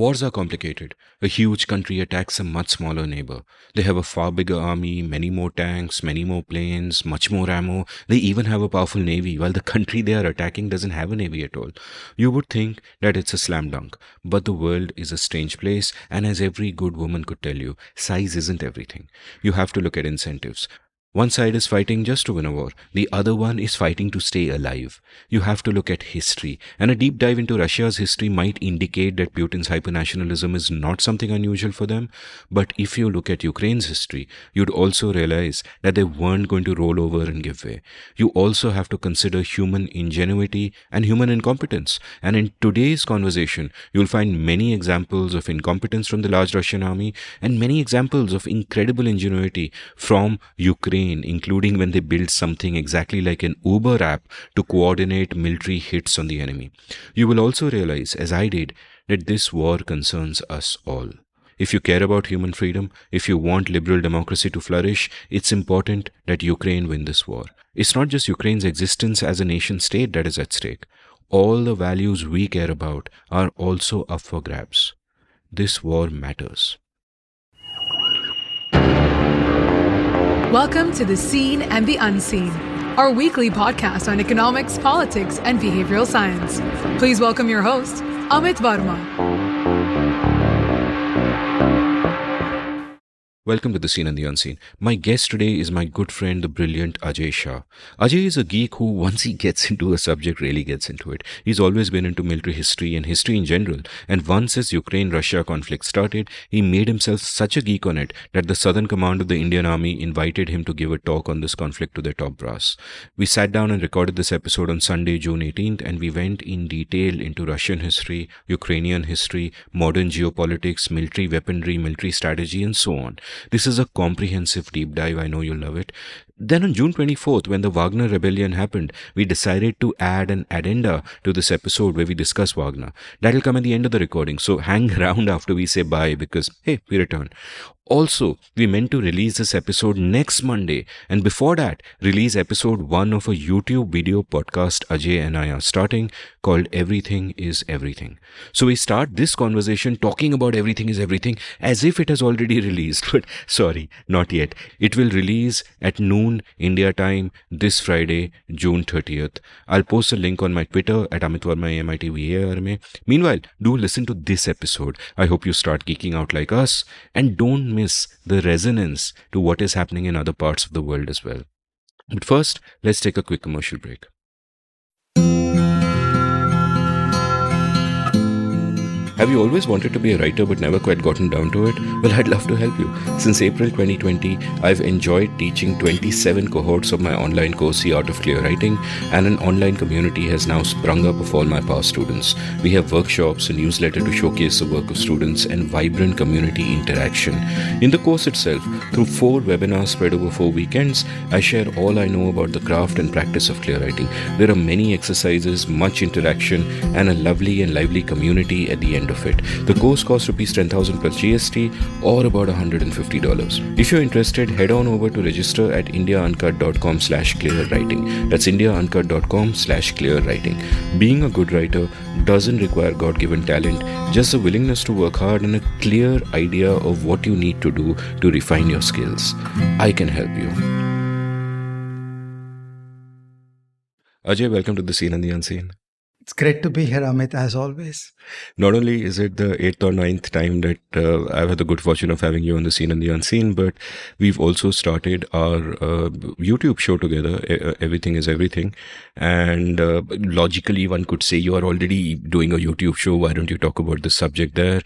Wars are complicated. A huge country attacks a much smaller neighbor. They have a far bigger army, many more tanks, many more planes, much more ammo. They even have a powerful navy, while the country they are attacking doesn't have a navy at all. You would think that it's a slam dunk, but the world is a strange place, and as every good woman could tell you, size isn't everything. You have to look at incentives. One side is fighting just to win a war. The other one is fighting to stay alive. You have to look at history. And a deep dive into Russia's history might indicate that Putin's hypernationalism is not something unusual for them. But if you look at Ukraine's history, you'd also realize that they weren't going to roll over and give way. You also have to consider human ingenuity and human incompetence. And in today's conversation, you'll find many examples of incompetence from the large Russian army and many examples of incredible ingenuity from Ukraine, including when they built something exactly like an Uber app to coordinate military hits on the enemy. You will also realize, as I did, that this war concerns us all. If you care about human freedom, if you want liberal democracy to flourish, it's important that Ukraine win this war. It's not just Ukraine's existence as a nation state that is at stake. All the values we care about are also up for grabs. This war matters. Welcome to The Seen and the Unseen, our weekly podcast on economics, politics, and behavioral science. Please welcome your host, Amit Varma. Welcome to The Seen and the Unseen. My guest today is my good friend, the brilliant Ajay Shah. Ajay is a geek who, once he gets into a subject, really gets into it. He's always been into military history and history in general. And once his Ukraine-Russia conflict started, he made himself such a geek on it that the Southern Command of the Indian Army invited him to give a talk on this conflict to their top brass. We sat down and recorded this episode on Sunday, June 18th, and we went in detail into Russian history, Ukrainian history, modern geopolitics, military weaponry, military strategy, and so on. This is a comprehensive deep dive. I know you'll love it. Then on June 24th, when the Wagner rebellion happened, we decided to add an addenda to this episode where we discuss Wagner. That'll come at the end of the recording, so hang around after we say bye because, hey, we return. Also, we meant to release this episode next Monday, and before that, release episode 1 of a YouTube video podcast Ajay and I are starting called Everything is Everything. So we start this conversation talking about Everything is Everything as if it has already released, but sorry, not yet. It will release at noon India time this Friday, June 30th. I'll post a link on my Twitter at Amit Varma AMITVARMA. Meanwhile, do listen to this episode. I hope you start geeking out like us, and don't miss the resonance to what is happening in other parts of the world as well. But first, let's take a quick commercial break. Have you always wanted to be a writer but never quite gotten down to it? Well, I'd love to help you. Since April 2020, I've enjoyed teaching 27 cohorts of my online course, The Art of Clear Writing, and an online community has now sprung up of all my past students. We have workshops, a newsletter to showcase the work of students, and vibrant community interaction. In the course itself, through 4 webinars spread over 4 weekends, I share all I know about the craft and practice of clear writing. There are many exercises, much interaction, and a lovely and lively community at the end of it. The course costs rupees 10,000 plus GST or about $150. If you're interested, head on over to register at indiauncut.com/clearwriting. That's indiauncut.com/clearwriting. Being a good writer doesn't require God-given talent, just a willingness to work hard and a clear idea of what you need to do to refine your skills. I can help you. Ajay, welcome to The Seen and the Unseen. It's great to be here, Amit, as always. Not only is it the 8th or 9th time that I've had the good fortune of having you on The Seen and the Unseen, but we've also started our YouTube show together, Everything is Everything. And logically, one could say you are already doing a YouTube show. Why don't you talk about this subject there?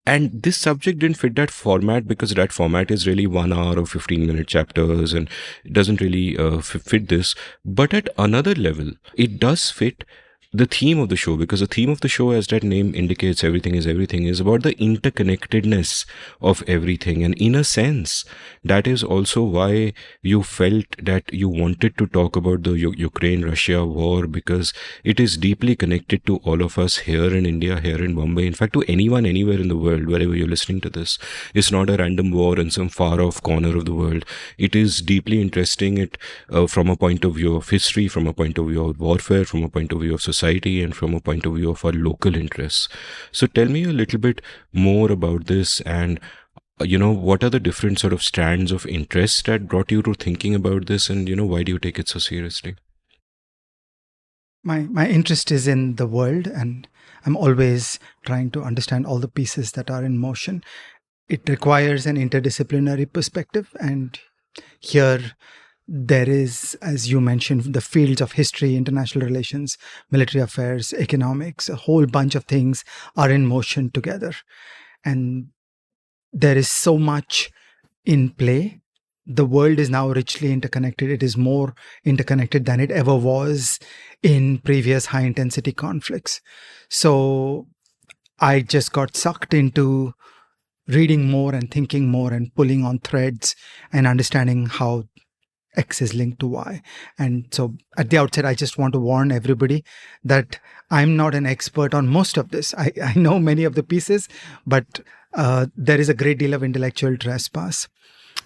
And this subject didn't fit that format because that format is really 1 hour or 15-minute chapters and it doesn't really fit this. But at another level, it does fit the theme of the show, because the theme of the show, as that name indicates, Everything is Everything, is about the interconnectedness of everything. And in a sense, that is also why you felt that you wanted to talk about the Ukraine-Russia war, because it is deeply connected to all of us here in India, here in Bombay, in fact to anyone anywhere in the world, wherever you're listening to this. It's not a random war in some far-off corner of the world. It is deeply interesting from a point of view of history, from a point of view of warfare, from a point of view of society, society and from a point of view of our local interests. So tell me a little bit more about this, and what are the different sort of strands of interest that brought you to thinking about this, and why do you take it so seriously? My interest is in the world, and I'm always trying to understand all the pieces that are in motion. It requires an interdisciplinary perspective, and here there is, as you mentioned, the fields of history, international relations, military affairs, economics, a whole bunch of things are in motion together. And there is so much in play. The world is now richly interconnected. It is more interconnected than it ever was in previous high intensity conflicts. So I just got sucked into reading more and thinking more and pulling on threads and understanding how X is linked to Y. And so at the outset, I just want to warn everybody that I'm not an expert on most of this. I know many of the pieces, but there is a great deal of intellectual trespass.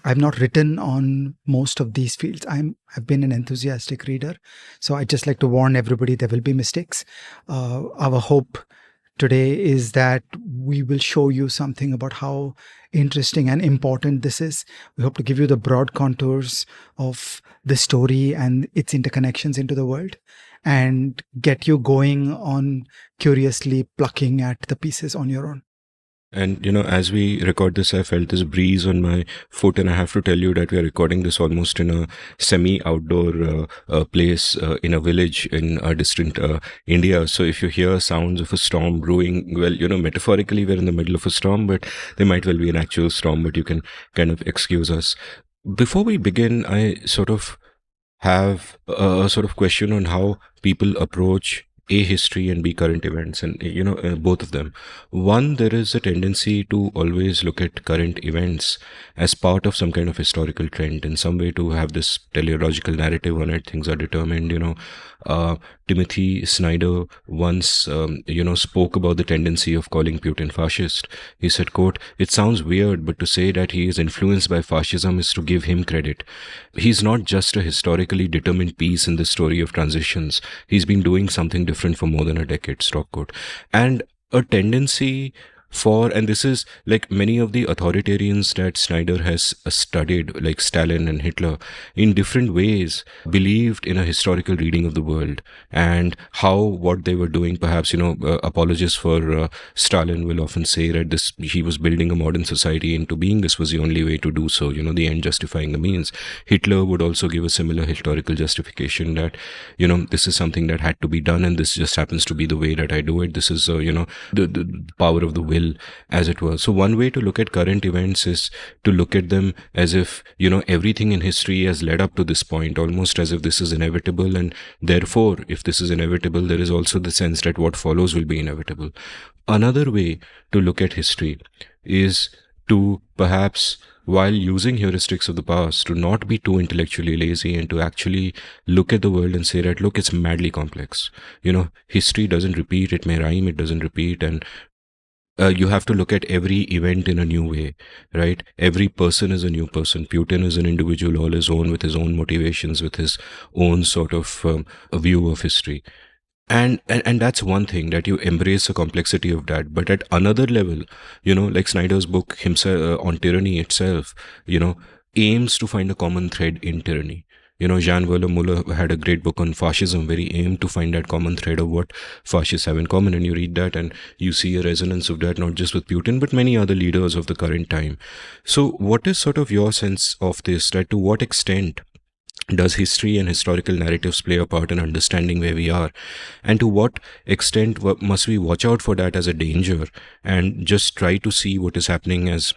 I've not written on most of these fields. I've been an enthusiastic reader. So I just like to warn everybody there will be mistakes. Our hope today is that we will show you something about how interesting and important this is. We hope to give you the broad contours of the story and its interconnections into the world, and get you going on curiously plucking at the pieces on your own. And, as we record this, I felt this breeze on my foot, and I have to tell you that we are recording this almost in a semi-outdoor place in a village in distant India. So if you hear sounds of a storm brewing, well, metaphorically, we're in the middle of a storm, but there might well be an actual storm, but you can kind of excuse us. Before we begin, I sort of have a sort of question on how people approach A, history, and B, current events, and both of them. One, there is a tendency to always look at current events as part of some kind of historical trend, in some way to have this teleological narrative on it. Things are determined. Timothy Snyder once spoke about the tendency of calling Putin fascist. He said, quote, "It sounds weird, but to say that he is influenced by fascism is to give him credit. He's not just a historically determined piece in the story of transitions. He's been doing something different for more than a decade," stop quote. And a tendency for, and this is like many of the authoritarians that Snyder has studied, like Stalin and Hitler, in different ways believed in a historical reading of the world, and how what they were doing, perhaps, apologists for Stalin will often say that he was building a modern society into being, this was the only way to do so, the end justifying the means. Hitler would also give a similar historical justification that, this is something that had to be done, and this just happens to be the way that I do it. This is, the power of the will, as it were. So one way to look at current events is to look at them as if, everything in history has led up to this point, almost as if this is inevitable, and therefore, if this is inevitable, there is also the sense that what follows will be inevitable. Another way to look at history is to perhaps, while using heuristics of the past, to not be too intellectually lazy and to actually look at the world and say that, look, it's madly complex. History doesn't repeat, it may rhyme, it doesn't repeat, and you have to look at every event in a new way, right? Every person is a new person. Putin is an individual all his own, with his own motivations, with his own sort of a view of history. And that's one thing, that you embrace the complexity of that. But at another level, like Snyder's book himself on tyranny itself, aims to find a common thread in tyranny. Jan Muller had a great book on fascism where he aimed to find that common thread of what fascists have in common. And you read that and you see a resonance of that, not just with Putin, but many other leaders of the current time. So what is sort of your sense of this, that to what extent does history and historical narratives play a part in understanding where we are? And to what extent must we watch out for that as a danger and just try to see what is happening as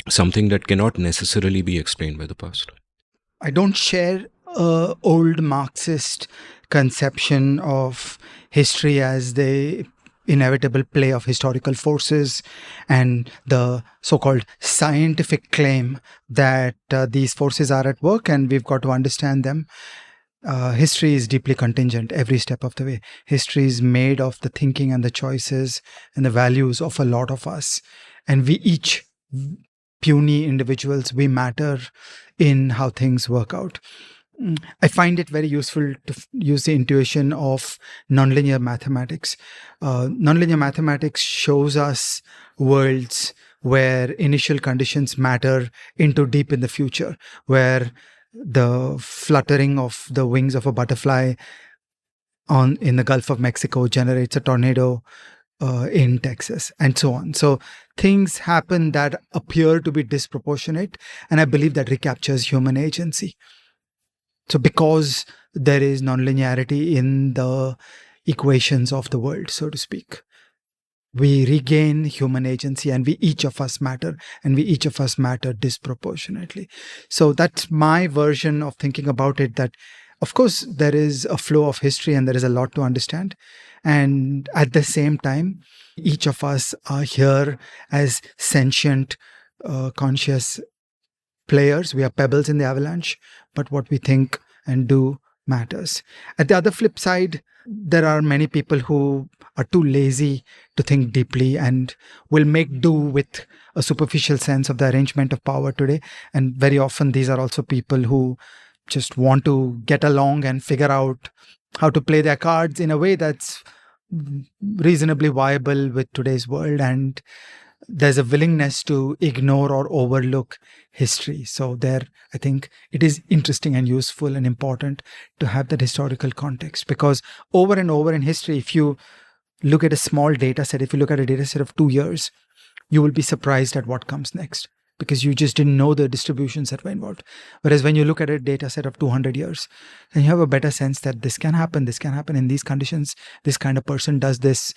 something that cannot necessarily be explained by the past? I don't share old Marxist conception of history as the inevitable play of historical forces and the so-called scientific claim that these forces are at work and we've got to understand them. History is deeply contingent every step of the way. History is made of the thinking and the choices and the values of a lot of us. And we each, puny individuals, we matter in how things work out. I find it very useful to use the intuition of nonlinear mathematics. Nonlinear mathematics shows us worlds where initial conditions matter into deep in the future, where the fluttering of the wings of a butterfly in the Gulf of Mexico generates a tornado in Texas, and so on. So things happen that appear to be disproportionate, and I believe that recaptures human agency. So because there is nonlinearity in the equations of the world, so to speak, we regain human agency, and we each of us matter, and we each of us matter disproportionately. So that's my version of thinking about it, that of course there is a flow of history and there is a lot to understand. And at the same time, each of us are here as sentient, conscious players. We are pebbles in the avalanche, but what we think and do matters. At the other flip side, there are many people who are too lazy to think deeply and will make do with a superficial sense of the arrangement of power today. And very often these are also people who just want to get along and figure out how to play their cards in a way that's reasonably viable with today's world. And there's a willingness to ignore or overlook history. So there, I think it is interesting and useful and important to have that historical context, because over and over in history, if you look at a small data set, if you look at a data set of 2 years, you will be surprised at what comes next, because you just didn't know the distributions that were involved. Whereas when you look at a data set of 200 years, then you have a better sense that this can happen in these conditions, this kind of person does this.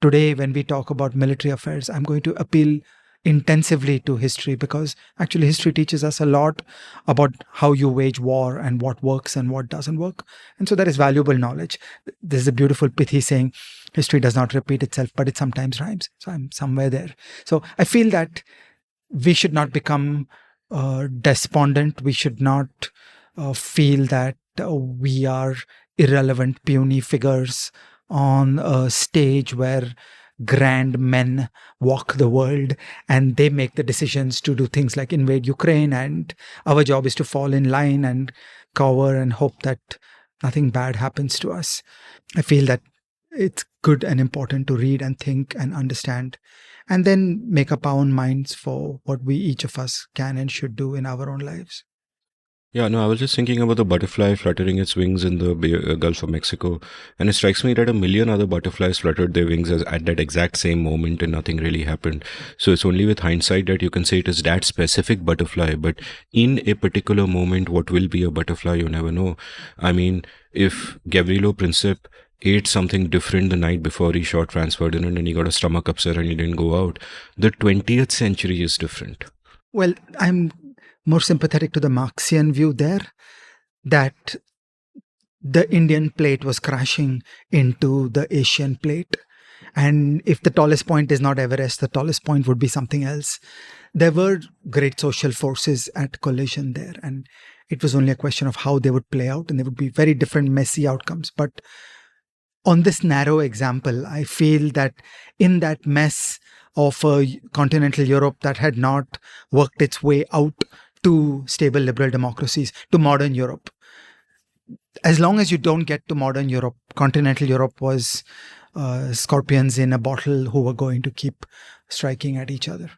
Today, when we talk about military affairs, I'm going to appeal intensively to history, because actually history teaches us a lot about how you wage war and what works and what doesn't work. And so that is valuable knowledge. There's a beautiful pithy saying, history does not repeat itself, but it sometimes rhymes. So I'm somewhere there. So I feel that we should not become despondent. We should not feel that we are irrelevant, puny figures on a stage where grand men walk the world and they make the decisions to do things like invade Ukraine, and our job is to fall in line and cover and hope that nothing bad happens to us. I feel that it's good and important to read and think and understand, and then make up our own minds for what we each of us can and should do in our own lives. Yeah, no, I was just thinking about the butterfly fluttering its wings in the Gulf of Mexico, and it strikes me that a million other butterflies fluttered their wings at that exact same moment, and nothing really happened. So it's only with hindsight that you can say it is that specific butterfly, but in a particular moment, what will be a butterfly, you never know. I mean, if Gavrilo Princip ate something different the night before he shot Franz Ferdinand and he got a stomach upset and he didn't go out, the 20th century is different. Well, I'm more sympathetic to the Marxian view there, that the Indian plate was crashing into the Asian plate. And if the tallest point is not Everest, the tallest point would be something else. There were great social forces at collision there, and it was only a question of how they would play out, and there would be very different messy outcomes. But on this narrow example, I feel that in that mess of continental Europe that had not worked its way out to stable liberal democracies, to modern Europe, as long as you don't get to modern Europe, continental Europe was scorpions in a bottle who were going to keep striking at each other.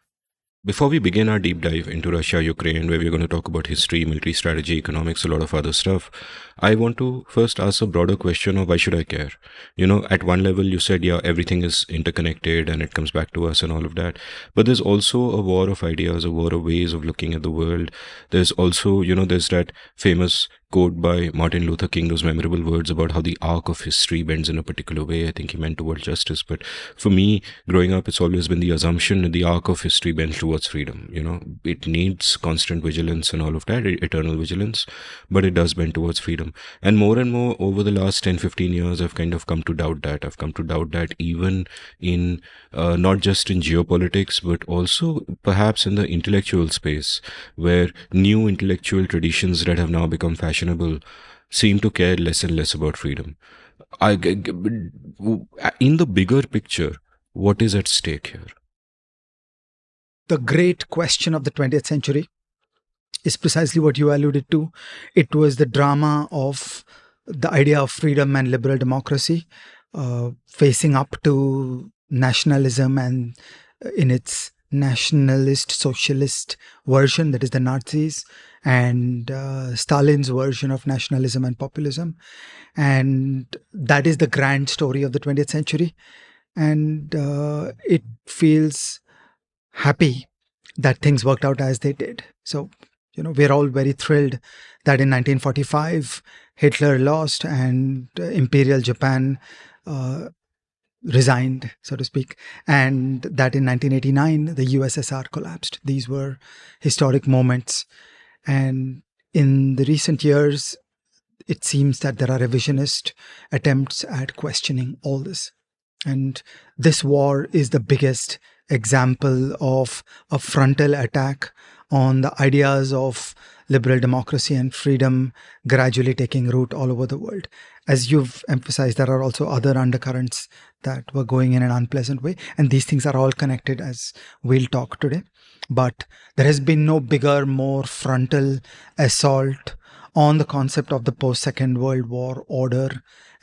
Before we begin our deep dive into Russia, Ukraine, where we're going to talk about history, military strategy, economics, a lot of other stuff, I want to first ask a broader question of why should I care? You know, at one level you said, yeah, everything is interconnected and it comes back to us and all of that. But there's also a war of ideas, a war of ways of looking at the world. There's also, you know, there's that famous quote by Martin Luther King, those memorable words about how the arc of history bends in a particular way. I think he meant towards justice. But for me, growing up, it's always been the assumption that the arc of history bends towards freedom. You know, it needs constant vigilance and all of that, eternal vigilance, but it does bend towards freedom. And more over the last 10, 15 years, I've kind of come to doubt that. I've come to doubt that even in, not just in geopolitics, but also perhaps in the intellectual space, where new intellectual traditions that have now become fashionable seem to care less and less about freedom. In the bigger picture, what is at stake here? The great question of the 20th century is precisely what you alluded to. It was the drama of the idea of freedom and liberal democracy facing up to nationalism, and in its nationalist socialist version, that is the Nazis, and Stalin's version of nationalism and populism. And that is the grand story of the 20th century. And it feels happy that things worked out as they did. So, we're all very thrilled that in 1945, Hitler lost and Imperial Japan resigned, so to speak, and that in 1989, the USSR collapsed. These were historic moments. And in the recent years, it seems that there are revisionist attempts at questioning all this. And this war is the biggest example of a frontal attack on the ideas of liberal democracy and freedom gradually taking root all over the world. As you've emphasized, there are also other undercurrents that were going in an unpleasant way. And these things are all connected, as we'll talk today. But there has been no bigger, more frontal assault on the concept of the post-Second World War order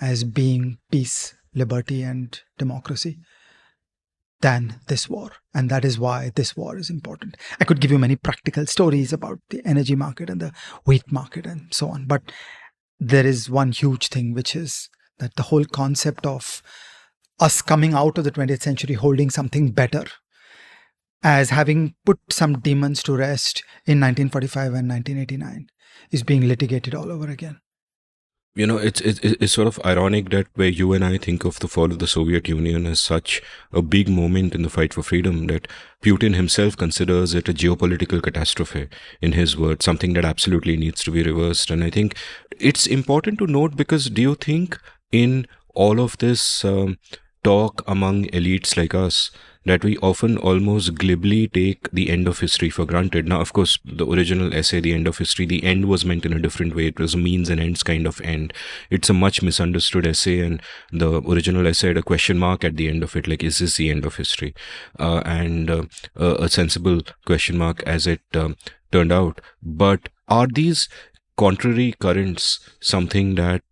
as being peace, liberty, and democracy than this war. And that is why this war is important. I could give you many practical stories about the energy market and the wheat market and so on. But there is one huge thing, which is that the whole concept of us coming out of the 20th century holding something better, as having put some demons to rest in 1945 and 1989, is being litigated all over again. It's sort of ironic that where you and I think of the fall of the Soviet Union as such a big moment in the fight for freedom, that Putin himself considers it a geopolitical catastrophe, in his words, something that absolutely needs to be reversed. And I think it's important to note, because do you think in all of this talk among elites like us, that we often almost glibly take the end of history for granted? Now, of course, the original essay, The End of History, the end was meant in a different way. It was a means and ends kind of end. It's a much misunderstood essay, and the original essay had a question mark at the end of it, like, is this the end of history? And a sensible question mark, as it turned out. But are these contrary currents something that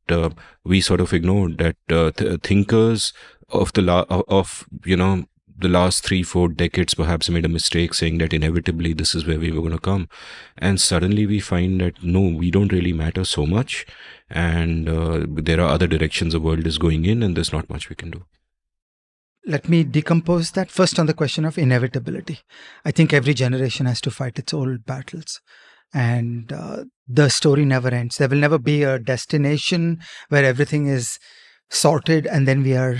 we sort of ignored, that thinkers of the the last 3-4 decades perhaps made a mistake, saying that inevitably this is where we were going to come, and suddenly we find that no, we don't really matter so much, and there are other directions the world is going in, and there's not much we can do? Let me decompose that first on the question of inevitability. I think every generation has to fight its old battles, and the story never ends. There will never be a destination where everything is sorted and then we are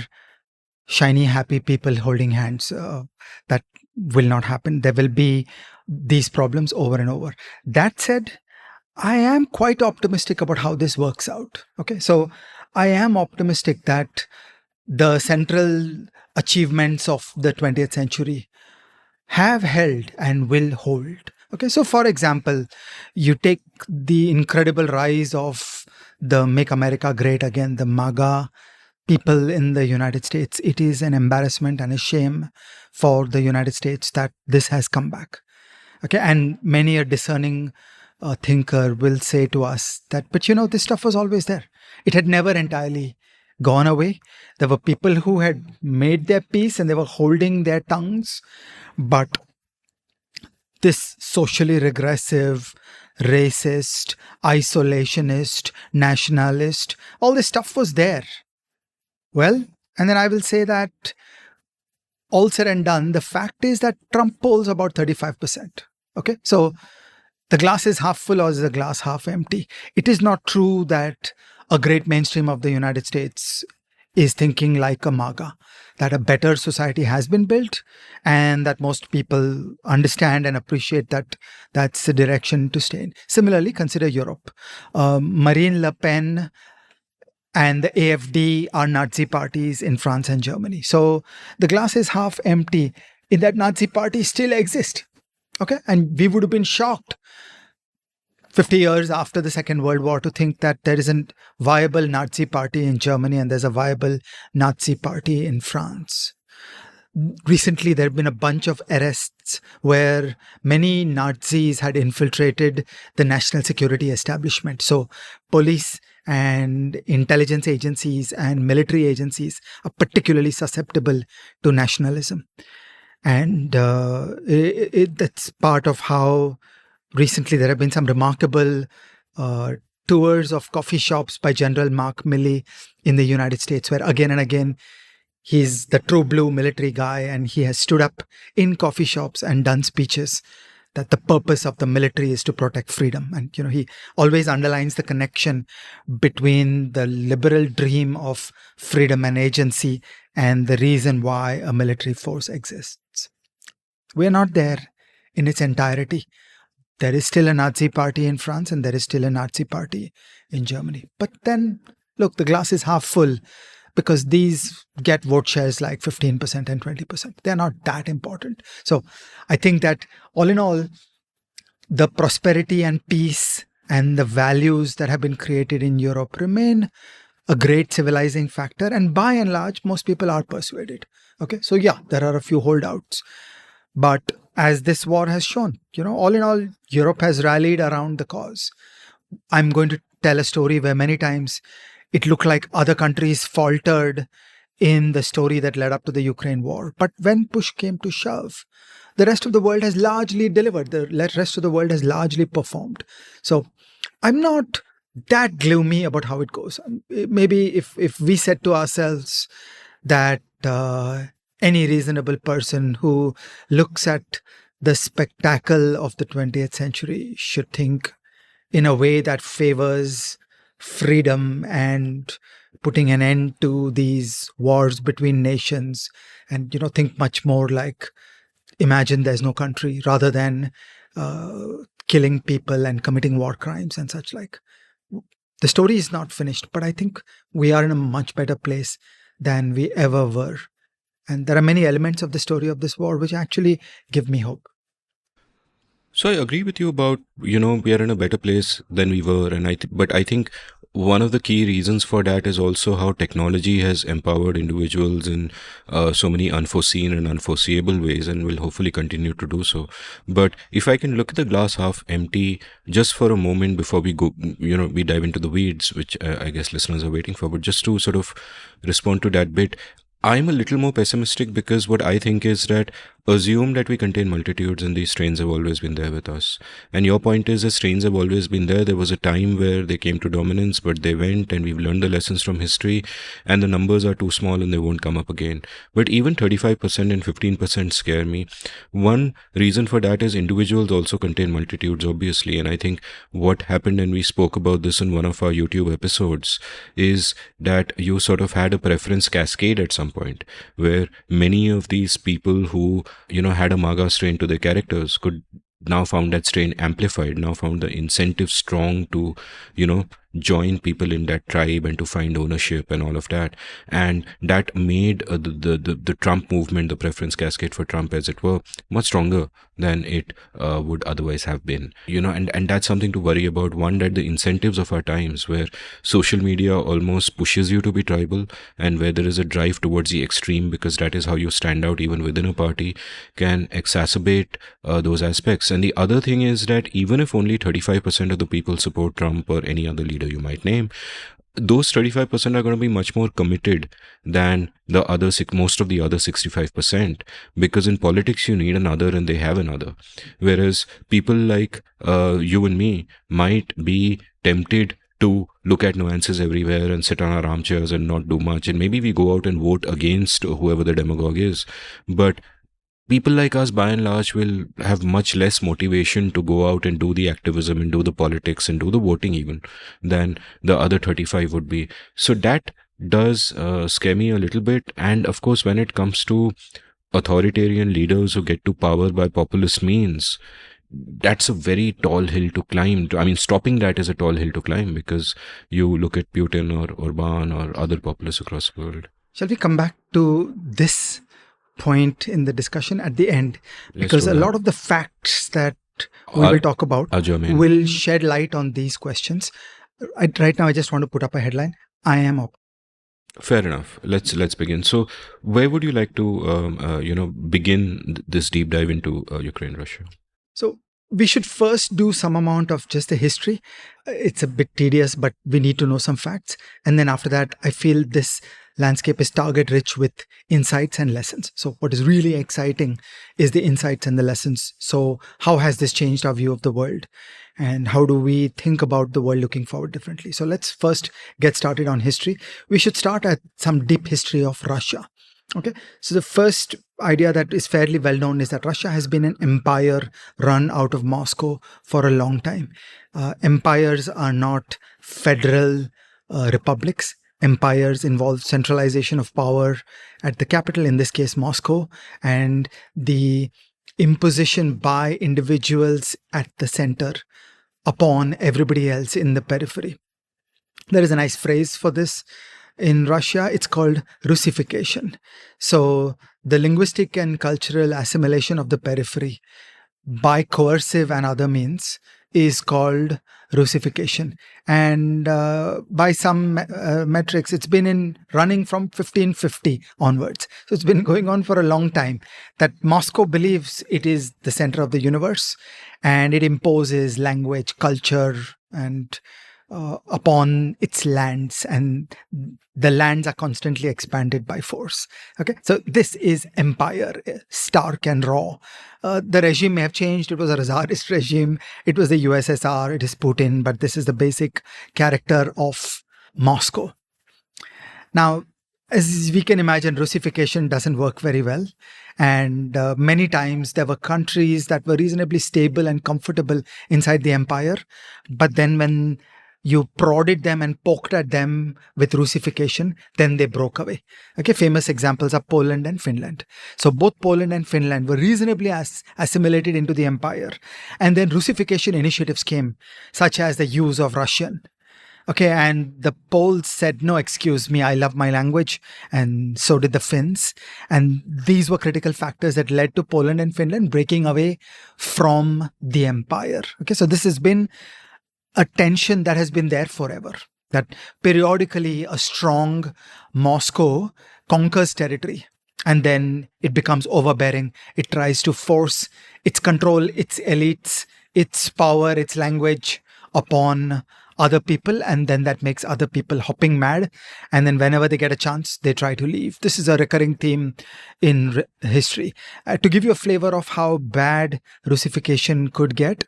shiny, happy people holding hands. That will not happen. There will be these problems over and over. That said, I am quite optimistic about how this works out. Okay, so I am optimistic that the central achievements of the 20th century have held and will hold. Okay, so for example, you take the incredible rise of the Make America Great Again, the MAGA people in the United States. It is an embarrassment and a shame for the United States that this has come back. Okay, and many a discerning thinker will say to us that, but this stuff was always there. It had never entirely gone away. There were people who had made their peace and they were holding their tongues, but this socially regressive, racist, isolationist, nationalist, all this stuff was there. Well, and then I will say that all said and done, the fact is that Trump polls about 35%. Okay, so the glass is half full or is the glass half empty? It is not true that a great mainstream of the United States is thinking like a MAGA, that a better society has been built and that most people understand and appreciate that that's the direction to stay in. Similarly, consider Europe. Marine Le Pen and the AfD are Nazi parties in France and Germany. So the glass is half empty in that Nazi parties still exist. Okay, and we would have been shocked 50 years after the Second World War to think that there is a viable Nazi party in Germany and there's a viable Nazi party in France. Recently, there have been a bunch of arrests where many Nazis had infiltrated the national security establishment. So, police and intelligence agencies and military agencies are particularly susceptible to nationalism. And that's part of how recently there have been some remarkable tours of coffee shops by General Mark Milley in the United States, where again and again, he's the true blue military guy, and he has stood up in coffee shops and done speeches that the purpose of the military is to protect freedom. And, he always underlines the connection between the liberal dream of freedom and agency and the reason why a military force exists. We're not there in its entirety. There is still a Nazi party in France and there is still a Nazi party in Germany. But then, look, the glass is half full, because these get vote shares like 15% and 20%. They're not that important. So I think that all in all, the prosperity and peace and the values that have been created in Europe remain a great civilizing factor. And by and large, most people are persuaded. Okay, so yeah, there are a few holdouts. But as this war has shown, all in all, Europe has rallied around the cause. I'm going to tell a story where many times it looked like other countries faltered in the story that led up to the Ukraine war. But when push came to shove, the rest of the world has largely delivered. The rest of the world has largely performed. So I'm not that gloomy about how it goes. Maybe if we said to ourselves that any reasonable person who looks at the spectacle of the 20th century should think in a way that favors freedom and putting an end to these wars between nations, and think much more like imagine there's no country, rather than killing people and committing war crimes and such like. The story is not finished, but I think we are in a much better place than we ever were, and there are many elements of the story of this war which actually give me hope. So I agree with you about, we are in a better place than we were. But I think one of the key reasons for that is also how technology has empowered individuals in so many unforeseen and unforeseeable ways, and will hopefully continue to do so. But if I can look at the glass half empty just for a moment before we go, we dive into the weeds, which I guess listeners are waiting for, but just to sort of respond to that bit, I'm a little more pessimistic, because what I think is that assume that we contain multitudes and these strains have always been there with us. And your point is that strains have always been there. There was a time where they came to dominance, but they went, and we've learned the lessons from history, and the numbers are too small and they won't come up again. But even 35% and 15% scare me. One reason for that is individuals also contain multitudes, obviously. And I think what happened, and we spoke about this in one of our YouTube episodes, is that you sort of had a preference cascade at some point, where many of these people who had a MAGA strain to their characters could now found that strain amplified, now found the incentive strong to join people in that tribe and to find ownership and all of that. And that made the Trump movement, the preference cascade for Trump, as it were, much stronger than it would otherwise have been. And that's something to worry about. One, that the incentives of our times, where social media almost pushes you to be tribal, and where there is a drive towards the extreme because that is how you stand out even within a party, can exacerbate those aspects. And the other thing is that even if only 35% of the people support Trump or any other leader you might name, those 35% are going to be much more committed than most of the other 65%, because in politics you need another and they have another. Whereas people like you and me might be tempted to look at nuances everywhere and sit on our armchairs and not do much, and maybe we go out and vote against whoever the demagogue is. But people like us, by and large, will have much less motivation to go out and do the activism and do the politics and do the voting even than the other 35 would be. So that does scare me a little bit. And of course, when it comes to authoritarian leaders who get to power by populist means, that's a very tall hill to climb. Stopping that is a tall hill to climb, because you look at Putin or Orban or other populists across the world. Shall we come back to this point in the discussion at the end, because a lot of the facts that we will talk about will shed light on these questions. Right now, I just want to put up a headline. I am up. Fair enough. Let's begin. So, where would you like to begin this deep dive into Ukraine, Russia? So we should first do some amount of just the history. It's a bit tedious, but we need to know some facts. And then after that, I feel this landscape is target rich with insights and lessons. So what is really exciting is the insights and the lessons. So how has this changed our view of the world? And how do we think about the world looking forward differently? So let's first get started on history. We should start at some deep history of Russia. Okay, so the first idea that is fairly well known is that Russia has been an empire run out of Moscow for a long time. Empires are not federal republics. Empires involve centralization of power at the capital, in this case, Moscow, and the imposition by individuals at the center upon everybody else in the periphery. There is a nice phrase for this. In Russia, it's called Russification. So the linguistic and cultural assimilation of the periphery by coercive and other means is called Russification. And by some metrics, it's been running from 1550 onwards. So it's been going on for a long time, that Moscow believes it is the center of the universe, and it imposes language, culture, and upon its lands, and the lands are constantly expanded by force. Okay, so this is empire, stark and raw. The regime may have changed. It was a Tsarist regime. It was the USSR. It is Putin, but this is the basic character of Moscow. Now, as we can imagine, Russification doesn't work very well. And many times there were countries that were reasonably stable and comfortable inside the empire. But then when you prodded them and poked at them with Russification, then they broke away. Okay, famous examples are Poland and Finland. So both Poland and Finland were reasonably assimilated into the empire. And then Russification initiatives came, such as the use of Russian. Okay, and the Poles said, no, excuse me, I love my language. And so did the Finns. And these were critical factors that led to Poland and Finland breaking away from the empire. Okay, so this has been a tension that has been there forever, that periodically a strong Moscow conquers territory and then it becomes overbearing. It tries to force its control, its elites, its power, its language upon other people, and then that makes other people hopping mad. And then whenever they get a chance, they try to leave. This is a recurring theme in history. To give you a flavor of how bad Russification could get,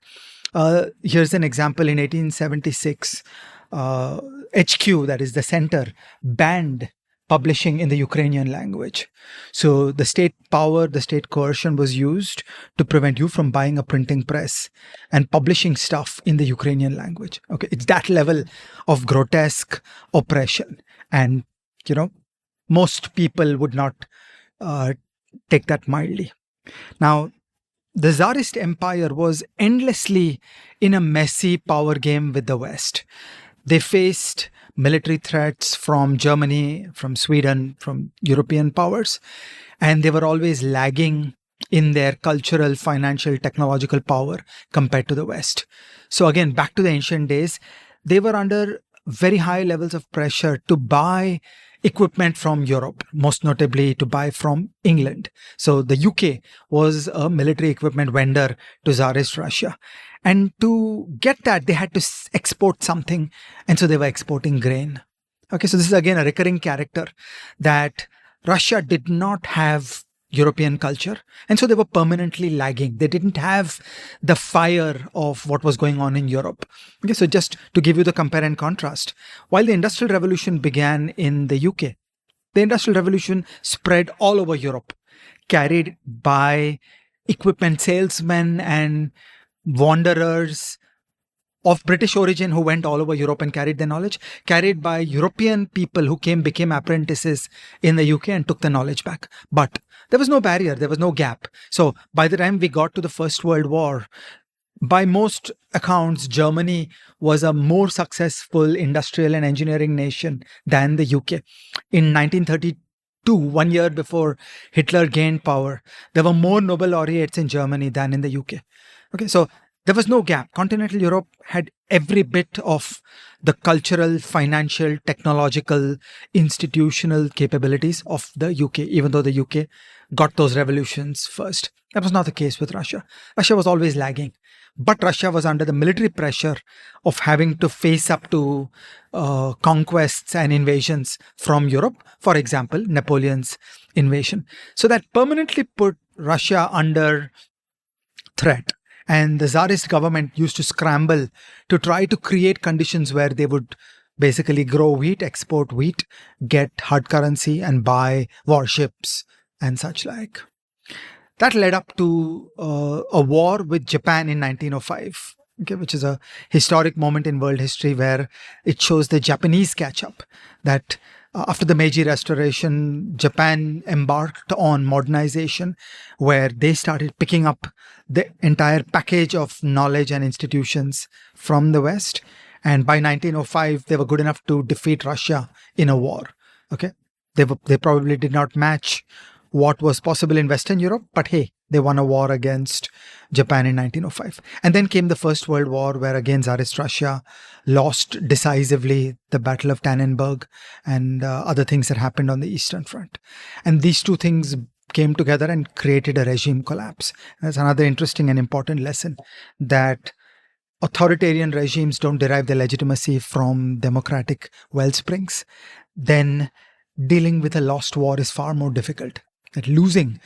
here's an example. In 1876, HQ, that is the center, banned publishing in the Ukrainian language. So the state power, the state coercion was used to prevent you from buying a printing press and publishing stuff in the Ukrainian language. Okay, it's that level of grotesque oppression. And, most people would not take that mildly. Now, the Tsarist Empire was endlessly in a messy power game with the West. They faced military threats from Germany, from Sweden, from European powers, and they were always lagging in their cultural, financial, technological power compared to the West. So again, back to the ancient days, they were under very high levels of pressure to buy equipment from Europe, most notably to buy from England. So the UK was a military equipment vendor to Tsarist Russia. And to get that, they had to export something. And so they were exporting grain. Okay, so this is again a recurring character, that Russia did not have European culture. And so they were permanently lagging. They didn't have the fire of what was going on in Europe. Okay, so just to give you the compare and contrast, while the Industrial Revolution began in the UK, the Industrial Revolution spread all over Europe, carried by equipment salesmen and wanderers of British origin who went all over Europe and carried their knowledge, carried by European people who became apprentices in the UK and took the knowledge back. But there was no barrier, there was no gap. So by the time we got to the First World War, by most accounts, Germany was a more successful industrial and engineering nation than the UK. In 1932, 1 year before Hitler gained power, there were more Nobel laureates in Germany than in the UK. Okay, so There was no gap. Continental Europe had every bit of the cultural, financial, technological, institutional capabilities of the UK, even though the UK got those revolutions first. That was not the case with Russia. Russia was always lagging. But Russia was under the military pressure of having to face up to conquests and invasions from Europe. For example, Napoleon's invasion. So that permanently put Russia under threat. And the Tsarist government used to scramble to try to create conditions where they would basically grow wheat, export wheat, get hard currency, and buy warships and such like. That led up to a war with Japan in 1905, okay, which is a historic moment in world history where it shows the Japanese catch up. That after the Meiji Restoration, Japan embarked on modernization, where they started picking up the entire package of knowledge and institutions from the West. And by 1905, they were good enough to defeat Russia in a war. Okay, they probably did not match what was possible in Western Europe, but hey, they won a war against Japan in 1905. And then came the First World War, where again Tsarist Russia lost decisively the Battle of Tannenberg and other things that happened on the Eastern Front. And these two things came together and created a regime collapse. That's another interesting and important lesson, that authoritarian regimes don't derive their legitimacy from democratic wellsprings. Then dealing with a lost war is far more difficult. That losing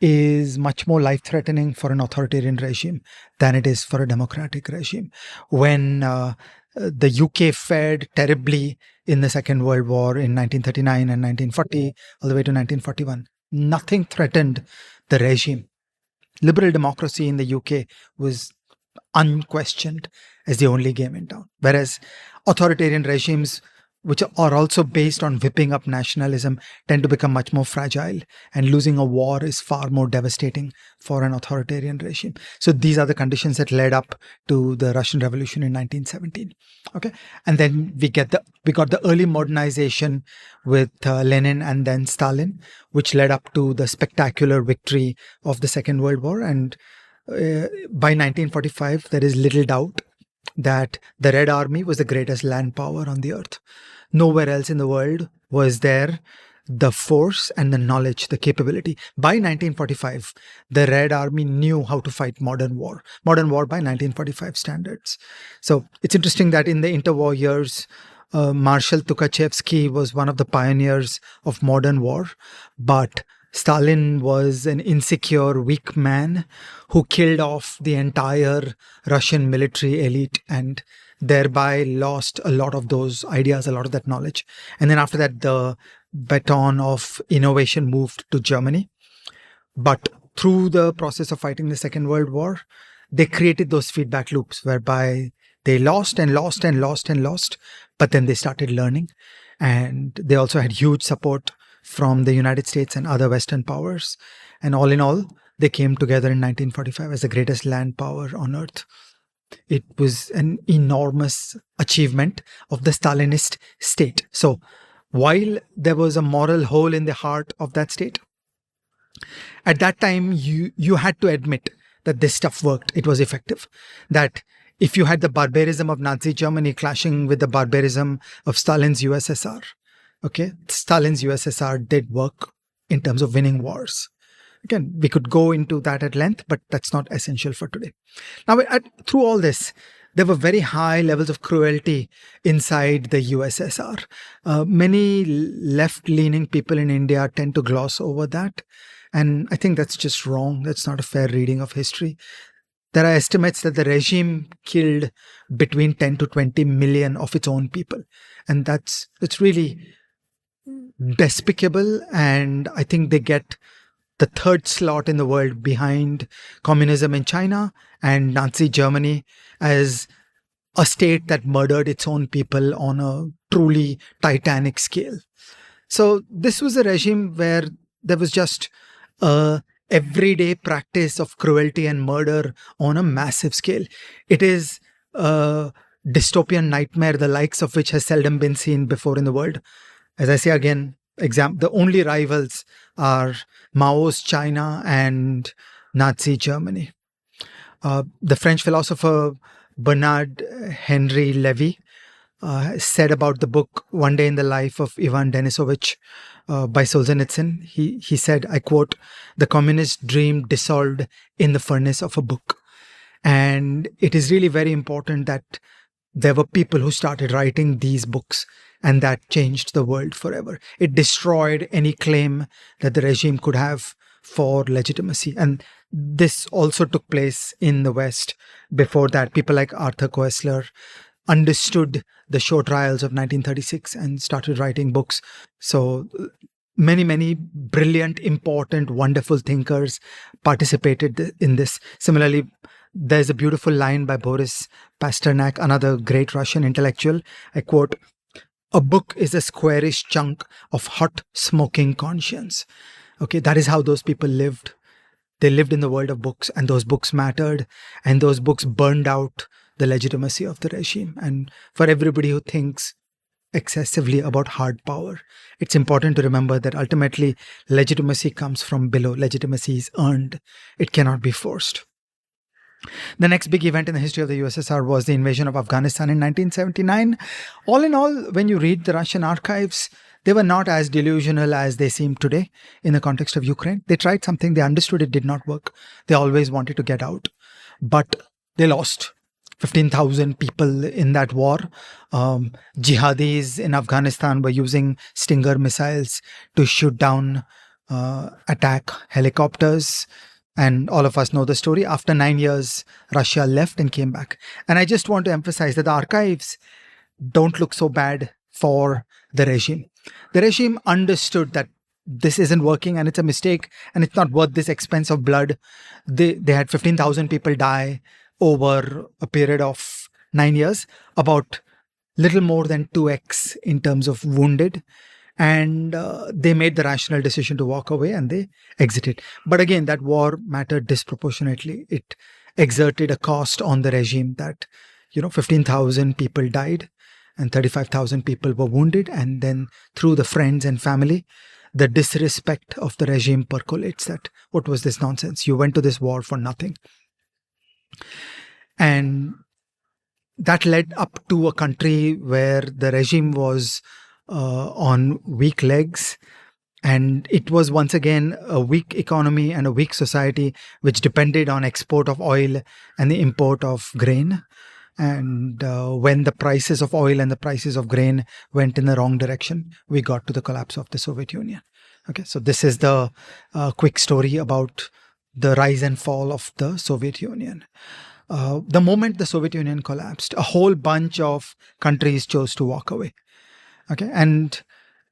is much more life-threatening for an authoritarian regime than it is for a democratic regime. When the UK fared terribly in the Second World War in 1939 and 1940, all the way to 1941, nothing threatened the regime. Liberal democracy in the UK was unquestioned as the only game in town. Whereas authoritarian regimes, which are also based on whipping up nationalism, tend to become much more fragile, and losing a war is far more devastating for an authoritarian regime. So these are the conditions that led up to the Russian Revolution in 1917. Okay, and then we got the early modernization with Lenin and then Stalin, which led up to the spectacular victory of the Second World War. And by 1945, there is little doubt that the Red Army was the greatest land power on the earth. Nowhere else in the world was there the force and the knowledge, the capability. By 1945, the Red Army knew how to fight modern war by 1945 standards. So it's interesting that in the interwar years, Marshal Tukhachevsky was one of the pioneers of modern war, but Stalin was an insecure, weak man who killed off the entire Russian military elite and thereby lost a lot of those ideas, a lot of that knowledge. And then after that, the baton of innovation moved to Germany. But through the process of fighting the Second World War, they created those feedback loops whereby they lost and lost and lost and lost, but then they started learning. And they also had huge support from the United States and other Western powers. And all in all, they came together in 1945 as the greatest land power on earth. It was an enormous achievement of the Stalinist state. So while there was a moral hole in the heart of that state, at that time, you had to admit that this stuff worked. It was effective. That if you had the barbarism of Nazi Germany clashing with the barbarism of Stalin's USSR, okay, Stalin's USSR did work in terms of winning wars. Again, we could go into that at length, but that's not essential for today. Now, through all this, there were very high levels of cruelty inside the USSR. Many left-leaning people in India tend to gloss over that. And I think that's just wrong. That's not a fair reading of history. There are estimates that the regime killed between 10 to 20 million of its own people. And that's really despicable. And I think they get the third slot in the world behind communism in China and Nazi Germany as a state that murdered its own people on a truly titanic scale. So this was a regime where there was just a everyday practice of cruelty and murder on a massive scale. It is a dystopian nightmare, the likes of which has seldom been seen before in the world. As I say again, the only rivals are Mao's China and Nazi Germany. The French philosopher Bernard Henry Levy said about the book One Day in the Life of Ivan Denisovich by Solzhenitsyn. He said, I quote, "The communist dream dissolved in the furnace of a book." And it is really very important that there were people who started writing these books, and that changed the world forever. It destroyed any claim that the regime could have for legitimacy. And this also took place in the West. Before that, people like Arthur Koestler understood the show trials of 1936 and started writing books. So many brilliant, important, wonderful thinkers participated in this. Similarly, there's a beautiful line by Boris Pasternak, another great Russian intellectual. I quote, "A book is a squarish chunk of hot, smoking conscience." Okay, that is how those people lived. They lived in the world of books, and those books mattered, and those books burned out the legitimacy of the regime. And for everybody who thinks excessively about hard power, it's important to remember that ultimately legitimacy comes from below. Legitimacy is earned. It cannot be forced. The next big event in the history of the USSR was the invasion of Afghanistan in 1979. All in all, when you read the Russian archives, they were not as delusional as they seem today in the context of Ukraine. They tried something, they understood it did not work. They always wanted to get out, but they lost 15,000 people in that war. Jihadis in Afghanistan were using Stinger missiles to shoot down attack helicopters. And all of us know the story. After 9 years, Russia left and came back. And I just want to emphasize that the archives don't look so bad for the regime. The regime understood that this isn't working and it's a mistake and it's not worth this expense of blood. They had 15,000 people die over a period of 9 years, about little more than 2x in terms of wounded. And they made the rational decision to walk away and they exited. But again, that war mattered disproportionately. It exerted a cost on the regime that, 15,000 people died and 35,000 people were wounded. And then through the friends and family, the disrespect of the regime percolates that, what was this nonsense? You went to this war for nothing. And that led up to a country where the regime was on weak legs, and it was once again a weak economy and a weak society which depended on export of oil and the import of grain. And when the prices of oil and the prices of grain went in the wrong direction, we got to the collapse of the Soviet Union. Okay, so this is the quick story about the rise and fall of the Soviet Union. The moment the Soviet Union collapsed, a whole bunch of countries chose to walk away. Okay, and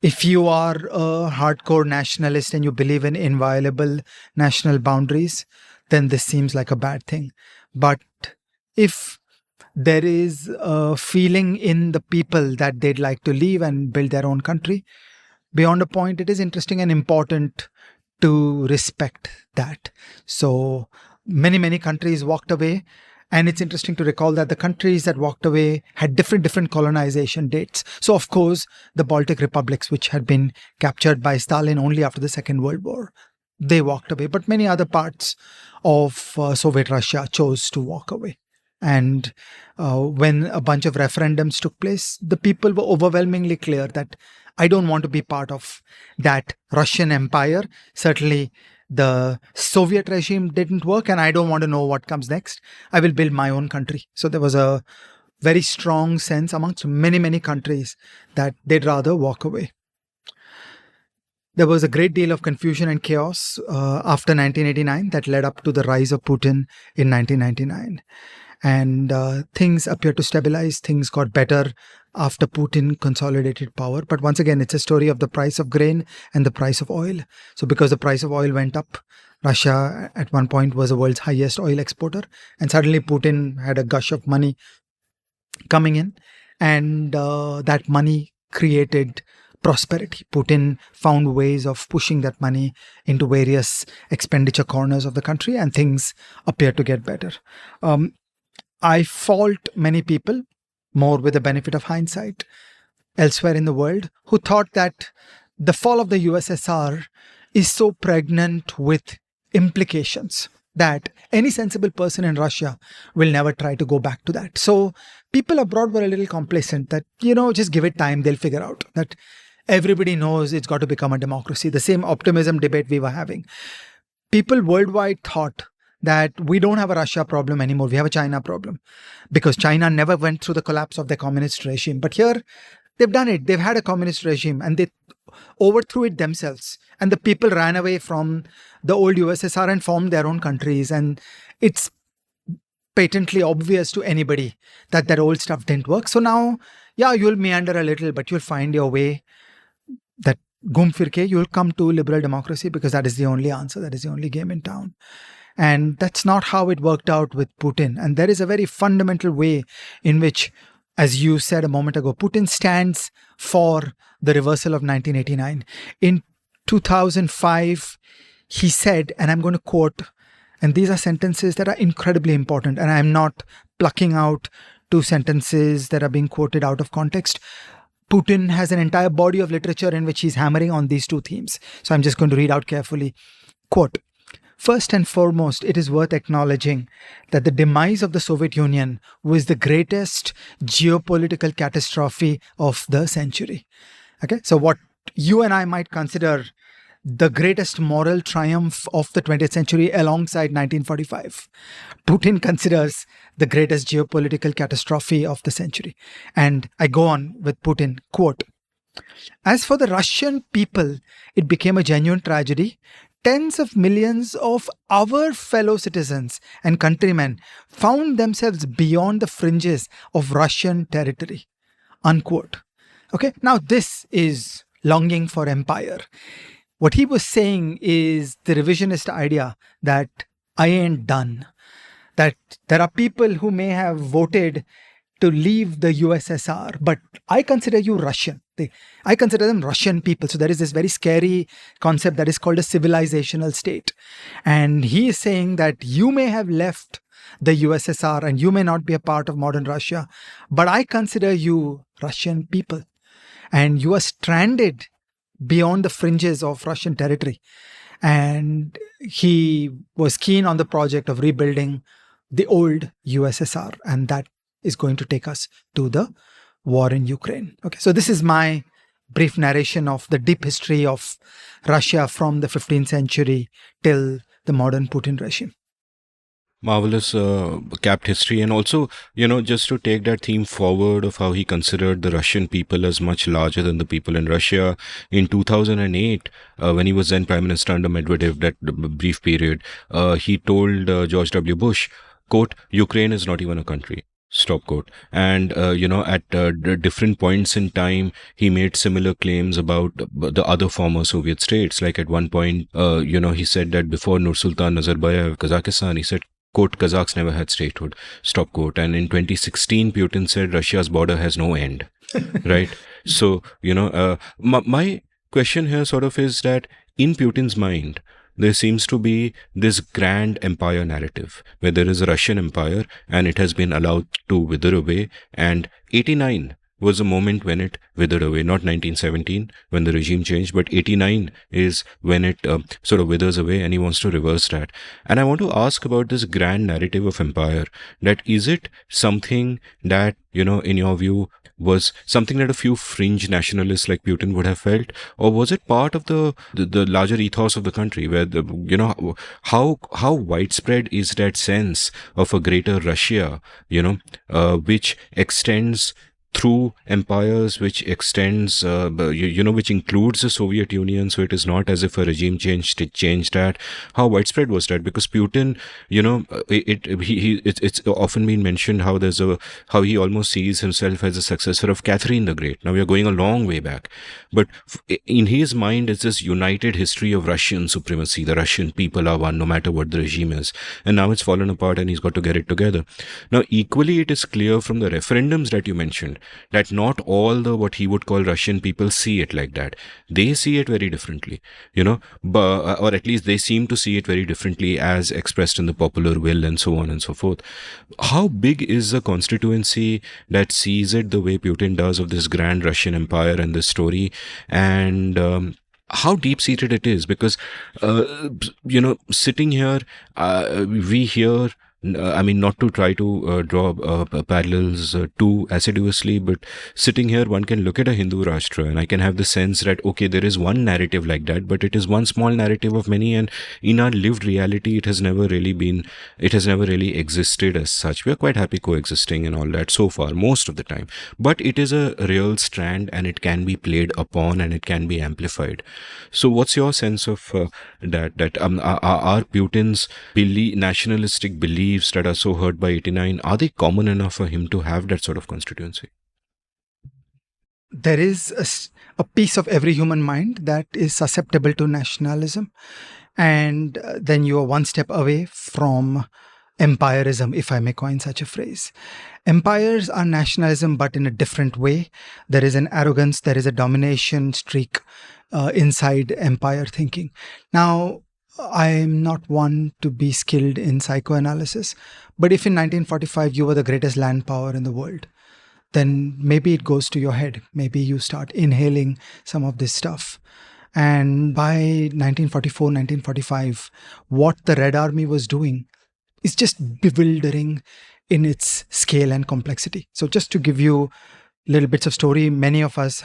if you are a hardcore nationalist and you believe in inviolable national boundaries, then this seems like a bad thing. But if there is a feeling in the people that they'd like to leave and build their own country, beyond a point, it is interesting and important to respect that. So many countries walked away. And it's interesting to recall that the countries that walked away had different colonization dates. So, of course, the Baltic republics, which had been captured by Stalin only after the Second World War, they walked away. But many other parts of Soviet Russia chose to walk away. And when a bunch of referendums took place, the people were overwhelmingly clear that I don't want to be part of that Russian empire. Certainly, the Soviet regime didn't work and I don't want to know what comes next. I will build my own country. So there was a very strong sense amongst many countries that they'd rather walk away. There was a great deal of confusion and chaos after 1989 that led up to the rise of Putin in 1999. And things appeared to stabilize. Things got better after Putin consolidated power. But once again, it's a story of the price of grain and the price of oil. So because the price of oil went up, Russia at one point was the world's highest oil exporter. And suddenly Putin had a gush of money coming in. And that money created prosperity. Putin found ways of pushing that money into various expenditure corners of the country, and things appeared to get better. I fault many people, more with the benefit of hindsight, elsewhere in the world, who thought that the fall of the USSR is so pregnant with implications. that any sensible person in Russia will never try to go back to that. So people abroad were a little complacent that, just give it time, they'll figure out that everybody knows it's got to become a democracy. The same optimism debate we were having. People worldwide thought that we don't have a Russia problem anymore. We have a China problem because China never went through the collapse of the communist regime. But here they've done it. They've had a communist regime and they overthrew it themselves. And the people ran away from the old USSR and formed their own countries. And it's patently obvious to anybody that that old stuff didn't work. So now, you'll meander a little, but you'll find your way. That Ghum Firke, you'll come to liberal democracy because that is the only answer. That is the only game in town. And that's not how it worked out with Putin. And there is a very fundamental way in which, as you said a moment ago, Putin stands for the reversal of 1989. In 2005, he said, and I'm going to quote, and these are sentences that are incredibly important, and I'm not plucking out two sentences that are being quoted out of context. Putin has an entire body of literature in which he's hammering on these two themes. So I'm just going to read out carefully. Quote, "First and foremost, it is worth acknowledging that the demise of the Soviet Union was the greatest geopolitical catastrophe of the century." Okay, so what you and I might consider the greatest moral triumph of the 20th century alongside 1945, Putin considers the greatest geopolitical catastrophe of the century. And I go on with Putin, quote, "As for the Russian people, it became a genuine tragedy. Tens of millions of our fellow citizens and countrymen found themselves beyond the fringes of Russian territory." Unquote. Okay, now this is longing for empire. What he was saying is the revisionist idea that I ain't done, that there are people who may have voted to leave the USSR, but I consider you Russian. I consider them Russian people. So there is this very scary concept that is called a civilizational state. And he is saying that you may have left the USSR and you may not be a part of modern Russia, but I consider you Russian people. And you are stranded beyond the fringes of Russian territory. And he was keen on the project of rebuilding the old USSR. And that is going to take us to the war in Ukraine. Okay, so this is my brief narration of the deep history of Russia from the 15th century till the modern Putin regime. Marvelous capped history. And also, just to take that theme forward of how he considered the Russian people as much larger than the people in Russia. In 2008, when he was then Prime Minister under Medvedev, that brief period, he told George W. Bush, quote, "Ukraine is not even a country." Stop quote. And, at different points in time, he made similar claims about the other former Soviet states. Like at one point, he said that before Nursultan Nazarbayev, Kazakhstan, he said, quote, "Kazakhs never had statehood." Stop quote. And in 2016, Putin said Russia's border has no end. Right? So, my question here sort of is that in Putin's mind, there seems to be this grand empire narrative where there is a Russian empire and it has been allowed to wither away. And 89 was a moment when it withered away, not 1917 when the regime changed, but 89 is when it sort of withers away, and he wants to reverse that. And I want to ask about this grand narrative of empire, that is it something that, in your view, was something that a few fringe nationalists like Putin would have felt, or was it part of the larger ethos of the country, where how widespread is that sense of a greater Russia, which extends through empires, which extends, which includes the Soviet Union. So it is not as if a regime changed that. How widespread was that? Because Putin, it's often been mentioned how how he almost sees himself as a successor of Catherine the Great. Now we are going a long way back, but in his mind, it's this united history of Russian supremacy. The Russian people are one, no matter what the regime is. And now it's fallen apart, and he's got to get it together. Now, equally, it is clear from the referendums that you mentioned that not all the what he would call Russian people see it like that. They see it very differently, or at least they seem to see it very differently as expressed in the popular will and so on and so forth. How big is the constituency that sees it the way Putin does of this grand Russian empire and this story? And how deep seated it is, because sitting here, we hear, I mean, not to try to draw parallels too assiduously, but sitting here, one can look at a Hindu Rashtra and I can have the sense that, okay, there is one narrative like that, but it is one small narrative of many. And in our lived reality, it has never really existed as such. We are quite happy coexisting and all that so far, most of the time. But it is a real strand and it can be played upon and it can be amplified. So what's your sense of are Putin's nationalistic beliefs that are so hurt by 89, are they common enough for him to have that sort of constituency? There is a piece of every human mind that is susceptible to nationalism. And then you are one step away from empirism, if I may coin such a phrase. Empires are nationalism, but in a different way. There is an arrogance, there is a domination streak inside empire thinking. Now, I'm not one to be skilled in psychoanalysis, but if in 1945 you were the greatest land power in the world, then maybe it goes to your head. Maybe you start inhaling some of this stuff. And by 1944, 1945, what the Red Army was doing is just bewildering in its scale and complexity. So just to give you little bits of story, many of us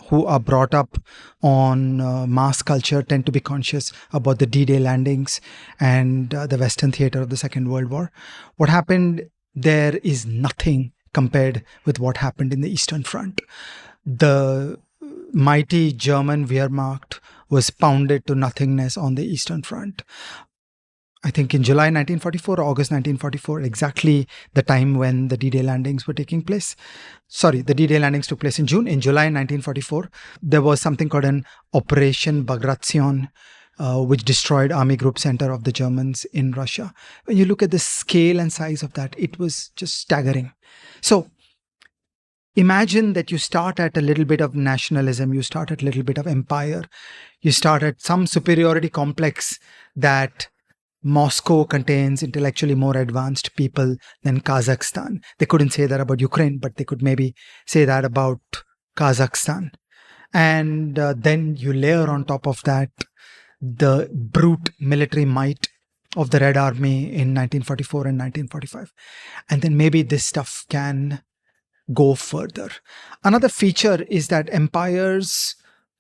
who are brought up on mass culture tend to be conscious about the D-Day landings and the Western theater of the Second World War. What happened there is nothing compared with what happened in the Eastern Front. The mighty German Wehrmacht was pounded to nothingness on the Eastern Front. I think in July 1944, August 1944, exactly the time when the D-Day landings were taking place. Sorry, the D-Day landings took place in June. In July 1944, there was something called an Operation Bagration, which destroyed Army Group Center of the Germans in Russia. When you look at the scale and size of that, it was just staggering. So imagine that you start at a little bit of nationalism, you start at a little bit of empire, you start at some superiority complex that Moscow contains intellectually more advanced people than Kazakhstan. They couldn't say that about Ukraine, but they could maybe say that about Kazakhstan. And then you layer on top of that the brute military might of the Red Army in 1944 and 1945. And then maybe this stuff can go further. Another feature is that empires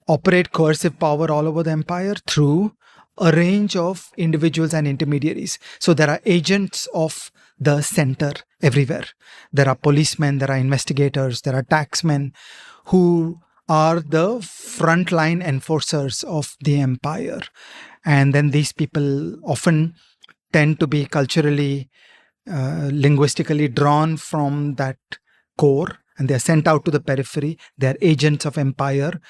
operate coercive power all over the empire through a range of individuals and intermediaries. So there are agents of the center everywhere. There are policemen, there are investigators, there are taxmen who are the frontline enforcers of the empire. And then these people often tend to be culturally, linguistically drawn from that core, and they're sent out to the periphery. They're agents of empire,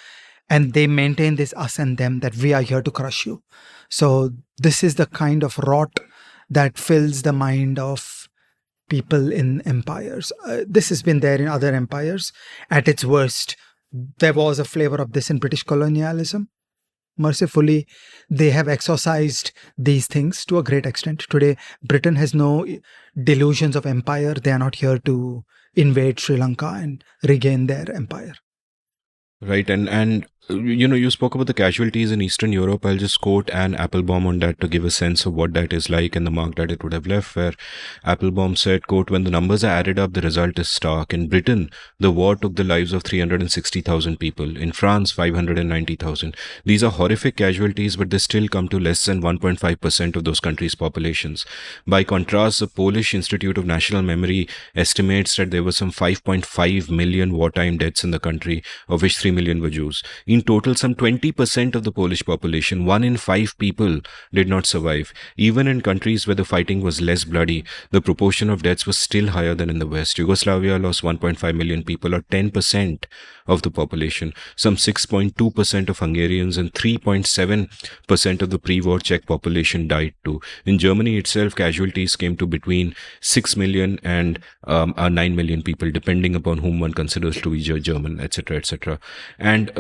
and they maintain this us and them, that we are here to crush you. So this is the kind of rot that fills the mind of people in empires. This has been there in other empires. At its worst, there was a flavor of this in British colonialism. Mercifully, they have exorcised these things to a great extent. Today, Britain has no delusions of empire. They are not here to invade Sri Lanka and regain their empire. Right, and you spoke about the casualties in Eastern Europe. I'll just quote Anne Applebaum on that to give a sense of what that is like and the mark that it would have left, where Applebaum said, quote, "When the numbers are added up, the result is stark. In Britain, the war took the lives of 360,000 people. In France, 590,000. These are horrific casualties, but they still come to less than 1.5% of those countries' populations. By contrast, the Polish Institute of National Memory estimates that there were some 5.5 million wartime deaths in the country, of which 3 million were Jews. In total, some 20% of the Polish population, 1 in 5 people, did not survive. Even in countries where the fighting was less bloody, the proportion of deaths was still higher than in the West. Yugoslavia lost 1.5 million people, or 10% of the population. Some 6.2% of Hungarians and 3.7% of the pre-war Czech population died too. In Germany itself, casualties came to between 6 million and 9 million people, depending upon whom one considers to be German, etc., etc. And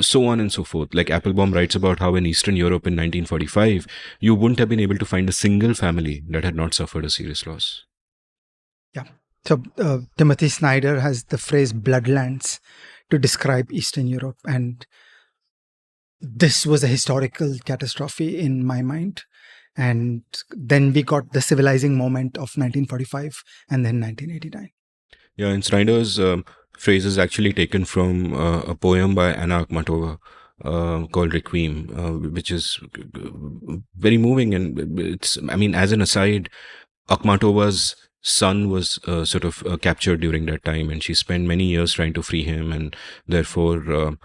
so on and so forth. Like Applebaum writes about how in Eastern Europe in 1945, you wouldn't have been able to find a single family that had not suffered a serious loss. Yeah. So Timothy Snyder has the phrase bloodlands to describe Eastern Europe. And this was a historical catastrophe in my mind. And then we got the civilizing moment of 1945 and then 1989. Yeah, and Snyder's phrase is actually taken from a poem by Anna Akhmatova called Requiem, which is very moving. And it's, I mean, as an aside, Akhmatova's son was sort of captured during that time, and she spent many years trying to free him, and therefore,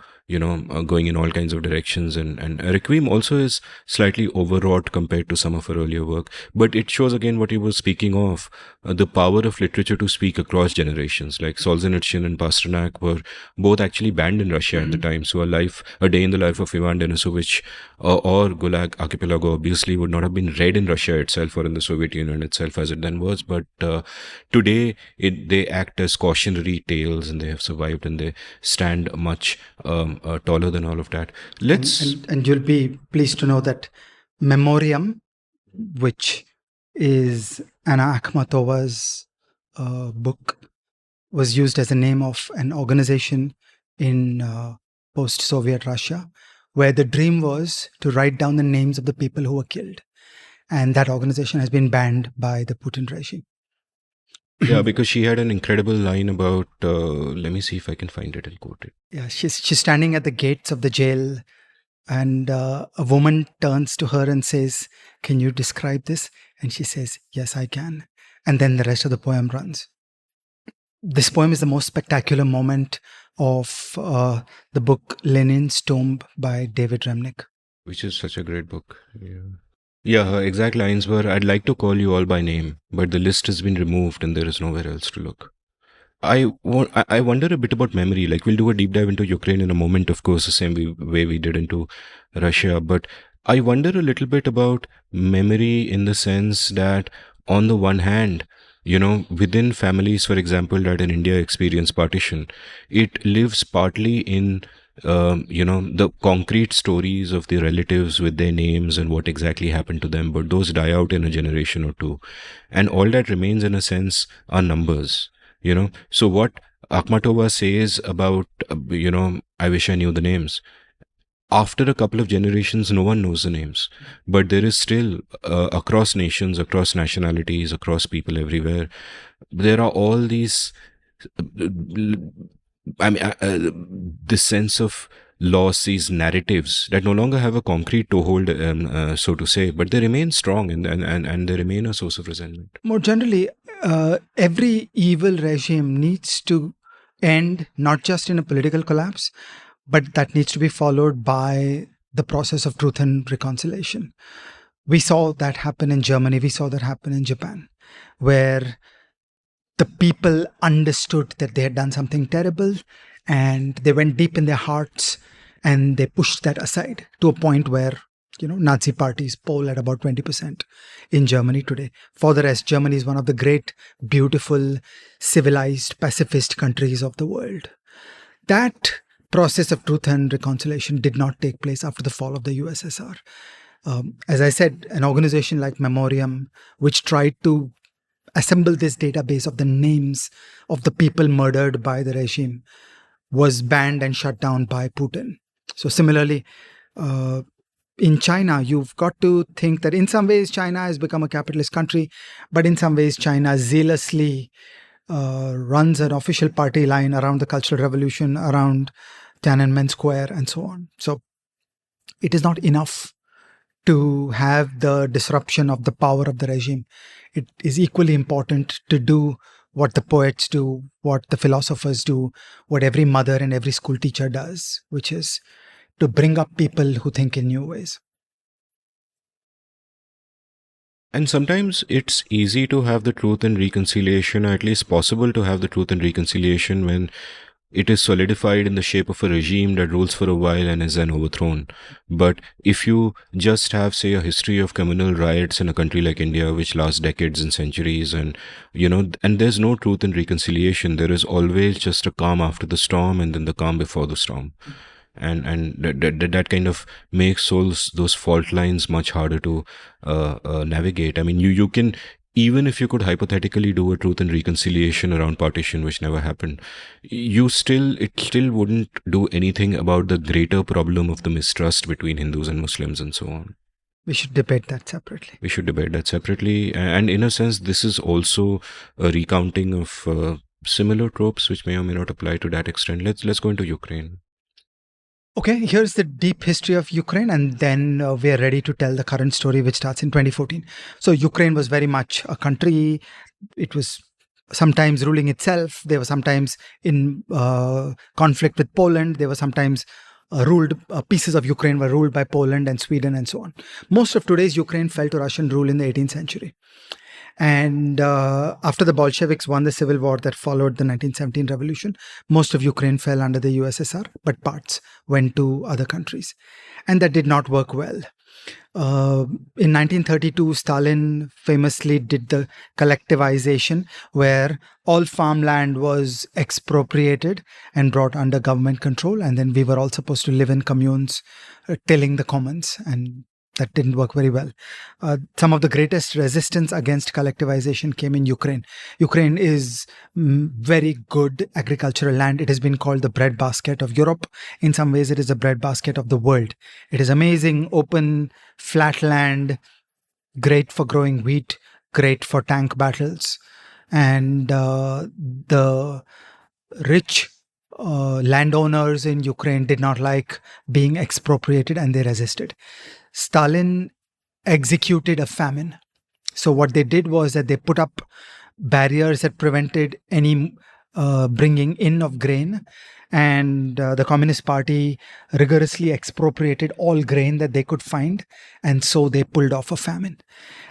going in all kinds of directions. And Requiem also is slightly overwrought compared to some of her earlier work, but it shows again what you were speaking of, the power of literature to speak across generations. Like Solzhenitsyn and Pasternak were both actually banned in Russia at the time. So a day in the life of Ivan Denisovich or Gulag Archipelago obviously would not have been read in Russia itself or in the Soviet Union itself as it then was. But today they act as cautionary tales, and they have survived, and they stand much taller than all of that. And you'll be pleased to know that Memoriam, which is Anna Akhmatova's book, was used as a name of an organization in post-Soviet Russia, where the dream was to write down the names of the people who were killed. And that organization has been banned by the Putin regime. Yeah, because she had an incredible line about, let me see if I can find it and quote it. Yeah, she's standing at the gates of the jail, and a woman turns to her and says, "Can you describe this?" And she says, "Yes, I can." And then the rest of the poem runs. This poem is the most spectacular moment of the book Lenin's Tomb by David Remnick. Which is such a great book. Yeah, her exact lines were, "I'd like to call you all by name, but the list has been removed and there is nowhere else to look." I wonder a bit about memory. Like, we'll do a deep dive into Ukraine in a moment, of course, the same way we did into Russia. But I wonder a little bit about memory in the sense that, on the one hand, within families, for example, that in India experience partition, it lives partly in the concrete stories of the relatives with their names and what exactly happened to them, but those die out in a generation or two. And all that remains, in a sense, are numbers, So what Akhmatova says about, I wish I knew the names. After a couple of generations, no one knows the names, but there is still, across nations, across nationalities, across people everywhere, there are all these, this sense of loss, these narratives that no longer have a concrete toehold, so to say, but they remain strong and they remain a source of resentment. More generally, every evil regime needs to end not just in a political collapse, but that needs to be followed by the process of truth and reconciliation. We saw that happen in Germany. We saw that happen in Japan, where the people understood that they had done something terrible, and they went deep in their hearts and they pushed that aside to a point where, Nazi parties poll at about 20% in Germany today. For the rest, Germany is one of the great, beautiful, civilized, pacifist countries of the world. That process of truth and reconciliation did not take place after the fall of the USSR. As I said, an organization like Memoriam, which tried to assemble this database of the names of the people murdered by the regime, was banned and shut down by Putin. So similarly, in China, you've got to think that in some ways China has become a capitalist country, but in some ways China zealously runs an official party line around the Cultural Revolution, around Tiananmen Square, and so on. So it is not enough to have the disruption of the power of the regime. It is equally important to do what the poets do, what the philosophers do, what every mother and every school teacher does, which is to bring up people who think in new ways. And sometimes it's easy to have the truth and reconciliation, or at least possible to have the truth and reconciliation, when it is solidified in the shape of a regime that rules for a while and is then overthrown. But if you just have, say, a history of communal riots in a country like India, which lasts decades and centuries, and and there's no truth and reconciliation, there is always just a calm after the storm and then the calm before the storm. And that kind of makes those fault lines much harder to navigate. I mean, you can even if you could hypothetically do a truth and reconciliation around partition, which never happened, it still wouldn't do anything about the greater problem of the mistrust between Hindus and Muslims and so on. We should debate that separately. We should debate that separately. And in a sense, this is also a recounting of similar tropes, which may or may not apply to that extent. Let's go into Ukraine. Okay, here's the deep history of Ukraine, and then we are ready to tell the current story, which starts in 2014. So Ukraine was very much a country. It was sometimes ruling itself. They were sometimes in conflict with Poland. They were sometimes pieces of Ukraine were ruled by Poland and Sweden and so on. Most of today's Ukraine fell to Russian rule in the 18th century. And after the Bolsheviks won the civil war that followed the 1917 revolution, most of Ukraine fell under the USSR, but parts went to other countries. And that did not work well. In 1932, Stalin famously did the collectivization, where all farmland was expropriated and brought under government control. And then we were all supposed to live in communes, tilling the commons. And that didn't work very well. Some of the greatest resistance against collectivization came in Ukraine. Ukraine is very good agricultural land. It has been called the breadbasket of Europe. In some ways, it is the breadbasket of the world. It is amazing, open, flat land, great for growing wheat, great for tank battles. And the rich landowners in Ukraine did not like being expropriated, and they resisted. Stalin executed a famine. So what they did was that they put up barriers that prevented any bringing in of grain, and the Communist Party rigorously expropriated all grain that they could find, and so they pulled off a famine.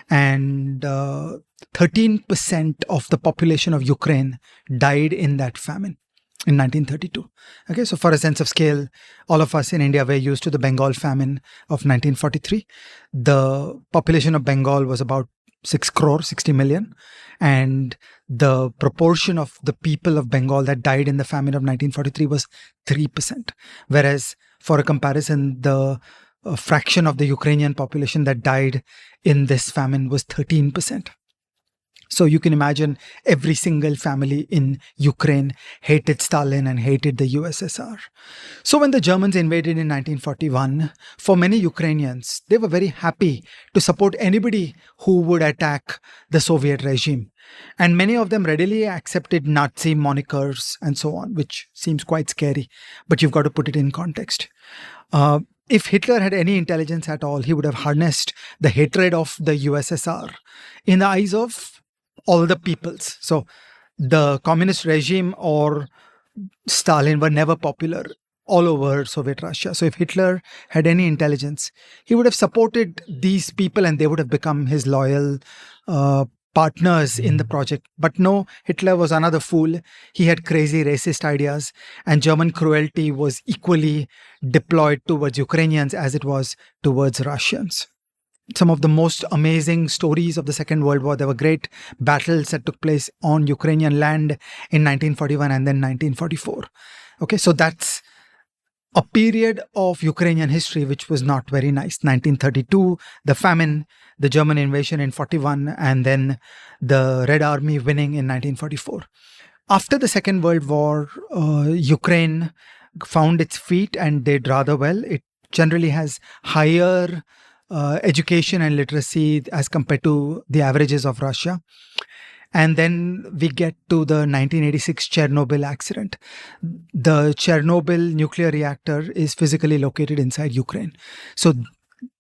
And 13% of the population of Ukraine died in that famine in 1932. Okay, so for a sense of scale, all of us in India were used to the Bengal famine of 1943. The population of Bengal was about 6 crore, 60 million. And the proportion of the people of Bengal that died in the famine of 1943 was 3%. Whereas, for a comparison, the fraction of the Ukrainian population that died in this famine was 13%. So you can imagine every single family in Ukraine hated Stalin and hated the USSR. So when the Germans invaded in 1941, for many Ukrainians, they were very happy to support anybody who would attack the Soviet regime. And many of them readily accepted Nazi monikers and so on, which seems quite scary, but you've got to put it in context. If Hitler had any intelligence at all, he would have harnessed the hatred of the USSR in the eyes of all the peoples. So the communist regime or Stalin were never popular all over Soviet Russia. So if Hitler had any intelligence, he would have supported these people and they would have become his loyal partners in the project. But no, Hitler was another fool. He had crazy racist ideas, and German cruelty was equally deployed towards Ukrainians as it was towards Russians. Some of the most amazing stories of the Second World War. There were great battles that took place on Ukrainian land in 1941 and then 1944. Okay, so that's a period of Ukrainian history which was not very nice. 1932, the famine, the German invasion in 41, and then the Red Army winning in 1944. After the Second World War, Ukraine found its feet and did rather well. It generally has higher education and literacy as compared to the averages of Russia. And then we get to the 1986 Chernobyl accident. The Chernobyl nuclear reactor is physically located inside Ukraine. So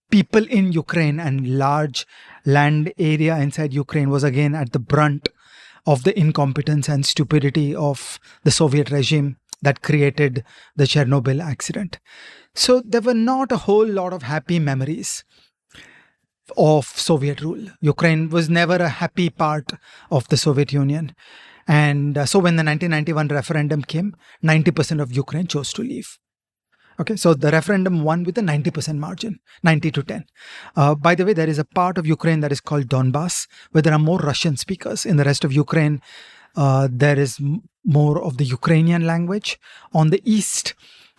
people in Ukraine and large land area inside Ukraine was again at the brunt of the incompetence and stupidity of the Soviet regime that created the Chernobyl accident. So there were not a whole lot of happy memories of Soviet rule. Ukraine was never a happy part of the Soviet Union. And so when the 1991 referendum came, 90% of Ukraine chose to leave. Okay, so the referendum won with a 90% margin, 90 to 10. By the way, there is a part of Ukraine that is called Donbass, where there are more Russian speakers. In the rest of Ukraine, there is more of the Ukrainian language. On the east,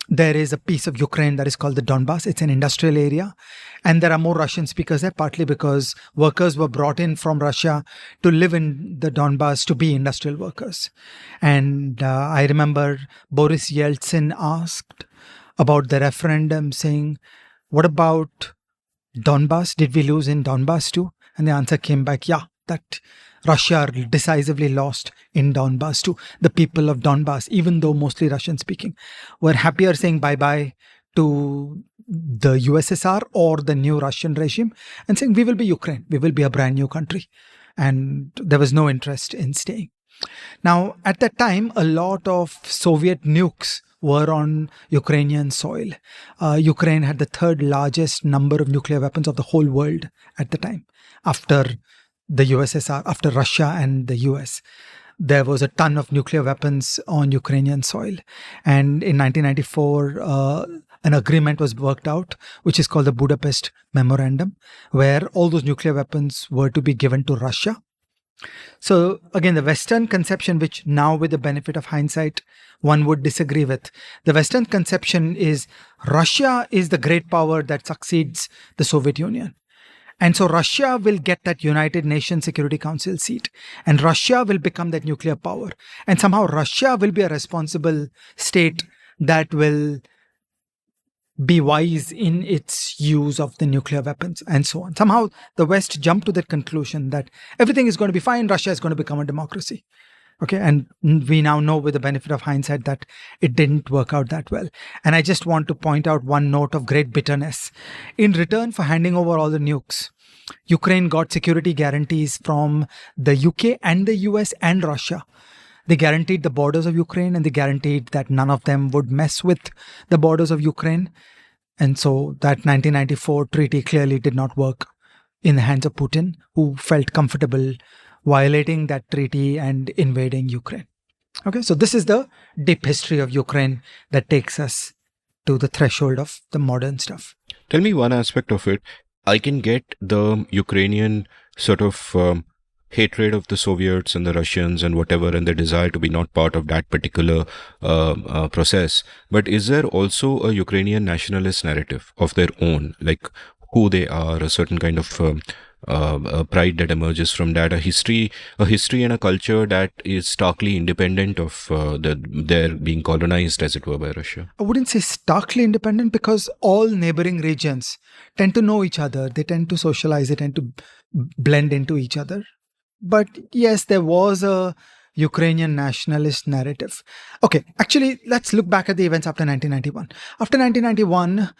there is a piece of Ukraine that is called the Donbass. It's an industrial area. And there are more Russian speakers there, partly because workers were brought in from Russia to live in the Donbass to be industrial workers. And I remember Boris Yeltsin asked about the referendum, saying, what about Donbass? Did we lose in Donbass too? And the answer came back, yeah, that Russia decisively lost in Donbass too. The people of Donbass, even though mostly Russian speaking, were happier saying bye-bye to the USSR or the new Russian regime and saying, we will be Ukraine. We will be a brand new country. And there was no interest in staying. Now, at that time, a lot of Soviet nukes were on Ukrainian soil. Ukraine had the third largest number of nuclear weapons of the whole world at the time, after the USSR, after Russia and the US. There was a ton of nuclear weapons on Ukrainian soil. And in 1994, an agreement was worked out, which is called the Budapest Memorandum, where all those nuclear weapons were to be given to Russia. So again, the Western conception, which now with the benefit of hindsight, one would disagree with. The Western conception is Russia is the great power that succeeds the Soviet Union. And so Russia will get that United Nations Security Council seat. And Russia will become that nuclear power. And somehow Russia will be a responsible state that will be wise in its use of the nuclear weapons and so on. Somehow the West jumped to that conclusion that everything is going to be fine. Russia is going to become a democracy. Okay. And we now know with the benefit of hindsight that it didn't work out that well. And I just want to point out one note of great bitterness. In return for handing over all the nukes, Ukraine got security guarantees from the UK and the US and Russia. They guaranteed the borders of Ukraine and they guaranteed that none of them would mess with the borders of Ukraine. And so that 1994 treaty clearly did not work in the hands of Putin, who felt comfortable violating that treaty and invading Ukraine. Okay, so this is the deep history of Ukraine that takes us to the threshold of the modern stuff. Tell me one aspect of it. I can get the Ukrainian sort of hatred of the Soviets and the Russians and whatever, and the desire to be not part of that particular process. But is there also a Ukrainian nationalist narrative of their own, like who they are, a certain kind of pride that emerges from that, a history and a culture that is starkly independent of their being colonized, as it were, by Russia? I wouldn't say starkly independent, because all neighboring regions tend to know each other. They tend to socialize. They tend to blend into each other. But yes, there was a Ukrainian nationalist narrative. Okay, actually, let's look back at the events after 1991. After 1991,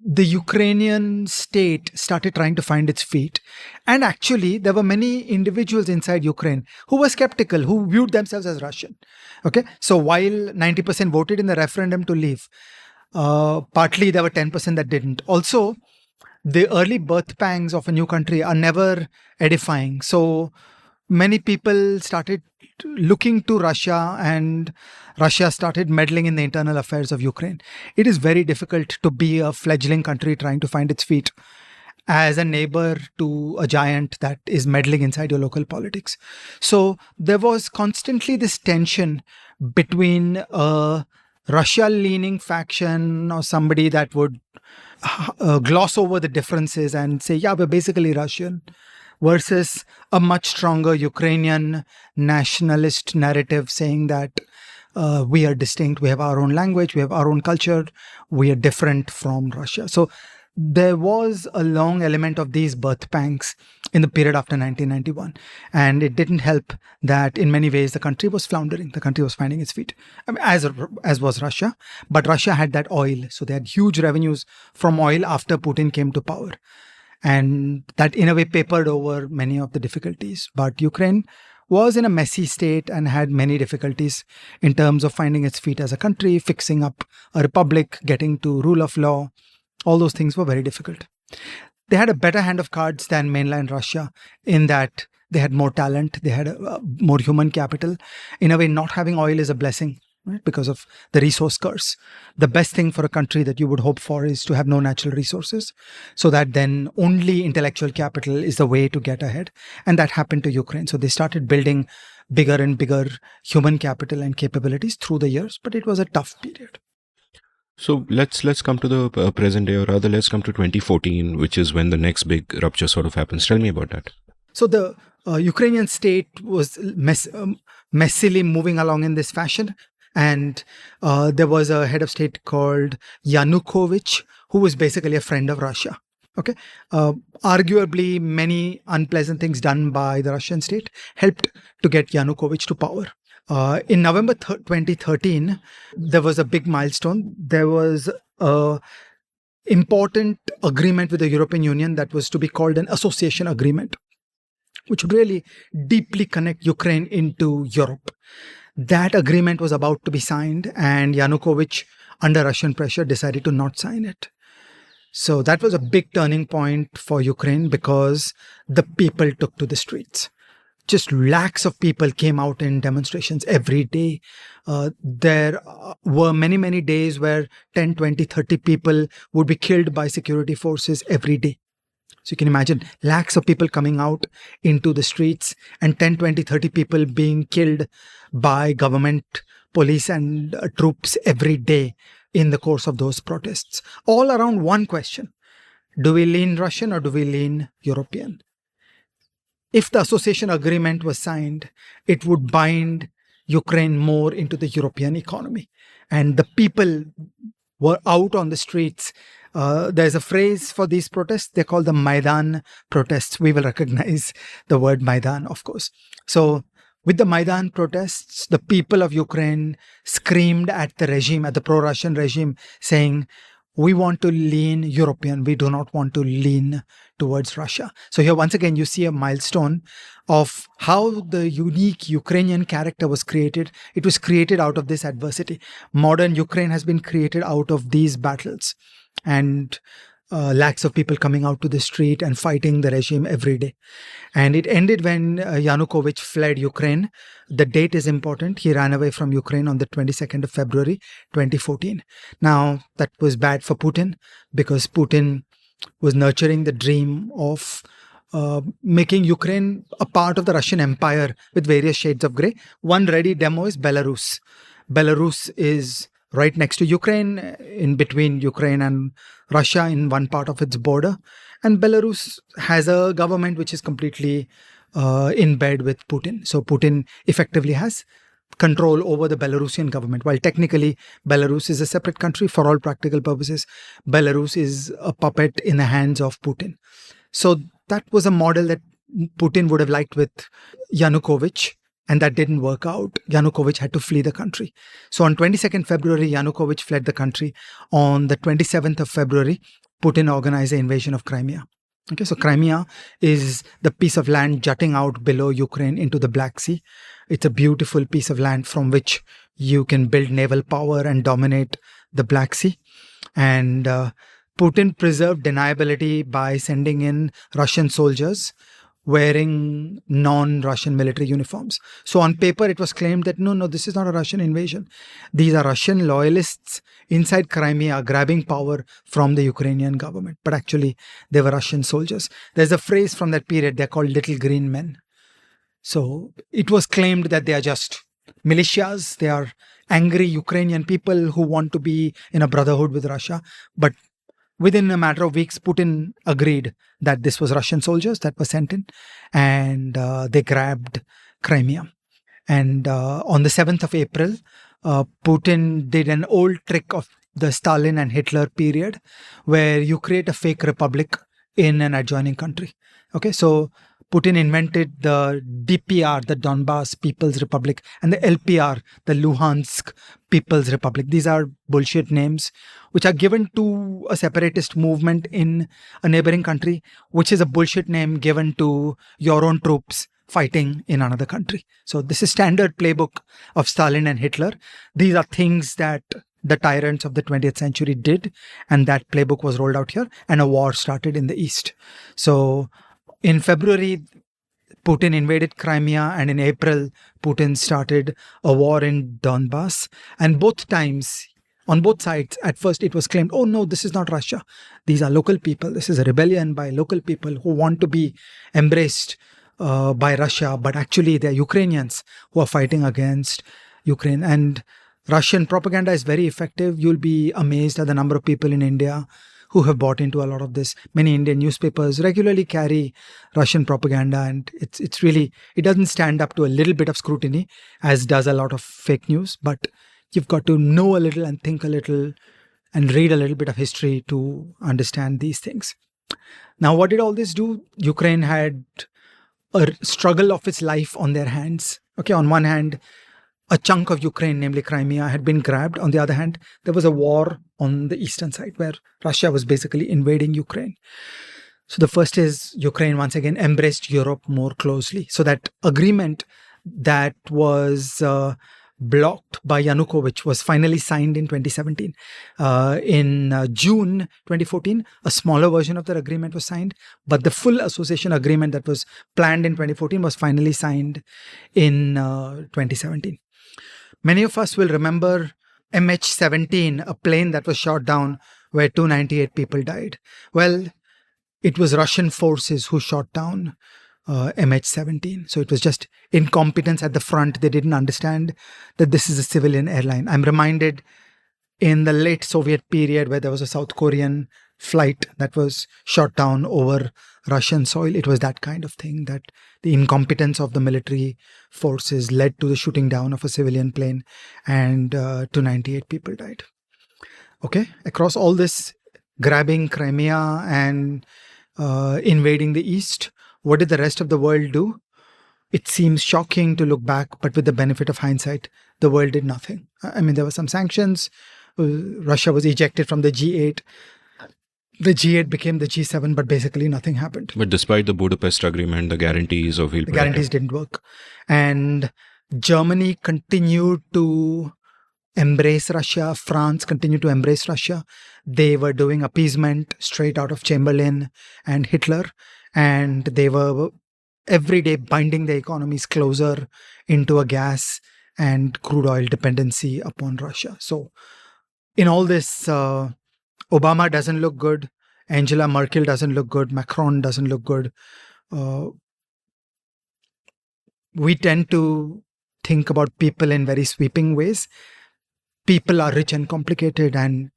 the Ukrainian state started trying to find its feet. And actually, there were many individuals inside Ukraine who were skeptical, who viewed themselves as Russian. Okay, so while 90% voted in the referendum to leave, partly there were 10% that didn't. Also, the early birth pangs of a new country are never edifying. So many people started looking to Russia, and Russia started meddling in the internal affairs of Ukraine. It is very difficult to be a fledgling country trying to find its feet as a neighbor to a giant that is meddling inside your local politics. So there was constantly this tension between a Russia-leaning faction or somebody that would gloss over the differences and say, yeah, we're basically Russian, versus a much stronger Ukrainian nationalist narrative saying that we are distinct, we have our own language, we have our own culture, we are different from Russia. So there was a long element of these birth pangs in the period after 1991. And it didn't help that in many ways the country was floundering. The country was finding its feet, I mean, as was Russia. But Russia had that oil. So they had huge revenues from oil after Putin came to power. And that in a way papered over many of the difficulties. But Ukraine was in a messy state and had many difficulties in terms of finding its feet as a country, fixing up a republic, getting to rule of law. All those things were very difficult. They had a better hand of cards than mainland Russia in that they had more talent, they had more human capital. In a way, not having oil is a blessing, right? Because of the resource curse. The best thing for a country that you would hope for is to have no natural resources, so that then only intellectual capital is the way to get ahead. And that happened to Ukraine. So they started building bigger and bigger human capital and capabilities through the years, but it was a tough period. So let's come to the present day, or rather, let's come to 2014, which is when the next big rupture sort of happens. Tell me about that. So the Ukrainian state was messily moving along in this fashion. And there was a head of state called Yanukovych, who was basically a friend of Russia. Okay. Arguably, many unpleasant things done by the Russian state helped to get Yanukovych to power. In November 2013, there was a big milestone. There was a important agreement with the European Union that was to be called an association agreement, which would really deeply connect Ukraine into Europe. That agreement was about to be signed, and Yanukovych, under Russian pressure, decided to not sign it. So that was a big turning point for Ukraine because the people took to the streets. Just lakhs of people came out in demonstrations every day. There were many, many days where 10, 20, 30 people would be killed by security forces every day. So you can imagine lakhs of people coming out into the streets and 10, 20, 30 people being killed by government, police and troops every day in the course of those protests. All around one question: do we lean Russian or do we lean European? If the association agreement was signed, it would bind Ukraine more into the European economy. And the people were out on the streets. There's a phrase for these protests. They're called the Maidan protests. We will recognize the word Maidan, of course. So with the Maidan protests, the people of Ukraine screamed at the regime, at the pro-Russian regime, saying, we want to lean European. We do not want to lean towards Russia. So here, once again, you see a milestone of how the unique Ukrainian character was created. It was created out of this adversity. Modern Ukraine has been created out of these battles. And lakhs of people coming out to the street and fighting the regime every day. And it ended when Yanukovych fled Ukraine. The date is important. He ran away from Ukraine on the 22nd of February, 2014. Now, that was bad for Putin because Putin was nurturing the dream of making Ukraine a part of the Russian Empire with various shades of grey. One ready demo is Belarus. Belarus is right next to Ukraine, in between Ukraine and Russia in one part of its border. And Belarus has a government which is completely in bed with Putin. So Putin effectively has control over the Belarusian government. While technically Belarus is a separate country, for all practical purposes, Belarus is a puppet in the hands of Putin. So that was a model that Putin would have liked with Yanukovych. And that didn't work out. Yanukovych had to flee the country. So on 22nd February, Yanukovych fled the country. On the 27th of February, Putin organized the invasion of Crimea. Okay, so Crimea is the piece of land jutting out below Ukraine into the Black Sea. It's a beautiful piece of land from which you can build naval power and dominate the Black Sea. And Putin preserved deniability by sending in Russian soldiers wearing non-Russian military uniforms. So on paper, it was claimed that no, this is not a Russian invasion. These are Russian loyalists inside Crimea grabbing power from the Ukrainian government. But actually, they were Russian soldiers. There's a phrase from that period, they're called little green men. So it was claimed that they are just militias. They are angry Ukrainian people who want to be in a brotherhood with Russia. But within a matter of weeks, Putin agreed that this was Russian soldiers that were sent in, and they grabbed Crimea. And on the 7th of April, Putin did an old trick of the Stalin and Hitler period, where you create a fake republic in an adjoining country. Okay, so Putin invented the DPR, the Donbass People's Republic, and the LPR, the Luhansk People's Republic. These are bullshit names which are given to a separatist movement in a neighboring country, which is a bullshit name given to your own troops fighting in another country. So this is standard playbook of Stalin and Hitler. These are things that the tyrants of the 20th century did, and that playbook was rolled out here, and a war started in the East. So in February, Putin invaded Crimea, and in April, Putin started a war in Donbass. And both times, on both sides, at first it was claimed, oh no, this is not Russia. These are local people. This is a rebellion by local people who want to be embraced by Russia. But actually, they're Ukrainians who are fighting against Ukraine. And Russian propaganda is very effective. You'll be amazed at the number of people in India who have bought into a lot of this. Many Indian newspapers regularly carry Russian propaganda, and it's really, it doesn't stand up to a little bit of scrutiny, as does a lot of fake news. But you've got to know a little and think a little and read a little bit of history to understand these things. Now, what did all this do? Ukraine had a struggle of its life on their hands. Okay, on one hand, a chunk of Ukraine, namely Crimea, had been grabbed. On the other hand, there was a war on the eastern side where Russia was basically invading Ukraine. So the first is Ukraine once again embraced Europe more closely. So that agreement that was blocked by Yanukovych was finally signed in 2017. In June 2014, a smaller version of that agreement was signed, but the full association agreement that was planned in 2014 was finally signed in 2017. Many of us will remember MH17, a plane that was shot down where 298 people died. Well, it was Russian forces who shot down MH17. So it was just incompetence at the front. They didn't understand that this is a civilian airline. I'm reminded in the late Soviet period where there was a South Korean flight that was shot down over Russian soil. It was that kind of thing, that the incompetence of the military forces led to the shooting down of a civilian plane, and 298 people died. Okay, across all this, grabbing Crimea and invading the east, what did the rest of the world do? It seems shocking to look back, but with the benefit of hindsight, the world did nothing. I mean, there were some sanctions. Russia was ejected from the G8. The G8 became the G7, but basically nothing happened. But despite the Budapest Agreement, the guarantees of the guarantees didn't work. And Germany continued to embrace Russia. France continued to embrace Russia. They were doing appeasement straight out of Chamberlain and Hitler. And they were every day binding the economies closer into a gas and crude oil dependency upon Russia. So in all this, Obama doesn't look good. Angela Merkel doesn't look good. Macron doesn't look good. We tend to think about people in very sweeping ways. People are rich and complicated, and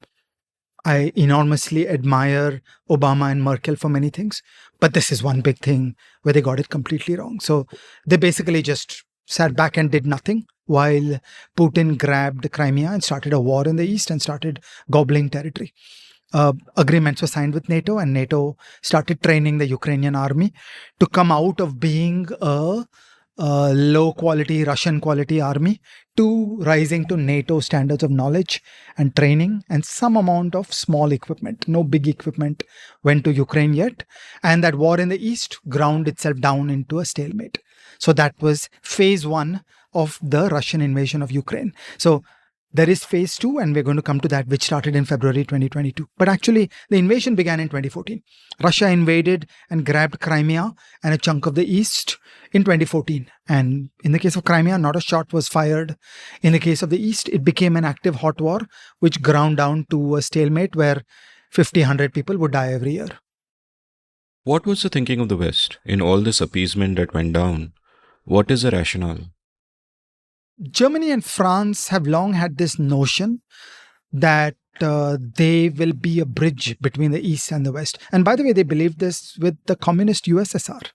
I enormously admire Obama and Merkel for many things. But this is one big thing where they got it completely wrong. So they basically just sat back and did nothing while Putin grabbed Crimea and started a war in the east and started gobbling territory. Agreements were signed with NATO, and NATO started training the Ukrainian army to come out of being a low quality, Russian quality army to rising to NATO standards of knowledge and training, and some amount of small equipment. No big equipment went to Ukraine yet. And that war in the east ground itself down into a stalemate. So that was phase one of the Russian invasion of Ukraine. So there is phase two, and we're going to come to that, which started in February 2022. But actually, the invasion began in 2014. Russia invaded and grabbed Crimea and a chunk of the east in 2014. And in the case of Crimea, not a shot was fired. In the case of the east, it became an active hot war, which ground down to a stalemate where 50, 100 people would die every year. What was the thinking of the West in all this appeasement that went down? What is the rationale? Germany and France have long had this notion that they will be a bridge between the East and the West. And by the way, they believed this with the communist USSR.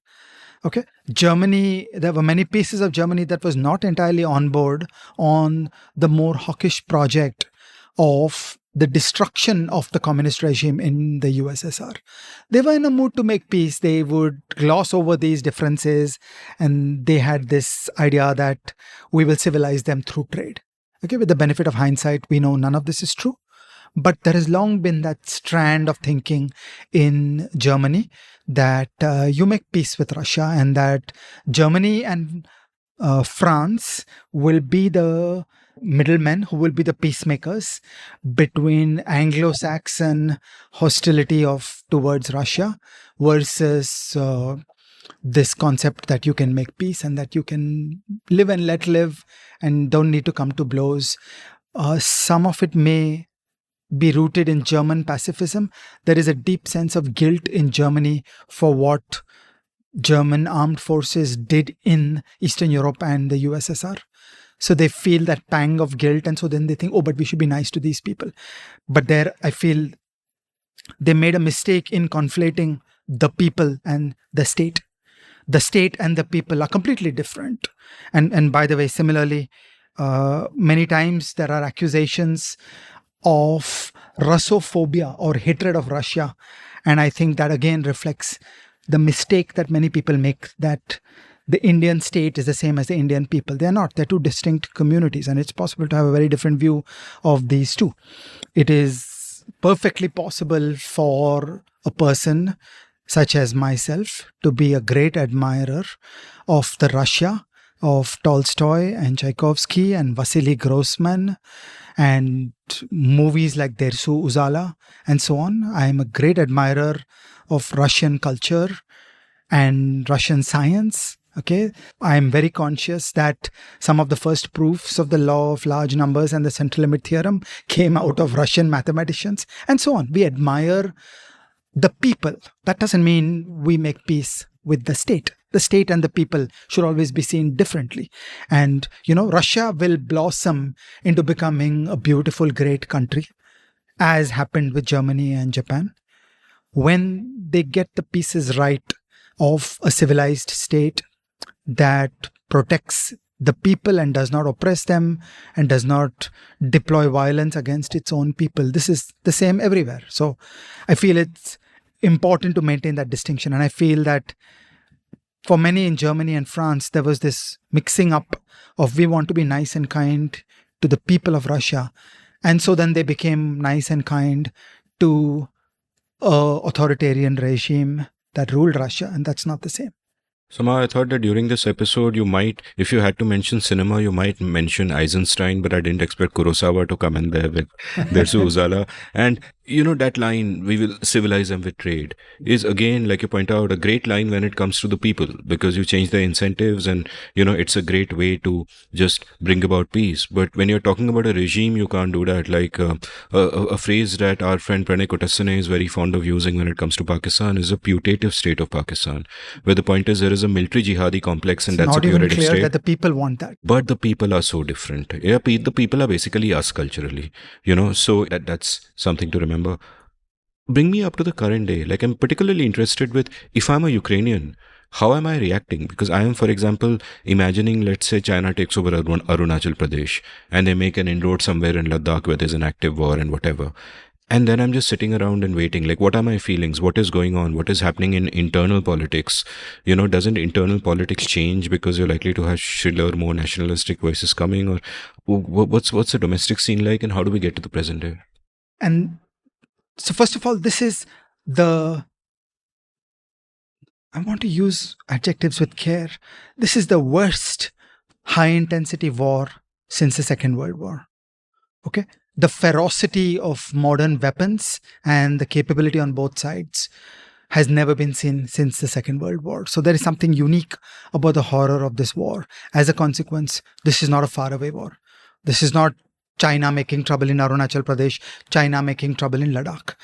Okay, Germany, there were many pieces of Germany that was not entirely on board on the more hawkish project of the destruction of the communist regime in the USSR. They were in a mood to make peace. They would gloss over these differences, and they had this idea that we will civilize them through trade. Okay, with the benefit of hindsight, we know none of this is true. But there has long been that strand of thinking in Germany that you make peace with Russia, and that Germany and France will be the middlemen who will be the peacemakers between Anglo-Saxon hostility towards Russia versus this concept that you can make peace and that you can live and let live and don't need to come to blows. Some of it may be rooted in German pacifism. There is a deep sense of guilt in Germany for what German armed forces did in Eastern Europe and the USSR. So they feel that pang of guilt. And so then they think, oh, but we should be nice to these people. But there, I feel they made a mistake in conflating the people and the state. The state and the people are completely different. And by the way, similarly, many times there are accusations of Russophobia or hatred of Russia. And I think that again reflects the mistake that many people make, that the Indian state is the same as the Indian people. They're not. They're two distinct communities. And it's possible to have a very different view of these two. It is perfectly possible for a person such as myself to be a great admirer of the Russia of Tolstoy and Tchaikovsky and Vasily Grossman and movies like Dersu Uzala and so on. I am a great admirer of Russian culture and Russian science. Okay, I am very conscious that some of the first proofs of the law of large numbers and the central limit theorem came out of Russian mathematicians and so on. We admire the people. That doesn't mean we make peace with the state. The state and the people should always be seen differently. And, Russia will blossom into becoming a beautiful, great country, as happened with Germany and Japan, when they get the pieces right of a civilized state that protects the people and does not oppress them and does not deploy violence against its own people. This is the same everywhere. So I feel it's important to maintain that distinction. And I feel that for many in Germany and France, there was this mixing up of we want to be nice and kind to the people of Russia. And so then they became nice and kind to an authoritarian regime that ruled Russia. And that's not the same. Somehow I thought that during this episode you might, if you had to mention cinema, you might mention Eisenstein, but I didn't expect Kurosawa to come in there with Dersu Uzala. And that line, we will civilize them with trade, is again, like you point out, a great line when it comes to the people, because you change the incentives and, it's a great way to just bring about peace. But when you're talking about a regime, you can't do that. Like a phrase that our friend Pranay Kotasane is very fond of using when it comes to Pakistan is a putative state of Pakistan, where the point is there is a military jihadi complex and that's a putative state. It's not even clear that the people want that. But the people are so different. Yeah, the people are basically us culturally, so that's something to remember. Bring me up to the current day. Like, I'm particularly interested with, if I'm a Ukrainian, how am I reacting? Because I am, for example, imagining, let's say China takes over Arunachal Pradesh and they make an inroad somewhere in Ladakh where there's an active war and whatever. And then I'm just sitting around and waiting. Like, what are my feelings? What is going on? What is happening in internal politics? Doesn't internal politics change because you're likely to have shriller, more nationalistic voices coming? Or what's the domestic scene like, and how do we get to the present day? And so first of all, this is I want to use adjectives with care. This is the worst high-intensity war since the Second World War. Okay? The ferocity of modern weapons and the capability on both sides has never been seen since the Second World War. So there is something unique about the horror of this war. As a consequence, this is not a faraway war. This is not China making trouble in Arunachal Pradesh, China making trouble in Ladakh.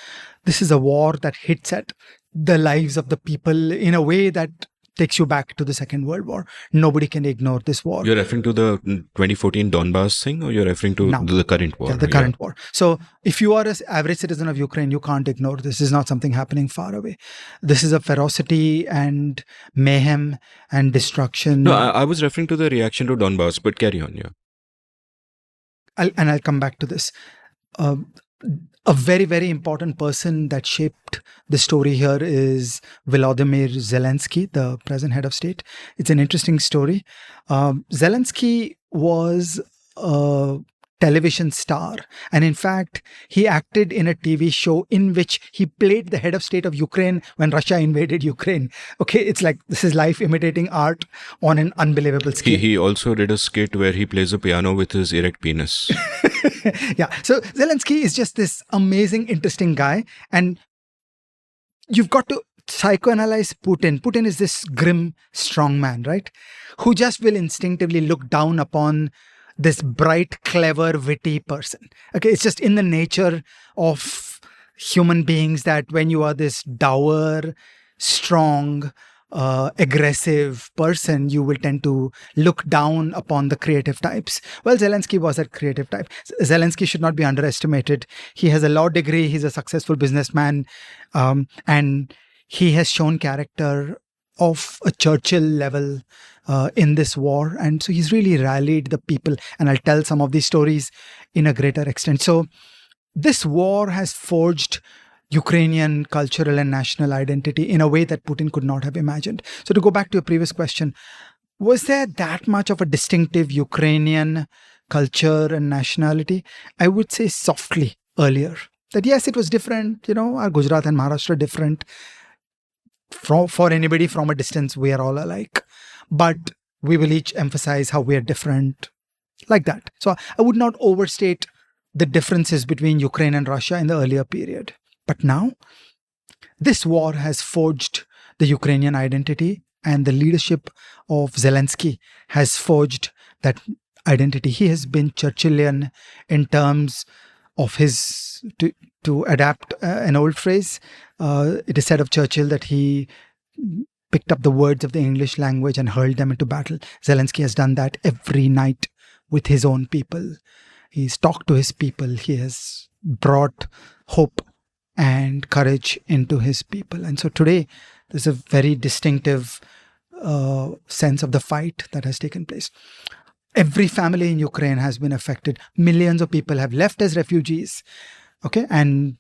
This is a war that hits at the lives of the people in a way that takes you back to the Second World War. Nobody can ignore this war. You're referring to the 2014 Donbass thing, or you're referring to the current war? Yeah, the current war. So if you are an average citizen of Ukraine, you can't ignore this. This is not something happening far away. This is a ferocity and mayhem and destruction. No, I was referring to the reaction to Donbass, but carry on, yeah. I'll come back to this. A very, very important person that shaped the story here is Volodymyr Zelensky, the present head of state. It's an interesting story. Zelensky was a television star. And in fact, he acted in a TV show in which he played the head of state of Ukraine when Russia invaded Ukraine. Okay, it's like this is life imitating art on an unbelievable scale. He also did a skit where he plays a piano with his erect penis. Yeah, so Zelensky is just this amazing, interesting guy. And you've got to psychoanalyze Putin. Putin is this grim, strong man, right? Who just will instinctively look down upon this bright, clever, witty person. Okay, it's just in the nature of human beings that when you are this dour, strong, aggressive person, you will tend to look down upon the creative types. Well, Zelensky was a creative type. Zelensky should not be underestimated. He has a law degree. He's a successful businessman. And he has shown character of a Churchill level in this war. And so he's really rallied the people. And I'll tell some of these stories in a greater extent. So this war has forged Ukrainian cultural and national identity in a way that Putin could not have imagined. So to go back to your previous question, was there that much of a distinctive Ukrainian culture and nationality? I would say softly earlier. That yes, it was different. Our Gujarat and Maharashtra are different. For anybody from a distance, we are all alike. But we will each emphasize how we are different, like that. So I would not overstate the differences between Ukraine and Russia in the earlier period. But now, this war has forged the Ukrainian identity, and the leadership of Zelensky has forged that identity. He has been Churchillian in terms of his, to adapt an old phrase, it is said of Churchill that he picked up the words of the English language and hurled them into battle. Zelensky has done that every night with his own people. He's talked to his people. He has brought hope and courage into his people. And so today, there's a very distinctive sense of the fight that has taken place. Every family in Ukraine has been affected. Millions of people have left as refugees, and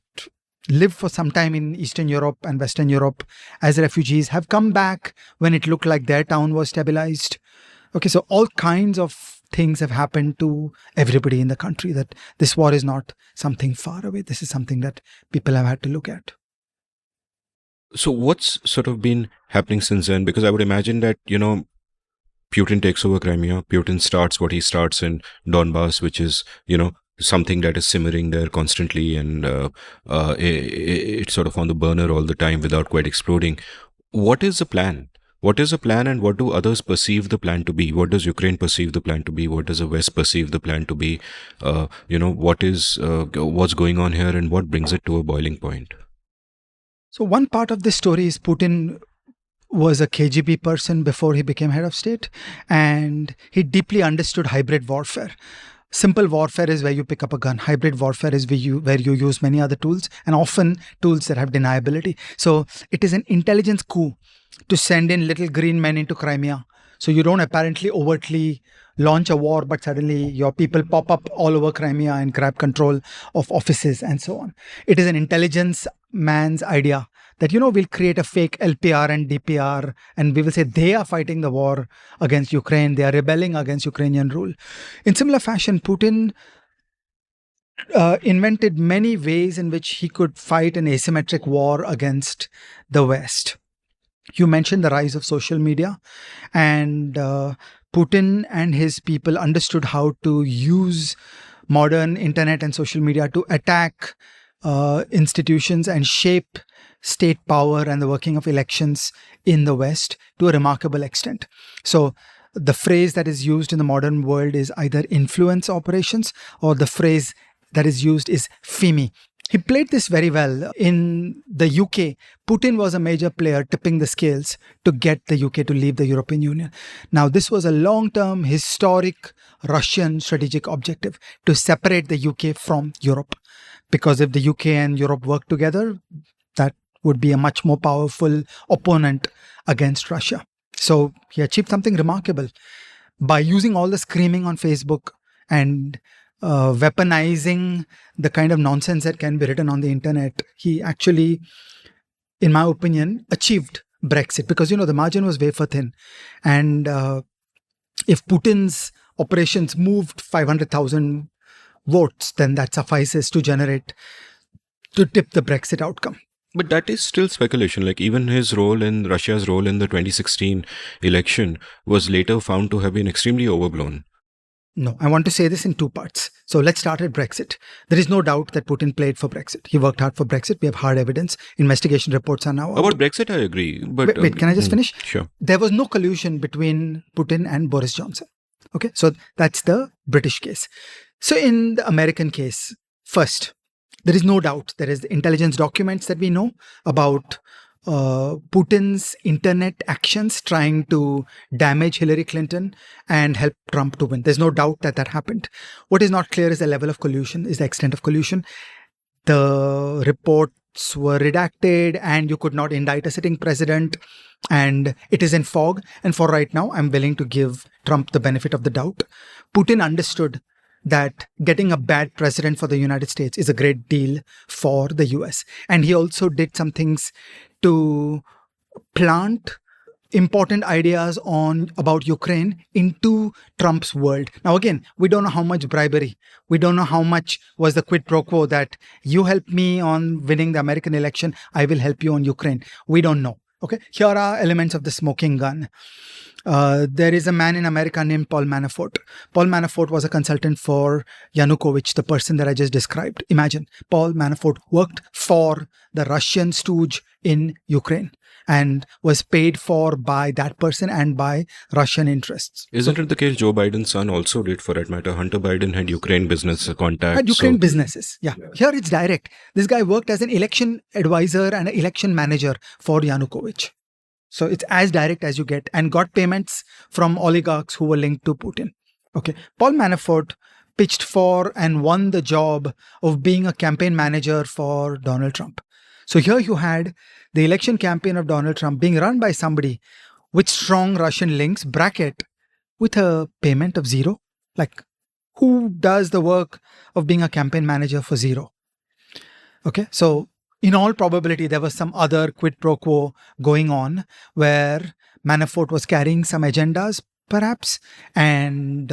lived for some time in Eastern Europe and Western Europe as refugees, have come back when it looked like their town was stabilized. So all kinds of things have happened to everybody in the country, that this war is not something far away. This is something that people have had to look at. So what's sort of been happening since then? Because I would imagine that, Putin takes over Crimea. Putin starts what he starts in Donbass, which is, something that is simmering there constantly, and it's sort of on the burner all the time without quite exploding. What is the plan? What is the plan, and what do others perceive the plan to be? What does Ukraine perceive the plan to be? What does the West perceive the plan to be? What's going on here, and what brings it to a boiling point? So one part of this story is Putin was a KGB person before he became head of state, and he deeply understood hybrid warfare. Simple warfare is where you pick up a gun. Hybrid warfare is where you use many other tools, and often tools that have deniability. So it is an intelligence coup to send in little green men into Crimea. So you don't apparently overtly launch a war, but suddenly your people pop up all over Crimea and grab control of offices and so on. It is an intelligence man's idea that, we'll create a fake LPR and DPR, and we will say they are fighting the war against Ukraine. They are rebelling against Ukrainian rule. In similar fashion, Putin invented many ways in which he could fight an asymmetric war against the West. You mentioned the rise of social media, and Putin and his people understood how to use modern internet and social media to attack institutions and shape state power and the working of elections in the West to a remarkable extent. So the phrase that is used in the modern world is either influence operations, or the phrase that is used is FIMI. He played this very well. In the UK, Putin was a major player tipping the scales to get the UK to leave the European Union. Now, this was a long-term, historic Russian strategic objective, to separate the UK from Europe. Because if the UK and Europe work together, that would be a much more powerful opponent against Russia. So he achieved something remarkable by using all the screaming on Facebook and weaponizing the kind of nonsense that can be written on the internet. He actually, in my opinion, achieved Brexit, because, the margin was wafer thin. And if Putin's operations moved 500,000 votes, then that suffices to tip the Brexit outcome. But that is still speculation. Like, even Russia's role in the 2016 election was later found to have been extremely overblown. No, I want to say this in two parts. So let's start at Brexit. There is no doubt that Putin played for Brexit. He worked hard for Brexit. We have hard evidence. Investigation reports are now out. About Brexit, I agree. But wait, can I just finish? Sure. There was no collusion between Putin and Boris Johnson. Okay, so that's the British case. So in the American case, first, there is no doubt there is the intelligence documents that we know about Putin's internet actions trying to damage Hillary Clinton and help Trump to win. There's no doubt that that happened. What is not clear is the level of collusion, is the extent of collusion. The reports were redacted and you could not indict a sitting president, and it is in fog. And for right now, I'm willing to give Trump the benefit of the doubt. Putin understood that getting a bad president for the United States is a great deal for the US. And he also did some things to plant important ideas about Ukraine into Trump's world. Now, again, we don't know how much bribery. We don't know how much was the quid pro quo that you help me on winning the American election, I will help you on Ukraine. We don't know. Okay, here are elements of the smoking gun. There is a man in America named Paul Manafort. Paul Manafort was a consultant for Yanukovych, the person that I just described. Imagine, Paul Manafort worked for the Russian stooge in Ukraine and was paid for by that person and by Russian interests. Isn't it the case Joe Biden's son also did, for that matter? Hunter Biden had Ukraine business contacts. Had Ukraine businesses, yeah. Here it's direct. This guy worked as an election advisor and an election manager for Yanukovych. So it's as direct as you get, and got payments from oligarchs who were linked to Putin. Okay. Paul Manafort pitched for and won the job of being a campaign manager for Donald Trump. So here you had the election campaign of Donald Trump being run by somebody with strong Russian links, bracket, with a payment of zero. Like, who does the work of being a campaign manager for zero? Okay. So in all probability, there was some other quid pro quo going on where Manafort was carrying some agendas, perhaps, and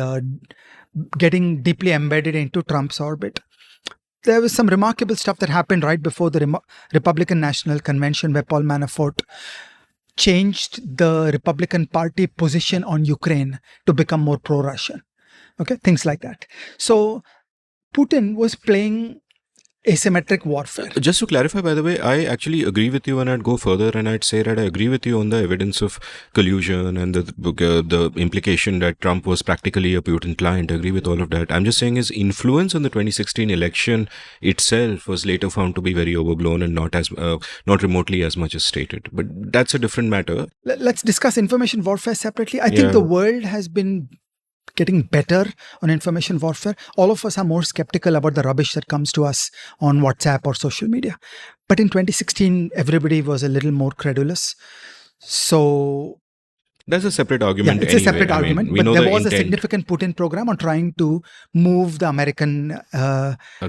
getting deeply embedded into Trump's orbit. There was some remarkable stuff that happened right before the Republican National Convention, where Paul Manafort changed the Republican Party position on Ukraine to become more pro-Russian. Okay, things like that. So Putin was playing asymmetric warfare. Just to clarify, by the way, I actually agree with you, and I'd go further and I'd say that I agree with you on the evidence of collusion and the implication that Trump was practically a Putin client. I agree with all of that. I'm just saying his influence on the 2016 election itself was later found to be very overblown and not remotely as much as stated. But that's a different matter. Let's discuss information warfare separately. I think the world has been getting better on information warfare. All of us are more skeptical about the rubbish that comes to us on WhatsApp or social media. But in 2016, everybody was a little more credulous. So that's a separate argument. Yeah, it's anyway. a separate argument. But there was a significant Putin program on trying to move the American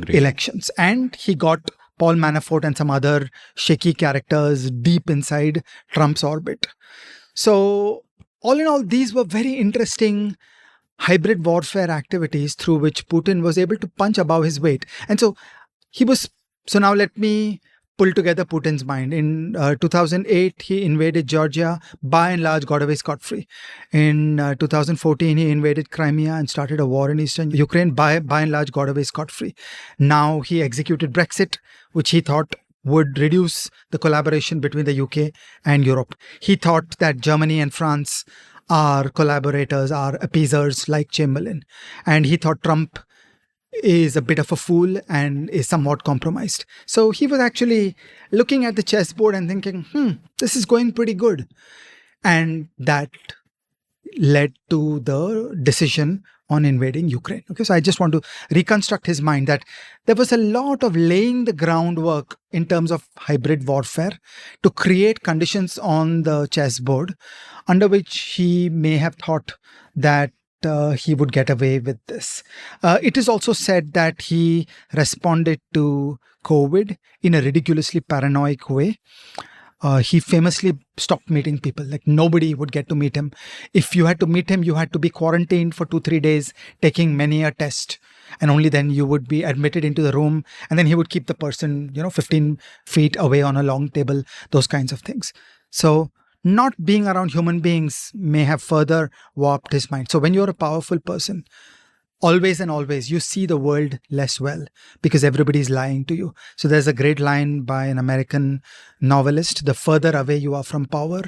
elections. And he got Paul Manafort and some other shaky characters deep inside Trump's orbit. So all in all, these were very interesting hybrid warfare activities through which Putin was able to punch above his weight. And so now let me pull together Putin's mind. In 2008, he invaded Georgia, by and large got away scot-free. In 2014, he invaded Crimea and started a war in eastern Ukraine, by and large got away scot-free. Now he executed Brexit, which he thought would reduce the collaboration between the UK and Europe. He thought that Germany and France are collaborators, are appeasers like Chamberlain. And he thought Trump is a bit of a fool and is somewhat compromised. So he was actually looking at the chessboard and thinking, this is going pretty good. And that led to the decision on invading Ukraine. Okay, so I just want to reconstruct his mind that there was a lot of laying the groundwork in terms of hybrid warfare to create conditions on the chessboard under which he may have thought that he would get away with this. It is also said that he responded to COVID in a ridiculously paranoid way. He famously stopped meeting people. Like, nobody would get to meet him. If you had to meet him, you had to be quarantined for 2-3 days, taking many a test. And only then you would be admitted into the room. And then he would keep the person, 15 feet away on a long table, those kinds of things. So not being around human beings may have further warped his mind. So when you're a powerful person, always and always, you see the world less well because everybody's lying to you. So there's a great line by an American novelist: the further away you are from power,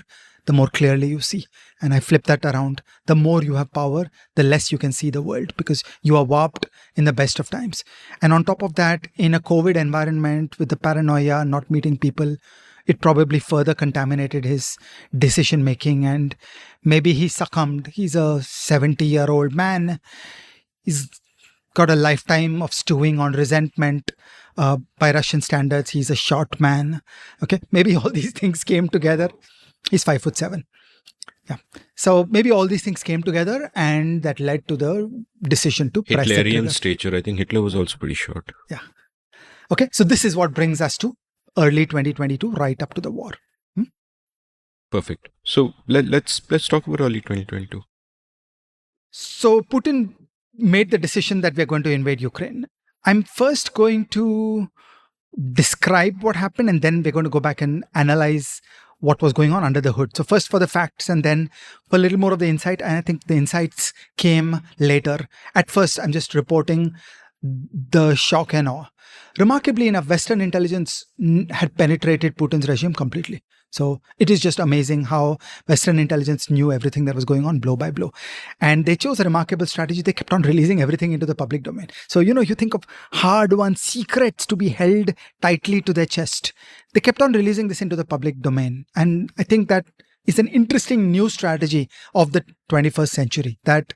the more clearly you see. And I flip that around. The more you have power, the less you can see the world because you are warped in the best of times. And on top of that, in a COVID environment with the paranoia, not meeting people, it probably further contaminated his decision making, and maybe he succumbed. He's a 70-year-old man. He's got a lifetime of stewing on resentment. By Russian standards, he's a short man. Okay, maybe all these things came together. He's 5'7". Yeah. So maybe all these things came together, and that led to the decision to press the Hitlerian trigger. stature. I think Hitler was also pretty short. Yeah. Okay. So this is what brings us to early 2022, right up to the war. Perfect. So let's talk about early 2022. So Putin made the decision that we're going to invade Ukraine. I'm first going to describe what happened, and then we're going to go back and analyze what was going on under the hood. So first for the facts, and then for a little more of the insight. And I think the insights came later. At first, I'm just reporting the shock and awe. Remarkably enough, Western intelligence had penetrated Putin's regime completely. So it is just amazing how Western intelligence knew everything that was going on blow by blow. And they chose a remarkable strategy. They kept on releasing everything into the public domain. So, you think of hard-won secrets to be held tightly to their chest. They kept on releasing this into the public domain. And I think that is an interesting new strategy of the 21st century, that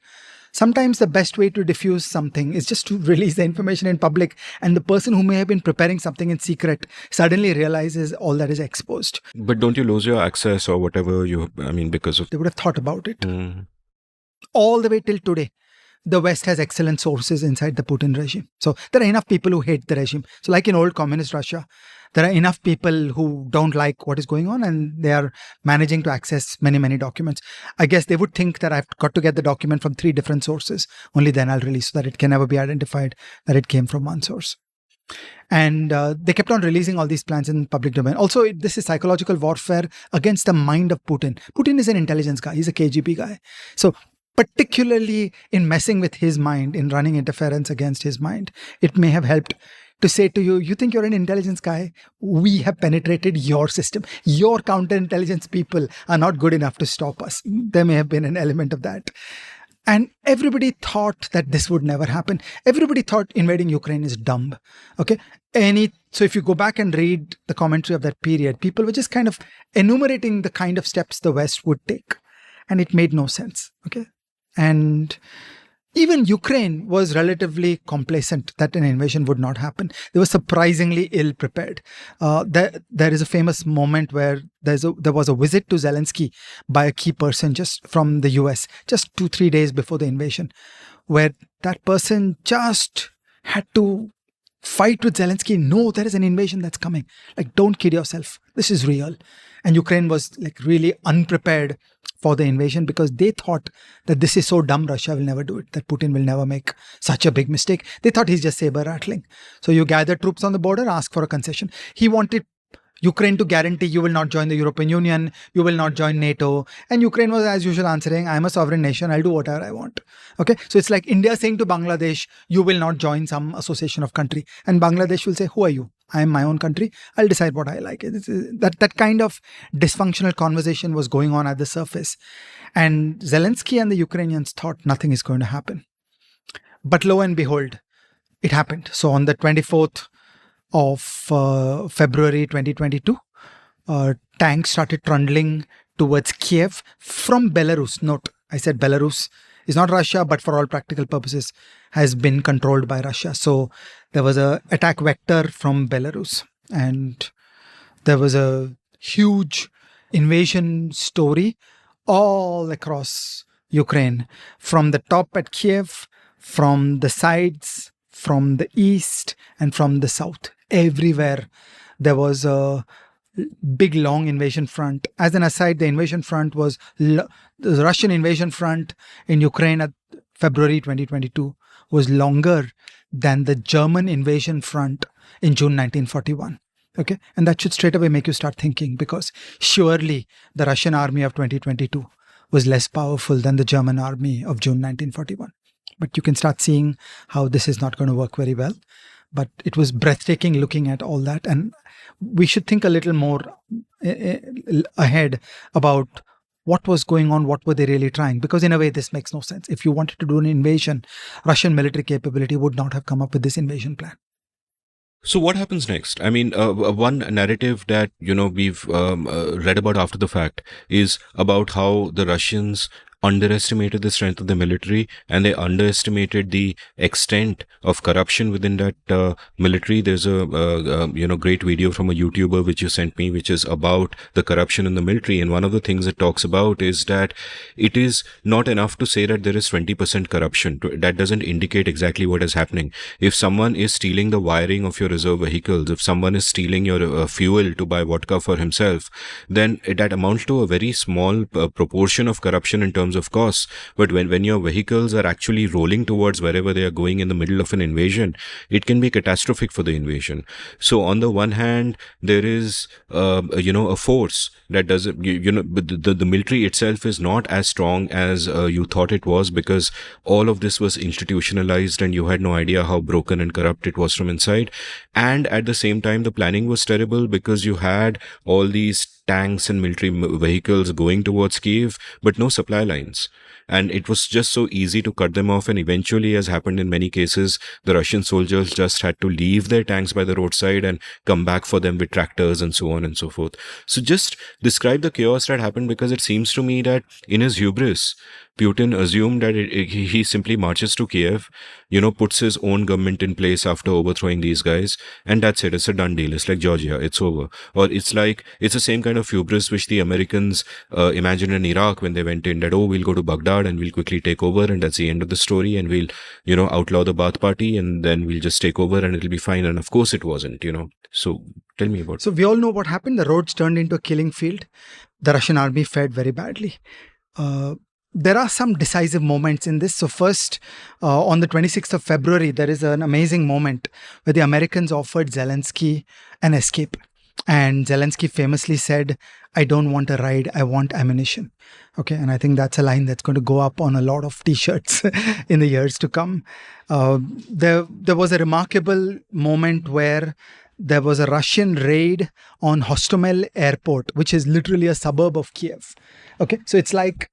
sometimes the best way to diffuse something is just to release the information in public, and the person who may have been preparing something in secret suddenly realizes all that is exposed. But don't you lose your access or whatever because of... They would have thought about it. All the way till today, the West has excellent sources inside the Putin regime. So there are enough people who hate the regime. So like in old communist Russia, there are enough people who don't like what is going on, and they are managing to access many, many documents. I guess they would think that I've got to get the document from 3 different sources. Only then I'll release, so that it can never be identified that it came from one source. And they kept on releasing all these plans in public domain. Also, this is psychological warfare against the mind of Putin. Putin is an intelligence guy. He's a KGB guy. So particularly in messing with his mind, in running interference against his mind, it may have helped to say to you, you think you're an intelligence guy? We have penetrated your system. Your counterintelligence people are not good enough to stop us. There may have been an element of that. And everybody thought that this would never happen. Everybody thought invading Ukraine is dumb. Okay. So if you go back and read the commentary of that period, people were just kind of enumerating the kind of steps the West would take. And it made no sense. Okay. And even Ukraine was relatively complacent that an invasion would not happen. They were surprisingly ill prepared. There is a famous moment where there was a visit to Zelensky by a key person just from the US, just 2-3 days before the invasion, where that person just had to fight with Zelensky. No, there is an invasion that's coming. Like, don't kid yourself. This is real. And Ukraine was like really unprepared for the invasion, because they thought that this is so dumb, Russia will never do it, that Putin will never make such a big mistake. They thought he's just saber rattling. So you gather troops on the border, ask for a concession. He wanted Ukraine to guarantee you will not join the European Union, you will not join NATO. And Ukraine was as usual answering, I'm a sovereign nation, I'll do whatever I want. Okay, so it's like India saying to Bangladesh, you will not join some association of country. And Bangladesh will say, who are you? I am my own country. I'll decide what I like. That kind of dysfunctional conversation was going on at the surface. And Zelensky and the Ukrainians thought nothing is going to happen. But lo and behold, it happened. So on the 24th of February 2022, tanks started trundling towards Kiev from Belarus. Note, I said Belarus is not Russia, but for all practical purposes has been controlled by Russia. So there was a attack vector from Belarus, and there was a huge invasion story all across Ukraine, from the top at Kiev, from the sides, from the east, and from the south. Everywhere there was a big long invasion front. As an aside, the invasion front was the Russian invasion front in Ukraine at February 2022 was longer than the German invasion front in June 1941. Okay, and that should straight away make you start thinking, because surely the Russian army of 2022 was less powerful than the German army of June 1941. But you can start seeing how this is not going to work very well. But it was breathtaking looking at all that. And we should think a little more ahead about what was going on, what were they really trying? Because in a way, this makes no sense. If you wanted to do an invasion, Russian military capability would not have come up with this invasion plan. So what happens next? I mean, one narrative that we've read about after the fact is about how the Russians underestimated the strength of the military, and they underestimated the extent of corruption within that military. There's a great video from a YouTuber which you sent me, which is about the corruption in the military, and one of the things it talks about is that it is not enough to say that there is 20% corruption. That doesn't indicate exactly what is happening. If someone is stealing the wiring of your reserve vehicles, if someone is stealing your fuel to buy vodka for himself, then that amounts to a very small proportion of corruption in terms of costs. But when your vehicles are actually rolling towards wherever they are going in the middle of an invasion, it can be catastrophic for the invasion. So on the one hand, there is a force that does it. The military itself is not as strong as you thought it was, because all of this was institutionalized and you had no idea how broken and corrupt it was from inside. And at the same time, the planning was terrible, because you had all these tanks and military vehicles going towards Kiev, but no supply lines. And it was just so easy to cut them off. And eventually, as happened in many cases, the Russian soldiers just had to leave their tanks by the roadside and come back for them with tractors and so on and so forth. So just describe the chaos that happened, because it seems to me that in his hubris, Putin assumed that he simply marches to Kiev, puts his own government in place after overthrowing these guys, and that's it. It's a done deal. It's like Georgia. It's over. Or it's the same kind of hubris which the Americans imagined in Iraq when they went in, that, oh, we'll go to Baghdad and we'll quickly take over, and that's the end of the story, and we'll, outlaw the Baath Party, and then we'll just take over and it'll be fine. And of course it wasn't, So tell me about it. So we all know what happened. The roads turned into a killing field. The Russian army fared very badly. There are some decisive moments in this. So first, on the 26th of February, there is an amazing moment where the Americans offered Zelensky an escape. And Zelensky famously said, "I don't want a ride, I want ammunition." Okay, and I think that's a line that's going to go up on a lot of t-shirts in the years to come. There was a remarkable moment where there was a Russian raid on Hostomel airport, which is literally a suburb of Kiev. Okay, so it's like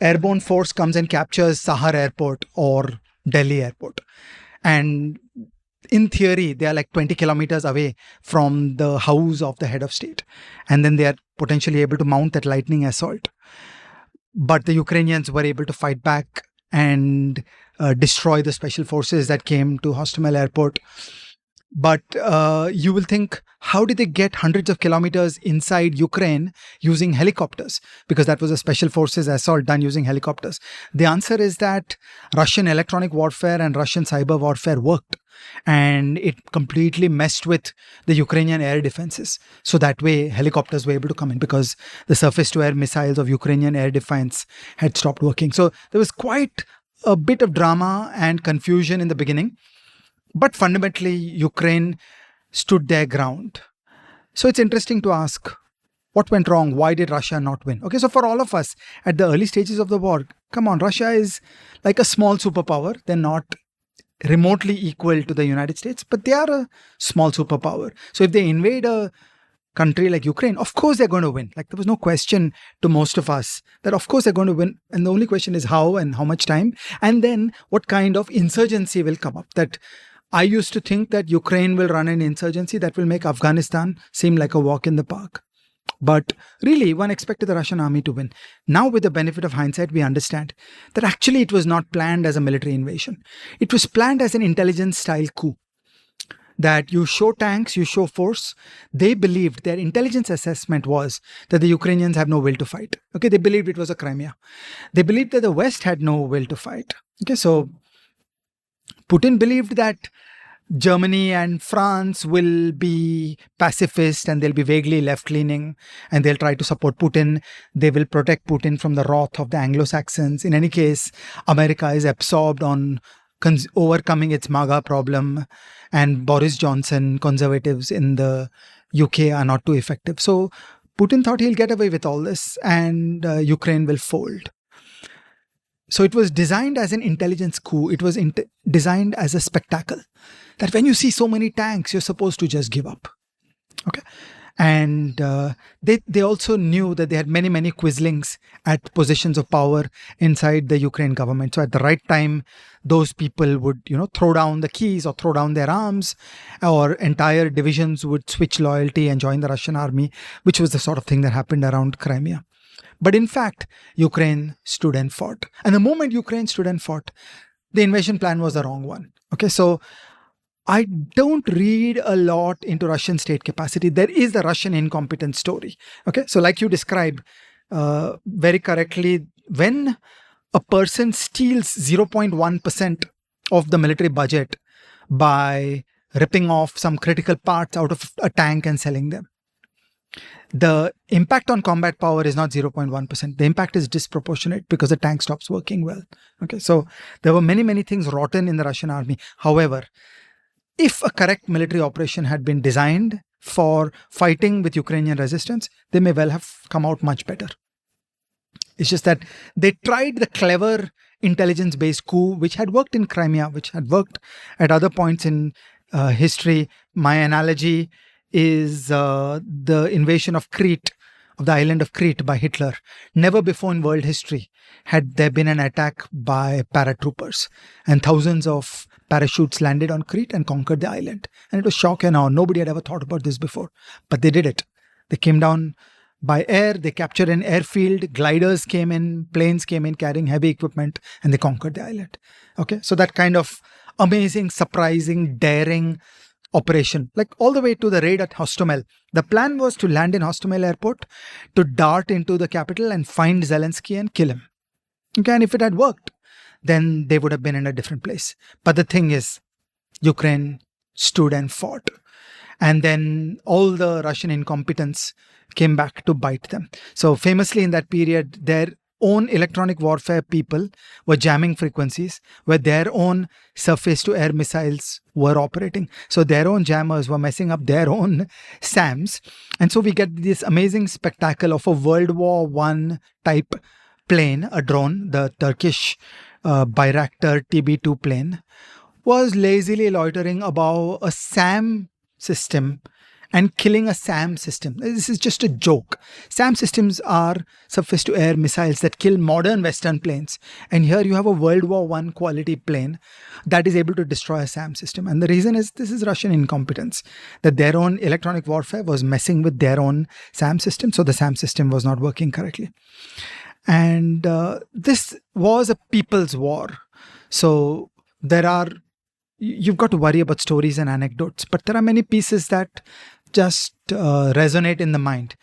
airborne force comes and captures Sahar airport or Delhi airport. And in theory, they are like 20 kilometers away from the house of the head of state. And then they are potentially able to mount that lightning assault. But the Ukrainians were able to fight back and destroy the special forces that came to Hostomel airport. But you will think, how did they get hundreds of kilometers inside Ukraine using helicopters? Because that was a special forces assault done using helicopters. The answer is that Russian electronic warfare and Russian cyber warfare worked. And it completely messed with the Ukrainian air defenses. So that way, helicopters were able to come in, because the surface-to-air missiles of Ukrainian air defense had stopped working. So there was quite a bit of drama and confusion in the beginning. But fundamentally, Ukraine stood their ground. So it's interesting to ask, what went wrong? Why did Russia not win? Okay, so for all of us at the early stages of the war, come on, Russia is like a small superpower. They're not remotely equal to the United States, but they are a small superpower. So if they invade a country like Ukraine, of course they're going to win. Like, there was no question to most of us that of course they're going to win. And the only question is how and how much time. And then what kind of insurgency will come up. That I used to think that Ukraine will run an insurgency that will make Afghanistan seem like a walk in the park. But really, one expected the Russian army to win. Now, with the benefit of hindsight, we understand that actually it was not planned as a military invasion. It was planned as an intelligence-style coup. That you show tanks, you show force. They believed, their intelligence assessment was that the Ukrainians have no will to fight. Okay, they believed it was a Crimea. They believed that the West had no will to fight. Okay, so Putin believed that Germany and France will be pacifist and they'll be vaguely left-leaning and they'll try to support Putin. They will protect Putin from the wrath of the Anglo-Saxons. In any case, America is absorbed on overcoming its MAGA problem, and Boris Johnson, conservatives in the UK are not too effective. So Putin thought he'll get away with all this and Ukraine will fold. So it was designed as an intelligence coup. It was designed as a spectacle. That when you see so many tanks, you're supposed to just give up. Okay. And they also knew that they had many quislings at positions of power inside the Ukraine government. So at the right time, those people would, throw down the keys or throw down their arms, or entire divisions would switch loyalty and join the Russian army, which was the sort of thing that happened around Crimea. But in fact, Ukraine stood and fought. And the moment Ukraine stood and fought, the invasion plan was the wrong one. Okay, so I don't read a lot into Russian state capacity. There is the Russian incompetence story. Okay, so like you describe very correctly, when a person steals 0.1% of the military budget by ripping off some critical parts out of a tank and selling them, the impact on combat power is not 0.1%. The impact is disproportionate because the tank stops working well. Okay, so there were many things rotten in the Russian army. However, if a correct military operation had been designed for fighting with Ukrainian resistance, they may well have come out much better. It's just that they tried the clever intelligence-based coup, which had worked in Crimea, which had worked at other points in history. My analogy is the invasion of Crete, of the island of Crete by Hitler. Never before in world history had there been an attack by paratroopers, and thousands of parachutes landed on Crete and conquered the island. And it was shock and awe. Nobody had ever thought about this before, but they did it. They came down by air, they captured an airfield, gliders came in, planes came in carrying heavy equipment, and they conquered the island. Okay, so that kind of amazing, surprising, daring operation, like all the way to the raid at Hostomel. The plan was to land in Hostomel airport, to dart into the capital and find Zelensky and kill him. Okay, and if it had worked, then they would have been in a different place. But the thing is, Ukraine stood and fought. And then all the Russian incompetence came back to bite them. So famously in that period, their own electronic warfare people were jamming frequencies where their own surface-to-air missiles were operating. So their own jammers were messing up their own SAMs. And so we get this amazing spectacle of a World War I type plane, a drone, the Turkish Bayraktar TB2 plane, was lazily loitering above a SAM system and killing a SAM system. This is just a joke. SAM systems are surface-to-air missiles that kill modern Western planes. And here you have a World War I quality plane that is able to destroy a SAM system. And the reason is this is Russian incompetence, that their own electronic warfare was messing with their own SAM system. So the SAM system was not working correctly. And this was a people's war. So you've got to worry about stories and anecdotes, but there are many pieces that just resonate in the mind.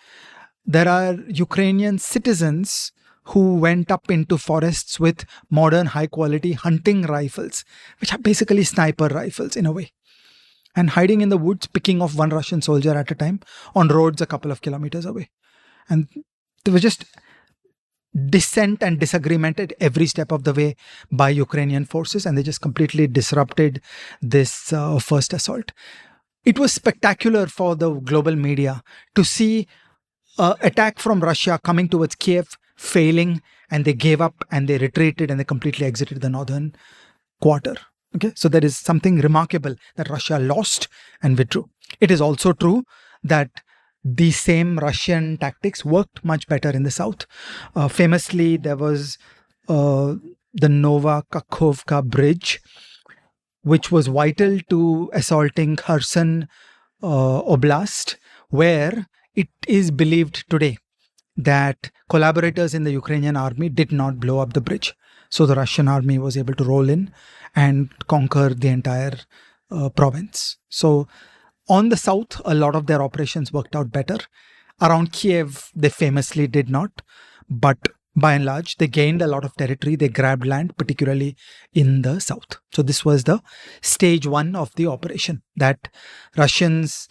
There are Ukrainian citizens who went up into forests with modern high-quality hunting rifles, which are basically sniper rifles in a way, and hiding in the woods, picking off one Russian soldier at a time on roads a couple of kilometers away. And there was just dissent and disagreement at every step of the way by Ukrainian forces, and they just completely disrupted this first assault. It was spectacular for the global media to see an attack from Russia coming towards Kiev, failing, and they gave up and they retreated and they completely exited the northern quarter. Okay, so there is something remarkable that Russia lost and withdrew. It is also true that the same Russian tactics worked much better in the south. Famously, there was the Nova Kakhovka bridge, which was vital to assaulting Kherson Oblast, where it is believed today that collaborators in the Ukrainian army did not blow up the bridge. So the Russian army was able to roll in and conquer the entire province. So on the south, a lot of their operations worked out better. Around Kiev, they famously did not. But by and large, they gained a lot of territory. They grabbed land, particularly in the south. So this was the stage one of the operation. That Russians,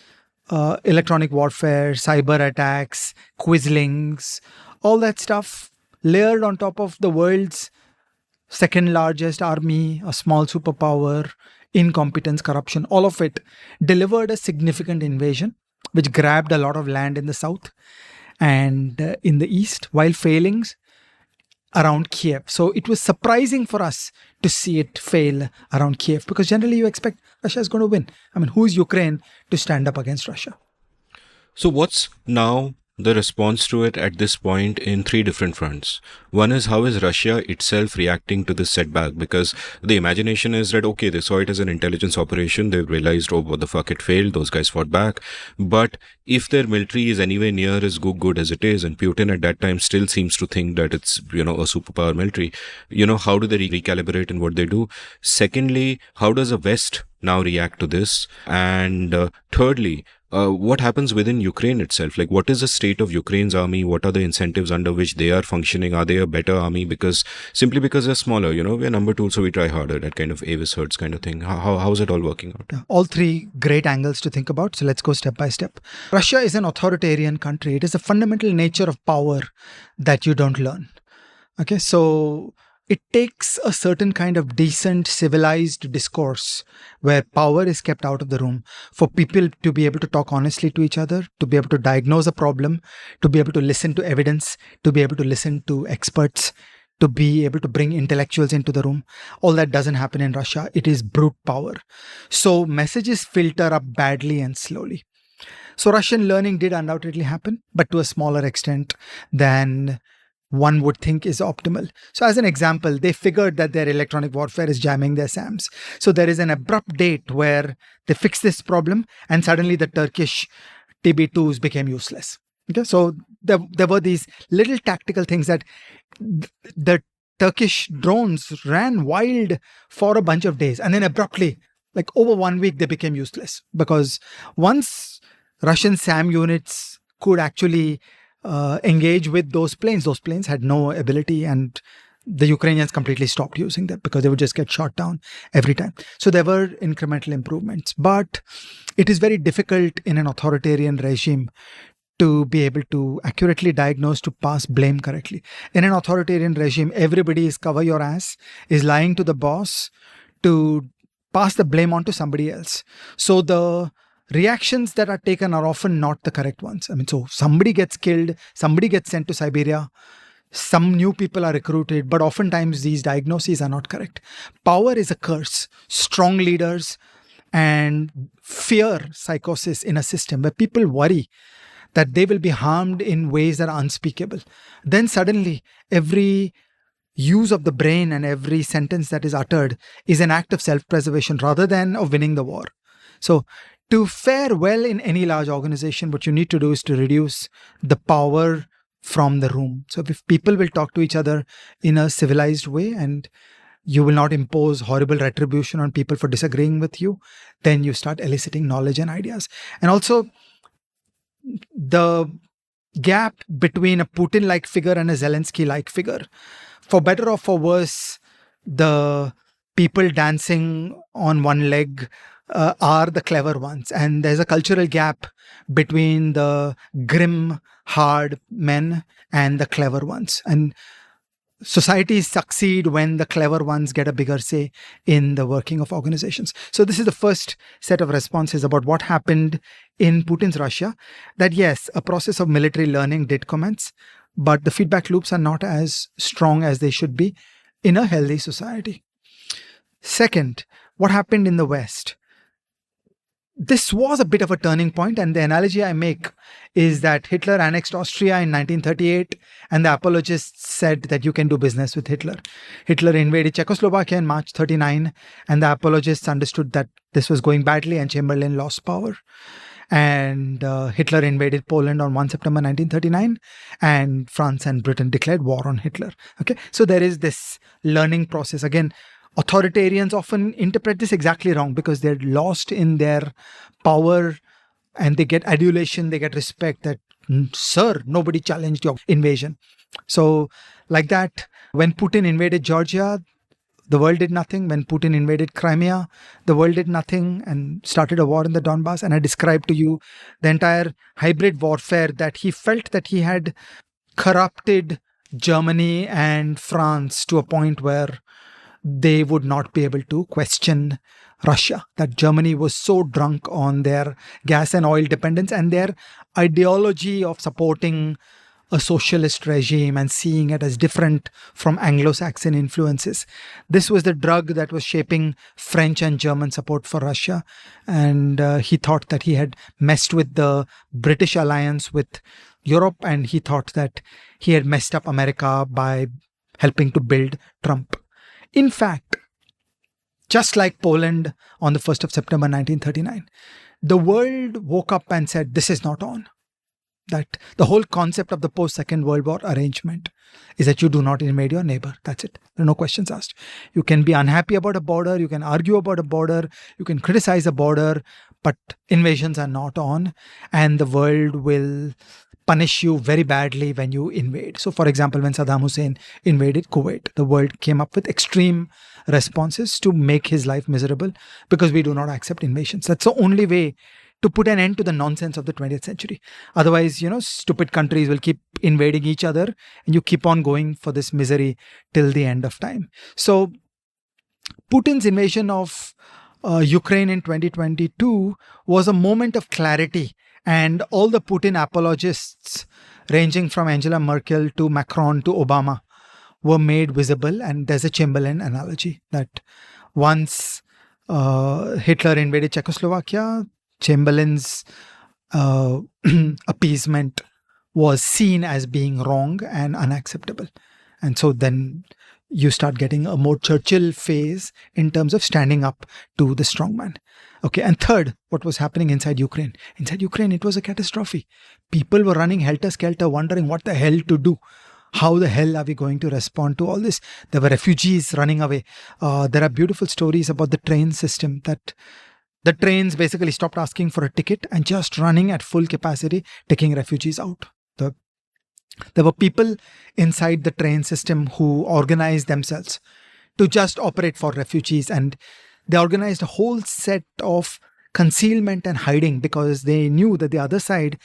electronic warfare, cyber attacks, quislings, all that stuff layered on top of the world's second largest army, a small superpower, incompetence, corruption, all of it delivered a significant invasion, which grabbed a lot of land in the south and in the east, while failing around Kiev. So it was surprising for us to see it fail around Kiev, because generally you expect Russia is going to win. I mean, who is Ukraine to stand up against Russia? So, what's now the response to it at this point in three different fronts? One is, how is Russia itself reacting to this setback? Because the imagination is that, okay, they saw it as an intelligence operation. They realized, oh, what the fuck, it failed. Those guys fought back. But if their military is anywhere near as good as it is, and Putin at that time still seems to think that it's, a superpower military, how do they recalibrate in what they do? Secondly, how does the West now react to this? And thirdly, what happens within Ukraine itself? Like, what is the state of Ukraine's army? What are the incentives under which they are functioning? Are they a better army simply because they're smaller? We're number two, so we try harder. That kind of Avis Hertz kind of thing. How's it all working out? Yeah, all three great angles to think about. So let's go step by step. Russia is an authoritarian country. It is a fundamental nature of power that you don't learn. Okay, so it takes a certain kind of decent, civilized discourse where power is kept out of the room for people to be able to talk honestly to each other, to be able to diagnose a problem, to be able to listen to evidence, to be able to listen to experts, to be able to bring intellectuals into the room. All that doesn't happen in Russia. It is brute power. So messages filter up badly and slowly. So Russian learning did undoubtedly happen, but to a smaller extent than one would think is optimal. So as an example, they figured that their electronic warfare is jamming their SAMs. So there is an abrupt date where they fix this problem and suddenly the Turkish TB2s became useless. Okay, so there were these little tactical things that the Turkish drones ran wild for a bunch of days, and then abruptly, like over 1 week, they became useless, because once Russian SAM units could actually engage with those planes had no ability, and the Ukrainians completely stopped using them because they would just get shot down every time. So there were incremental improvements, but it is very difficult in an authoritarian regime to be able to accurately diagnose, to pass blame correctly. In an authoritarian regime, everybody is cover your ass, is lying to the boss to pass the blame on to somebody else. So the reactions that are taken are often not the correct ones. I mean, so somebody gets killed, somebody gets sent to Siberia, some new people are recruited, but oftentimes these diagnoses are not correct. Power is a curse. Strong leaders and fear psychosis in a system where people worry that they will be harmed in ways that are unspeakable. Then suddenly, every use of the brain and every sentence that is uttered is an act of self-preservation rather than of winning the war. So to fare well in any large organization, what you need to do is to reduce the power from the room. So if people will talk to each other in a civilized way, and you will not impose horrible retribution on people for disagreeing with you, then you start eliciting knowledge and ideas. And also, the gap between a Putin-like figure and a Zelensky-like figure, for better or for worse, the people dancing on one leg are the clever ones. And there's a cultural gap between the grim, hard men and the clever ones. And societies succeed when the clever ones get a bigger say in the working of organizations. So this is the first set of responses about what happened in Putin's Russia, that yes, a process of military learning did commence, but the feedback loops are not as strong as they should be in a healthy society. Second, what happened in the West? This was a bit of a turning point, and the analogy I make is that Hitler annexed Austria in 1938, and the apologists said that you can do business with Hitler. Hitler invaded Czechoslovakia in March 1939, and the apologists understood that this was going badly and Chamberlain lost power. And Hitler invaded Poland on 1 September 1939, and France and Britain declared war on Hitler. Okay, so there is this learning process. Again, authoritarians often interpret this exactly wrong because they're lost in their power and they get adulation, they get respect that, sir, nobody challenged your invasion. So like that, when Putin invaded Georgia, the world did nothing. When Putin invaded Crimea, the world did nothing and started a war in the Donbass. And I described to you the entire hybrid warfare that he felt that he had corrupted Germany and France to a point where they would not be able to question Russia, that Germany was so drunk on their gas and oil dependence and their ideology of supporting a socialist regime and seeing it as different from Anglo-Saxon influences. This was the drug that was shaping French and German support for Russia. And he thought that he had messed with the British alliance with Europe, and he thought that he had messed up America by helping to build Trump. In fact, just like Poland on the 1st of September 1939, the world woke up and said, this is not on. That the whole concept of the post-Second World War arrangement is that you do not invade your neighbor. That's it. There are no questions asked. You can be unhappy about a border. You can argue about a border. You can criticize a border. But invasions are not on. And the world will punish you very badly when you invade. So, for example, when Saddam Hussein invaded Kuwait, the world came up with extreme responses to make his life miserable because we do not accept invasions. That's the only way to put an end to the nonsense of the 20th century. Otherwise, stupid countries will keep invading each other and you keep on going for this misery till the end of time. So Putin's invasion of Ukraine in 2022 was a moment of clarity, and all the Putin apologists, ranging from Angela Merkel to Macron to Obama, were made visible. And there's a Chamberlain analogy that once Hitler invaded Czechoslovakia, Chamberlain's appeasement was seen as being wrong and unacceptable. And so then you start getting a more Churchill phase in terms of standing up to the strongman. Okay, and third, what was happening inside Ukraine? Inside Ukraine, it was a catastrophe. People were running helter-skelter, wondering what the hell to do. How the hell are we going to respond to all this? There were refugees running away. There are beautiful stories about the train system that the trains basically stopped asking for a ticket and just running at full capacity, taking refugees out. There were people inside the train system who organized themselves to just operate for refugees. And they organized a whole set of concealment and hiding because they knew that the other side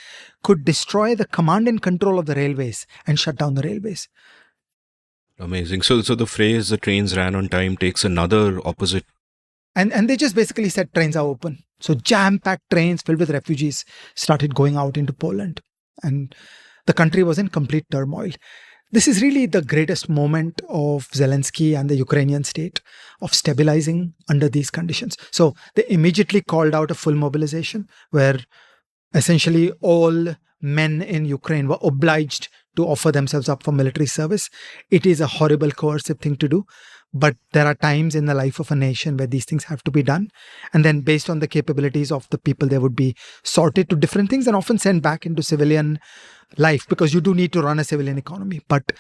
could destroy the command and control of the railways and shut down the railways. Amazing. So the phrase "the trains ran on time" takes another opposite. And they just basically said trains are open. So jam-packed trains filled with refugees started going out into Poland. And the country was in complete turmoil. This is really the greatest moment of Zelensky and the Ukrainian state of stabilizing under these conditions. So they immediately called out a full mobilization where essentially all men in Ukraine were obliged to offer themselves up for military service. It is a horrible, coercive thing to do. But there are times in the life of a nation where these things have to be done. And then based on the capabilities of the people, they would be sorted to different things and often sent back into civilian life because you do need to run a civilian economy. But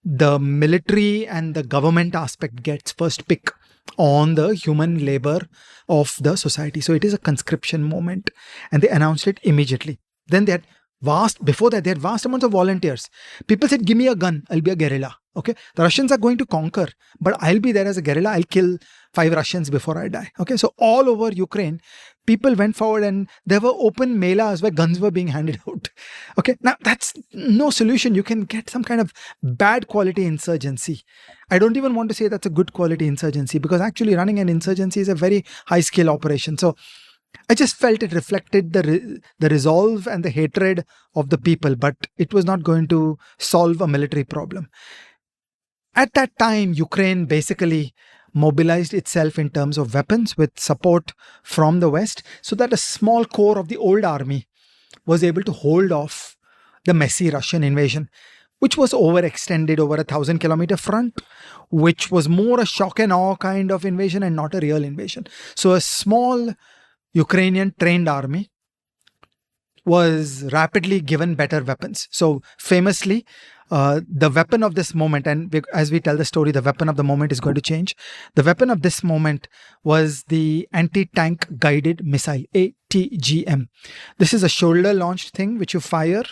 the military and the government aspect gets first pick on the human labor of the society. So it is a conscription moment. And they announced it immediately. Then they had before that, they had vast amounts of volunteers. People said, give me a gun, I'll be a guerrilla. Okay, the Russians are going to conquer, but I'll be there as a guerrilla. I'll kill 5 Russians before I die. Okay, so all over Ukraine, people went forward and there were open melas where guns were being handed out. Okay, now that's no solution. You can get some kind of bad quality insurgency. I don't even want to say that's a good quality insurgency because actually running an insurgency is a very high skill operation. So I just felt it reflected the resolve and the hatred of the people, but it was not going to solve a military problem. At that time, Ukraine basically mobilized itself in terms of weapons with support from the West so that a small core of the old army was able to hold off the messy Russian invasion, which was overextended over a 1,000-kilometer front, which was more a shock and awe kind of invasion and not a real invasion. So a small Ukrainian trained army was rapidly given better weapons. So famously, the weapon of this moment, and as we tell the story, the weapon of the moment is going to change. The weapon of this moment was the anti-tank guided missile, ATGM. This is a shoulder-launched thing which you fire,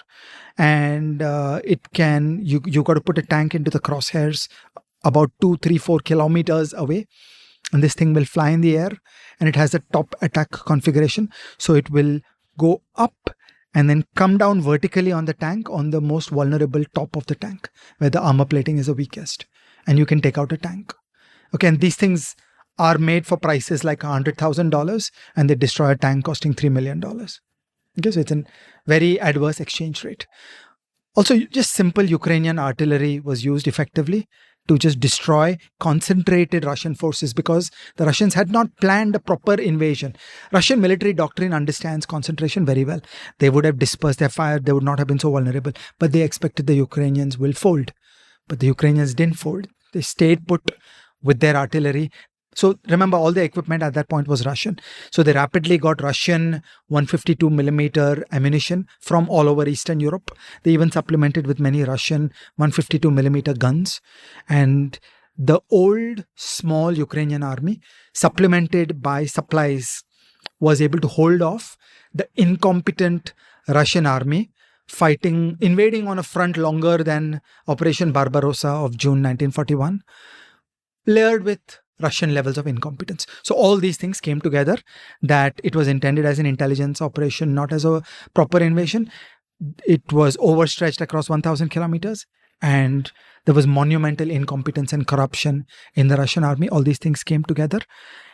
and it can, you got to put a tank into the crosshairs about 2, 3, 4 kilometers away. And this thing will fly in the air, and it has a top attack configuration. So it will go up and then come down vertically on the tank on the most vulnerable top of the tank where the armor plating is the weakest, and you can take out a tank. Okay, and these things are made for prices like $100,000 and they destroy a tank costing $3 million. Okay, so it's a very adverse exchange rate. Also, just simple Ukrainian artillery was used effectively to just destroy concentrated Russian forces because the Russians had not planned a proper invasion. Russian military doctrine understands concentration very well. They would have dispersed their fire. They would not have been so vulnerable. But they expected the Ukrainians will fold. But the Ukrainians didn't fold. They stayed put with their artillery. So remember, all the equipment at that point was Russian. So they rapidly got Russian 152 millimeter ammunition from all over Eastern Europe. They even supplemented with many Russian 152 millimeter guns. And the old, small Ukrainian army, supplemented by supplies, was able to hold off the incompetent Russian army invading on a front longer than Operation Barbarossa of June 1941, layered with Russian levels of incompetence. So all these things came together, that it was intended as an intelligence operation, not as a proper invasion. It was overstretched across 1,000 kilometers, and there was monumental incompetence and corruption in the Russian army. All these things came together,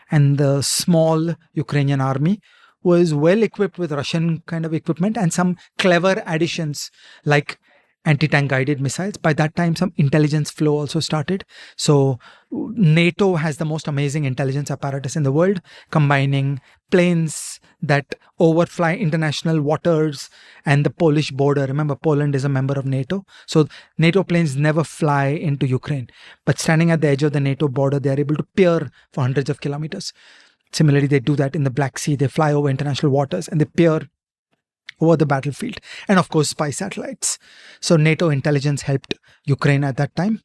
and the small Ukrainian army was well equipped with Russian kind of equipment and some clever additions like anti-tank guided missiles. By that time, some intelligence flow also started. So NATO has the most amazing intelligence apparatus in the world, combining planes that overfly international waters and the Polish border. Remember, Poland is a member of NATO. So NATO planes never fly into Ukraine. But standing at the edge of the NATO border, they are able to peer for hundreds of kilometers. Similarly, they do that in the Black Sea. They fly over international waters and they peer over the battlefield. And of course, spy satellites. So NATO intelligence helped Ukraine at that time,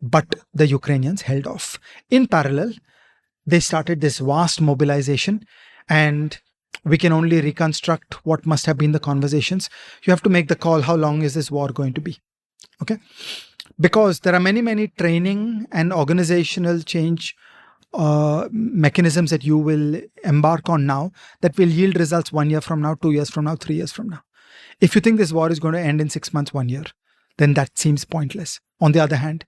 but the Ukrainians held off. In parallel, they started this vast mobilization, and we can only reconstruct what must have been the conversations. You have to make the call, how long is this war going to be? Okay? Because there are many training and organizational change mechanisms that you will embark on now that will yield results 1 year from now, 2 years from now, 3 years from now. If you think this war is going to end in 6 months, 1 year, then that seems pointless. On the other hand,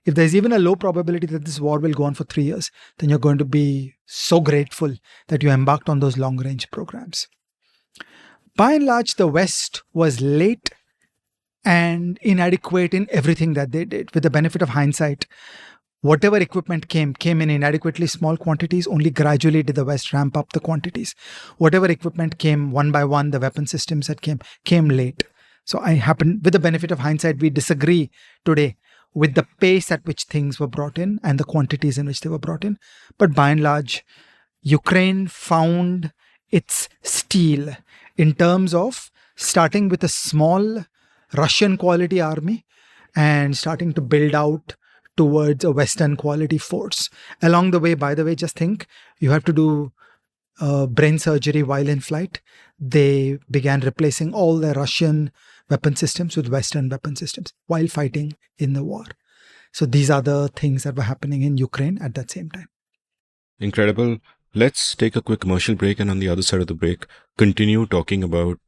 if there's even a low probability that this war will go on for 3 years, then you're going to be so grateful that you embarked on those long-range programs. By and large, the West was late and inadequate in everything that they did. With the benefit of hindsight, whatever equipment came in inadequately small quantities. Only gradually did the West ramp up the quantities. Whatever equipment came one by one, the weapon systems that came late. So with the benefit of hindsight, we disagree today with the pace at which things were brought in and the quantities in which they were brought in. But by and large, Ukraine found its steel in terms of starting with a small Russian quality army and starting to build out towards a Western quality force. Along the way, by the way, just think, you have to do brain surgery while in flight. They began replacing all their Russian weapon systems with Western weapon systems while fighting in the war. So these are the things that were happening in Ukraine at that same time. Incredible. Let's take a quick commercial break, and on the other side of the break, continue talking about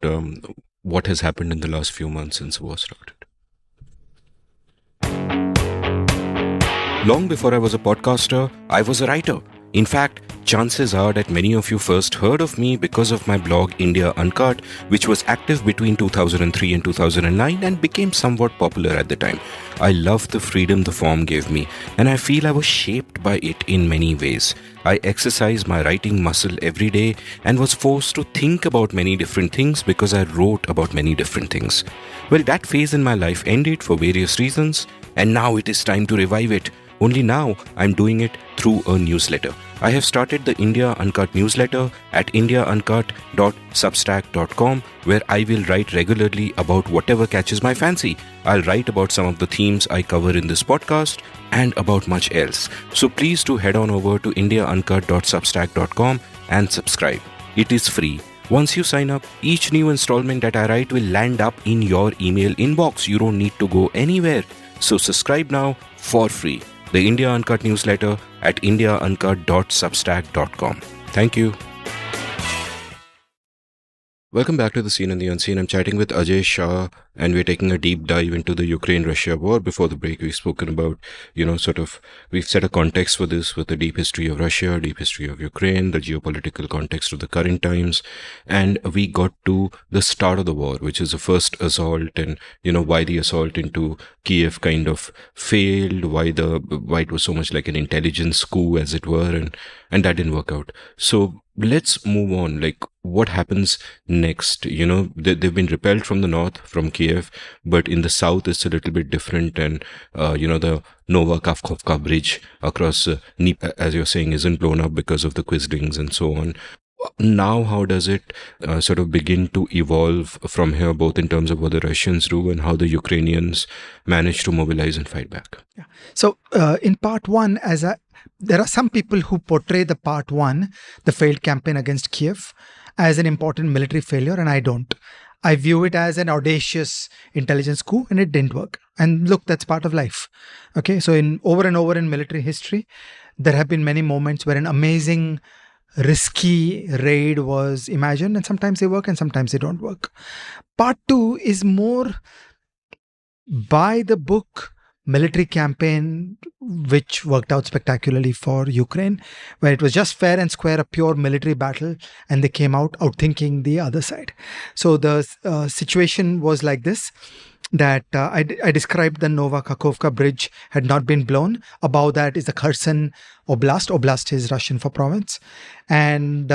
what has happened in the last few months since the war started. Long before I was a podcaster, I was a writer. In fact, chances are that many of you first heard of me because of my blog India Uncut, which was active between 2003 and 2009 and became somewhat popular at the time. I loved the freedom the form gave me, and I feel I was shaped by it in many ways. I exercised my writing muscle every day and was forced to think about many different things because I wrote about many different things. Well, that phase in my life ended for various reasons, and now it is time to revive it. Only now I'm doing it through a newsletter. I have started the India Uncut newsletter at indiauncut.substack.com, where I will write regularly about whatever catches my fancy. I'll write about some of the themes I cover in this podcast and about much else. So please do head on over to indiauncut.substack.com and subscribe. It is free. Once you sign up, each new installment that I write will land up in your email inbox. You don't need to go anywhere. So subscribe now for free. The India Uncut newsletter at indiauncut.substack.com. Thank you. Welcome back to The Scene and the Unseen. I'm chatting with Ajay Shah, and we're taking a deep dive into the Ukraine-Russia war. Before the break, we've spoken about, we've set a context for this with the deep history of Russia, deep history of Ukraine, the geopolitical context of the current times, and we got to the start of the war, which is the first assault, and, why the assault into Kiev kind of failed, why it was so much like an intelligence coup, as it were, and that didn't work out. So let's move on. Like, what happens next? They've been repelled from the north, from Kiev, but in the south it's a little bit different. And the Nova Kakhovka bridge across Dnieper, as you're saying, isn't blown up because of the Quislings and so on. Now, how does it sort of begin to evolve from here, both in terms of what the Russians do and how the Ukrainians manage to mobilize and fight back? Yeah. So in part one, there are some people who portray the part one, the failed campaign against Kiev, as an important military failure, and I don't. I view it as an audacious intelligence coup, and it didn't work. And look, that's part of life. Okay, so over and over in military history, there have been many moments where an amazing, risky raid was imagined, and sometimes they work and sometimes they don't work. Part two is more by the book military campaign, which worked out spectacularly for Ukraine, where it was just fair and square, a pure military battle, and they came out outthinking the other side. So the situation was like this, that I described the Nova Kakhovka bridge had not been blown. Above that is the Kherson Oblast. Oblast is Russian for province. And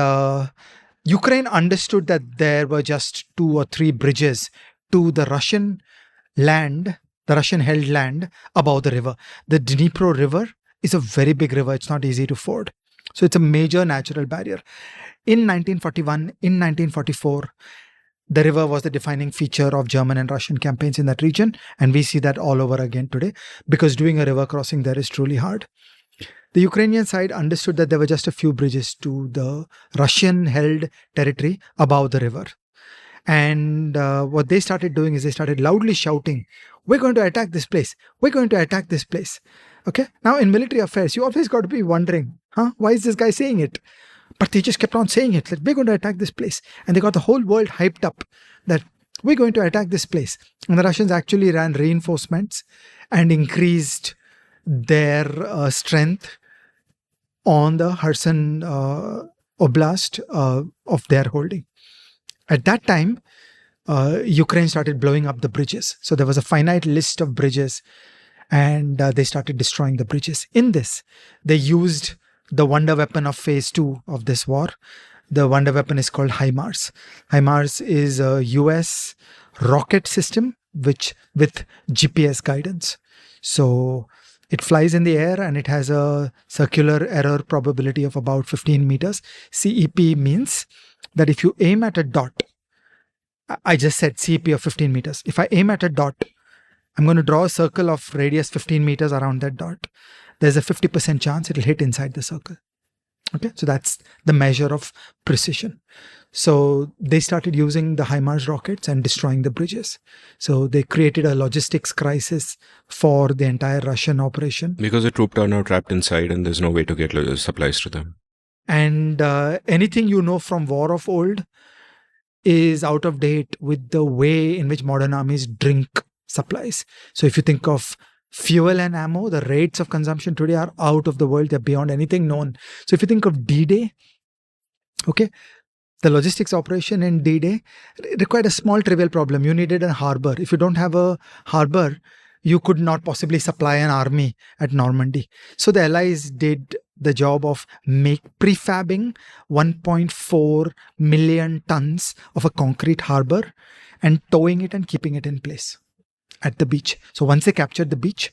Ukraine understood that there were just 2 or 3 bridges to the Russian land, the Russian-held land above the river. The Dnipro River is a very big river. It's not easy to ford. So it's a major natural barrier. In 1941, in 1944, the river was the defining feature of German and Russian campaigns in that region. And we see that all over again today, because doing a river crossing there is truly hard. The Ukrainian side understood that there were just a few bridges to the Russian-held territory above the river. And what they started doing is they started loudly shouting, "We're going to attack this place. We're going to attack this place." Okay. Now, in military affairs, you always got to be wondering, why is this guy saying it? But they just kept on saying it, that we're going to attack this place. And they got the whole world hyped up that we're going to attack this place. And the Russians actually ran reinforcements and increased their strength on the Kherson Oblast of their holding. At that time, Ukraine started blowing up the bridges. So there was a finite list of bridges, and they started destroying the bridges. In this, they used the wonder weapon of phase 2 of this war. The wonder weapon is called HIMARS. HIMARS is a US rocket system with GPS guidance. So it flies in the air and it has a circular error probability of about 15 meters. CEP means that if you aim at a dot, I just said CEP of 15 meters. If I aim at a dot, I'm going to draw a circle of radius 15 meters around that dot. There's a 50% chance it'll hit inside the circle. Okay, so that's the measure of precision. So they started using the HIMARS rockets and destroying the bridges. So they created a logistics crisis for the entire Russian operation. Because the troops are now trapped inside and there's no way to get supplies to them. And anything you know from war of old is out of date with the way in which modern armies drink supplies. So if you think of fuel and ammo, the rates of consumption today are out of the world. They're beyond anything known. So if you think of D-Day, okay, the logistics operation in D-Day required a small trivial problem. You needed a harbor. If you don't have a harbor, you could not possibly supply an army at Normandy. So the Allies did the job of prefabbing 1.4 million tons of a concrete harbor and towing it and keeping it in place at the beach. So once they captured the beach,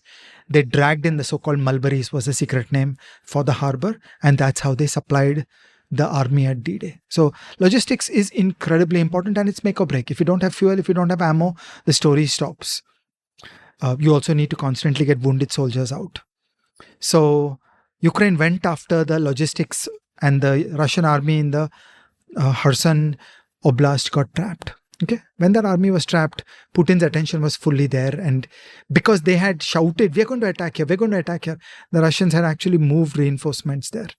they dragged in the so-called mulberries, was the secret name for the harbor, and that's how they supplied the army at D-Day. So logistics is incredibly important, and it's make or break. If you don't have fuel, if you don't have ammo, the story stops. You also need to constantly get wounded soldiers out. So Ukraine went after the logistics, and the Russian army in the Kherson Oblast got trapped. Okay, when that army was trapped, Putin's attention was fully there, and because they had shouted, "We're going to attack here, we're going to attack here," the Russians had actually moved reinforcements there.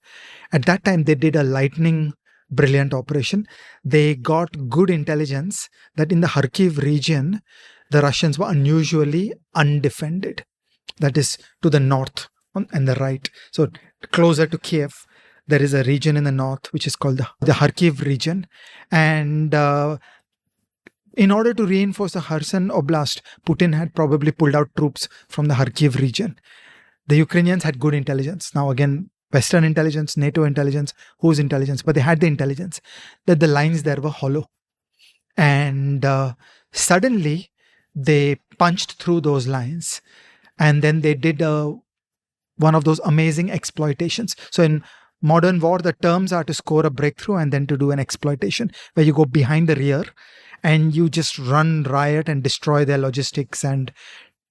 At that time, they did a lightning brilliant operation. They got good intelligence that in the Kharkiv region, the Russians were unusually undefended. That is to the north and the right. So closer to Kiev, there is a region in the north which is called the Kharkiv region. And in order to reinforce the Kherson Oblast, Putin had probably pulled out troops from the Kharkiv region. The Ukrainians had good intelligence. Now again, Western intelligence, NATO intelligence, whose intelligence? But they had the intelligence that the lines there were hollow. And suddenly they punched through those lines. And then they did one of those amazing exploitations. So in modern war, the terms are to score a breakthrough and then to do an exploitation, where you go behind the rear and you just run riot and destroy their logistics and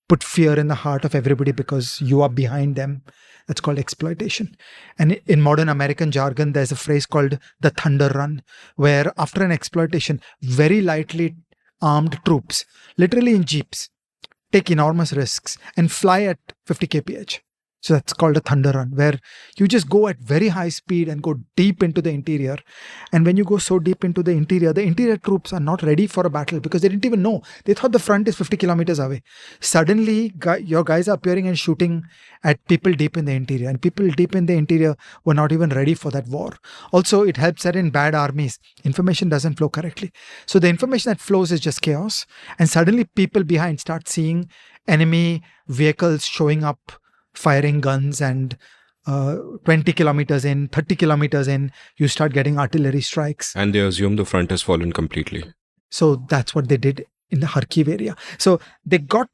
put fear in the heart of everybody because you are behind them. That's called exploitation. And in modern American jargon, there's a phrase called the thunder run, where after an exploitation, very lightly armed troops, literally in jeeps, take enormous risks and fly at 50 kph. So that's called a thunder run, where you just go at very high speed and go deep into the interior. And when you go so deep into the interior troops are not ready for a battle because they didn't even know. They thought the front is 50 kilometers away. Suddenly, your guys are appearing and shooting at people deep in the interior. And people deep in the interior were not even ready for that war. Also, it helps that in bad armies, information doesn't flow correctly. So the information that flows is just chaos. And suddenly people behind start seeing enemy vehicles showing up, firing guns, and 20 kilometers in, 30 kilometers in, you start getting artillery strikes. And they assume the front has fallen completely. So that's what they did in the Kharkiv area. So they got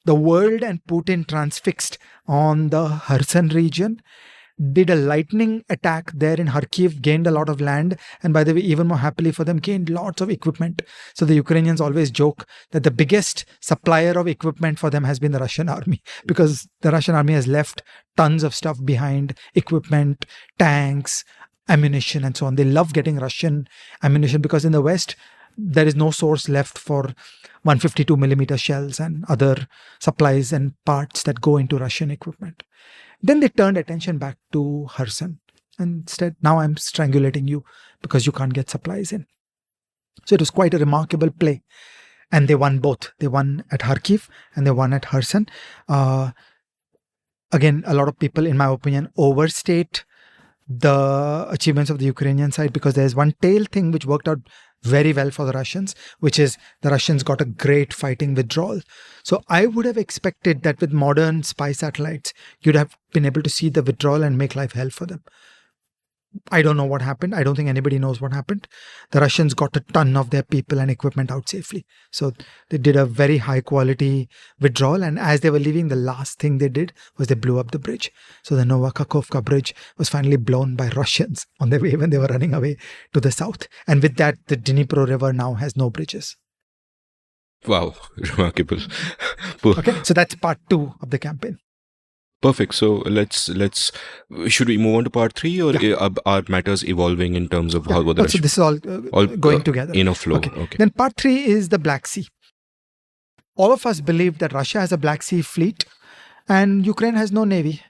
the world and Putin transfixed on the Kherson region, did a lightning attack there in Kharkiv, gained a lot of land, and by the way, even more happily for them, gained lots of equipment. So the Ukrainians always joke that the biggest supplier of equipment for them has been the Russian army, because the Russian army has left tons of stuff behind, equipment, tanks, ammunition, and so on. They love getting Russian ammunition because in the West, there is no source left for 152 millimeter shells and other supplies and parts that go into Russian equipment. Then they turned attention back to Kherson and said, now I'm strangulating you because you can't get supplies in. So it was quite a remarkable play. And they won both. They won at Kharkiv and they won at Kherson. Again, a lot of people, in my opinion, overstate the achievements of the Ukrainian side because there's one tail thing which worked out very well for the Russians, which is the Russians got a great fighting withdrawal. So I would have expected that with modern spy satellites, you'd have been able to see the withdrawal and make life hell for them. I don't know what happened. I don't think anybody knows what happened. The Russians got a ton of their people and equipment out safely. So they did a very high quality withdrawal. And as they were leaving, the last thing they did was they blew up the bridge. So the Novakakovka bridge was finally blown by Russians on their way when they were running away to the south. And with that, the Dnipro River now has no bridges. Wow, remarkable. Okay, so that's part 2 of the campaign. Perfect. So should we move on to part 3, or are matters evolving in terms of how the So this is all going together in a flow? Okay. Then part 3 is the Black Sea. All of us believe that Russia has a Black Sea fleet and Ukraine has no navy.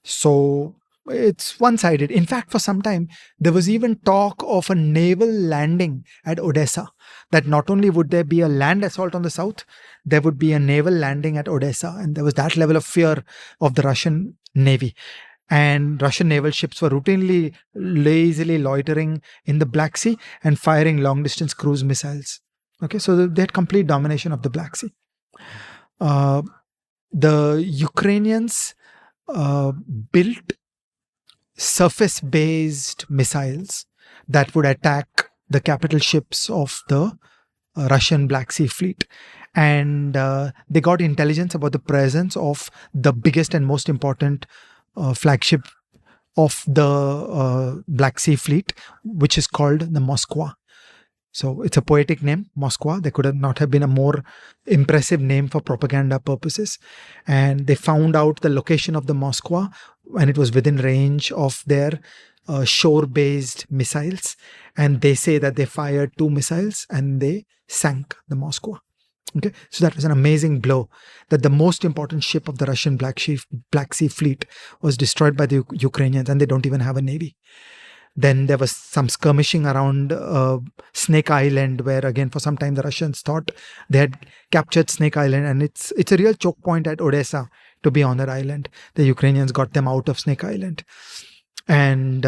So it's one-sided. In fact, for some time, there was even talk of a naval landing at Odessa. That not only would there be a land assault on the south, there would be a naval landing at Odessa. And there was that level of fear of the Russian navy. And Russian naval ships were routinely lazily loitering in the Black Sea and firing long-distance cruise missiles. Okay, so they had complete domination of the Black Sea. The Ukrainians built surface-based missiles that would attack the capital ships of the Russian Black Sea fleet. And they got intelligence about the presence of the biggest and most important flagship of the Black Sea fleet, which is called the Moskva. So it's a poetic name, Moskva. There could not have been a more impressive name for propaganda purposes. And they found out the location of the Moskva when it was within range of their shore-based missiles. And they say that they fired 2 missiles and they sank the Moskva. Okay, so that was an amazing blow, that the most important ship of the Russian Black Sea fleet was destroyed by the Ukrainians, and they don't even have a navy. Then there was some skirmishing around Snake Island, where again for some time the Russians thought they had captured Snake Island, and it's a real choke point at Odessa to be on that island. The Ukrainians got them out of Snake Island. And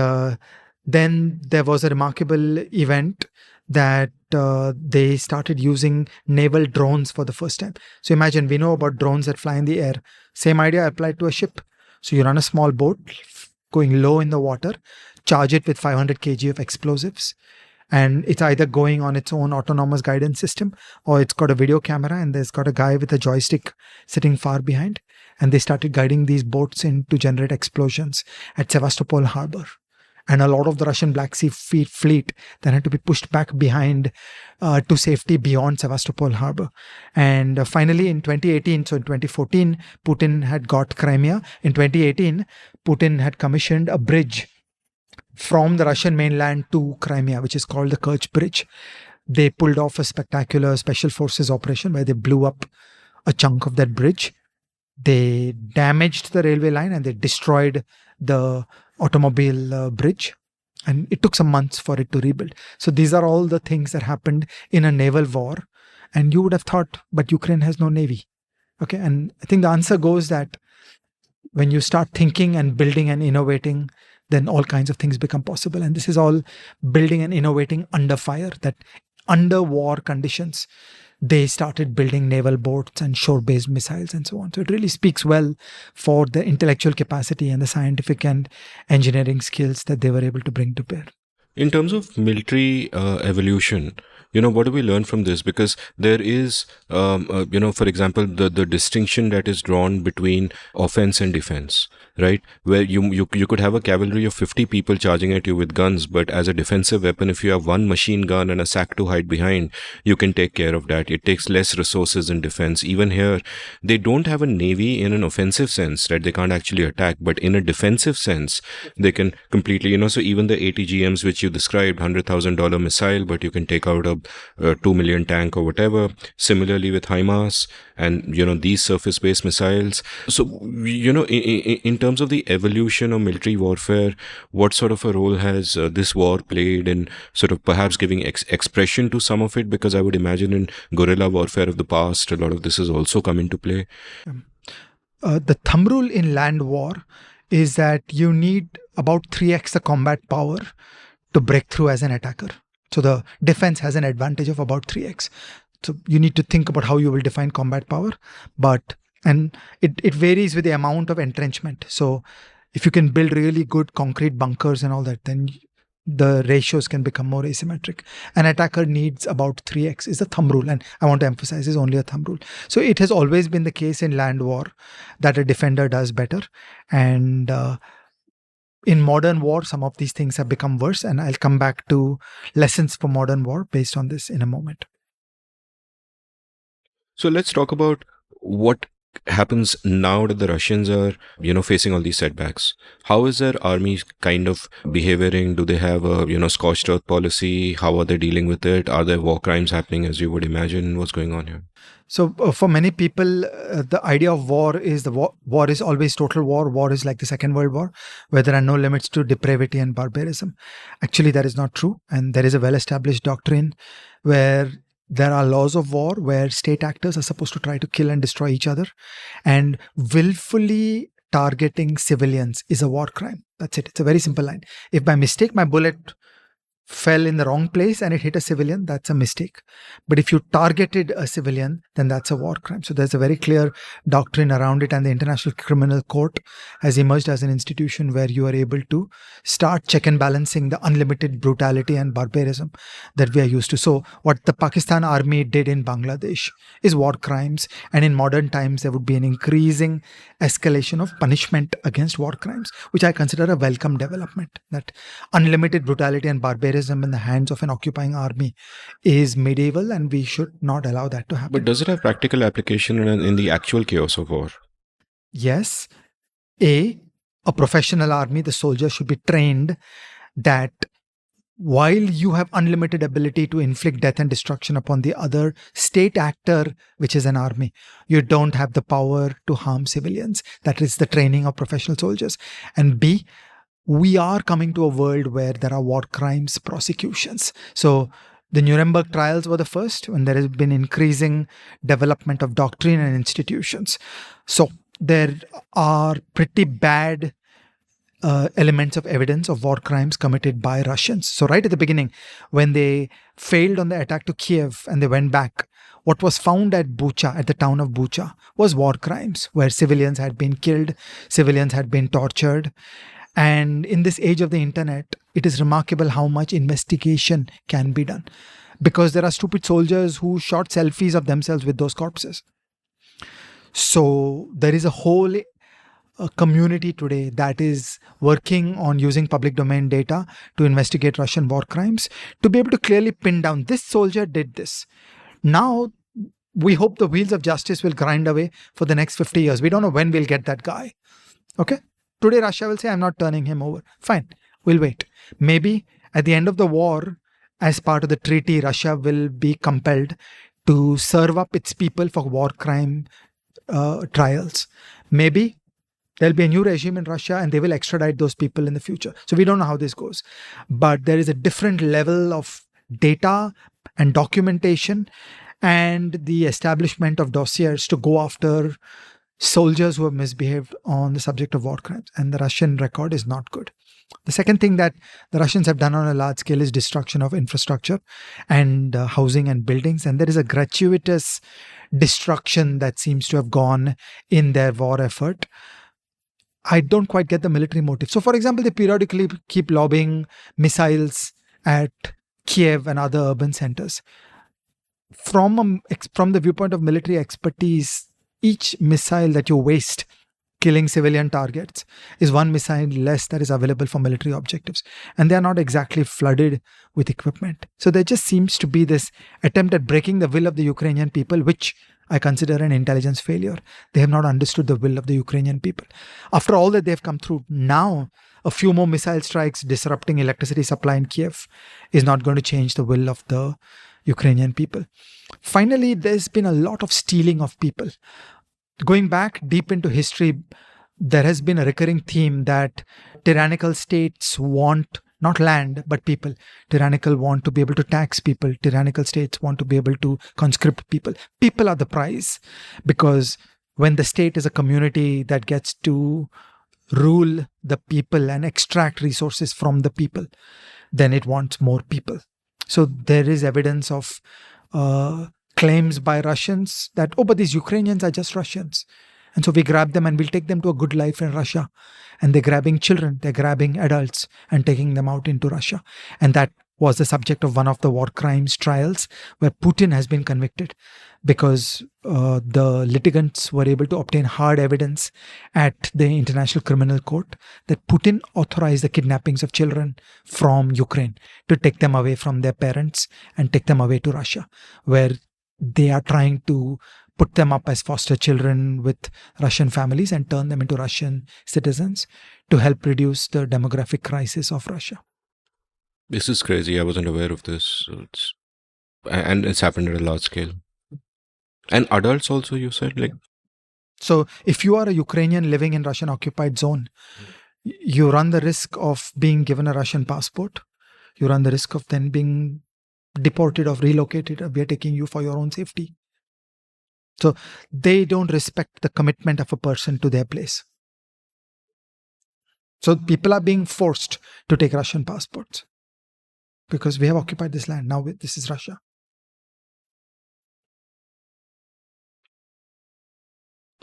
then there was a remarkable event that they started using naval drones for the first time. So imagine, we know about drones that fly in the air. Same idea applied to a ship. So you run a small boat going low in the water, charge it with 500 kg of explosives, and it's either going on its own autonomous guidance system, or it's got a video camera and there's got a guy with a joystick sitting far behind. And they started guiding these boats in to generate explosions at Sevastopol harbor. And a lot of the Russian Black Sea fleet then had to be pushed back behind to safety beyond Sevastopol harbor. And finally in 2018, so in 2014, Putin had got Crimea. In 2018, Putin had commissioned a bridge from the Russian mainland to Crimea, which is called the Kerch Bridge. They pulled off a spectacular special forces operation where they blew up a chunk of that bridge. They damaged the railway line and they destroyed the automobile bridge. And it took some months for it to rebuild. So these are all the things that happened in a naval war. And you would have thought, but Ukraine has no navy. Okay. And I think the answer goes that when you start thinking and building and innovating, then all kinds of things become possible. And this is all building and innovating under fire, that under war conditions, they started building naval boats and shore-based missiles and so on. So it really speaks well for the intellectual capacity and the scientific and engineering skills that they were able to bring to bear. In terms of military evolution, what do we learn from this? Because there is, for example, the distinction that is drawn between offense and defense, right? Where you could have a cavalry of 50 people charging at you with guns, but as a defensive weapon, if you have one machine gun and a sack to hide behind, you can take care of that. It takes less resources in defense. Even here, they don't have a navy in an offensive sense, right? They can't actually attack, but in a defensive sense, they can completely, so even the ATGMs, which you described, $100,000 missile, but you can take out a 2 million tank or whatever. Similarly with HIMARS and, these surface-based missiles. So, in terms of the evolution of military warfare, what sort of a role has this war played in sort of perhaps giving expression to some of it? Because I would imagine in guerrilla warfare of the past, a lot of this has also come into play. The thumb rule in land war is that you need about 3x the combat power to break through as an attacker. So the defense has an advantage of about 3x. So you need to think about how you will define combat power. And it varies with the amount of entrenchment. So if you can build really good concrete bunkers and all that, then the ratios can become more asymmetric. An attacker needs about 3x is a thumb rule. And I want to emphasize is only a thumb rule. So it has always been the case in land war that a defender does better. And in modern war, some of these things have become worse, and I'll come back to lessons for modern war based on this in a moment. So let's talk about what happens now that the Russians are, facing all these setbacks. How is their army kind of behaving? Do they have a, scorched earth policy? How are they dealing with it? Are there war crimes happening as you would imagine? What's going on here? So for many people, the idea of war is war is always total war. War is like the Second World War, where there are no limits to depravity and barbarism. Actually, that is not true. And there is a well-established doctrine where there are laws of war where state actors are supposed to try to kill and destroy each other. And willfully targeting civilians is a war crime. That's it. It's a very simple line. If by mistake my bullet fell in the wrong place and it hit a civilian, that's a mistake. But if you targeted a civilian, then that's a war crime. So there's a very clear doctrine around it, and the International Criminal Court has emerged as an institution where you are able to start check and balancing the unlimited brutality and barbarism that we are used to. So what the Pakistan army did in Bangladesh is war crimes, and in modern times there would be an increasing escalation of punishment against war crimes, which I consider a welcome development. That unlimited brutality and barbarism in the hands of an occupying army is medieval, and we should not allow that to happen. But does it have practical application in the actual chaos of war? Yes. A professional army, the soldiers should be trained that while you have unlimited ability to inflict death and destruction upon the other state actor, which is an army, you don't have the power to harm civilians. That is the training of professional soldiers. And B, we are coming to a world where there are war crimes prosecutions. So the Nuremberg trials were the first, when there has been increasing development of doctrine and institutions. So there are pretty bad elements of evidence of war crimes committed by Russians. So right at the beginning, when they failed on the attack to Kiev and they went back, what was found at Bucha, at the town of Bucha, was war crimes, where civilians had been killed, civilians had been tortured. And in this age of the internet, it is remarkable how much investigation can be done, because there are stupid soldiers who shot selfies of themselves with those corpses. So there is a whole community today that is working on using public domain data to investigate Russian war crimes, to be able to clearly pin down this soldier did this. Now, we hope the wheels of justice will grind away for the next 50 years. We don't know when we'll get that guy. Okay? Today, Russia will say, I'm not turning him over. Fine, we'll wait. Maybe at the end of the war, as part of the treaty, Russia will be compelled to serve up its people for war crime trials. Maybe there'll be a new regime in Russia and they will extradite those people in the future. So we don't know how this goes. But there is a different level of data and documentation and the establishment of dossiers to go after soldiers who have misbehaved on the subject of war crimes. And the Russian record is not good. The second thing that the Russians have done on a large scale is destruction of infrastructure and housing and buildings. And there is a gratuitous destruction that seems to have gone in their war effort. I don't quite get the military motive. So, for example, they periodically keep lobbing missiles at Kiev and other urban centers. From the viewpoint of military expertise, each missile that you waste killing civilian targets is one missile less that is available for military objectives. And they are not exactly flooded with equipment. So there just seems to be this attempt at breaking the will of the Ukrainian people, which I consider an intelligence failure. They have not understood the will of the Ukrainian people. After all that they've come through, now a few more missile strikes disrupting electricity supply in Kiev is not going to change the will of the Ukrainian people. Finally, there's been a lot of stealing of people. Going back deep into history, there has been a recurring theme that tyrannical states want not land, but people. Tyrannical want to be able to tax people. Tyrannical states want to be able to conscript people. People are the prize, because when the state is a community that gets to rule the people and extract resources from the people, then it wants more people. So there is evidence of claims by Russians that, but these Ukrainians are just Russians. And so we grab them and we'll take them to a good life in Russia. And they're grabbing children, they're grabbing adults and taking them out into Russia. And that was the subject of one of the war crimes trials where Putin has been convicted, because the litigants were able to obtain hard evidence at the International Criminal Court that Putin authorized the kidnappings of children from Ukraine to take them away from their parents and take them away to Russia, where they are trying to put them up as foster children with Russian families and turn them into Russian citizens to help reduce the demographic crisis of Russia. This is crazy. I wasn't aware of this. And it's happened at a large scale. And adults also, you said? So if you are a Ukrainian living in Russian occupied zone, you run the risk of being given a Russian passport. You run the risk of then being deported or relocated. We are taking you for your own safety. So they don't respect the commitment of a person to their place. So people are being forced to take Russian passports because we have occupied this land. Now this is Russia.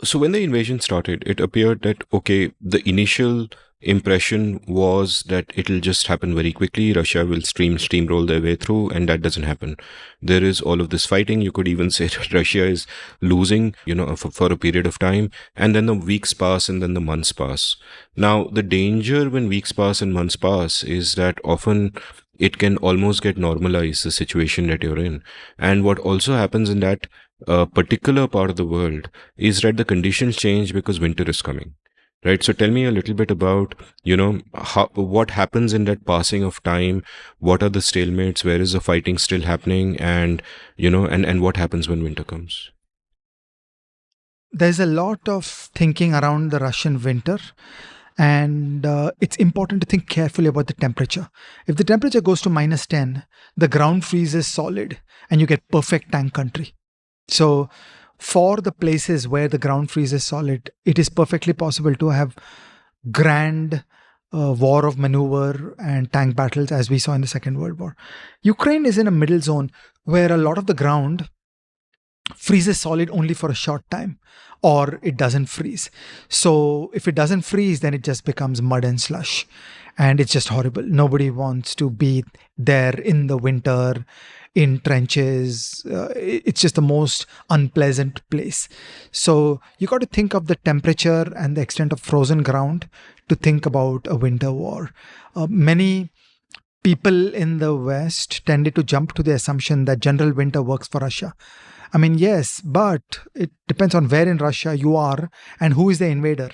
So when the invasion started, it appeared that, okay, the initial impression was that it'll just happen very quickly. Russia will steamroll their way through, and that doesn't happen. There is all of this fighting. You could even say that Russia is losing, for a period of time, and then the weeks pass and then the months pass. Now, the danger when weeks pass and months pass is that often it can almost get normalized, the situation that you're in. And what also happens in that particular part of the world is that the conditions change because winter is coming. Right. So tell me a little bit about, what happens in that passing of time? What are the stalemates? Where is the fighting still happening? And, and what happens when winter comes? There's a lot of thinking around the Russian winter. And it's important to think carefully about the temperature. If the temperature goes to -10, the ground freezes solid and you get perfect tank country. So for the places where the ground freezes solid, it is perfectly possible to have grand war of maneuver and tank battles as we saw in the Second World War. Ukraine is in a middle zone where a lot of the ground freezes solid only for a short time, or it doesn't freeze. So if it doesn't freeze, then it just becomes mud and slush, and it's just horrible. Nobody wants to be there in the winter in trenches. It's just the most unpleasant place. So you got to think of the temperature and the extent of frozen ground to think about a winter war. Many people in the West tended to jump to the assumption that general winter works for Russia. I mean, yes, but it depends on where in Russia you are and who is the invader.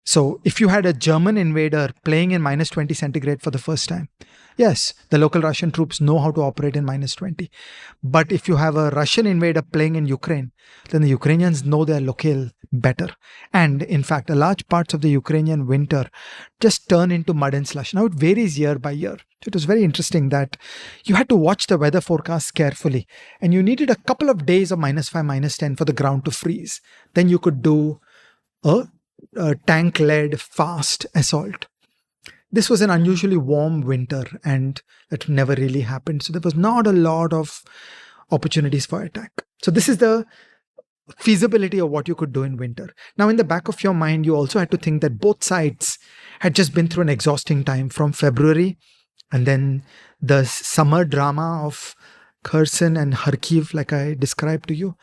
So if you had a German invader playing in -20 centigrade for the first time, yes, the local Russian troops know how to operate in -20. But if you have a Russian invader playing in Ukraine, then the Ukrainians know their locale better. And in fact, a large parts of the Ukrainian winter just turn into mud and slush. Now it varies year by year. It was very interesting that you had to watch the weather forecasts carefully, and you needed a couple of days of -5, -10 for the ground to freeze. Then you could do a tank-led fast assault. This was an unusually warm winter, and that never really happened. So there was not a lot of opportunities for attack. So this is the feasibility of what you could do in winter. Now, in the back of your mind, you also had to think that both sides had just been through an exhausting time from February, and then the summer drama of Kherson and Kharkiv, like I described to you.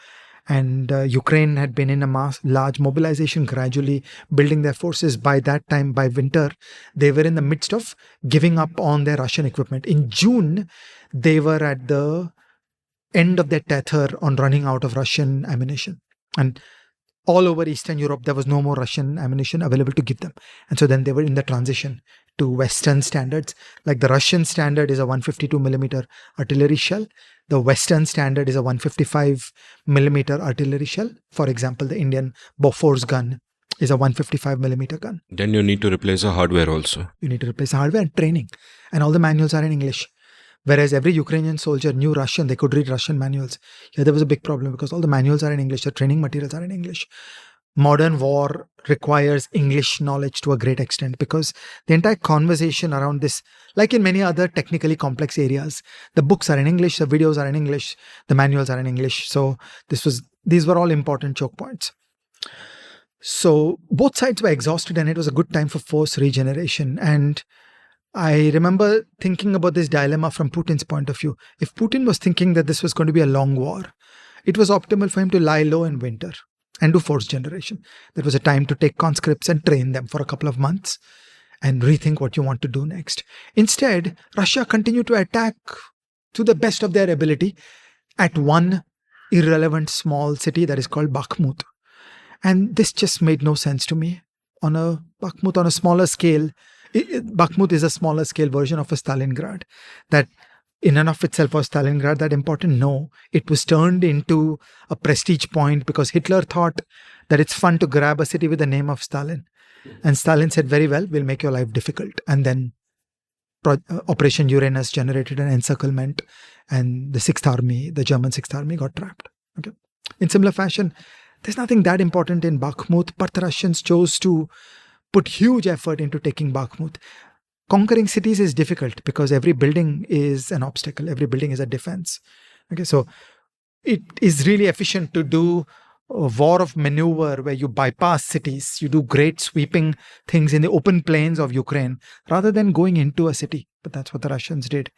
And Ukraine had been in a large mobilization, gradually building their forces. By that time, by winter, they were in the midst of giving up on their Russian equipment. In June, they were at the end of their tether on running out of Russian ammunition. And all over Eastern Europe, there was no more Russian ammunition available to give them. And so then they were in the transition to Western standards. Like the Russian standard is a 152 millimeter artillery shell. The Western standard is a 155 millimeter artillery shell. For example, the Indian Bofors gun is a 155 millimeter gun. Then you need to replace the hardware also. You need to replace the hardware and training. And all the manuals are in English. Whereas every Ukrainian soldier knew Russian, they could read Russian manuals. Here there was a big problem because all the manuals are in English, the training materials are in English. Modern war requires English knowledge to a great extent because the entire conversation around this, like in many other technically complex areas, the books are in English, the videos are in English, the manuals are in English. So these were all important choke points. So both sides were exhausted and it was a good time for force regeneration. And I remember thinking about this dilemma from Putin's point of view. If Putin was thinking that this was going to be a long war, it was optimal for him to lie low in winter and do force generation. That was a time to take conscripts and train them for a couple of months and rethink what you want to do next. Instead, Russia continued to attack to the best of their ability at one irrelevant small city that is called Bakhmut. And this just made no sense to me. Bakhmut on a smaller scale, Bakhmut is a smaller scale version of a Stalingrad. That in and of itself was Stalingrad that important? No. It was turned into a prestige point because Hitler thought that it's fun to grab a city with the name of Stalin. And Stalin said, very well, we'll make your life difficult. And then Operation Uranus generated an encirclement and the German 6th Army got trapped. Okay. In similar fashion, there's nothing that important in Bakhmut, but the Russians chose to put huge effort into taking Bakhmut. Conquering cities is difficult because every building is an obstacle. Every building is a defense. Okay, so it is really efficient to do a war of maneuver where you bypass cities. You do great sweeping things in the open plains of Ukraine rather than going into a city. But that's what the Russians did.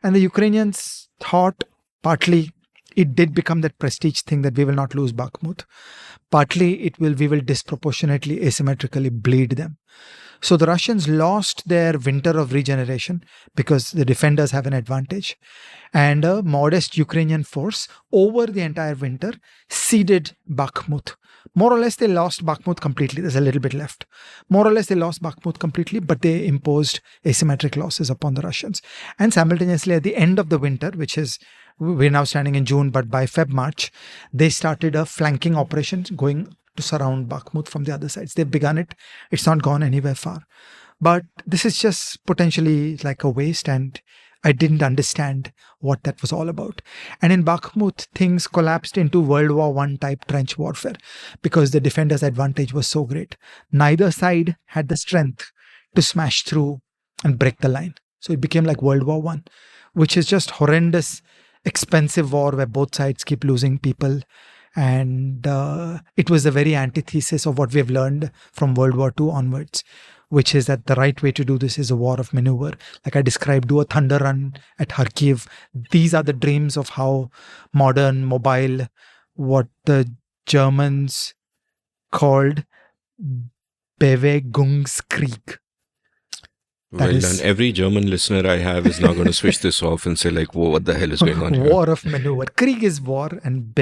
And the Ukrainians thought partly it did become that prestige thing that we will not lose Bakhmut. Partly we will disproportionately, asymmetrically bleed them. So the Russians lost their winter of regeneration because the defenders have an advantage. And a modest Ukrainian force over the entire winter ceded Bakhmut. More or less, they lost Bakhmut completely. There's a little bit left. More or less, they lost Bakhmut completely, but they imposed asymmetric losses upon the Russians. And simultaneously, at the end of the winter, which is, we're now standing in June, but by March, they started a flanking operation going to surround Bakhmut from the other sides. They've begun it. It's not gone anywhere far. But this is just potentially like a waste, and I didn't understand what that was all about. And in Bakhmut, things collapsed into World War I type trench warfare because the defenders' advantage was so great. Neither side had the strength to smash through and break the line. So it became like World War I, which is just horrendous, expensive war where both sides keep losing people. And it was the very antithesis of what we've learned from World War II onwards, which is that the right way to do this is a war of maneuver. Like I described, do a thunder run at Kharkiv. These are the dreams of how modern, mobile, what the Germans called Bewegungskrieg. Well done. Every German listener I have is now going to switch this off and say like, whoa, what the hell is going on here? War of maneuver. Krieg is war, and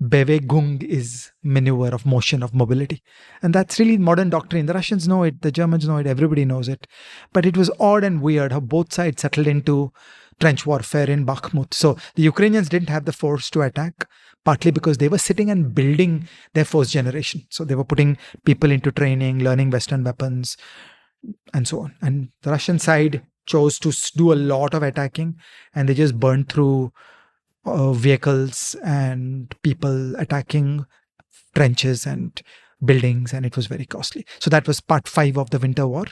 Bewegung is maneuver, of motion, of mobility. And that's really modern doctrine. The Russians know it, the Germans know it, everybody knows it. But it was odd and weird how both sides settled into trench warfare in Bakhmut. So the Ukrainians didn't have the force to attack, partly because they were sitting and building their first generation. So they were putting people into training, learning Western weapons, and so on. And the Russian side chose to do a lot of attacking, and they just burned through vehicles and people attacking trenches and buildings, and it was very costly. So that was part 5 of the Winter War.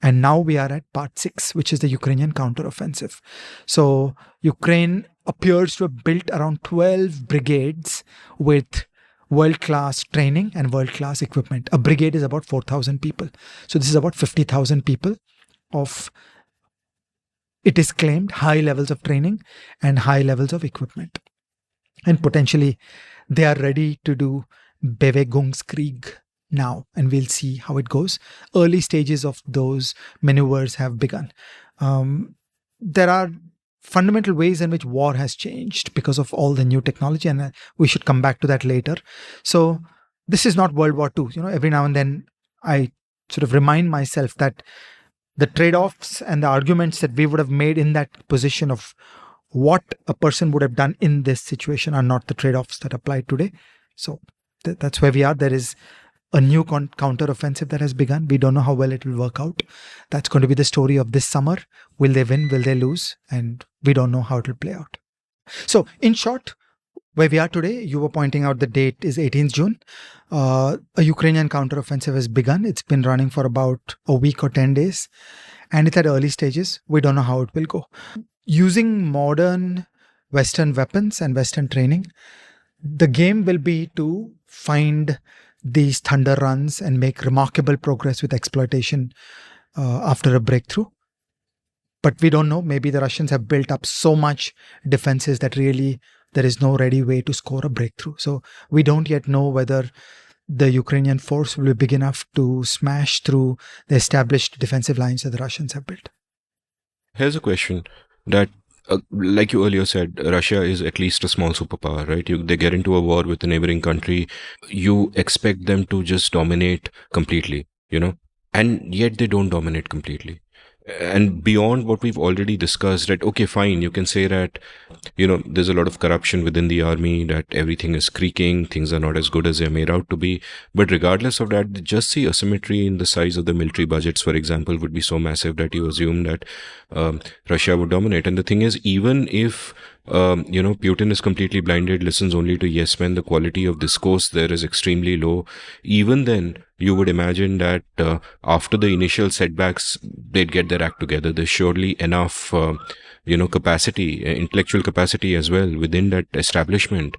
And now we are at part 6, which is the Ukrainian counteroffensive. So Ukraine appears to have built around 12 brigades with world-class training and world-class equipment. A brigade is about 4,000 people. So this is about 50,000 people of, it is claimed, high levels of training and high levels of equipment. And potentially they are ready to do Bewegungskrieg now, and we'll see how it goes. Early stages of those maneuvers have begun. There are fundamental ways in which war has changed because of all the new technology, and we should come back to that later. So this is not World War II. Every now and then I sort of remind myself that the trade-offs and the arguments that we would have made in that position of what a person would have done in this situation are not the trade-offs that apply today. So that's where we are. There is a new counter-offensive that has begun. We don't know how well it will work out. That's going to be the story of this summer. Will they win? Will they lose? And we don't know how it will play out. So in short, where we are today, you were pointing out the date is 18th June. A Ukrainian counter-offensive has begun. It's been running for about a week or 10 days. And it's at early stages. We don't know how it will go. Using modern Western weapons and Western training, the game will be to find these thunder runs and make remarkable progress with exploitation after a breakthrough. But we don't know. Maybe the Russians have built up so much defenses that really there is no ready way to score a breakthrough. So we don't yet know whether the Ukrainian force will be big enough to smash through the established defensive lines that the Russians have built. Here's a question that, like you earlier said, Russia is at least a small superpower, right? They get into a war with a neighboring country. You expect them to just dominate completely, and yet they don't dominate completely. And beyond what we've already discussed, that, okay, fine, you can say that, there's a lot of corruption within the army, that everything is creaking, things are not as good as they're made out to be. But regardless of that, just the asymmetry in the size of the military budgets, for example, would be so massive that you assume that Russia would dominate. And the thing is, even if Putin is completely blinded, listens only to yes men, the quality of discourse there is extremely low. Even then, you would imagine that after the initial setbacks, they'd get their act together. There's surely enough, capacity, intellectual capacity as well within that establishment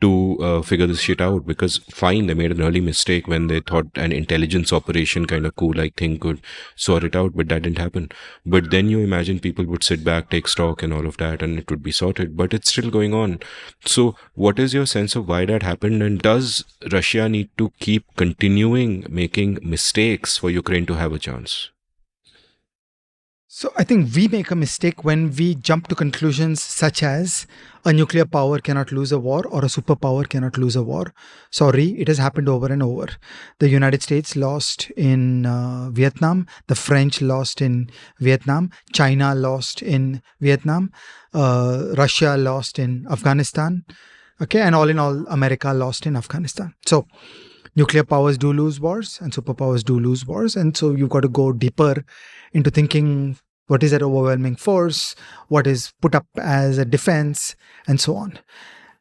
to figure this shit out. Because fine, they made an early mistake when they thought an intelligence operation kind of coup-like thing could sort it out, but that didn't happen. But then you imagine people would sit back, take stock and all of that, and it would be sorted, but it's still going on. So what is your sense of why that happened, and does Russia need to keep continuing making mistakes for Ukraine to have a chance? So I think we make a mistake when we jump to conclusions such as a nuclear power cannot lose a war or a superpower cannot lose a war. Sorry, it has happened over and over. The United States lost in Vietnam. The French lost in Vietnam. China lost in Vietnam. Russia lost in Afghanistan. Okay, and all in all, America lost in Afghanistan. So nuclear powers do lose wars and superpowers do lose wars. And so you've got to go deeper into thinking what is that overwhelming force, what is put up as a defense, and so on.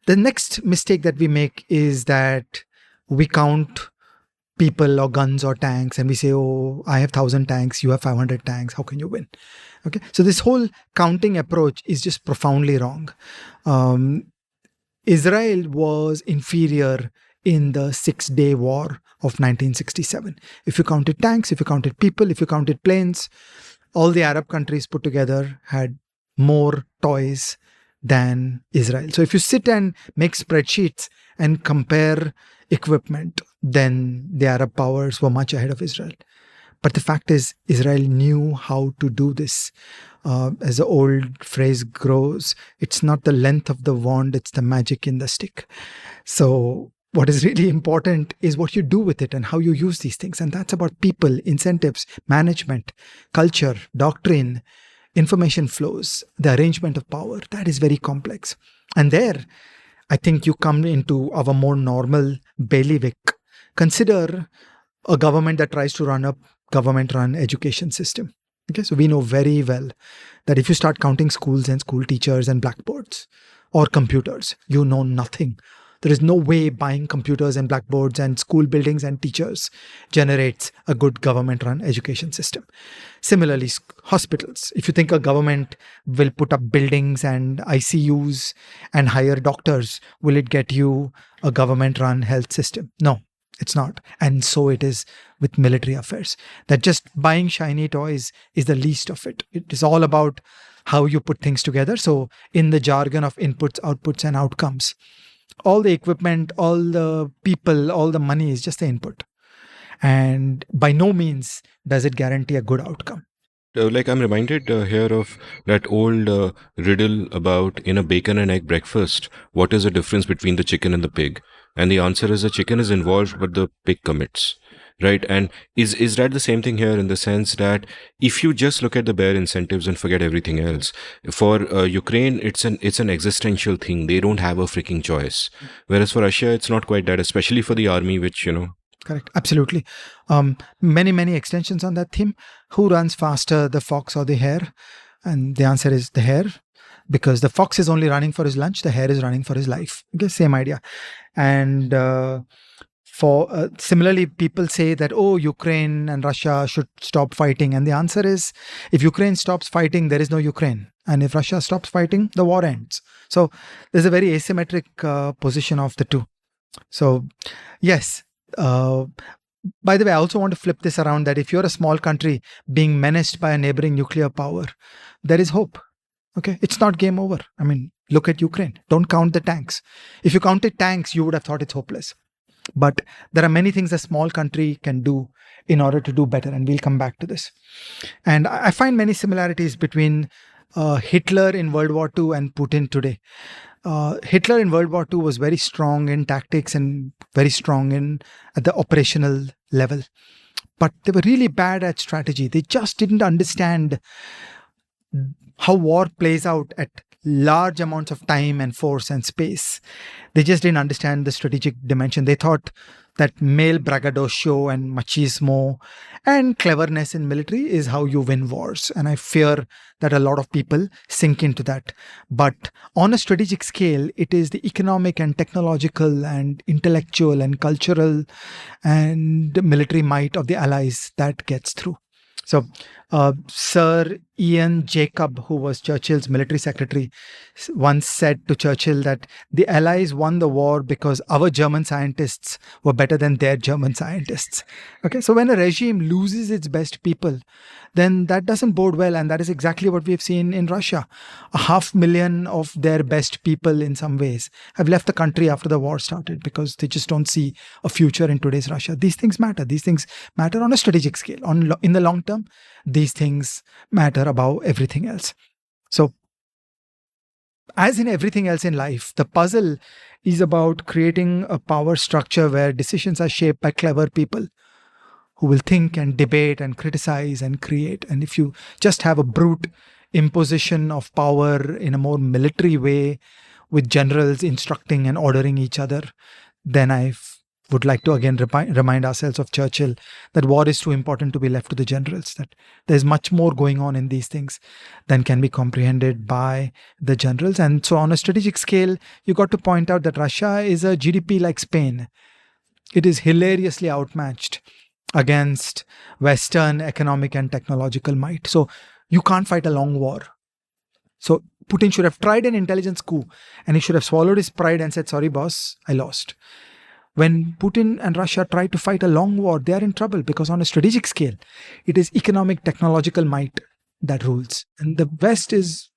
The next mistake that we make is that we count people or guns or tanks and we say, oh, I have 1,000 tanks, you have 500 tanks, how can you win? Okay, so this whole counting approach is just profoundly wrong. Israel was inferior in the 6-day war of 1967. If you counted tanks, if you counted people, if you counted planes, all the Arab countries put together had more toys than Israel. So if you sit and make spreadsheets and compare equipment, then the Arab powers were much ahead of Israel. But the fact is, Israel knew how to do this. As the old phrase goes, it's not the length of the wand, it's the magic in the stick. So what is really important is what you do with it and how you use these things. And that's about people, incentives, management, culture, doctrine, information flows, the arrangement of power. That is very complex. And there, I think you come into our more normal bailiwick. Consider a government that tries to run a government-run education system. Okay, so we know very well that if you start counting schools and school teachers and blackboards or computers, you know nothing. There is no way buying computers and blackboards and school buildings and teachers generates a good government-run education system. Similarly, hospitals. If you think a government will put up buildings and ICUs and hire doctors, will it get you a government-run health system? No, it's not. And so it is with military affairs. That just buying shiny toys is the least of it. It is all about how you put things together. So in the jargon of inputs, outputs, and outcomes, all the equipment, all the people, all the money is just the input. And by no means does it guarantee a good outcome. Like I'm reminded here of that old riddle about in a bacon and egg breakfast, what is the difference between the chicken and the pig? And the answer is the chicken is involved, but the pig commits. Right? And is that the same thing here in the sense that if you just look at the bare incentives and forget everything else, for Ukraine, it's an existential thing. They don't have a freaking choice. Whereas for Russia, it's not quite that, especially for the army, which, Correct. Absolutely. Many extensions on that theme. Who runs faster, the fox or the hare? And the answer is the hare, because the fox is only running for his lunch. The hare is running for his life. Okay, same idea. And similarly, people say that, oh, Ukraine and Russia should stop fighting. And the answer is, if Ukraine stops fighting, there is no Ukraine. And if Russia stops fighting, the war ends. So there's a very asymmetric position of the two. So yes. By the way, I also want to flip this around, that if you're a small country being menaced by a neighboring nuclear power, there is hope. Okay, it's not game over. I mean, look at Ukraine. Don't count the tanks. If you counted tanks, you would have thought it's hopeless. But there are many things a small country can do in order to do better. And we'll come back to this. And I find many similarities between Hitler in World War II and Putin today. Hitler in World War II was very strong in tactics and very strong at the operational level. But they were really bad at strategy. They just didn't understand how war plays out at large amounts of time and force and space. They just didn't understand the strategic dimension. They thought that male braggadocio and machismo and cleverness in military is how you win wars. And I fear that a lot of people sink into that. But on a strategic scale, it is the economic and technological and intellectual and cultural and military might of the allies that gets through. So Sir Ian Jacob, who was Churchill's military secretary, once said to Churchill that the Allies won the war because our German scientists were better than their German scientists. Okay, so when a regime loses its best people, then that doesn't bode well. And that is exactly what we've seen in Russia. 500,000 of their best people, in some ways, have left the country after the war started because they just don't see a future in today's Russia. These things matter. These things matter on a strategic scale. In the long term, these things matter above everything else. So, as in everything else in life, the puzzle is about creating a power structure where decisions are shaped by clever people who will think and debate and criticize and create. And if you just have a brute imposition of power in a more military way, with generals instructing and ordering each other, then would like to again remind ourselves of Churchill that war is too important to be left to the generals, that there's much more going on in these things than can be comprehended by the generals. And so on a strategic scale, you got to point out that Russia is a GDP like Spain. It is hilariously outmatched against Western economic and technological might. So you can't fight a long war. So Putin should have tried an intelligence coup, and he should have swallowed his pride and said, sorry, boss, I lost. When Putin and Russia try to fight a long war, they are in trouble, because on a strategic scale, it is economic, technological might that rules. And the West is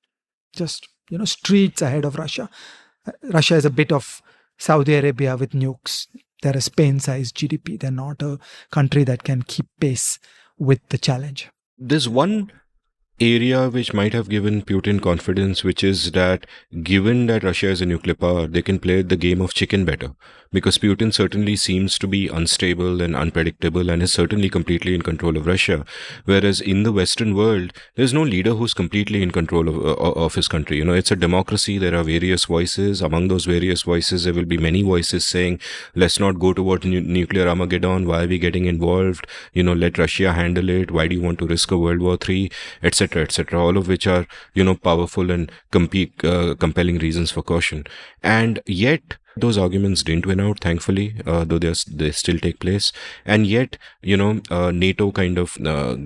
just, streets ahead of Russia. Russia is a bit of Saudi Arabia with nukes. They're a Spain-sized GDP. They're not a country that can keep pace with the challenge. There's one area which might have given Putin confidence, which is that given that Russia is a nuclear power, they can play the game of chicken better, because Putin certainly seems to be unstable and unpredictable and is certainly completely in control of Russia, whereas in the Western world there's no leader who's completely in control of his country. It's a democracy. There are various voices. Among those various voices, there will be many voices saying, let's not go toward nuclear Armageddon. Why are we getting involved? Let Russia handle it. Why do you want to risk a World War III, etc., etc., all of which are, powerful and compelling reasons for caution. And yet, those arguments didn't win out, thankfully, though they still take place. And yet, NATO kind of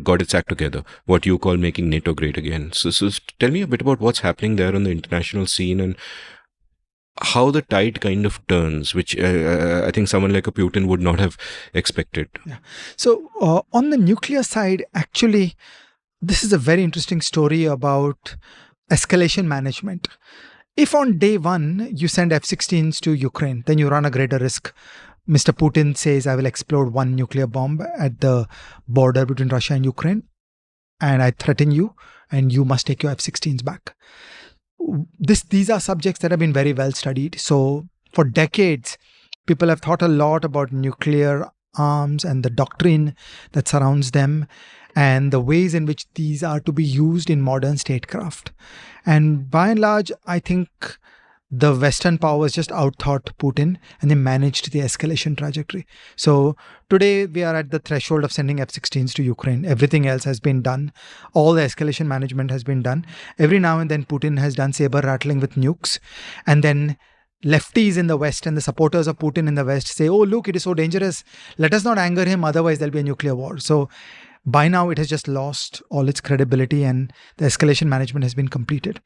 got its act together, what you call making NATO great again. So tell me a bit about what's happening there on the international scene and how the tide kind of turns, which I think someone like a Putin would not have expected. Yeah. So on the nuclear side, actually, this is a very interesting story about escalation management. If on day one you send F-16s to Ukraine, then you run a greater risk. Mr. Putin says, I will explode one nuclear bomb at the border between Russia and Ukraine, and I threaten you, and you must take your F-16s back. These are subjects that have been very well studied. So for decades, people have thought a lot about nuclear arms and the doctrine that surrounds them, and the ways in which these are to be used in modern statecraft. And by and large, I think the Western powers just outthought Putin, and they managed the escalation trajectory. So today we are at the threshold of sending F-16s to Ukraine. Everything else has been done. All the escalation management has been done. Every now and then Putin has done saber rattling with nukes, and then lefties in the West and the supporters of Putin in the West say, oh, look, it is so dangerous. Let us not anger him, otherwise there'll be a nuclear war. So by now, it has just lost all its credibility, and the escalation management has been completed.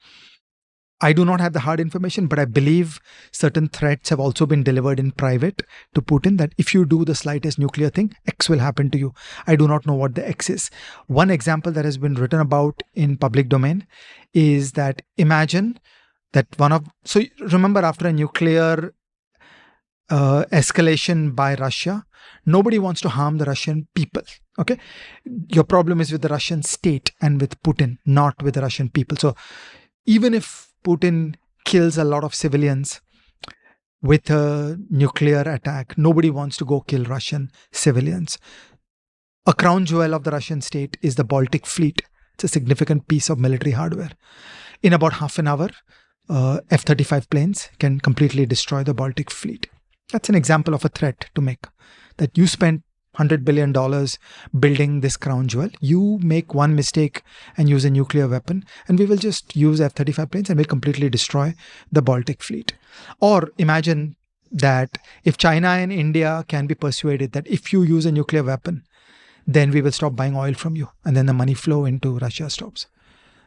I do not have the hard information, but I believe certain threats have also been delivered in private to Putin, that if you do the slightest nuclear thing, X will happen to you. I do not know what the X is. One example that has been written about in public domain is that imagine that so remember, after a nuclear escalation by Russia, nobody wants to harm the Russian people. Okay, your problem is with the Russian state and with Putin, not with the Russian people. So even if Putin kills a lot of civilians with a nuclear attack, nobody wants to go kill Russian civilians. A crown jewel of the Russian state is the Baltic fleet. It's a significant piece of military hardware. In about half an hour, F-35 planes can completely destroy the Baltic fleet. That's an example of a threat to make. That you spent $100 billion building this crown jewel. You make one mistake and use a nuclear weapon, and we will just use F-35 planes and we'll completely destroy the Baltic fleet. Or imagine that if China and India can be persuaded that if you use a nuclear weapon, then we will stop buying oil from you, and then the money flow into Russia stops.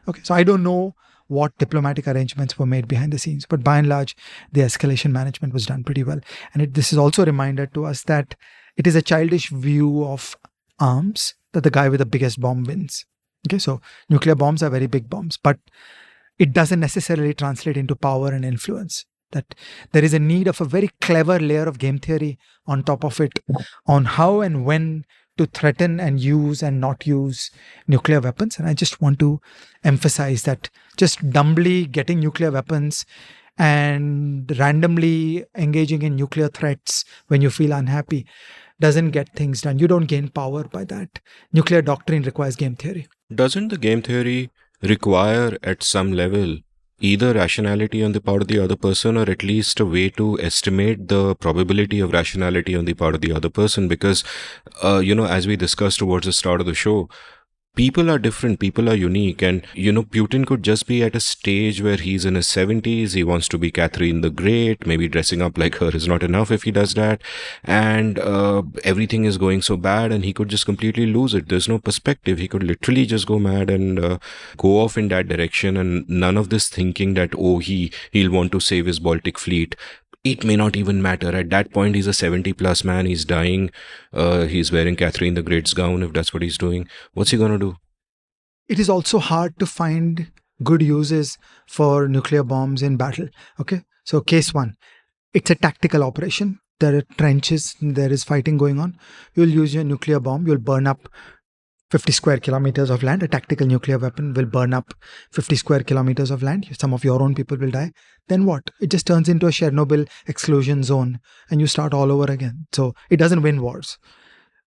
Okay, so I don't know what diplomatic arrangements were made behind the scenes, but by and large, the escalation management was done pretty well. And this is also a reminder to us that it is a childish view of arms that the guy with the biggest bomb wins. Okay, so nuclear bombs are very big bombs, but it doesn't necessarily translate into power and influence. That there is a need of a very clever layer of game theory on top of it, on how and when to threaten and use and not use nuclear weapons. And I just want to emphasize that just dumbly getting nuclear weapons and randomly engaging in nuclear threats when you feel unhappy doesn't get things done. You don't gain power by that. Nuclear doctrine requires game theory. Doesn't the game theory require at some level either rationality on the part of the other person, or at least a way to estimate the probability of rationality on the part of the other person. Because, as we discussed towards the start of the show, people are different, people are unique, and Putin could just be at a stage where he's in his 70s, he wants to be Catherine the Great, maybe dressing up like her is not enough if he does that, and everything is going so bad, and he could just completely lose it. There's no perspective. He could literally just go mad and go off in that direction, and none of this thinking that, oh, he'll want to save his Baltic fleet. It may not even matter. At that point, he's a 70 plus man. He's dying. He's wearing Catherine the Great's gown, if that's what he's doing. What's he going to do? It is also hard to find good uses for nuclear bombs in battle. Okay. So case one, it's a tactical operation. There are trenches, there is fighting going on. You'll use your nuclear bomb. You'll burn up 50 square kilometers of land. A tactical nuclear weapon will burn up 50 square kilometers of land. Some of your own people will die. Then what? It just turns into a Chernobyl exclusion zone and you start all over again. So it doesn't win wars.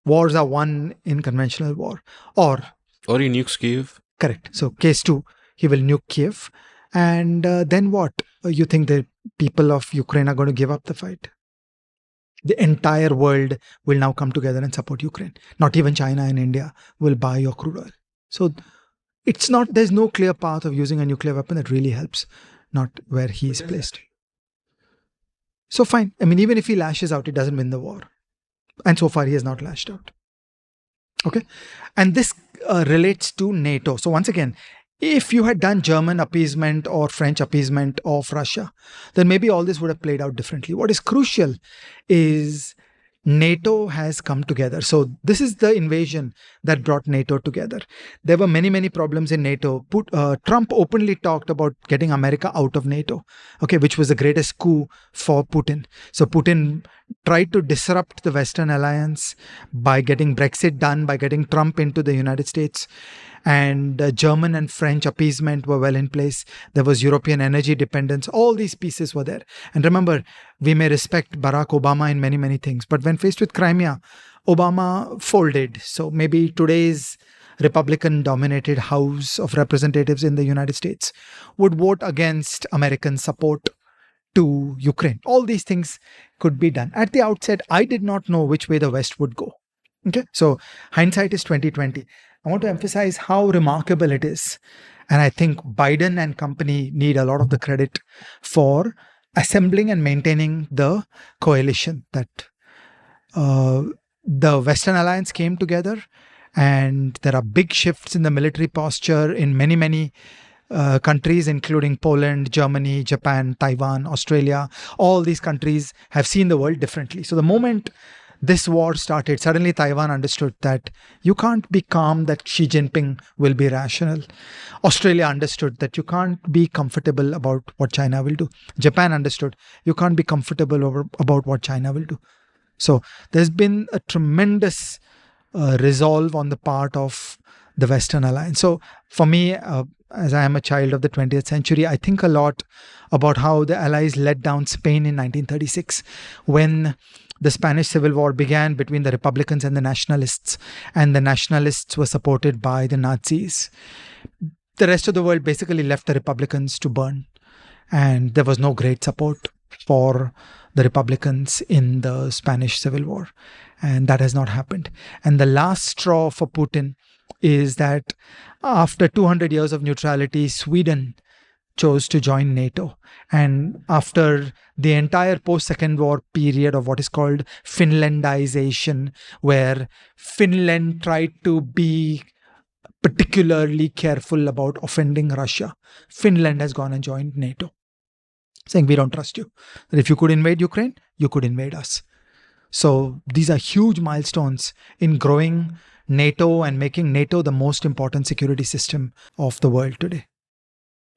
Wars are won in conventional war. Or he nukes Kiev. Correct. So case two, he will nuke Kiev. And then what? You think the people of Ukraine are going to give up the fight? The entire world will now come together and support Ukraine. Not even China and India will buy your crude oil. So there's no clear path of using a nuclear weapon that really helps, not where he is placed. So fine. I mean, even if he lashes out, it doesn't win the war. And so far, he has not lashed out. Okay. And this relates to NATO. So once again, if you had done German appeasement or French appeasement of Russia, then maybe all this would have played out differently. What is crucial is NATO has come together. So this is the invasion that brought NATO together. There were many, many problems in NATO. Trump openly talked about getting America out of NATO, okay, which was the greatest coup for Putin. So Putin tried to disrupt the Western alliance by getting Brexit done, by getting Trump into the United States. And German and French appeasement were well in place. There was European energy dependence. All these pieces were there. And remember, we may respect Barack Obama in many, many things. But when faced with Crimea, Obama folded. So maybe today's Republican-dominated House of Representatives in the United States would vote against American support to Ukraine. All these things could be done. At the outset, I did not know which way the West would go. Okay, so hindsight is 2020. I want to emphasize how remarkable it is. And I think Biden and company need a lot of the credit for assembling and maintaining the coalition that the Western Alliance came together. And there are big shifts in the military posture in many, many countries, including Poland, Germany, Japan, Taiwan, Australia. All these countries have seen the world differently. So the moment this war started, suddenly Taiwan understood that you can't be calm that Xi Jinping will be rational. Australia understood that you can't be comfortable about what China will do. Japan understood you can't be comfortable about what China will do. So there's been a tremendous resolve on the part of the Western Alliance. So for me, as I am a child of the 20th century, I think a lot about how the Allies let down Spain in 1936 when the Spanish Civil War began between the Republicans and the Nationalists, and the Nationalists were supported by the Nazis. The rest of the world basically left the Republicans to burn, and there was no great support for the Republicans in the Spanish Civil War, and that has not happened. And the last straw for Putin is that after 200 years of neutrality, Sweden chose to join NATO. And after the entire post-Second War period of what is called Finlandization, where Finland tried to be particularly careful about offending Russia, Finland has gone and joined NATO, saying we don't trust you. That if you could invade Ukraine, you could invade us. So these are huge milestones in growing NATO and making NATO the most important security system of the world today.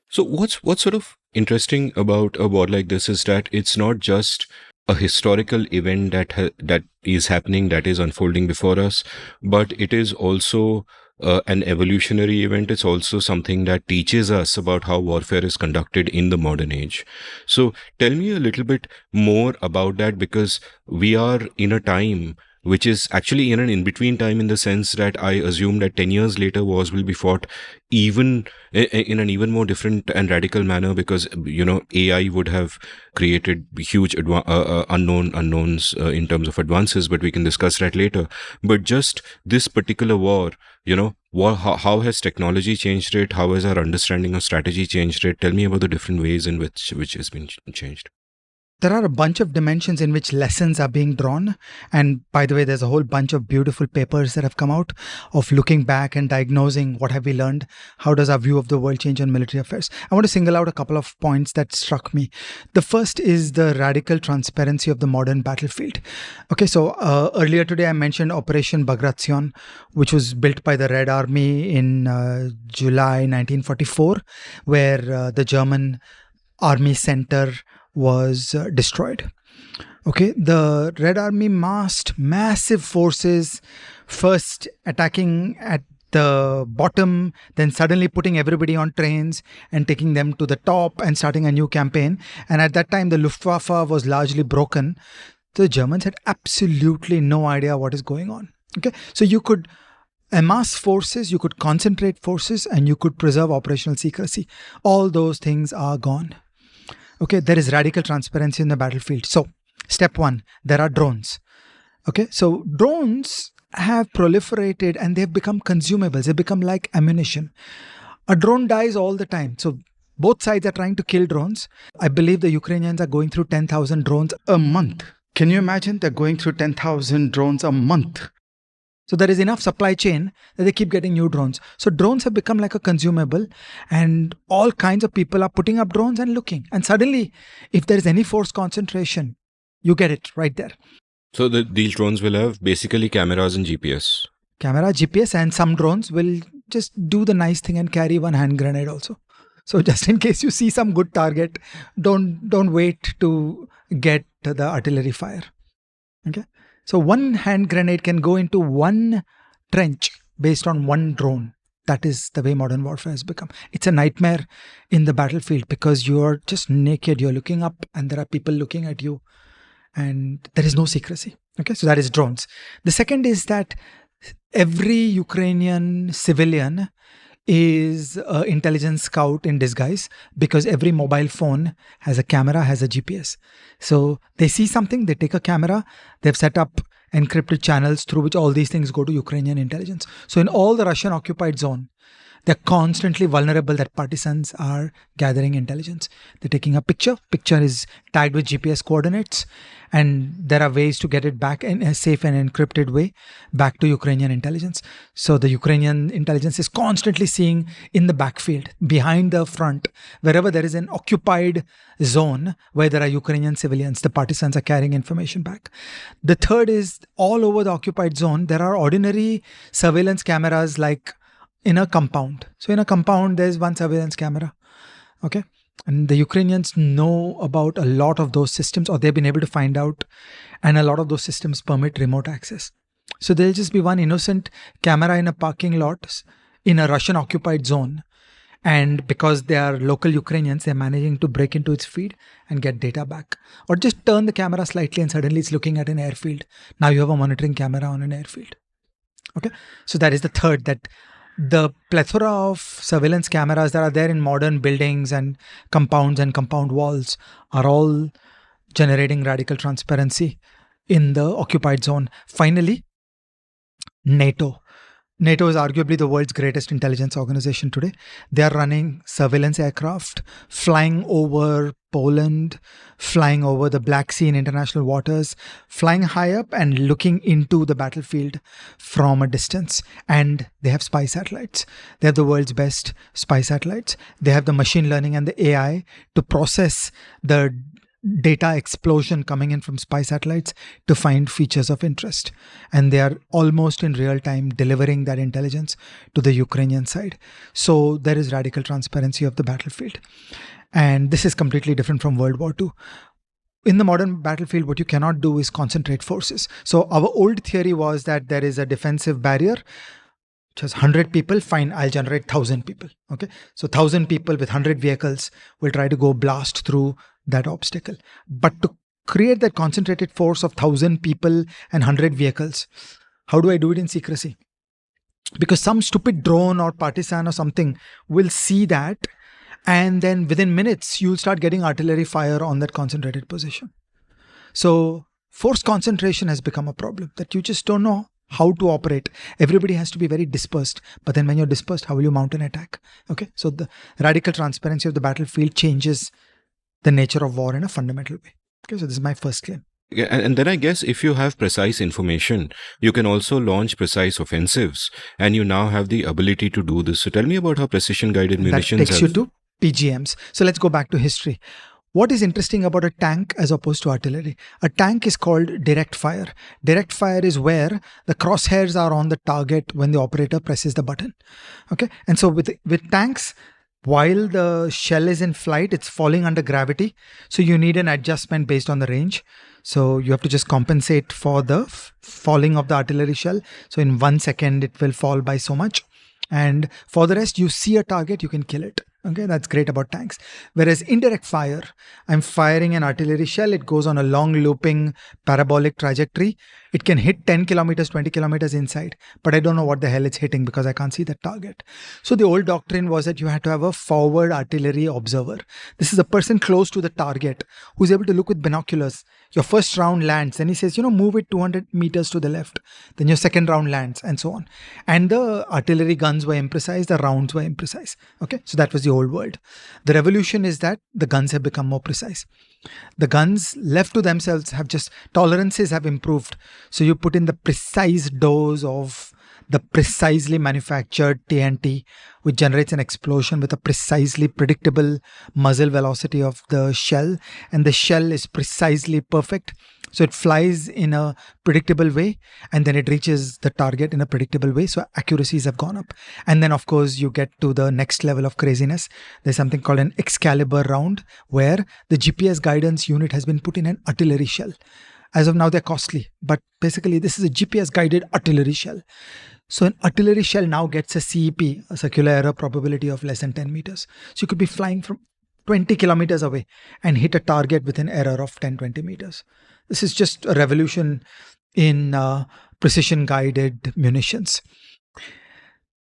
So what's sort of interesting about a war like this is that it's not just a historical event that is happening, that is unfolding before us, but it is also an evolutionary event. It's also something that teaches us about how warfare is conducted in the modern age. So tell me a little bit more about that, because we are in a time which is actually in an in-between time, in the sense that I assume that 10 years later wars will be fought even in an even more different and radical manner, because AI would have created huge unknowns in terms of advances, but we can discuss that later. But just this particular war, how has technology changed it? How has our understanding of strategy changed it? Tell me about the different ways in which has been changed. There are a bunch of dimensions in which lessons are being drawn. And by the way, there's a whole bunch of beautiful papers that have come out of looking back and diagnosing what have we learned. How does our view of the world change on military affairs? I want to single out a couple of points that struck me. The first is the radical transparency of the modern battlefield. Okay, so earlier today I mentioned Operation Bagration, which was built by the Red Army in July 1944, where the German army center was destroyed. Okay, the Red Army massed massive forces, first attacking at the bottom, then suddenly putting everybody on trains and taking them to the top and starting a new campaign. And at that time, the Luftwaffe was largely broken. The Germans had absolutely no idea what is going on. Okay, so you could amass forces, you could concentrate forces, and you could preserve operational secrecy. All those things are gone. Okay, there is radical transparency in the battlefield. So, step one, there are drones. Okay, so drones have proliferated and they've become consumables. They become like ammunition. A drone dies all the time. So, both sides are trying to kill drones. I believe the Ukrainians are going through 10,000 drones a month. Can you imagine? They're going through 10,000 drones a month. So there is enough supply chain that they keep getting new drones. So drones have become like a consumable, and all kinds of people are putting up drones and looking. And suddenly, if there is any force concentration, you get it right there. So these drones will have basically cameras and GPS. Camera, GPS, and some drones will just do the nice thing and carry one hand grenade also. So just in case you see some good target, don't wait to get the artillery fire. Okay. So one hand grenade can go into one trench based on one drone. That is the way modern warfare has become. It's a nightmare in the battlefield because you're just naked. You're looking up and there are people looking at you and there is no secrecy. Okay, so that is drones. The second is that every Ukrainian civilian is an intelligence scout in disguise, because every mobile phone has a camera, has a GPS. So they see something, they take a camera, they've set up encrypted channels through which all these things go to Ukrainian intelligence. So in all the Russian occupied zone, they're constantly vulnerable that partisans are gathering intelligence. They're taking a picture. Picture is tagged with GPS coordinates. And there are ways to get it back in a safe and encrypted way back to Ukrainian intelligence. So the Ukrainian intelligence is constantly seeing in the backfield, behind the front, wherever there is an occupied zone where there are Ukrainian civilians, the partisans are carrying information back. The third is all over the occupied zone, there are ordinary surveillance cameras like in a compound. So in a compound, there's one surveillance camera. Okay. And the Ukrainians know about a lot of those systems, or they've been able to find out. And a lot of those systems permit remote access. So there'll just be one innocent camera in a parking lot in a Russian occupied zone. And because they are local Ukrainians, they're managing to break into its feed and get data back. Or just turn the camera slightly and suddenly it's looking at an airfield. Now you have a monitoring camera on an airfield. Okay. So that is the third, that the plethora of surveillance cameras that are there in modern buildings and compound walls are all generating radical transparency in the occupied zone. Finally, NATO. NATO is arguably the world's greatest intelligence organization today. They are running surveillance aircraft, flying over Poland, flying over the Black Sea in international waters, flying high up and looking into the battlefield from a distance. And they have spy satellites. They have the world's best spy satellites. They have the machine learning and the AI to process the data explosion coming in from spy satellites to find features of interest. And they are almost in real time delivering that intelligence to the Ukrainian side. So there is radical transparency of the battlefield. And this is completely different from World War II. In the modern battlefield, what you cannot do is concentrate forces. So our old theory was that there is a defensive barrier, which has 100 people, fine, I'll generate 1,000 people. Okay, so 1,000 people with 100 vehicles will try to go blast through that obstacle. But to create that concentrated force of 1,000 people and 100 vehicles. How do I do it in secrecy? Because some stupid drone or partisan or something will see that, and then within minutes you'll start getting artillery fire on that concentrated position. So force concentration has become a problem, that you just don't know how to operate. Everybody has to be very dispersed, but then when you're dispersed, how will you mount an attack? Okay, so the radical transparency of the battlefield changes the nature of war in a fundamental way. Okay, so this is my first claim. Yeah, and then I guess if you have precise information, you can also launch precise offensives, and you now have the ability to do this. So tell me about how precision-guided munitions that takes you to PGMs. So let's go back to history. What is interesting about a tank as opposed to artillery? A tank is called direct fire. Direct fire is where the crosshairs are on the target when the operator presses the button. Okay, and so with tanks, while the shell is in flight, it's falling under gravity. So you need an adjustment based on the range. So you have to just compensate for the falling of the artillery shell. So in 1 second, it will fall by so much. And for the rest, you see a target, you can kill it. Okay, that's great about tanks. Whereas indirect fire, I'm firing an artillery shell. It goes on a long looping parabolic trajectory. It can hit 10 kilometers, 20 kilometers inside, but I don't know what the hell it's hitting because I can't see that target. So the old doctrine was that you had to have a forward artillery observer. This is a person close to the target who's able to look with binoculars. Your first round lands, then he says, move it 200 meters to the left. Then your second round lands, and so on. And the artillery guns were imprecise, the rounds were imprecise. Okay, so that was the old world. The revolution is that the guns have become more precise. The guns left to themselves tolerances have improved. So you put in the precise dose of the precisely manufactured TNT, which generates an explosion with a precisely predictable muzzle velocity of the shell, and the shell is precisely perfect. So it flies in a predictable way, and then it reaches the target in a predictable way. So accuracies have gone up. And then, of course, you get to the next level of craziness. There's something called an Excalibur round, where the GPS guidance unit has been put in an artillery shell. As of now, they're costly, but basically this is a GPS guided artillery shell. So an artillery shell now gets a CEP, a circular error probability of less than 10 meters. So you could be flying from 20 kilometers away and hit a target with an error of 10, 20 meters. This is just a revolution in precision guided munitions.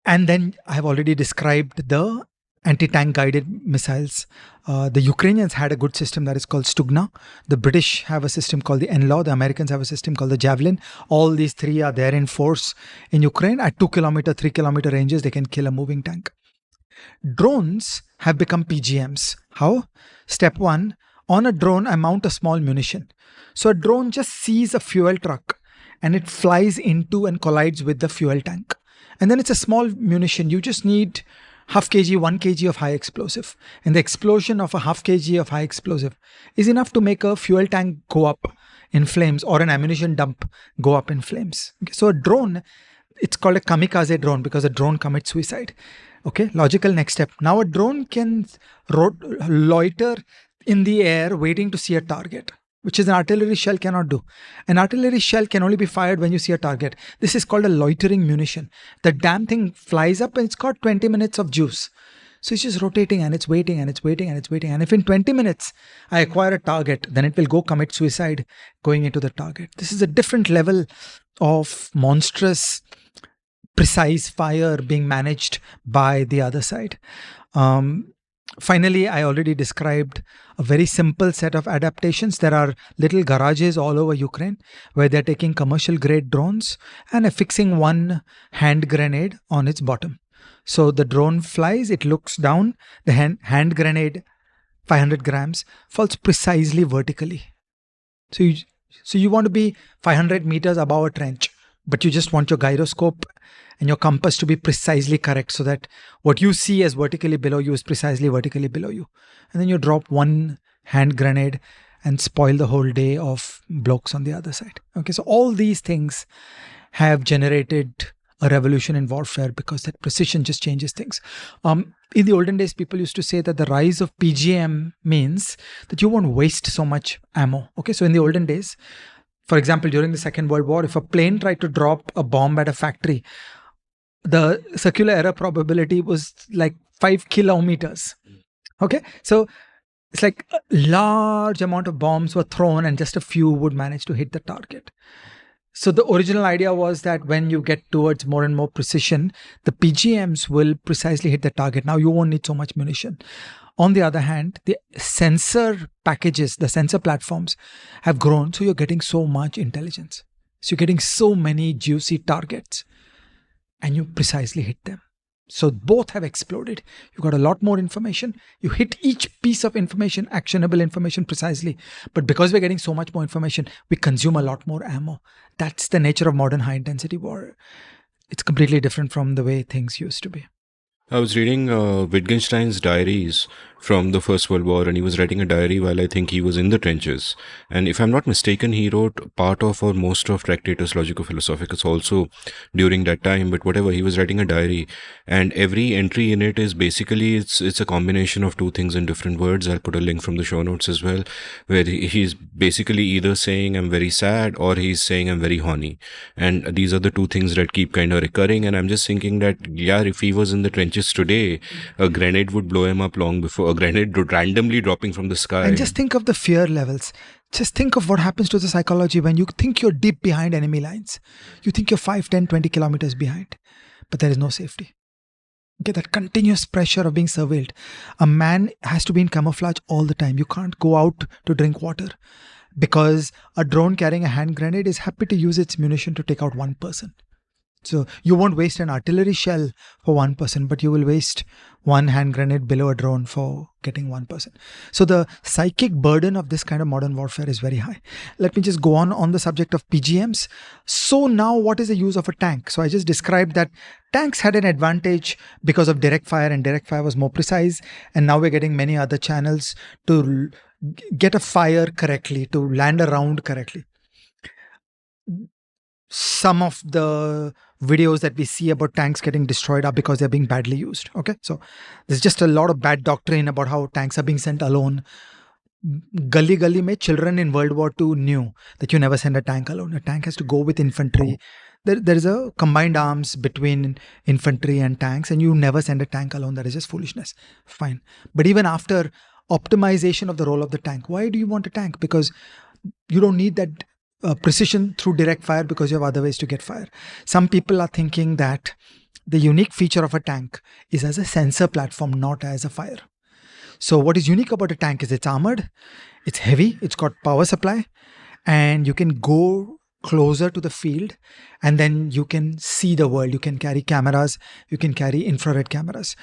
And then I have already described the anti-tank guided missiles. The Ukrainians had a good system that is called Stugna. The British have a system called the NLAW. The Americans have a system called the Javelin. All these three are there in force in Ukraine. At 2 kilometer, 3 kilometer ranges, they can kill a moving tank. Drones have become PGMs. How? Step 1, on a drone, I mount a small munition. So a drone just sees a fuel truck and it flies into and collides with the fuel tank. And then it's a small munition. You just need half kg, 1 kg of high explosive. And the explosion of a half kg of high explosive is enough to make a fuel tank go up in flames or an ammunition dump go up in flames. Okay, so a drone, it's called a kamikaze drone because a drone commits suicide. Okay, logical next step. Now a drone can loiter in the air waiting to see a target, which is an artillery shell cannot do. An artillery shell can only be fired when you see a target. This is called a loitering munition. The damn thing flies up and it's got 20 minutes of juice. So it's just rotating and it's waiting and it's waiting and it's waiting. And if in 20 minutes I acquire a target, then it will go commit suicide going into the target. This is a different level of monstrous, precise fire being managed by the other side. Finally, I already described a very simple set of adaptations. There are little garages all over Ukraine where they're taking commercial grade drones and affixing one hand grenade on its bottom. So the drone flies, it looks down, the hand grenade, 500 grams, falls precisely vertically. So you want to be 500 meters above a trench, but you just want your gyroscope and your compass to be precisely correct so that what you see as vertically below you is precisely vertically below you. And then you drop one hand grenade and spoil the whole day of blokes on the other side. Okay, so all these things have generated a revolution in warfare because that precision just changes things. In the olden days, people used to say that the rise of PGM means that you won't waste so much ammo. Okay, so in the olden days, for example, during the Second World War, if a plane tried to drop a bomb at a factory, the circular error probability was like 5 kilometers. Okay, so It's like a large amount of bombs were thrown and just a few would manage to hit the target. So the original idea was that when you get towards more and more precision, the PGMs will precisely hit the target. Now you won't need so much munition. On the other hand, the sensor packages, the sensor platforms have grown. So you're getting so much intelligence. So you're getting so many juicy targets and you precisely hit them. So both have exploded. You got a lot more information. You hit each piece of information, actionable information precisely. But because we're getting so much more information, we consume a lot more ammo. That's the nature of modern high intensity war. It's completely different from the way things used to be. I was reading Wittgenstein's diaries from the First World War, and he was writing a diary while I think he was in the trenches. And if I'm not mistaken, he wrote part of or most of Tractatus Logico-Philosophicus also during that time. But whatever, he was writing a diary, and every entry in it is basically it's a combination of two things in different words. I'll put a link from the show notes as well, where he's basically either saying I'm very sad or he's saying I'm very horny, and these are the two things that keep kind of recurring. And I'm just thinking that yeah, if he was in the trenches today, a grenade would blow him up long before. A grenade randomly dropping from the sky. And just think of the fear levels. Just think of what happens to the psychology when you think you're deep behind enemy lines. You think you're 5, 10, 20 kilometers behind, but there is no safety. Okay, that continuous pressure of being surveilled. A man has to be in camouflage all the time. You can't go out to drink water because a drone carrying a hand grenade is happy to use its munition to take out one person. So you won't waste an artillery shell for one person, but you will waste one hand grenade below a drone for getting one person. So the psychic burden of this kind of modern warfare is very high. Let me just go on the subject of PGMs. So now what is the use of a tank? So I just described that tanks had an advantage because of direct fire, and direct fire was more precise. And now we're getting many other channels to get a fire correctly, to land a round correctly. Some of the videos that we see about tanks getting destroyed are because they're being badly used. Okay, so there's just a lot of bad doctrine about how tanks are being sent alone. Gully mein children in World War II knew that you never send a tank alone. A tank has to go with infantry. There is a combined arms between infantry and tanks, and you never send a tank alone. That is just foolishness. Fine. But even after optimization of the role of the tank, why do you want a tank? Because you don't need that precision through direct fire because you have other ways to get fire. Some people are thinking that the unique feature of a tank is as a sensor platform, not as a fire. So what is unique about a tank is it's armored, it's heavy, it's got power supply, and you can go closer to the field and then you can see the world. You can carry cameras, you can carry infrared cameras.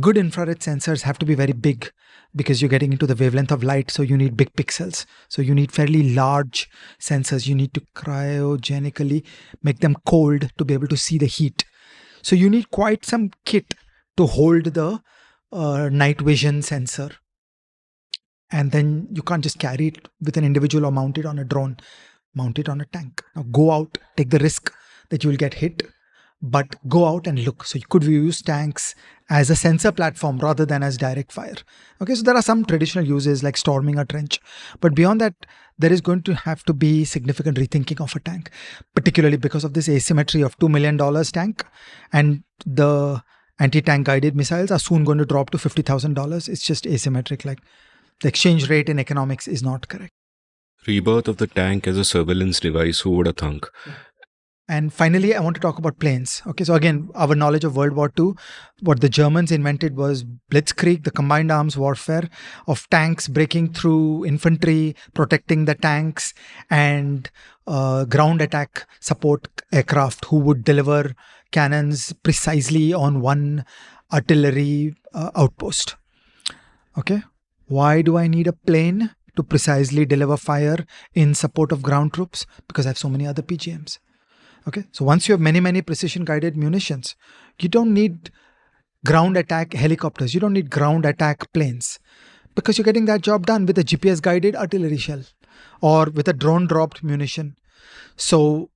Good infrared sensors have to be very big because you're getting into the wavelength of light. So you need big pixels. So you need fairly large sensors. You need to cryogenically make them cold to be able to see the heat. So you need quite some kit to hold the night vision sensor. And then you can't just carry it with an individual or mount it on a drone, mount it on a tank. Now go out, take the risk that you will get hit, but go out and look. So could we use tanks as a sensor platform rather than as direct fire? Okay, so there are some traditional uses like storming a trench. But beyond that, there is going to have to be significant rethinking of a tank, particularly because of this asymmetry of $2 million tank. And the anti-tank guided missiles are soon going to drop to $50,000. It's just asymmetric. Like the exchange rate in economics is not correct. Rebirth of the tank as a surveillance device, who would have thunk? And finally, I want to talk about planes. Okay, so again, our knowledge of World War II, what the Germans invented was blitzkrieg, the combined arms warfare of tanks breaking through infantry, protecting the tanks, and ground attack support aircraft who would deliver cannons precisely on one artillery outpost. Okay, why do I need a plane to precisely deliver fire in support of ground troops? Because I have so many other PGMs. Okay, so once you have many precision guided munitions, you don't need ground attack helicopters. You don't need ground attack planes because you're getting that job done with a GPS guided artillery shell or with a drone dropped munition. So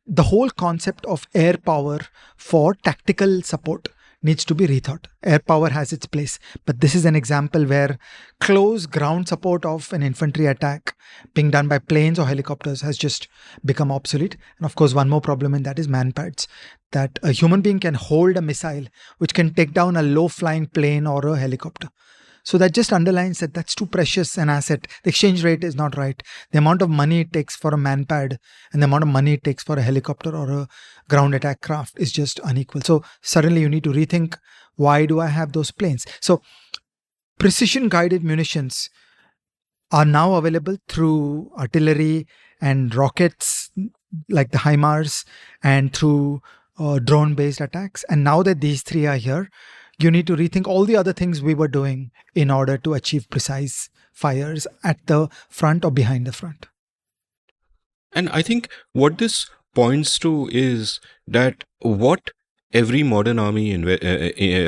the whole concept of air power for tactical support needs to be rethought. Air power has its place, but this is an example where close ground support of an infantry attack being done by planes or helicopters has just become obsolete. And of course, one more problem in that is manpads. That a human being can hold a missile which can take down a low-flying plane or a helicopter. So that just underlines that that's too precious an asset. The exchange rate is not right. The amount of money it takes for a manpad and the amount of money it takes for a helicopter or a ground attack craft is just unequal. So suddenly you need to rethink, why do I have those planes? So precision guided munitions are now available through artillery and rockets like the HIMARS and through drone based attacks. And now that these three are here, you need to rethink all the other things we were doing in order to achieve precise fires at the front or behind the front. And I think what this points to is that what every modern army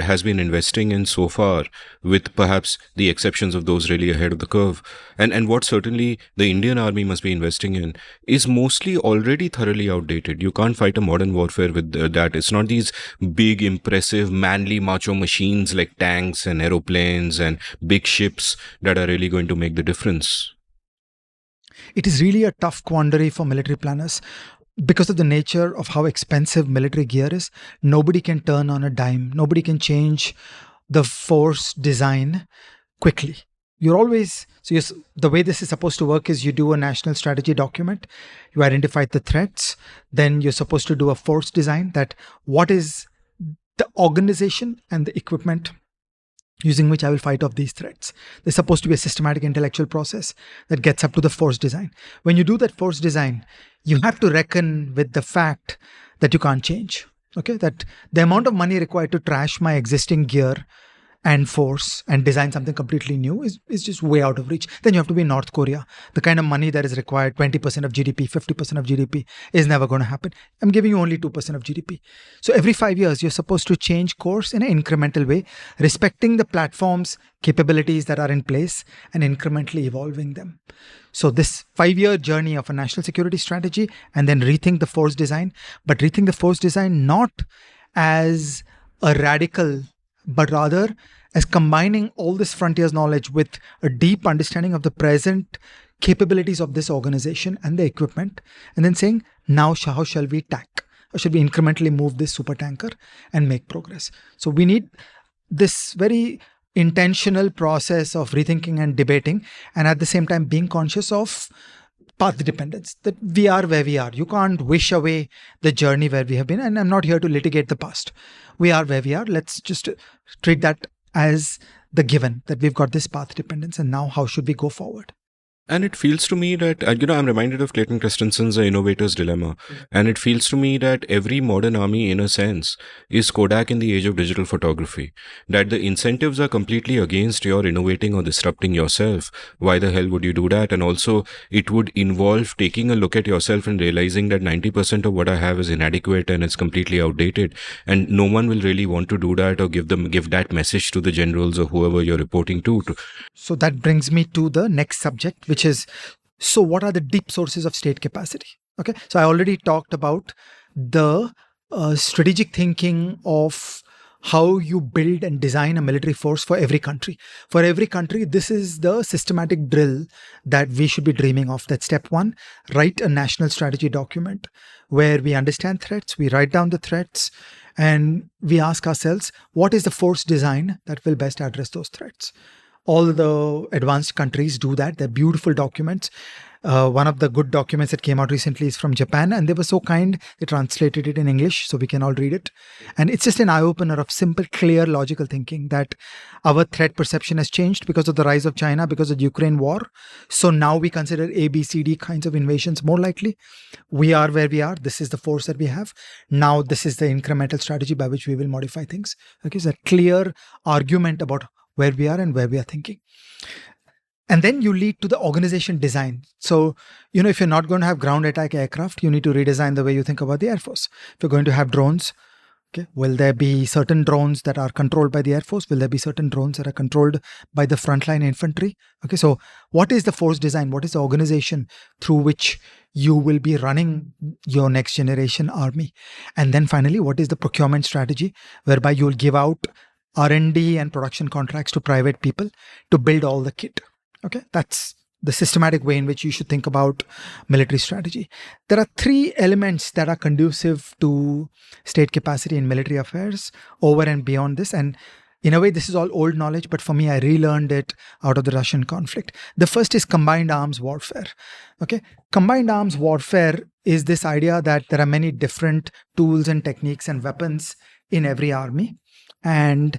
has been investing in so far, with perhaps the exceptions of those really ahead of the curve, and what certainly the Indian army must be investing in, is mostly already thoroughly outdated. You can't fight a modern warfare with that. It's not these big, impressive, manly, macho machines like tanks and aeroplanes and big ships that are really going to make the difference. It is really a tough quandary for military planners. Because of the nature of how expensive military gear is, nobody can turn on a dime. Nobody can change the force design quickly. You're always, the way this is supposed to work is you do a national strategy document, you identify the threats, then you're supposed to do a force design, that what is the organization and the equipment using which I will fight off these threats. There's supposed to be a systematic intellectual process that gets up to the force design. When you do that force design, you have to reckon with the fact that you can't change. Okay, that the amount of money required to trash my existing gear and force and design something completely new is just way out of reach. Then you have to be in North Korea. The kind of money that is required, 20% of GDP, 50% of GDP, is never going to happen. I'm giving you only 2% of GDP. So every 5 years, you're supposed to change course in an incremental way, respecting the platform's capabilities that are in place and incrementally evolving them. So this 5-year journey of a national security strategy, and then rethink the force design, but rethink the force design not as a radical, but rather as combining all this frontiers knowledge with a deep understanding of the present capabilities of this organization and the equipment, and then saying, now how shall we tack? How should we incrementally move this super tanker and make progress? So we need this very intentional process of rethinking and debating, and at the same time being conscious of path dependence, that we are where we are. You can't wish away the journey where we have been, and I'm not here to litigate the past. We are where we are. Let's just treat that as the given, that we've got this path dependence, and now how should we go forward? And it feels to me that, I'm reminded of Clayton Christensen's The Innovator's Dilemma. And it feels to me that every modern army, in a sense, is Kodak in the age of digital photography. That the incentives are completely against your innovating or disrupting yourself. Why the hell would you do that? And also, it would involve taking a look at yourself and realizing that 90% of what I have is inadequate and it's completely outdated. And no one will really want to do that or give that message to the generals or whoever you're reporting to. So that brings me to the next subject, which is, so what are the deep sources of state capacity? Okay, so I already talked about the strategic thinking of how you build and design a military force for every country. For every country, this is the systematic drill that we should be dreaming of. That's step one: write a national strategy document where we understand threats, we write down the threats, and we ask ourselves, what is the force design that will best address those threats? All the advanced countries do that. They're beautiful documents. One of the good documents that came out recently is from Japan, and they were so kind, they translated it in English so we can all read it. And it's just an eye-opener of simple, clear, logical thinking that our threat perception has changed because of the rise of China, because of the Ukraine war. So now we consider A, B, C, D kinds of invasions more likely. We are where we are. This is the force that we have. Now this is the incremental strategy by which we will modify things. Okay, so a clear argument about where we are and where we are thinking. And then you lead to the organization design. So, if you're not going to have ground attack aircraft, you need to redesign the way you think about the Air Force. If you're going to have drones, okay, will there be certain drones that are controlled by the Air Force? Will there be certain drones that are controlled by the frontline infantry? Okay, so what is the force design? What is the organization through which you will be running your next generation army? And then finally, what is the procurement strategy whereby you will give out R&D and production contracts to private people to build all the kit? Okay, that's the systematic way in which you should think about military strategy. There are 3 elements that are conducive to state capacity in military affairs over and beyond this. And In a way, this is all old knowledge, but for me, I relearned it out of the Russian conflict. The first is combined arms warfare. Okay, combined arms warfare is this idea that there are many different tools and techniques and weapons in every army, and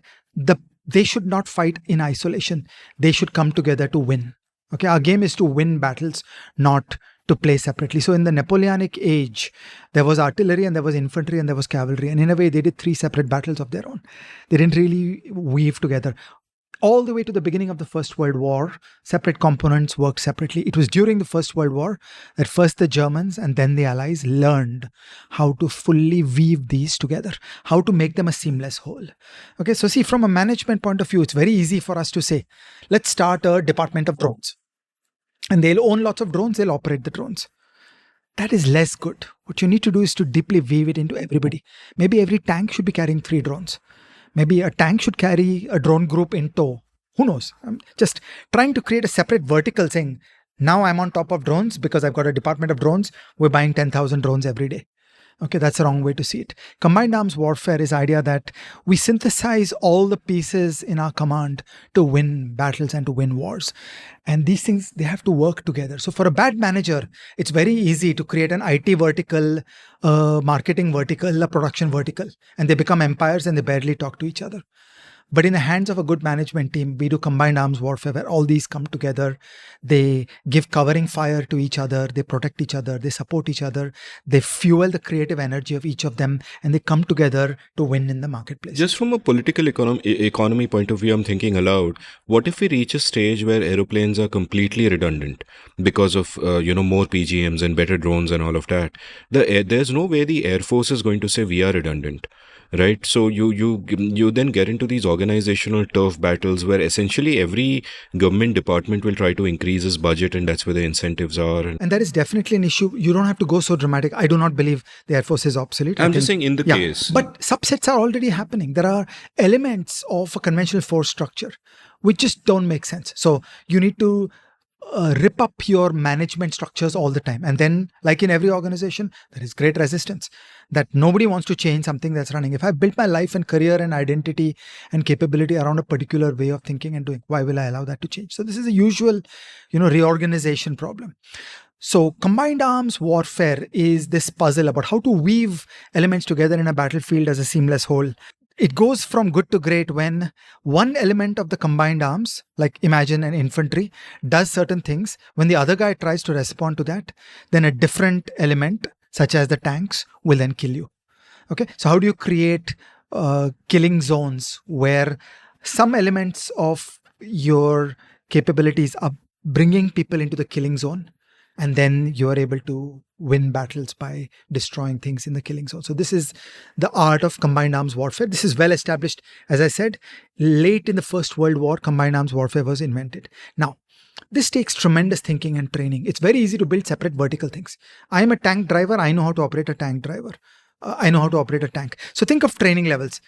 they should not fight in isolation. They should come together to win. Okay, our game is to win battles, not to play separately. So in the Napoleonic age, there was artillery and there was infantry and there was cavalry. And in a way, they did 3 separate battles of their own. They didn't really weave together. All the way to the beginning of the First World War, separate components worked separately. It was during the First World War that first the Germans and then the Allies learned how to fully weave these together, how to make them a seamless whole. Okay, so see, from a management point of view, it's very easy for us to say, let's start a department of drones. And they'll own lots of drones, they'll operate the drones. That is less good. What you need to do is to deeply weave it into everybody. Maybe every tank should be carrying 3 drones. Maybe a tank should carry a drone group in tow. Who knows? I'm just trying to create a separate vertical saying, now I'm on top of drones because I've got a department of drones. We're buying 10,000 drones every day. Okay, that's the wrong way to see it. Combined arms warfare is the idea that we synthesize all the pieces in our command to win battles and to win wars. And these things, they have to work together. So for a bad manager, it's very easy to create an IT vertical, a marketing vertical, a production vertical, and they become empires and they barely talk to each other. But in the hands of a good management team, we do combined arms warfare where all these come together. They give covering fire to each other. They protect each other. They support each other. They fuel the creative energy of each of them. And they come together to win in the marketplace. Just from a political economy point of view, I'm thinking aloud. What if we reach a stage where aeroplanes are completely redundant because of, more PGMs and better drones and all of that? There's no way the Air Force is going to say we are redundant. Right, so you then get into these organizational turf battles where essentially every government department will try to increase its budget, and that's where the incentives are. And that is definitely an issue. You don't have to go so dramatic. I do not believe the Air Force is obsolete. I'm just saying in the case. But subsets are already happening. There are elements of a conventional force structure which just don't make sense. So you need to rip up your management structures all the time. And then, like in every organization, there is great resistance that nobody wants to change something that's running. If I built my life and career and identity and capability around a particular way of thinking and doing, why will I allow that to change? So this is a usual, reorganization problem. So combined arms warfare is this puzzle about how to weave elements together in a battlefield as a seamless whole. It goes from good to great when one element of the combined arms, like imagine an infantry, does certain things. When the other guy tries to respond to that, then a different element, such as the tanks, will then kill you. Okay, so how do you create killing zones where some elements of your capabilities are bringing people into the killing zone, and then you are able to win battles by destroying things in the killing zone. So this is the art of combined arms warfare. This is well established. As I said, late in the First World War, combined arms warfare was invented. Now, this takes tremendous thinking and training. It's very easy to build separate vertical things. I am a tank driver. I know how to operate a tank driver. I know how to operate a tank. So think of training levels.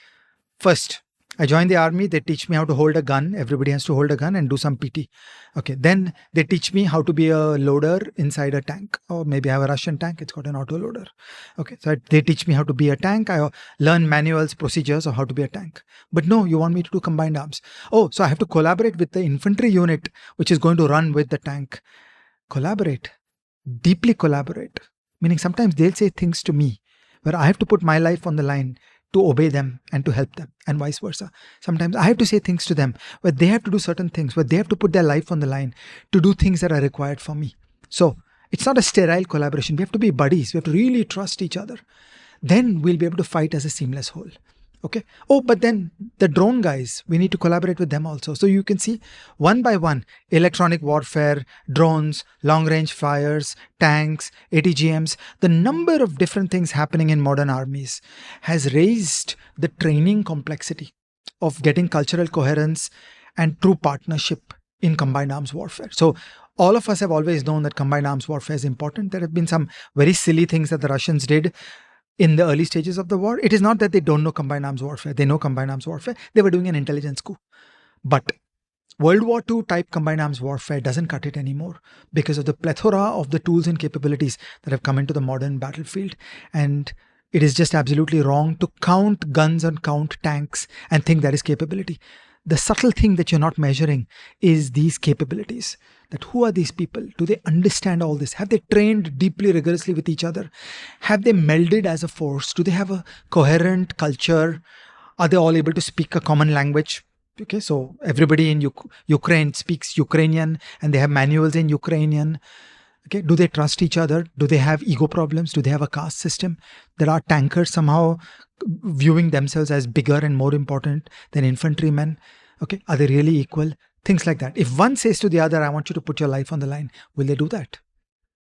First, I joined the army. They teach me how to hold a gun. Everybody has to hold a gun and do some PT. Okay. Then they teach me how to be a loader inside a tank, or maybe I have a Russian tank. It's got an auto loader. Okay. So they teach me how to be a tank. I learn manuals, procedures of how to be a tank. But no, you want me to do combined arms. Oh, so I have to collaborate with the infantry unit, which is going to run with the tank. Collaborate, deeply collaborate. Meaning sometimes they'll say things to me where I have to put my life on the line to obey them and to help them, and vice versa. Sometimes I have to say things to them where they have to do certain things, where they have to put their life on the line to do things that are required for me. So it's not a sterile collaboration. We have to be buddies. We have to really trust each other. Then we'll be able to fight as a seamless whole. Okay. Oh, but then the drone guys, we need to collaborate with them also. So you can see one by one, electronic warfare, drones, long range fires, tanks, ATGMs, the number of different things happening in modern armies has raised the training complexity of getting cultural coherence and true partnership in combined arms warfare. So all of us have always known that combined arms warfare is important. There have been some very silly things that the Russians did in the early stages of the war. It is not that they don't know combined arms warfare. They know combined arms warfare. They were doing an intelligence coup. But World War II type combined arms warfare doesn't cut it anymore because of the plethora of the tools and capabilities that have come into the modern battlefield. And It is just absolutely wrong to count guns and count tanks and think that is capability. The subtle thing that you're not measuring is these capabilities. That who are these people? Do they understand all this? Have they trained deeply, rigorously with each other? Have they melded as a force? Do they have a coherent culture? Are they all able to speak a common language? Okay, so everybody in Ukraine speaks Ukrainian and they have manuals in Ukrainian. Okay, do they trust each other? Do they have ego problems? Do they have a caste system? There are tankers somehow viewing themselves as bigger and more important than infantrymen. Okay, are they really equal? Things like that. If one says to the other, I want you to put your life on the line, will they do that?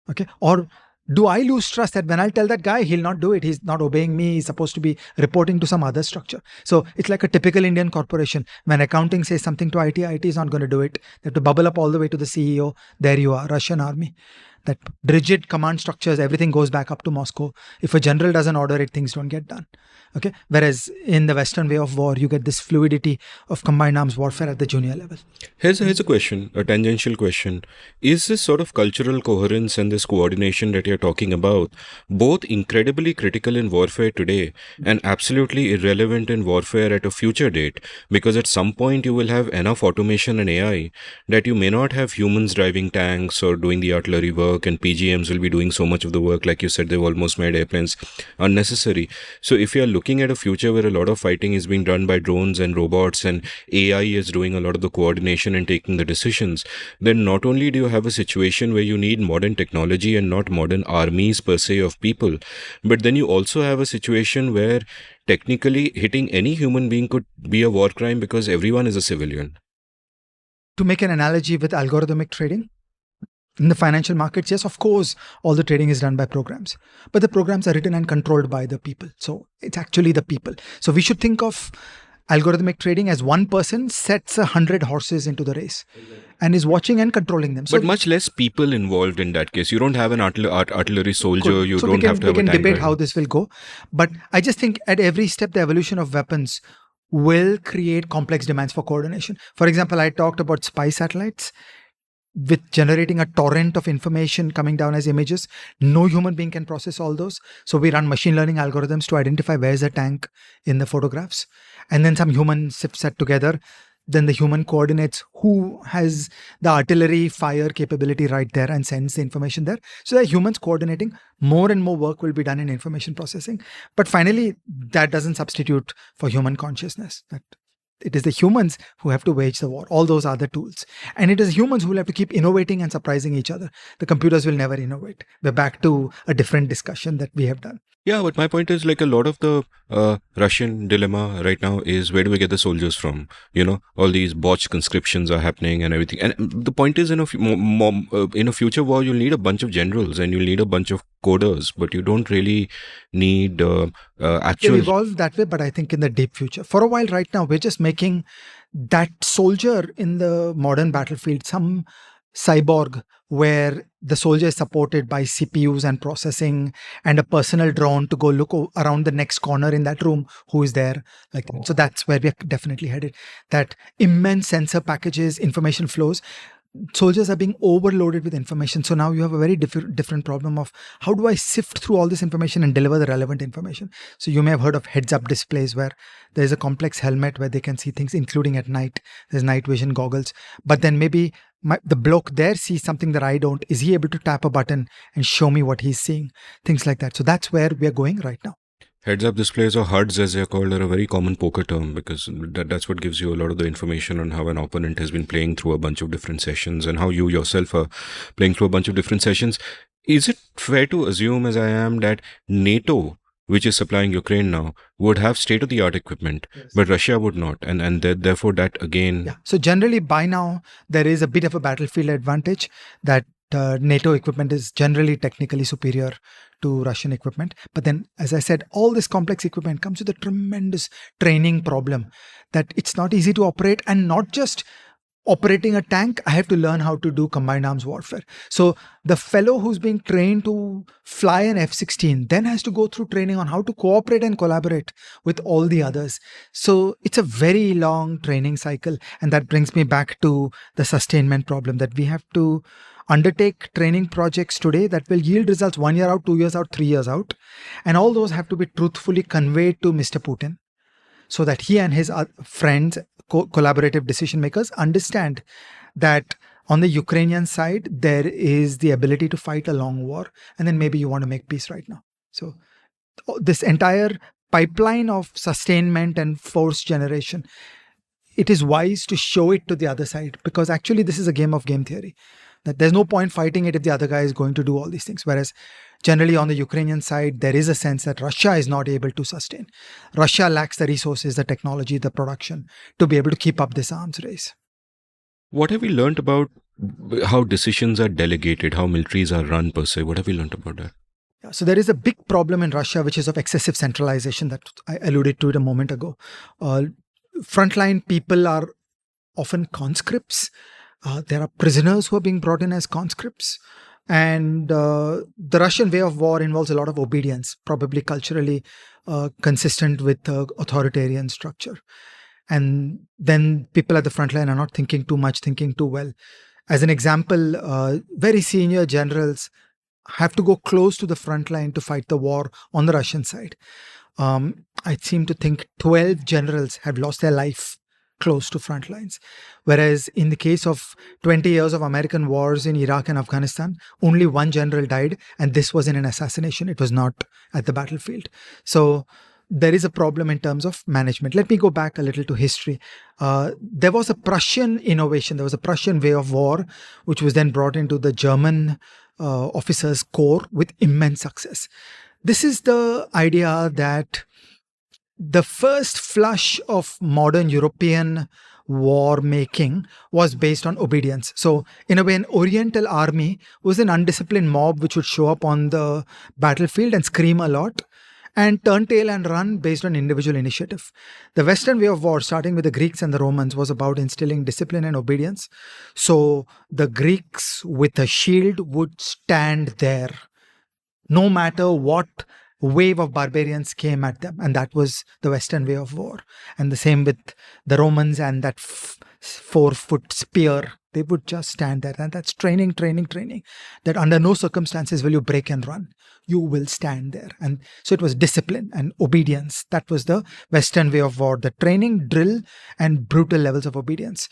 Okay, or do I lose trust that when I'll tell that guy, he'll not do it? He's not obeying me. He's supposed to be reporting to some other structure. So it's like a typical Indian corporation. When accounting says something to IT is not going to do it. They have to bubble up all the way to the CEO. There you are, Russian army. That rigid command structures, everything goes back up to Moscow. If a general doesn't order it, things don't get done. Okay. Whereas in the Western way of war, you get this fluidity of combined arms warfare at the junior level. Here's a question, a tangential question. Is this sort of cultural coherence and this coordination that you're talking about both incredibly critical in warfare today and absolutely irrelevant in warfare at a future date? Because at some point you will have enough automation and AI that you may not have humans driving tanks or doing the artillery work, and PGMs will be doing so much of the work. Like you said, they've almost made airplanes unnecessary. So if you're looking at a future where a lot of fighting is being done by drones and robots and AI is doing a lot of the coordination and taking the decisions, then not only do you have a situation where you need modern technology and not modern armies per se of people, but then you also have a situation where technically hitting any human being could be a war crime because everyone is a civilian. To make an analogy with algorithmic trading, in the financial markets, yes, of course, all the trading is done by programs. But the programs are written and controlled by the people. So it's actually the people. So we should think of algorithmic trading as one person sets 100 horses into the race and is watching and controlling them. So but much less people involved in that case. You don't have an artillery soldier. Cool. You so don't have to have a tank. We can debate how this will go. But I just think at every step, the evolution of weapons will create complex demands for coordination. For example, I talked about spy satellites. With generating a torrent of information coming down as images, no human being can process all those. So we run machine learning algorithms to identify where's the tank in the photographs. And then some humans set together. Then the human coordinates who has the artillery fire capability right there and sends the information there. So that humans coordinating, more and more work will be done in information processing. But finally, that doesn't substitute for human consciousness. That it is the humans who have to wage the war. All those are the tools. And it is humans who will have to keep innovating and surprising each other. The computers will never innovate. We're back to a different discussion that we have done. Yeah, but my point is like a lot of the Russian dilemma right now is where do we get the soldiers from? You know, all these botched conscriptions are happening and everything. And the point is in a future war, you'll need a bunch of generals and you'll need a bunch of coders, but you don't really need actual... It'll evolve that way, but I think in the deep future. For a while right now, we're just making that soldier in the modern battlefield some cyborg where the soldier is supported by CPUs and processing and a personal drone to go look around the next corner in that room who is there. Like that. So that's where we're definitely headed. That immense sensor packages, information flows. Soldiers are being overloaded with information. So now you have a very different problem of how do I sift through all this information and deliver the relevant information? So you may have heard of heads-up displays where there's a complex helmet where they can see things, including at night. There's night vision goggles. But then maybe the bloke there sees something that I don't. Is he able to tap a button and show me what he's seeing? Things like that. So that's where we're going right now. Heads-up displays, or HUDs as they're called, are a very common poker term because that's what gives you a lot of the information on how an opponent has been playing through a bunch of different sessions and how you yourself are playing through a bunch of different sessions. Is it fair to assume, as I am, that NATO, which is supplying Ukraine now, would have state-of-the-art equipment, yes, but Russia would not, and therefore that again... Yeah. So generally by now, there is a bit of a battlefield advantage that NATO equipment is generally technically superior to Russian equipment. But then, as I said, all this complex equipment comes with a tremendous training problem that it's not easy to operate, and not just operating a tank, I have to learn how to do combined arms warfare. So the fellow who's being trained to fly an F-16 then has to go through training on how to cooperate and collaborate with all the others. So it's a very long training cycle. And that brings me back to the sustainment problem, that we have to undertake training projects today that will yield results 1 year out, 2 years out, 3 years out. And all those have to be truthfully conveyed to Mr. Putin so that he and his friends, collaborative decision makers, understand that on the Ukrainian side, there is the ability to fight a long war. And then maybe you want to make peace right now. So this entire pipeline of sustainment and force generation, it is wise to show it to the other side, because actually this is a game of game theory. That there's no point fighting it if the other guy is going to do all these things. Whereas generally on the Ukrainian side, there is a sense that Russia is not able to sustain. Russia lacks the resources, the technology, the production to be able to keep up this arms race. What have we learned about how decisions are delegated, how militaries are run per se? What have we learned about that? Yeah, so there is a big problem in Russia, which is of excessive centralization that I alluded to it a moment ago. Frontline people are often conscripts. There are prisoners who are being brought in as conscripts. And the Russian way of war involves a lot of obedience, probably culturally consistent with authoritarian structure. And then people at the front line are not thinking too much, thinking too well. As an example, very senior generals have to go close to the front line to fight the war on the Russian side. I seem to think 12 generals have lost their life close to front lines. Whereas in the case of 20 years of American wars in Iraq and Afghanistan, only one general died, and this was in an assassination. It was not at the battlefield. So there is a problem in terms of management. Let me go back a little to history. There was a Prussian innovation. There was a Prussian way of war, which was then brought into the German officers' corps with immense success. This is the idea that the first flush of modern European war making was based on obedience. So in a way, an Oriental army was an undisciplined mob which would show up on the battlefield and scream a lot and turn tail and run based on individual initiative. The Western way of war, starting with the Greeks and the Romans, was about instilling discipline and obedience. So the Greeks with a shield would stand there no matter what wave of barbarians came at them. And that was the Western way of war. And the same with the Romans and that 4-foot spear. They would just stand there. And that's training. That under no circumstances will you break and run. You will stand there. And so it was discipline and obedience. That was the Western way of war. The training, drill, and brutal levels of obedience.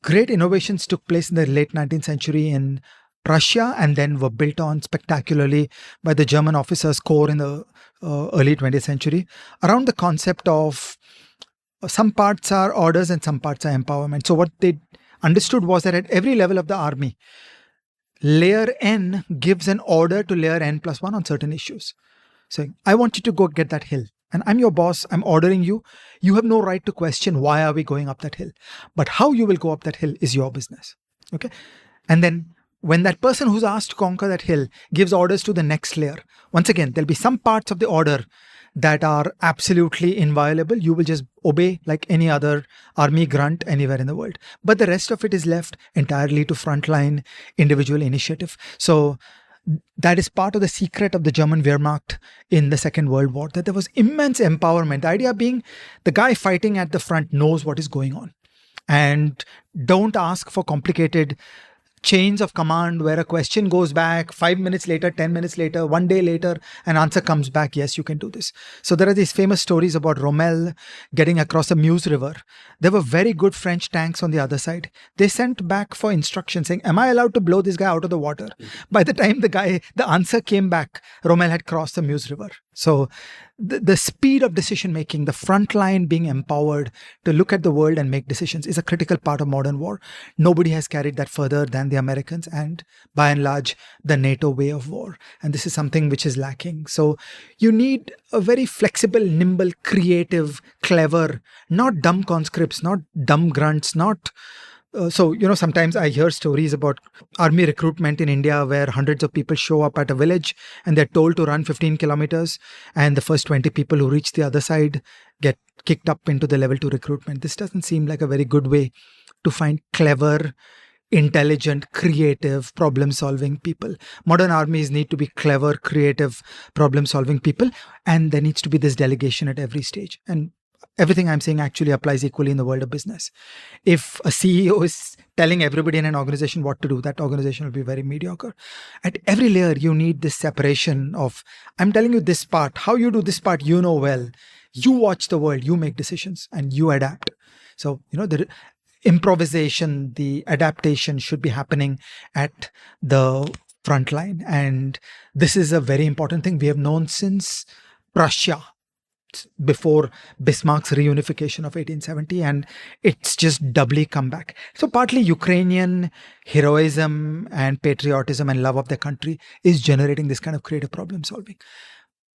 Great innovations took place in the late 19th century in Prussia, and then were built on spectacularly by the German officers' corps in the early 20th century around the concept of some parts are orders and some parts are empowerment. So what they understood was that at every level of the army, layer N gives an order to layer N+1 on certain issues. So I want you to go get that hill. And I'm your boss. I'm ordering you. You have no right to question why are we going up that hill. But how you will go up that hill is your business. Okay. And then when that person who's asked to conquer that hill gives orders to the next layer, once again, there'll be some parts of the order that are absolutely inviolable. You will just obey like any other army grunt anywhere in the world. But the rest of it is left entirely to frontline individual initiative. So that is part of the secret of the German Wehrmacht in the Second World War, that there was immense empowerment. The idea being the guy fighting at the front knows what is going on. And don't ask for complicated chains of command where a question goes back 5 minutes later, 10 minutes later, 1 day later, an answer comes back. Yes, you can do this. So there are these famous stories about Rommel getting across the Meuse River. There were very good French tanks on the other side. They sent back for instructions saying, am I allowed to blow this guy out of the water? By the time the answer came back, Rommel had crossed the Meuse River. So the speed of decision making, the front line being empowered to look at the world and make decisions is a critical part of modern war. Nobody has carried that further than the Americans and by and large the NATO way of war. And this is something which is lacking. So you need a very flexible, nimble, creative, clever, not dumb conscripts, not dumb grunts, not sometimes I hear stories about army recruitment in India where hundreds of people show up at a village and they're told to run 15 kilometers and the first 20 people who reach the other side get kicked up into the level 2 recruitment. This doesn't seem like a very good way to find clever, intelligent, creative, problem-solving people. Modern armies need to be clever, creative, problem-solving people, and there needs to be this delegation at every stage. And everything I'm saying actually applies equally in the world of business. If a CEO is telling everybody in an organization what to do, that organization will be very mediocre. At every layer, you need this separation of, I'm telling you this part, how you do this part, you know well. You watch the world, you make decisions, and you adapt. So, the improvisation, the adaptation should be happening at the front line. And this is a very important thing we have known since Prussia, before Bismarck's reunification of 1870, and it's just doubly come back. So partly Ukrainian heroism and patriotism and love of their country is generating this kind of creative problem solving.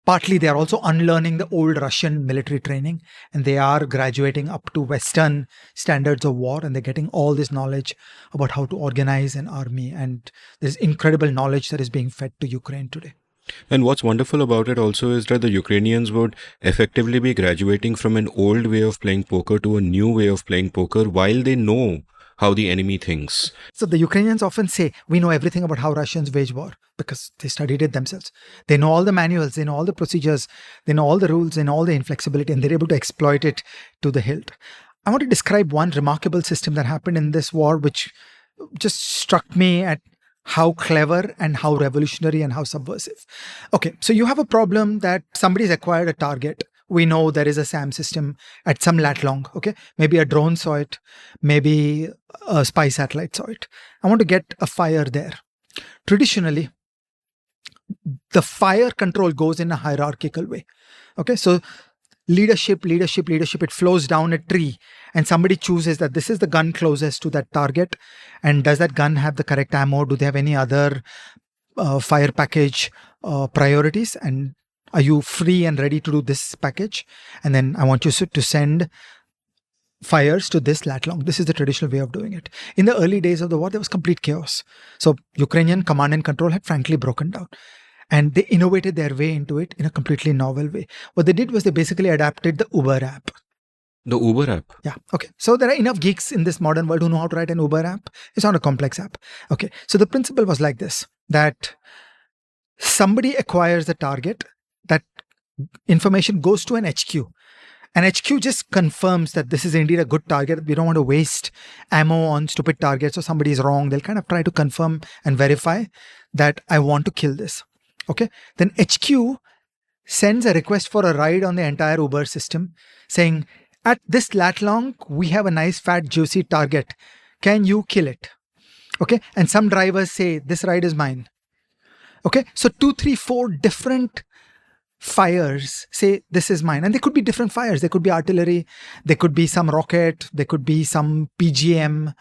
Partly they are also unlearning the old Russian military training, and they are graduating up to Western standards of war, and they're getting all this knowledge about how to organize an army, and there's incredible knowledge that is being fed to Ukraine today. And what's wonderful about it also is that the Ukrainians would effectively be graduating from an old way of playing poker to a new way of playing poker while they know how the enemy thinks. So the Ukrainians often say, we know everything about how Russians wage war because they studied it themselves. They know all the manuals, they know all the procedures, they know all the rules, they know all the inflexibility, and they're able to exploit it to the hilt. I want to describe one remarkable system that happened in this war, which just struck me at how clever and how revolutionary and how subversive. Okay, so you have a problem that somebody's acquired a target. We know there is a SAM system at some lat long. Okay, maybe a drone saw it, maybe a spy satellite saw it. I want to get a fire there. Traditionally, the fire control goes in a hierarchical way. Okay, so leadership, it flows down a tree, and somebody chooses that this is the gun closest to that target, and does that gun have the correct ammo? Do they have any other fire package priorities? And are you free and ready to do this package? And then I want you to send fires to this lat long. This is the traditional way of doing it. In the early days of the war, there was complete chaos. So Ukrainian command and control had frankly broken down. And they innovated their way into it in a completely novel way. What they did was they basically adapted the Uber app. The Uber app? Yeah. Okay. So there are enough geeks in this modern world who know how to write an Uber app. It's not a complex app. Okay. So the principle was like this, that somebody acquires a target, that information goes to an HQ. And HQ just confirms that this is indeed a good target. We don't want to waste ammo on stupid targets, or somebody is wrong. They'll kind of try to confirm and verify that I want to kill this. Okay. Then HQ sends a request for a ride on the entire Uber system saying, at this lat long, we have a nice fat juicy target. Can you kill it? Okay. And some drivers say, this ride is mine. Okay. So 2, 3, 4 different fires say, this is mine. And they could be different fires. They could be artillery. They could be some rocket. They could be some PGM.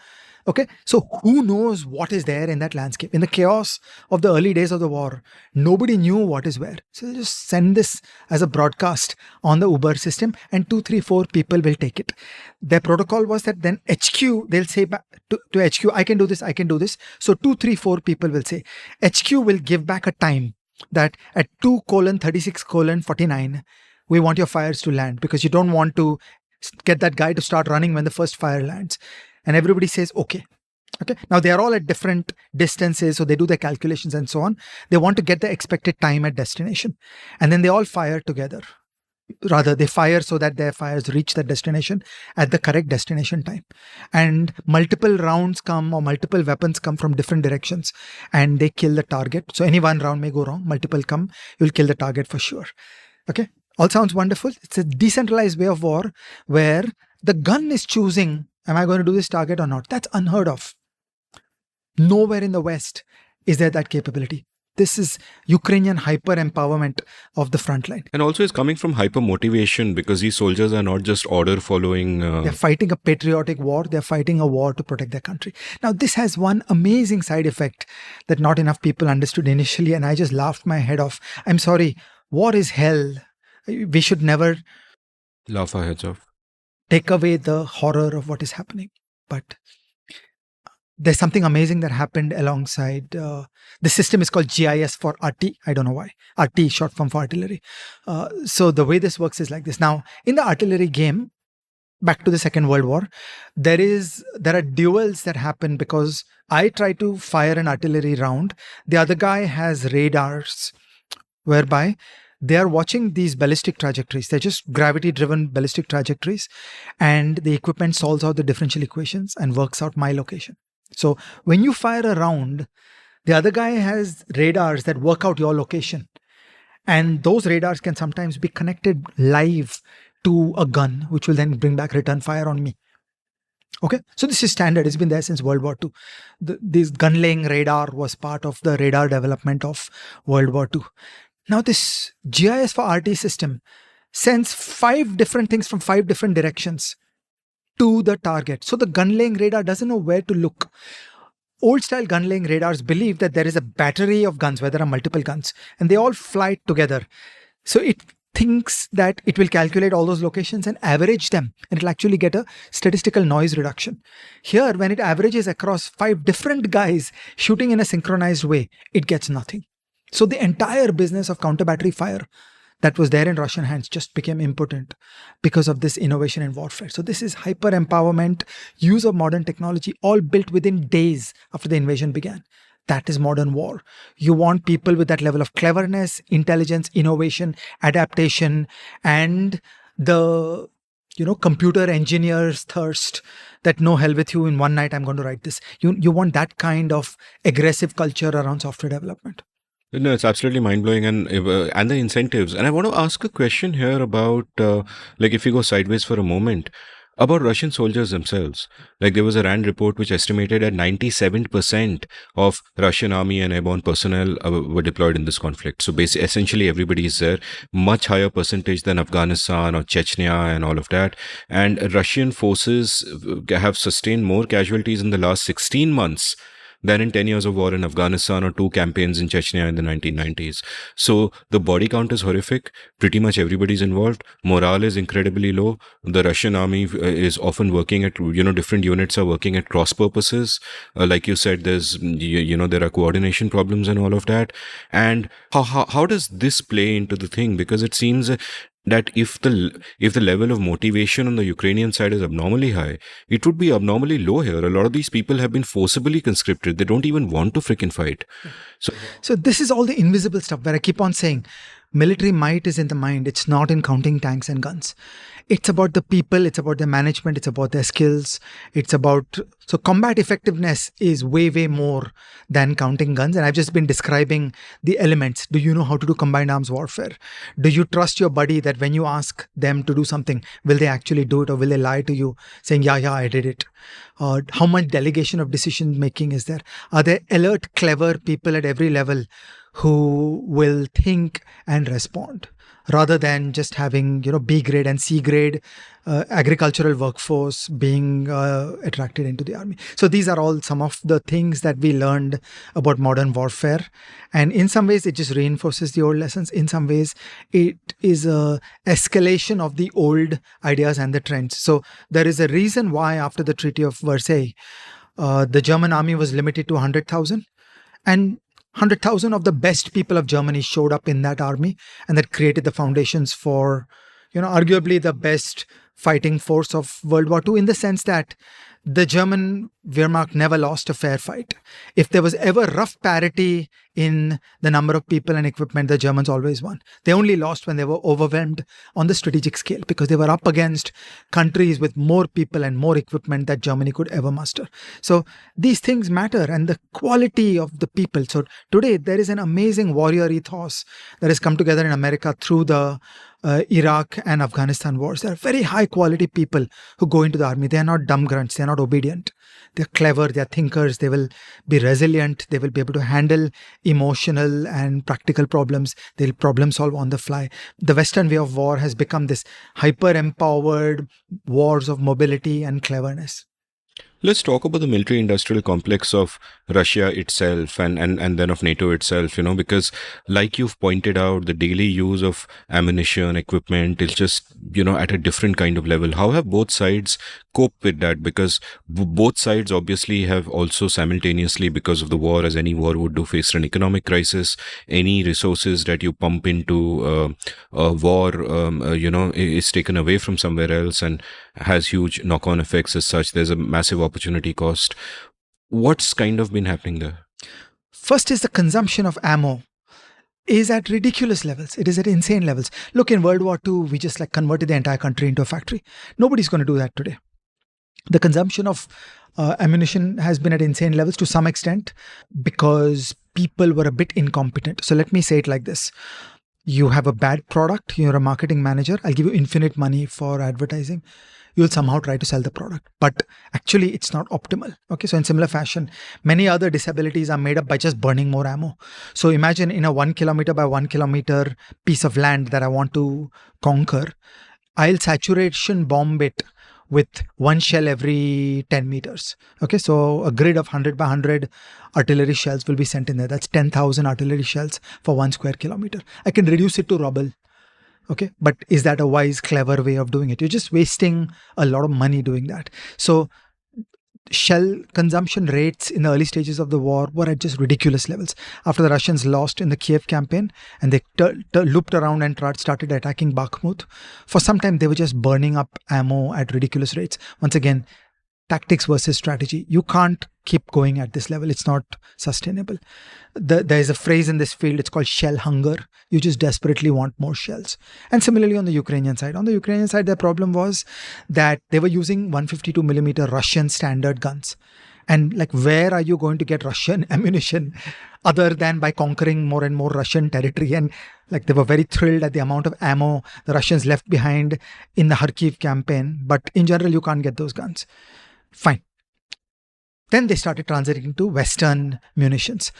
Okay. So who knows what is there in that landscape? In the chaos of the early days of the war, nobody knew what is where. So they just send this as a broadcast on the Uber system, and 2, 3, 4 people will take it. Their protocol was that then HQ, they'll say back to HQ, I can do this, I can do this. So 2, 3, 4 people will say, HQ will give back a time that at 2:36:49, we want your fires to land, because you don't want to get that guy to start running when the first fire lands. And everybody says, okay. Okay. Now they are all at different distances, so they do their calculations and so on. They want to get the expected time at destination. And then they all fire together. Rather, they fire so that their fires reach the destination at the correct destination time. And multiple rounds come, or multiple weapons come from different directions, and they kill the target. So any one round may go wrong, multiple come, you'll kill the target for sure. Okay. All sounds wonderful. It's a decentralized way of war where the gun is choosing, am I going to do this target or not? That's unheard of. Nowhere in the West is there that capability. This is Ukrainian hyper-empowerment of the front line. And also it's coming from hyper-motivation, because these soldiers are not just order-following. They're fighting a patriotic war. They're fighting a war to protect their country. Now, this has one amazing side effect that not enough people understood initially, and I just laughed my head off. I'm sorry, war is hell. We should never Laugh our heads off. take away the horror of what is happening. But there's something amazing that happened alongside. The system is called GIS for RT. I don't know why. RT, short form for artillery. So the way this works is like this. Now, in the artillery game, back to the Second World War, there are duels that happen because I try to fire an artillery round. The other guy has radars, whereby they are watching these ballistic trajectories. They're just gravity-driven ballistic trajectories, and the equipment solves out the differential equations and works out my location. So when you fire a round, the other guy has radars that work out your location. And those radars can sometimes be connected live to a gun, which will then bring back return fire on me. Okay, so this is standard. It's been there since World War II. This gun laying radar was part of the radar development of World War II. Now this GIS for RT system sends 5 different things from 5 different directions to the target. So the gun laying radar doesn't know where to look. Old style gun laying radars believe that there is a battery of guns where there are multiple guns and they all fly together. So it thinks that it will calculate all those locations and average them, and it'll actually get a statistical noise reduction. Here, when it averages across 5 different guys shooting in a synchronized way, it gets nothing. So the entire business of counter battery fire that was there in Russian hands just became impotent because of this innovation in warfare. So this is hyper empowerment, use of modern technology, all built within days after the invasion began. That is modern war. You want people with that level of cleverness, intelligence, innovation, adaptation, and the computer engineer's thirst that no hell with you, in one night I'm going to write this. You want that kind of aggressive culture around software development. No, it's absolutely mind-blowing, and the incentives. And I want to ask a question here about, if you go sideways for a moment, about Russian soldiers themselves. Like, there was a RAND report which estimated that 97% of Russian army and airborne personnel were deployed in this conflict. So essentially everybody is there, much higher percentage than Afghanistan or Chechnya and all of that. And Russian forces have sustained more casualties in the last 16 months than in 10 years of war in Afghanistan or 2 campaigns in Chechnya in the 1990s. So the body count is horrific. Pretty much everybody's involved. Morale is incredibly low. The Russian army is often working at, different units are working at cross purposes. Like you said, there's, there are coordination problems and all of that. And how does this play into the thing? Because it seems that if the level of motivation on the Ukrainian side is abnormally high, it would be abnormally low here. A lot of these people have been forcibly conscripted. They don't even want to freaking fight. So this is all the invisible stuff where I keep on saying military might is in the mind. It's not in counting tanks and guns. It's about the people. It's about their management. It's about their skills. So combat effectiveness is way, way more than counting guns. And I've just been describing the elements. Do you know how to do combined arms warfare? Do you trust your buddy that when you ask them to do something, will they actually do it, or will they lie to you saying, yeah, I did it? How much delegation of decision making is there? Are there alert, clever people at every level who will think and respond, rather than just having B grade and C grade agricultural workforce being attracted into the army? So these are all some of the things that we learned about modern warfare, and in some ways it just reinforces the old lessons. In some ways it is a escalation of the old ideas and the trends. So there is a reason why after the Treaty of Versailles the German army was limited to 100,000, and 100,000 of the best people of Germany showed up in that army, and that created the foundations for, arguably the best fighting force of World War II, in the sense that the German Wehrmacht never lost a fair fight. If there was ever rough parity in the number of people and equipment, the Germans always won. They only lost when they were overwhelmed on the strategic scale, because they were up against countries with more people and more equipment that Germany could ever muster. So these things matter, and the quality of the people. So today there is an amazing warrior ethos that has come together in America through the Iraq and Afghanistan wars. There are very high quality people who go into the army. They are not dumb grunts. They are not obedient. They're clever. They're thinkers. They will be resilient. They will be able to handle emotional and practical problems. They'll problem solve on the fly. The Western way of war has become this hyper empowered wars of mobility and cleverness. Let's talk about the military-industrial complex of Russia itself and then of NATO itself, because like you've pointed out, the daily use of ammunition, equipment is just, at a different kind of level. How have both sides coped with that? Because both sides obviously have also simultaneously, because of the war, as any war would do, faced an economic crisis. Any resources that you pump into a war, is taken away from somewhere else and has huge knock-on effects as such. There's a massive opportunity cost. What's kind of been happening there? First is the consumption of ammo. is at ridiculous levels. It is at insane levels. Look, in World War II, we just like converted the entire country into a factory. Nobody's going to do that today. The consumption of ammunition has been at insane levels to some extent because people were a bit incompetent. So let me say it like this. You have a bad product, you're a marketing manager, I'll give you infinite money for advertising. You'll somehow try to sell the product, but actually it's not optimal. Okay, so in similar fashion, many other disabilities are made up by just burning more ammo. So imagine in a 1 kilometer by 1 kilometer piece of land that I want to conquer, I'll saturation bomb it with one shell every 10 meters. Okay, so a grid of 100 by 100 artillery shells will be sent in there. That's 10,000 artillery shells for 1 square kilometer. I can reduce it to rubble. Okay, but is that a wise, clever way of doing it? You're just wasting a lot of money doing that. So shell consumption rates in the early stages of the war were at just ridiculous levels. After the Russians lost in the Kiev campaign and they looped around and started attacking Bakhmut, for some time they were just burning up ammo at ridiculous rates. Once again, tactics versus strategy. You can't keep going at this level. It's not sustainable. There is a phrase in this field, it's called shell hunger. You just desperately want more shells. And similarly on the Ukrainian side. On the Ukrainian side, their problem was that they were using 152 millimeter Russian standard guns. And like, where are you going to get Russian ammunition other than by conquering more and more Russian territory? And like, they were very thrilled at the amount of ammo the Russians left behind in the Kharkiv campaign. But in general, you can't get those guns. Fine. Then they started transiting to Western munitions.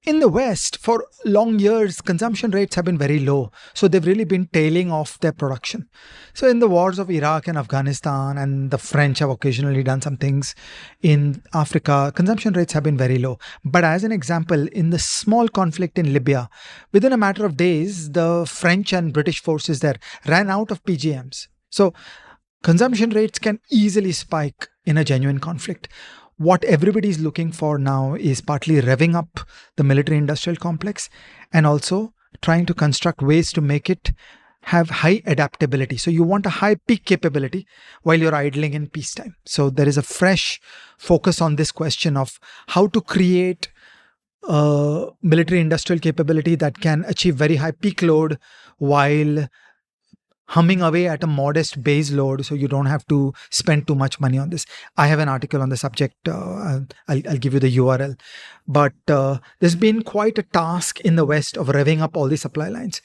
In the West, for long years, consumption rates have been very low. So they've really been tailing off their production. So in the wars of Iraq and Afghanistan, and the French have occasionally done some things in Africa, consumption rates have been very low. But as an example, in the small conflict in Libya, within a matter of days, the French and British forces there ran out of PGMs. So consumption rates can easily spike in a genuine conflict. What everybody is looking for now is partly revving up the military-industrial complex and also trying to construct ways to make it have high adaptability. So you want a high peak capability while you're idling in peacetime. So there is a fresh focus on this question of how to create military-industrial capability that can achieve very high peak load while humming away at a modest base load, so you don't have to spend too much money on this. I have an article on the subject. I'll give you the URL. But there's been quite a task in the West of revving up all the supply lines.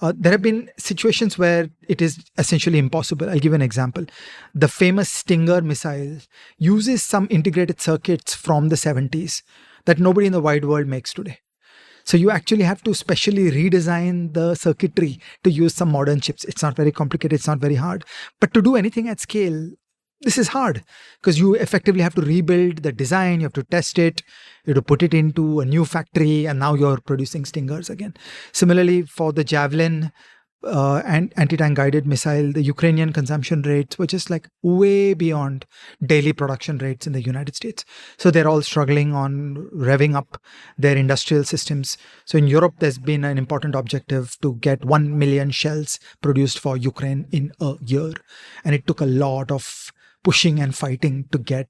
There have been situations where it is essentially impossible. I'll give an example. The famous Stinger missile uses some integrated circuits from the 70s that nobody in the wide world makes today. So you actually have to specially redesign the circuitry to use some modern chips. It's not very complicated. It's not very hard. But to do anything at scale, this is hard because you effectively have to rebuild the design. You have to test it. You have to put it into a new factory. And now you're producing Stingers again. Similarly, for the Javelin and anti-tank guided missile, the Ukrainian consumption rates were just like way beyond daily production rates in the United States. So they're all struggling on revving up their industrial systems. So in Europe, there's been an important objective to get 1 million shells produced for Ukraine in a year. And it took a lot of pushing and fighting to get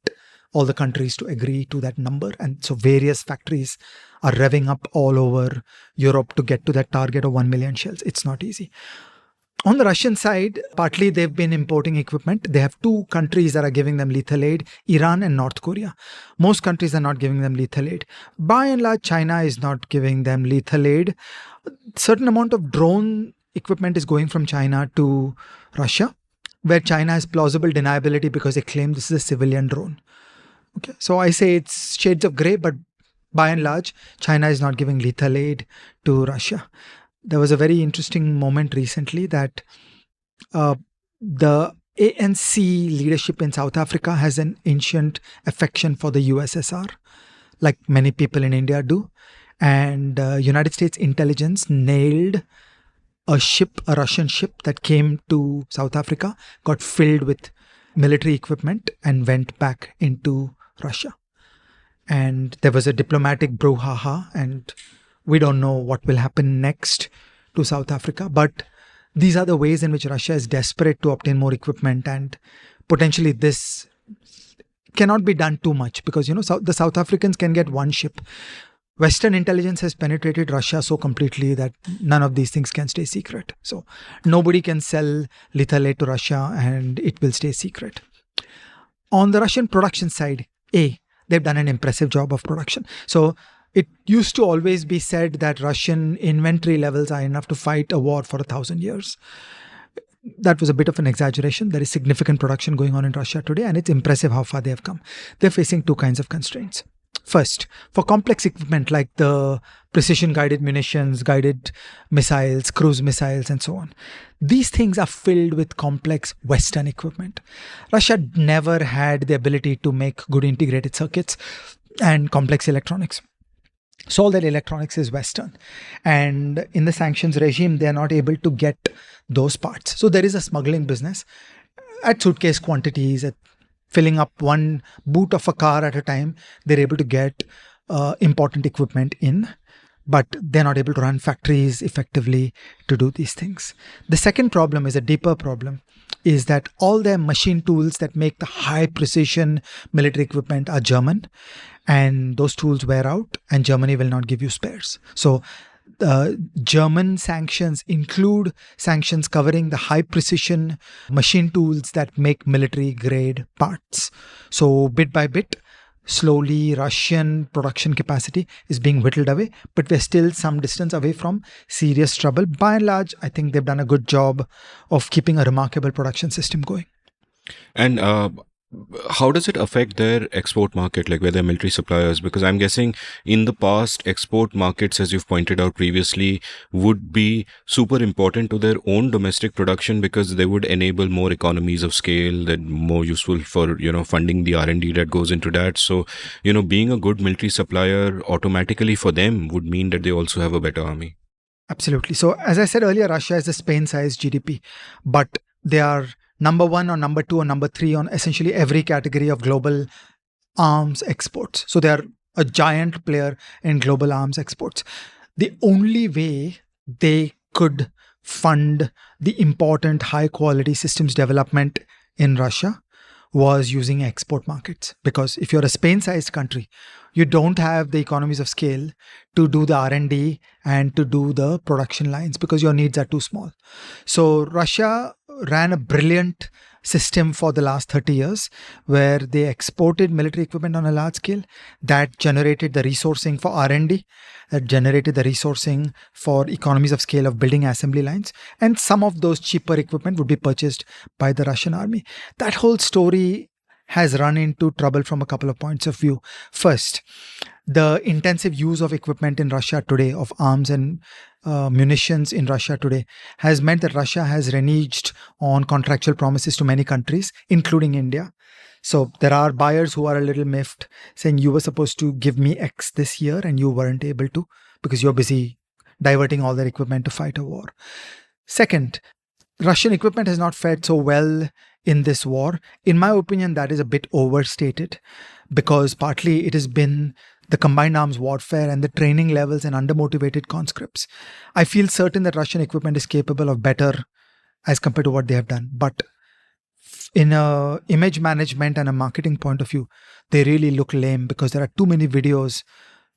all the countries to agree to that number. And so various factories are revving up all over Europe to get to that target of 1 million shells. It's not easy. On the Russian side, partly they've been importing equipment. They have two countries that are giving them lethal aid, Iran and North Korea. Most countries are not giving them lethal aid. By and large, China is not giving them lethal aid. A certain amount of drone equipment is going from China to Russia, where China has plausible deniability because they claim this is a civilian drone. Okay, so I say it's shades of grey, but by and large, China is not giving lethal aid to Russia. There was a very interesting moment recently that the ANC leadership in South Africa has an ancient affection for the USSR, like many people in India do. And United States intelligence nailed a Russian ship that came to South Africa, got filled with military equipment and went back into Russia. And there was a diplomatic brouhaha, and we don't know what will happen next to South Africa. But these are the ways in which Russia is desperate to obtain more equipment, and potentially this cannot be done too much because, the South Africans can get one ship. Western intelligence has penetrated Russia so completely that none of these things can stay secret. So nobody can sell lethal aid to Russia and it will stay secret. On the Russian production side, they've done an impressive job of production. So it used to always be said that Russian inventory levels are enough to fight a war for 1,000 years. That was a bit of an exaggeration. There is significant production going on in Russia today, and it's impressive how far they have come. They're facing two kinds of constraints. First, for complex equipment like the precision-guided munitions, guided missiles, cruise missiles, and so on, these things are filled with complex Western equipment. Russia never had the ability to make good integrated circuits and complex electronics. So all that electronics is Western. And in the sanctions regime, they're not able to get those parts. So there is a smuggling business at suitcase quantities, at filling up one boot of a car at a time. They're able to get important equipment in, but they're not able to run factories effectively to do these things. The second problem is a deeper problem, is that all their machine tools that make the high precision military equipment are German, and those tools wear out and Germany will not give you spares. So German sanctions include sanctions covering the high precision machine tools that make military grade parts. So bit by bit, slowly Russian production capacity is being whittled away, but we're still some distance away from serious trouble. By and large, I think they've done a good job of keeping a remarkable production system going. And how does it affect their export market, like where they're military suppliers? Because I'm guessing in the past, export markets, as you've pointed out previously, would be super important to their own domestic production because they would enable more economies of scale, that more useful for, funding the R&D that goes into that. So, being a good military supplier automatically for them would mean that they also have a better army. Absolutely. So as I said earlier, Russia is a Spain-sized GDP, but they are number one or number two or number three on essentially every category of global arms exports. So they are a giant player in global arms exports. The only way they could fund the important high quality systems development in Russia was using export markets. Because if you're a Spain-sized country, you don't have the economies of scale to do the R&D and to do the production lines because your needs are too small. So Russia ran a brilliant system for the last 30 years where they exported military equipment on a large scale that generated the resourcing for R&D, that generated the resourcing for economies of scale of building assembly lines, and some of those cheaper equipment would be purchased by the Russian army. That whole story has run into trouble from a couple of points of view. First, the intensive use of equipment in Russia today, of arms and munitions in Russia today, has meant that Russia has reneged on contractual promises to many countries, including India. So there are buyers who are a little miffed, saying you were supposed to give me X this year and you weren't able to because you're busy diverting all their equipment to fight a war. Second, Russian equipment has not fared so well in this war. In my opinion, that is a bit overstated because partly it has been the combined arms warfare and the training levels and undermotivated conscripts. I feel certain that Russian equipment is capable of better as compared to what they have done. But in a image management and a marketing point of view, they really look lame because there are too many videos.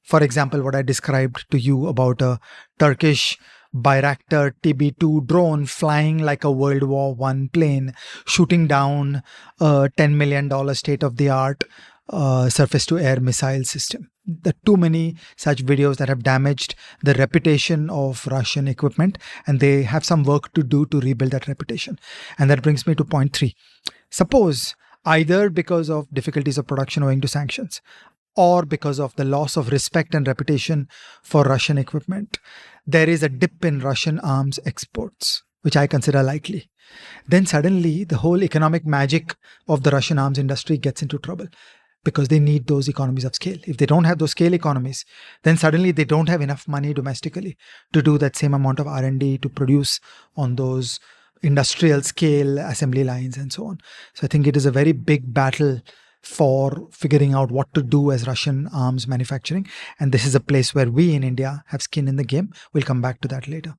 For example, what I described to you about a Turkish Bayraktar TB2 drone flying like a World War I plane, shooting down a $10 million state-of-the-art surface-to-air missile system. There are too many such videos that have damaged the reputation of Russian equipment, and they have some work to do to rebuild that reputation. And that brings me to point 3. Suppose either because of difficulties of production owing to sanctions, or because of the loss of respect and reputation for Russian equipment, there is a dip in Russian arms exports, which I consider likely. Then suddenly the whole economic magic of the Russian arms industry gets into trouble because they need those economies of scale. If they don't have those scale economies, then suddenly they don't have enough money domestically to do that same amount of R&D to produce on those industrial scale assembly lines and so on. So I think it is a very big battle for figuring out what to do as Russian arms manufacturing. And this is a place where we in India have skin in the game. We'll come back to that later.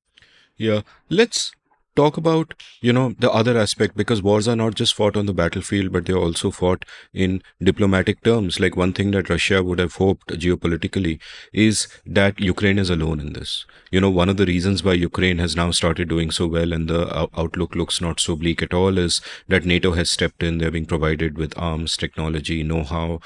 Yeah, let's talk about, the other aspect, because wars are not just fought on the battlefield, but they're also fought in diplomatic terms. Like, one thing that Russia would have hoped geopolitically is that Ukraine is alone in this. One of the reasons why Ukraine has now started doing so well and the outlook looks not so bleak at all is that NATO has stepped in. They're being provided with arms, technology, know-how,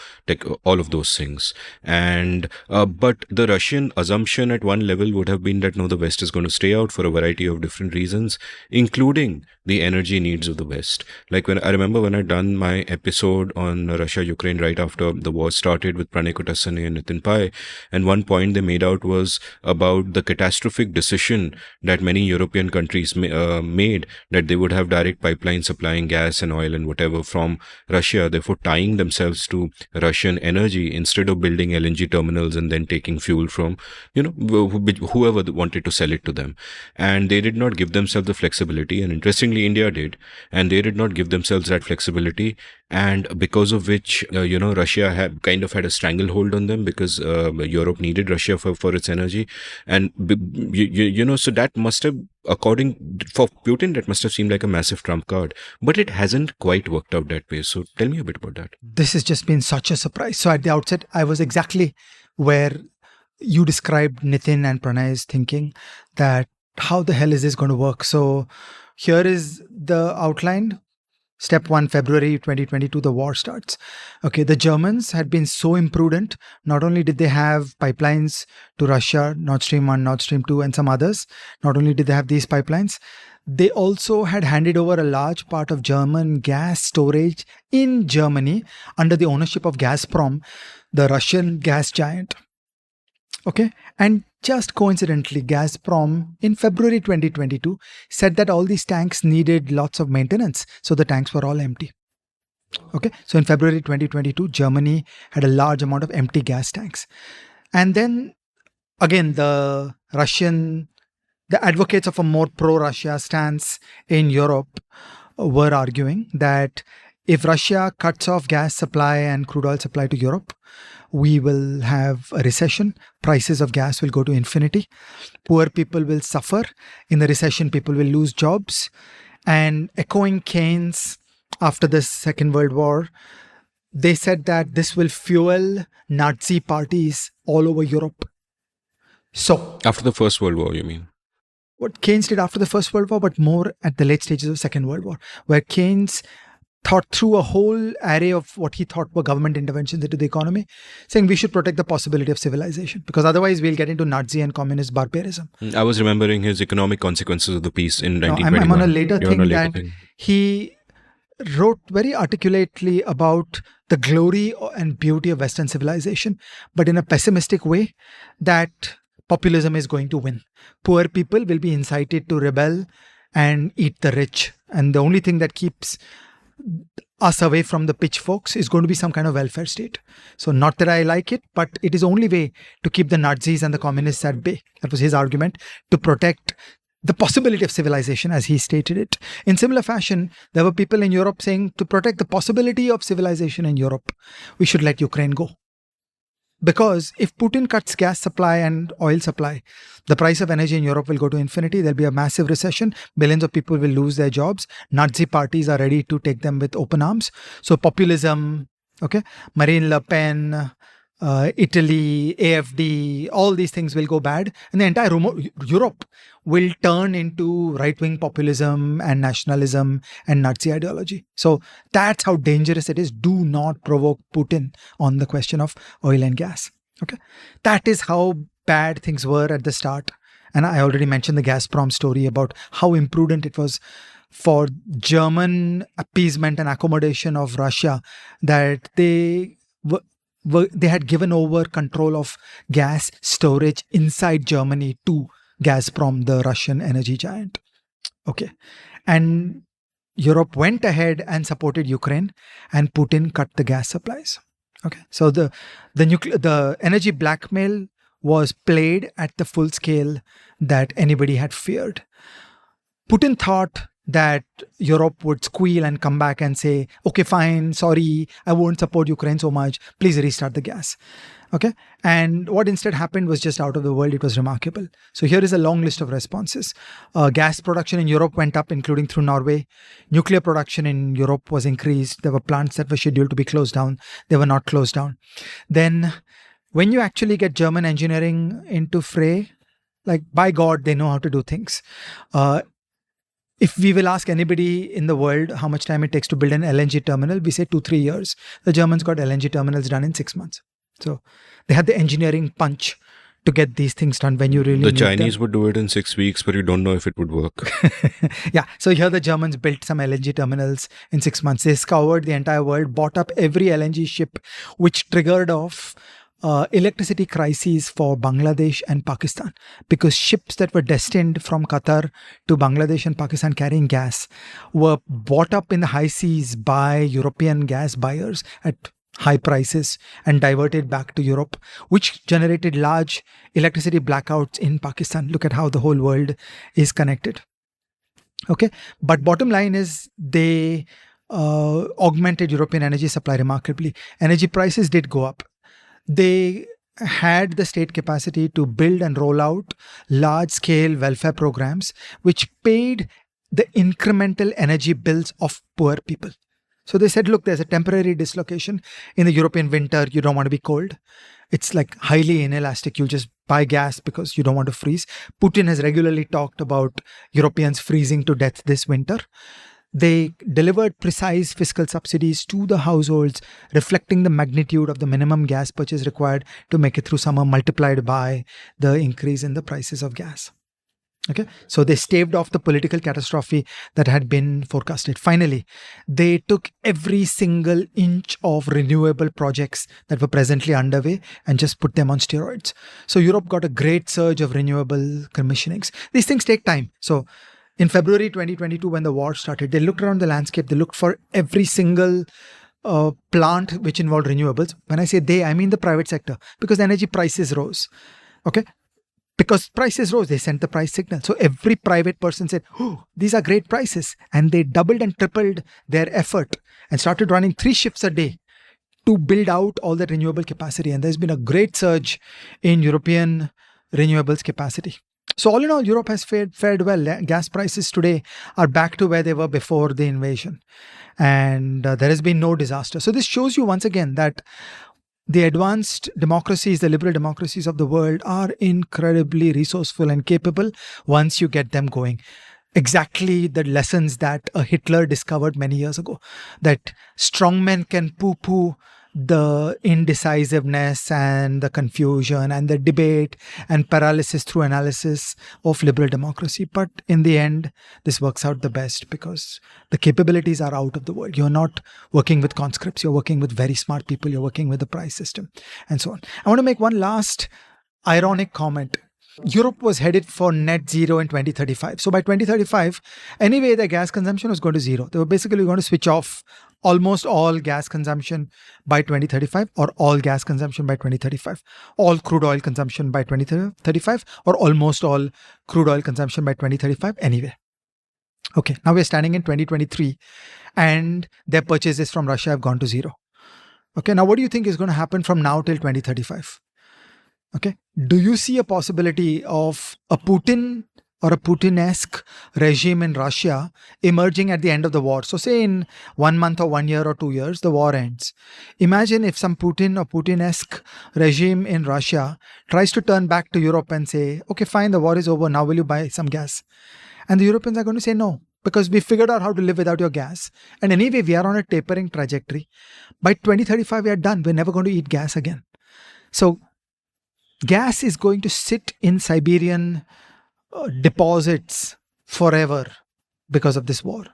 all of those things. And but the Russian assumption at one level would have been that no, the West is going to stay out for a variety of different reasons, including the energy needs of the West. Like, I remember when I'd done my episode on Russia Ukraine right after the war started with Pranay Kotasane and Nitin Pai, and one point they made out was about the catastrophic decision that many European countries made, that they would have direct pipelines supplying gas and oil and whatever from Russia, therefore tying themselves to Russian energy instead of building LNG terminals and then taking fuel from whoever wanted to sell it to them. And they did not give themselves the flexibility, and interestingly India did, and they did not give themselves that flexibility, and because of which Russia had a stranglehold on them, because Europe needed Russia for its energy. And so that must have, according for Putin, that must have seemed like a massive trump card, but it hasn't quite worked out that way. So tell me a bit about that. This has just been such a surprise. So at the outset, I was exactly where you described Nitin and Pranay's thinking, that how the hell is this going to work? So here is the outline. Step 1, February 2022, the war starts. Okay, the Germans had been so imprudent. Not only did they have pipelines to Russia, Nord Stream 1, Nord Stream 2, and some others, not only did they have these pipelines, they also had handed over a large part of German gas storage in Germany under the ownership of Gazprom, the Russian gas giant. Okay, and just coincidentally, Gazprom in February 2022 said that all these tanks needed lots of maintenance, so the tanks were all empty. Okay, so in February 2022, Germany had a large amount of empty gas tanks. And then again, the advocates of a more pro-Russia stance in Europe were arguing that if Russia cuts off gas supply and crude oil supply to Europe, we will have a recession. Prices of gas will go to infinity. Poor people will suffer. In the recession, people will lose jobs. And echoing Keynes after the Second World War, they said that this will fuel Nazi parties all over Europe. So, after the First World War, you mean? What Keynes did after the First World War, but more at the late stages of the Second World War, where Keynes thought through a whole array of what he thought were government interventions into the economy, saying we should protect the possibility of civilization, because otherwise we'll get into Nazi and communist barbarism. I was remembering his economic consequences of the peace in 1921. I'm on a later thing. He wrote very articulately about the glory and beauty of Western civilization, but in a pessimistic way, that populism is going to win. Poor people will be incited to rebel and eat the rich. And the only thing that keeps us away from the pitchforks is going to be some kind of welfare state. So not that I like it, but it is the only way to keep the Nazis and the communists at bay. That was his argument, to protect the possibility of civilization, as he stated it. In similar fashion, there were people in Europe saying, to protect the possibility of civilization in Europe, we should let Ukraine go. Because if Putin cuts gas supply and oil supply, the price of energy in Europe will go to infinity. There'll be a massive recession. Billions of people will lose their jobs. Nazi parties are ready to take them with open arms. So populism, okay, Marine Le Pen, Italy, AfD, all these things will go bad. And the entire Europe will turn into right-wing populism and nationalism and Nazi ideology. So that's how dangerous it is. Do not provoke Putin on the question of oil and gas. Okay, that is how bad things were at the start. And I already mentioned the Gazprom story about how imprudent it was for German appeasement and accommodation of Russia, that they had given over control of gas storage inside Germany to Gazprom, the Russian energy giant. Okay. And Europe went ahead and supported Ukraine, and Putin cut the gas supplies. Okay. So the energy blackmail was played at the full scale that anybody had feared. Putin thought that Europe would squeal and come back and say, okay, fine, sorry, I won't support Ukraine so much. Please restart the gas. Okay. And what instead happened was just out of the world. It was remarkable. So here is a long list of responses. Gas production in Europe went up, including through Norway. Nuclear production in Europe was increased. There were plants that were scheduled to be closed down. They were not closed down. Then when you actually get German engineering into fray, like by God, they know how to do things. If we will ask anybody in the world how much time it takes to build an LNG terminal, we say 2-3 years. The Germans got LNG terminals done in 6 months. So they had the engineering punch to get these things done when you really The need Chinese them. would do it in 6 weeks, but you don't know if it would work. Yeah. So here the Germans built some LNG terminals in 6 months. They scoured the entire world, bought up every LNG ship, which triggered off electricity crises for Bangladesh and Pakistan, because ships that were destined from Qatar to Bangladesh and Pakistan carrying gas were bought up in the high seas by European gas buyers at high prices and diverted back to Europe, which generated large electricity blackouts in Pakistan. Look at how the whole world is connected. Okay. But bottom line is they augmented European energy supply remarkably. Energy prices did go up. They had the state capacity to build and roll out large-scale welfare programs, which paid the incremental energy bills of poor people. So they said, look, there's a temporary dislocation in the European winter. You don't want to be cold. It's like highly inelastic. You'll just buy gas because you don't want to freeze. Putin has regularly talked about Europeans freezing to death this winter. They delivered precise fiscal subsidies to the households, reflecting the magnitude of the minimum gas purchase required to make it through summer, multiplied by the increase in the prices of gas. Okay, so they staved off the political catastrophe that had been forecasted. Finally, they took every single inch of renewable projects that were presently underway and just put them on steroids. So Europe got a great surge of renewable commissionings. These things take time. So in February 2022, when the war started, they looked around the landscape. They looked for every single plant which involved renewables. When I say they, I mean the private sector, because the energy prices rose. Okay. Because prices rose, they sent the price signal. So every private person said, oh, these are great prices. And they doubled and tripled their effort and started running 3 shifts a day to build out all that renewable capacity. And there's been a great surge in European renewables capacity. So all in all, Europe has fared well. Gas prices today are back to where they were before the invasion. And there has been no disaster. So this shows you once again that the advanced democracies, the liberal democracies of the world are incredibly resourceful and capable once you get them going. Exactly the lessons that a Hitler discovered many years ago, that strongmen can poo-poo the indecisiveness and the confusion and the debate and paralysis through analysis of liberal democracy. But in the end, this works out the best because the capabilities are out of the world. You're not working with conscripts. You're working with very smart people. You're working with the price system and so on. I want to make one last ironic comment. Europe was headed for net zero in 2035. So by 2035, anyway, their gas consumption was going to zero. They were basically going to switch off almost all gas consumption by 2035 or all gas consumption by 2035. All crude oil consumption by 2035 or almost all crude oil consumption by 2035 anyway. Okay, now we're standing in 2023 and their purchases from Russia have gone to zero. Okay, now what do you think is going to happen from now till 2035? Okay. Do you see a possibility of a Putin or a Putin-esque regime in Russia emerging at the end of the war? So say in 1 month or 1 year or 2 years, the war ends. Imagine if some Putin or Putin-esque regime in Russia tries to turn back to Europe and say, okay, fine, the war is over. Now will you buy some gas? And the Europeans are going to say no, because we figured out how to live without your gas. And anyway, we are on a tapering trajectory. By 2035, we are done. We're never going to eat gas again. So gas is going to sit in Siberian deposits forever because of this war.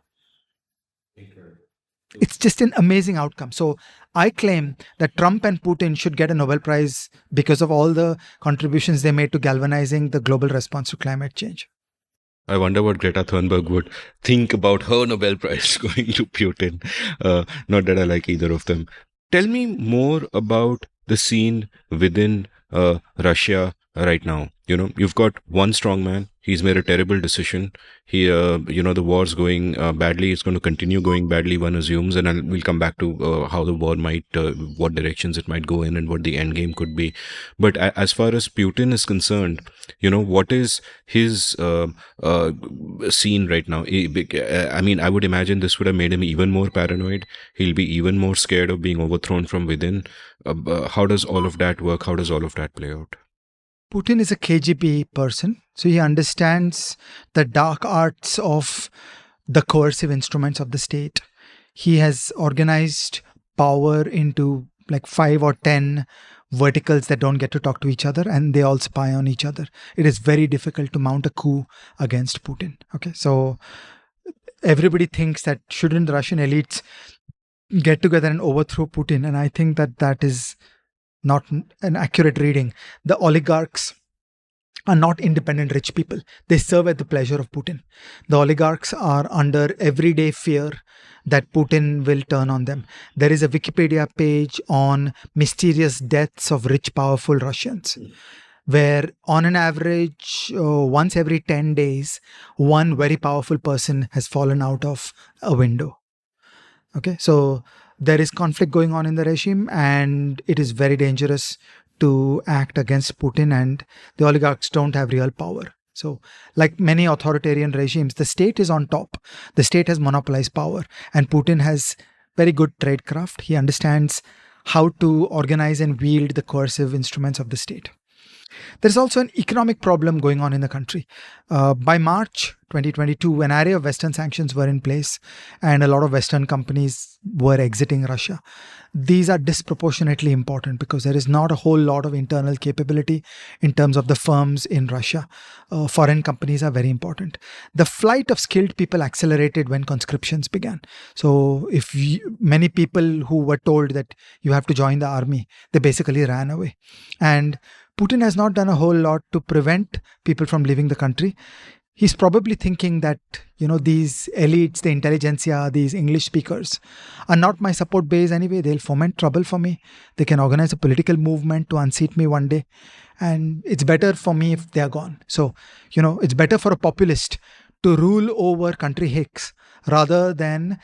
It's just an amazing outcome. So I claim that Trump and Putin should get a Nobel Prize because of all the contributions they made to galvanizing the global response to climate change. I wonder what Greta Thunberg would think about her Nobel Prize going to Putin. Not that I like either of them. Tell me more about the scene within Russia right now. You know, you've got one strong man, He's made a terrible decision. The war's going badly. It's going to continue going badly, one assumes, and we'll come back to how the war might, what directions it might go in, and what the end game could be. But as far as Putin is concerned, what is his scene right now? I mean, I would imagine this would have made him even more paranoid. He'll be even more scared of being overthrown from within. How does all of that work? How does all of that play out? Putin is a KGB person, so he understands the dark arts of the coercive instruments of the state. He has organized power into like 5 or 10 verticals that don't get to talk to each other, and they all spy on each other. It is very difficult to mount a coup against Putin. Okay, so everybody thinks that shouldn't the Russian elites get together and overthrow Putin? And I think that is not an accurate reading. The oligarchs are not independent rich people. They serve at the pleasure of Putin. The oligarchs are under everyday fear that Putin will turn on them. There is a Wikipedia page on mysterious deaths of rich, powerful Russians, where on an average, once every 10 days, one very powerful person has fallen out of a window. Okay, so there is conflict going on in the regime, and it is very dangerous to act against Putin, and the oligarchs don't have real power. So like many authoritarian regimes, the state is on top. The state has monopolized power, and Putin has very good tradecraft. He understands how to organize and wield the coercive instruments of the state. There's also an economic problem going on in the country. By March 2022, an array of Western sanctions were in place, and a lot of Western companies were exiting Russia. These are disproportionately important because there is not a whole lot of internal capability in terms of the firms in Russia. Foreign companies are very important. The flight of skilled people accelerated when conscriptions began. So many people who were told that you have to join the army, they basically ran away. And Putin has not done a whole lot to prevent people from leaving the country. He's probably thinking that, these elites, the intelligentsia, these English speakers are not my support base anyway. They'll foment trouble for me. They can organize a political movement to unseat me one day. And it's better for me if they're gone. So, it's better for a populist to rule over country hicks rather than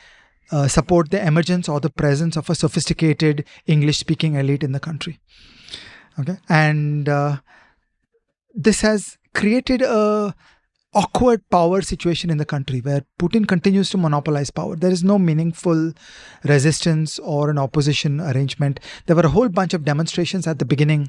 support the emergence or the presence of a sophisticated English-speaking elite in the country. Okay, and this has created a awkward power situation in the country where Putin continues to monopolize power. There is no meaningful resistance or an opposition arrangement. There were a whole bunch of demonstrations at the beginning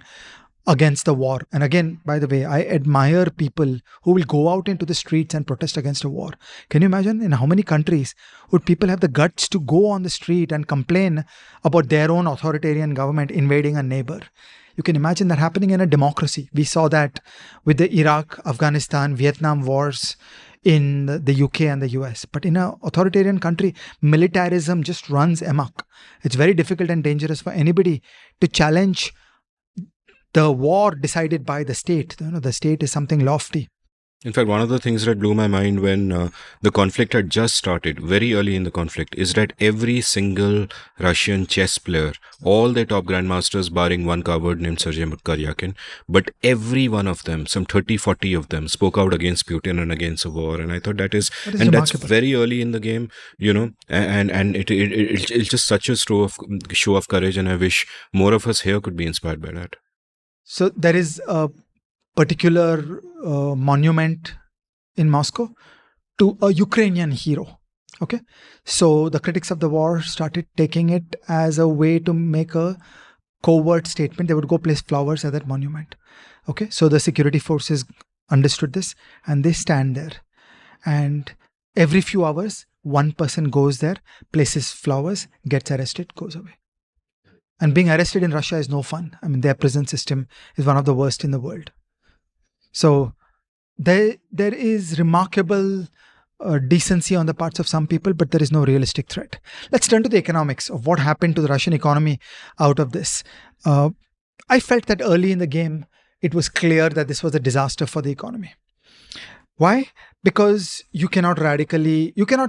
against the war. And again, by the way, I admire people who will go out into the streets and protest against a war. Can you imagine in how many countries would people have the guts to go on the street and complain about their own authoritarian government invading a neighbor? You can imagine that happening in a democracy. We saw that with the Iraq, Afghanistan, Vietnam wars in the UK and the US. But in an authoritarian country, militarism just runs amok. It's very difficult and dangerous for anybody to challenge the war decided by the state. The state is something lofty. In fact, one of the things that blew my mind when the conflict had just started, very early in the conflict, is that every single Russian chess player, all their top grandmasters, barring one coward named Sergei Karyakin, but every one of them, some 30, 40 of them, spoke out against Putin and against the war. And I thought that is and remarkable. That's very early in the game, and it's just such a show of courage, and I wish more of us here could be inspired by that. So there is a particular monument in Moscow to a Ukrainian hero. Okay, so the critics of the war started taking it as a way to make a covert statement. They would go place flowers at that monument. Okay, so the security forces understood this and they stand there. And every few hours, one person goes there, places flowers, gets arrested, goes away. And being arrested in Russia is no fun. I mean, their prison system is one of the worst in the world. So there is remarkable decency on the parts of some people, but there is no realistic threat. Let's turn to the economics of what happened to the Russian economy out of this. I felt that early in the game, it was clear that this was a disaster for the economy. Why? Because you cannot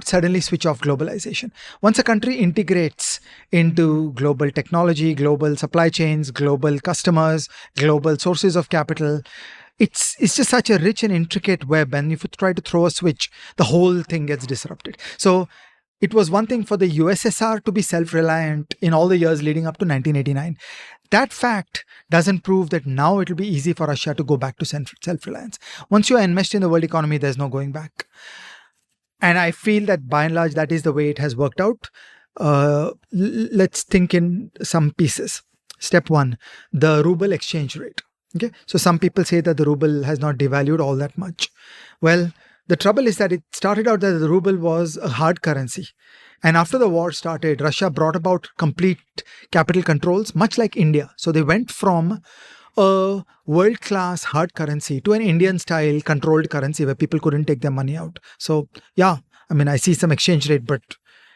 suddenly switch off globalization. Once a country integrates into global technology, global supply chains, global customers, global sources of capital, it's just such a rich and intricate web, and if you try to throw a switch, the whole thing gets disrupted. So it was one thing for the USSR to be self-reliant in all the years leading up to 1989. That fact doesn't prove that now it will be easy for Russia to go back to self-reliance. Once you are enmeshed in the world economy, there's no going back. And I feel that by and large, that is the way it has worked out. Let's think in some pieces. Step one, the ruble exchange rate. Okay, so some people say that the ruble has not devalued all that much. Well, the trouble is that it started out that the ruble was a hard currency. And after the war started, Russia brought about complete capital controls, much like India. So they went from a world-class hard currency to an Indian-style controlled currency where people couldn't take their money out. So yeah, I mean, I see some exchange rate, but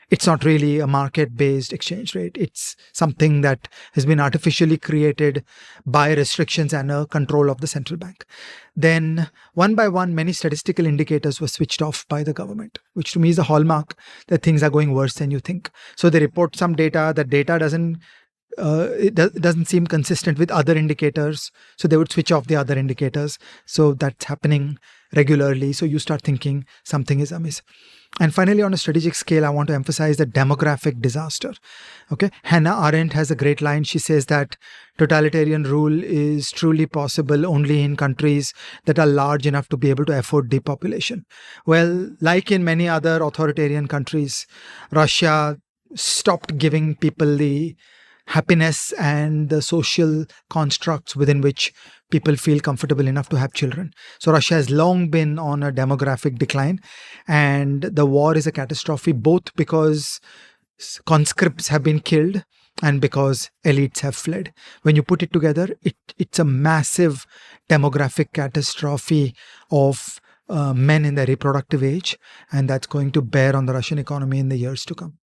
it's not really a market-based exchange rate. It's something that has been artificially created by restrictions and a control of the central bank. Then, one by one, many statistical indicators were switched off by the government, which to me is a hallmark that things are going worse than you think. So they report some data. That data doesn't seem consistent with other indicators. So they would switch off the other indicators. So that's happening regularly. So you start thinking something is amiss. And finally, on a strategic scale, I want to emphasize the demographic disaster. Okay, Hannah Arendt has a great line. She says that totalitarian rule is truly possible only in countries that are large enough to be able to afford depopulation. Well, like in many other authoritarian countries, Russia stopped giving people the happiness and the social constructs within which people feel comfortable enough to have children. So Russia has long been on a demographic decline, and the war is a catastrophe both because conscripts have been killed and because elites have fled. When you put it together, it's a massive demographic catastrophe of men in their reproductive age, and that's going to bear on the Russian economy in the years to come.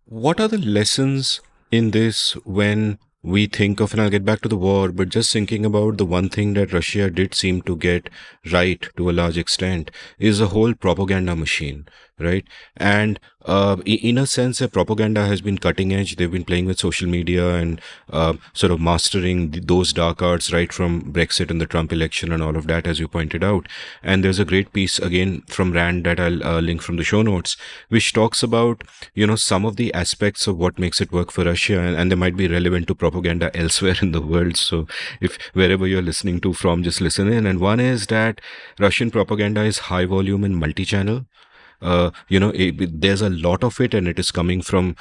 What are the lessons in this when we think of, and I'll get back to the war, but just thinking about the one thing that Russia did seem to get right to a large extent is a whole propaganda machine, right? And in a sense, their propaganda has been cutting edge. They've been playing with social media and sort of mastering those dark arts right from Brexit and the Trump election and all of that, as you pointed out. And there's a great piece again from Rand that I'll link from the show notes, which talks about, some of the aspects of what makes it work for Russia, and they might be relevant to propaganda elsewhere in the world. So if wherever you're listening to from, just listen in. And one is that Russian propaganda is high volume and multi-channel. There's a lot of it, and it is coming from,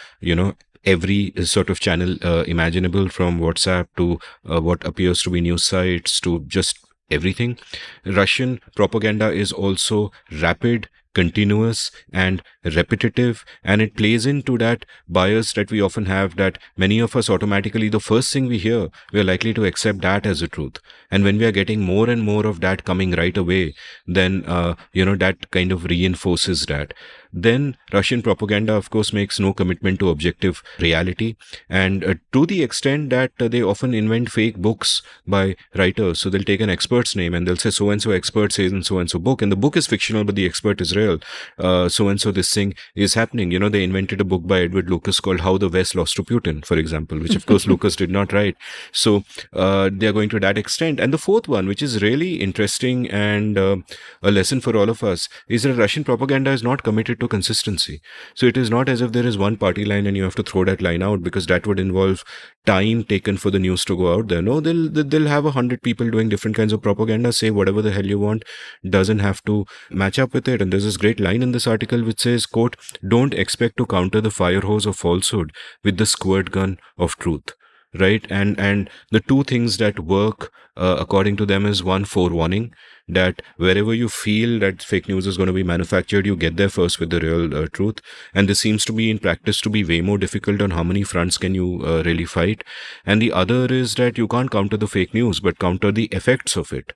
every sort of channel imaginable, from WhatsApp to what appears to be news sites to just everything. Russian propaganda is also rapid, continuous and repetitive, and it plays into that bias that we often have, that many of us automatically, the first thing we hear, we are likely to accept that as a truth. And when we are getting more and more of that coming right away, then that kind of reinforces that. Then Russian propaganda, of course, makes no commitment to objective reality, and to the extent that they often invent fake books by writers. So they'll take an expert's name and they'll say so and so expert says in so and so book, and the book is fictional but the expert is real. So and so this thing is happening. They invented a book by Edward Lucas called How the West Lost to Putin, for example, which of course Lucas did not write. So they are going to that extent. And the fourth one, which is really interesting and a lesson for all of us, is that Russian propaganda is not committed to consistency. So it is not as if there is one party line and you have to throw that line out, because that would involve time taken for the news to go out there. No, they'll have 100 people doing different kinds of propaganda, say whatever the hell you want, doesn't have to match up with it. And there's this great line in this article which says, quote, "Don't expect to counter the fire hose of falsehood with the squirt gun of truth." Right? And the two things that work according to them is, one, forewarning, that wherever you feel that fake news is going to be manufactured, you get there first with the real truth. And this seems to be in practice to be way more difficult. On how many fronts can you really fight? And the other is that you can't counter the fake news, but counter the effects of it,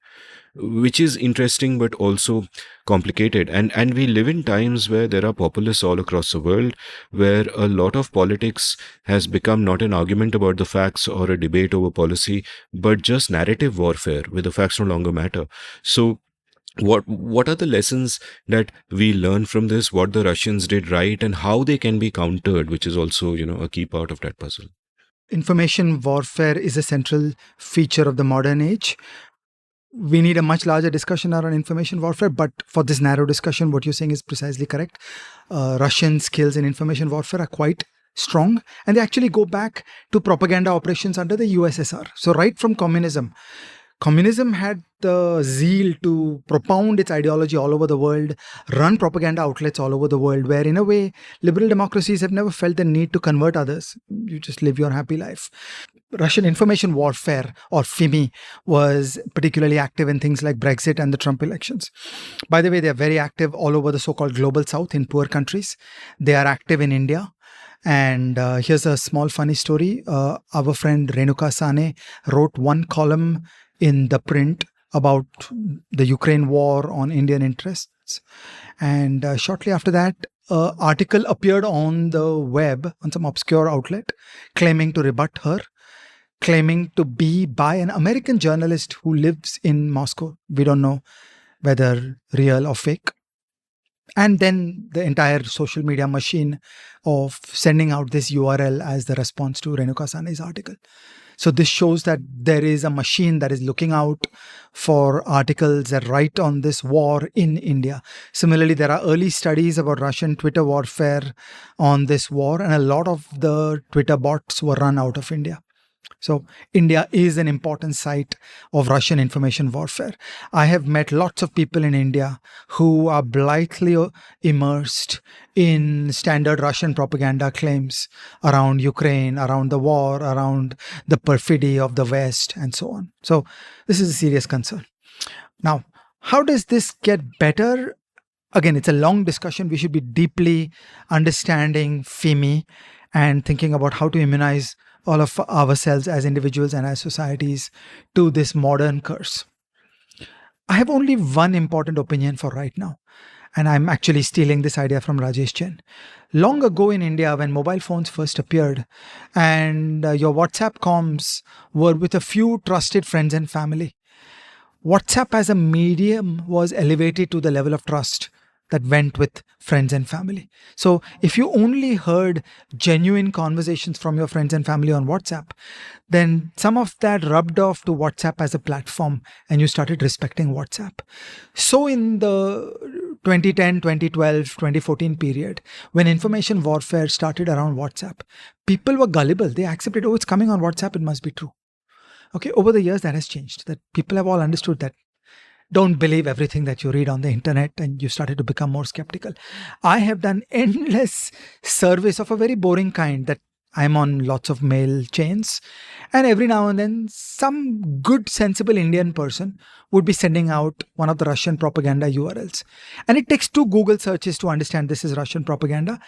which is interesting but also complicated. And we live in times where there are populists all across the world, where a lot of politics has become not an argument about the facts or a debate over policy, but just narrative warfare where the facts no longer matter. So what are the lessons that we learn from this, what the Russians did right, and how they can be countered, which is also, a key part of that puzzle? Information warfare is a central feature of the modern age. we need a much larger discussion around information warfare. But for this narrow discussion, what you're saying is precisely correct. Russian skills in information warfare are quite strong, and they actually go back to propaganda operations under the USSR. So right from communism had the zeal to propound its ideology all over the world, run propaganda outlets all over the world, where in a way, liberal democracies have never felt the need to convert others. You just live your happy life. Russian information warfare, or FIMI, was particularly active in things like Brexit and the Trump elections. By the way, they are very active all over the so-called global south in poor countries. They are active in India. And here's a small funny story. Our friend Renuka Sane wrote one column in The Print about the Ukraine war on Indian interests. And shortly after that, an article appeared on the web on some obscure outlet claiming to rebut her, claiming to be by an American journalist who lives in Moscow. We don't know whether real or fake. And then the entire social media machine of sending out this URL as the response to Renuka Sane's article. So this shows that there is a machine that is looking out for articles that write on this war in India. Similarly, there are early studies about Russian Twitter warfare on this war, and a lot of the Twitter bots were run out of India. So India is an important site of Russian information warfare. I have met lots of people in India who are blithely immersed in standard Russian propaganda claims around Ukraine, around the war, around the perfidy of the West, and so on. So this is a serious concern. Now, how does this get better? Again, it's a long discussion. We should be deeply understanding FIMI and thinking about how to immunize all of ourselves as individuals and as societies to this modern curse. I have only one important opinion for right now, and I'm actually stealing this idea from Rajesh Jain. Long ago in India, when mobile phones first appeared and your WhatsApp comms were with a few trusted friends and family, WhatsApp as a medium was elevated to the level of trust that went with friends and family. So if you only heard genuine conversations from your friends and family on WhatsApp, then some of that rubbed off to WhatsApp as a platform and you started respecting WhatsApp. So in the 2010, 2012, 2014 period, when information warfare started around WhatsApp, people were gullible. They accepted, oh, it's coming on WhatsApp, it must be true. Okay, over the years that has changed, that people have all understood that don't believe everything that you read on the internet, and you started to become more skeptical. I have done endless surveys of a very boring kind, that I'm on lots of mail chains, and every now and then some good sensible Indian person would be sending out one of the Russian propaganda URLs. And it takes 2 Google searches to understand this is Russian propaganda.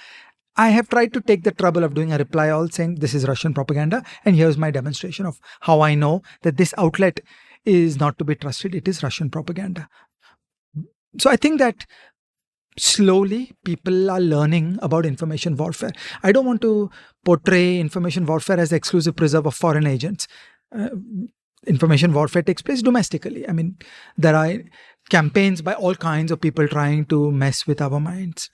I have tried to take the trouble of doing a reply all saying this is Russian propaganda, and here's my demonstration of how I know that this outlet is not to be trusted. It is Russian propaganda. So I think that slowly people are learning about information warfare. I don't want to portray information warfare as the exclusive preserve of foreign agents. Information warfare takes place domestically. I mean, there are campaigns by all kinds of people trying to mess with our minds.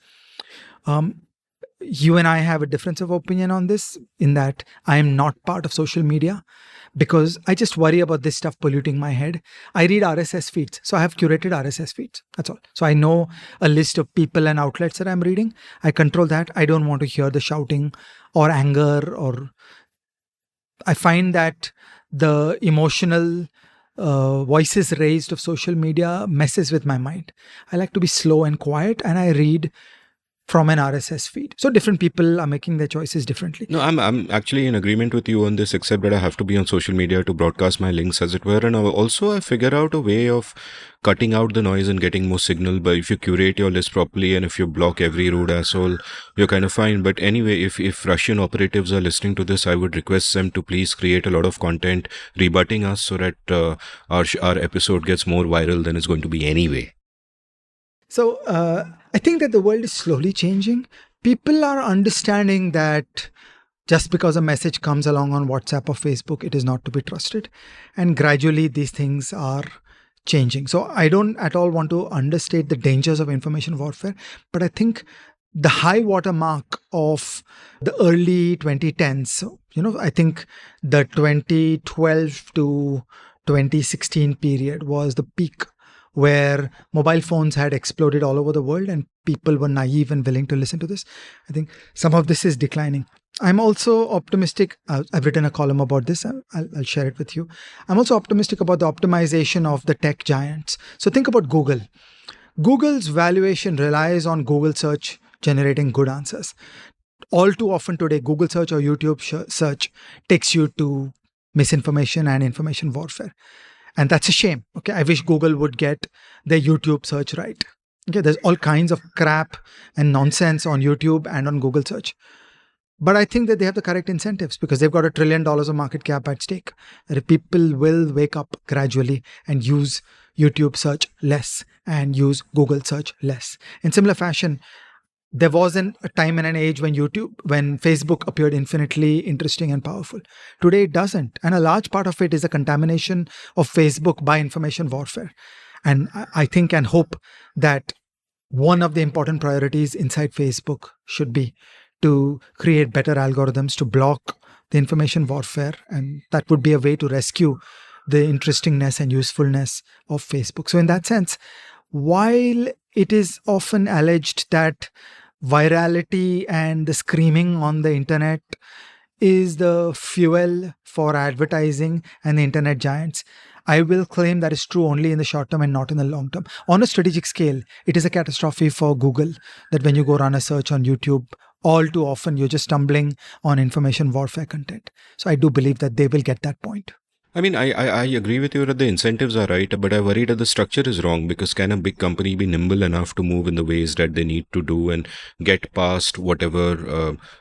You and I have a difference of opinion on this, in that I am not part of social media because I just worry about this stuff polluting my head. I read RSS feeds, so I have curated RSS feeds. That's all. So I know a list of people and outlets that I'm reading. I control that. I don't want to hear the shouting or anger, or I find that the emotional voices raised of social media messes with my mind. I like to be slow and quiet, and I read from an RSS feed. So different people are making their choices differently. No, I'm actually in agreement with you on this, except that I have to be on social media to broadcast my links, as it were. And also I figure out a way of cutting out the noise and getting more signal. But if you curate your list properly and if you block every rude asshole, you're kind of fine. But anyway, if Russian operatives are listening to this, I would request them to please create a lot of content rebutting us so that our episode gets more viral than it's going to be anyway. So I think that the world is slowly changing. People are understanding that just because a message comes along on WhatsApp or Facebook, it is not to be trusted. And gradually these things are changing. So I don't at all want to understate the dangers of information warfare, but I think the high watermark of the early 2010s, I think the 2012 to 2016 period was the peak where mobile phones had exploded all over the world and people were naive and willing to listen to this. I think some of this is declining. I'm also optimistic. I've written a column about this. I'll share it with you. I'm also optimistic about the optimization of the tech giants. So think about Google. Google's valuation relies on Google search generating good answers. All too often today, Google search or YouTube search takes you to misinformation and information warfare. And that's a shame. Okay, I wish Google would get their YouTube search right. Okay, there's all kinds of crap and nonsense on YouTube and on Google search. But I think that they have the correct incentives because they've got $1 trillion of market cap at stake. That people will wake up gradually and use YouTube search less and use Google search less. In similar fashion, there wasn't a time and an age when Facebook appeared infinitely interesting and powerful. Today it doesn't. And a large part of it is a contamination of Facebook by information warfare. And I think and hope that one of the important priorities inside Facebook should be to create better algorithms to block the information warfare. And that would be a way to rescue the interestingness and usefulness of Facebook. So in that sense, while it is often alleged that virality and the screaming on the internet is the fuel for advertising and the internet giants, I will claim that is true only in the short term and not in the long term. On a strategic scale, it is a catastrophe for Google that when you go run a search on YouTube, all too often you're just stumbling on information warfare content. So I do believe that they will get that point. I mean, I agree with you that the incentives are right, but I worry that the structure is wrong because can a big company be nimble enough to move in the ways that they need to do and get past whatever,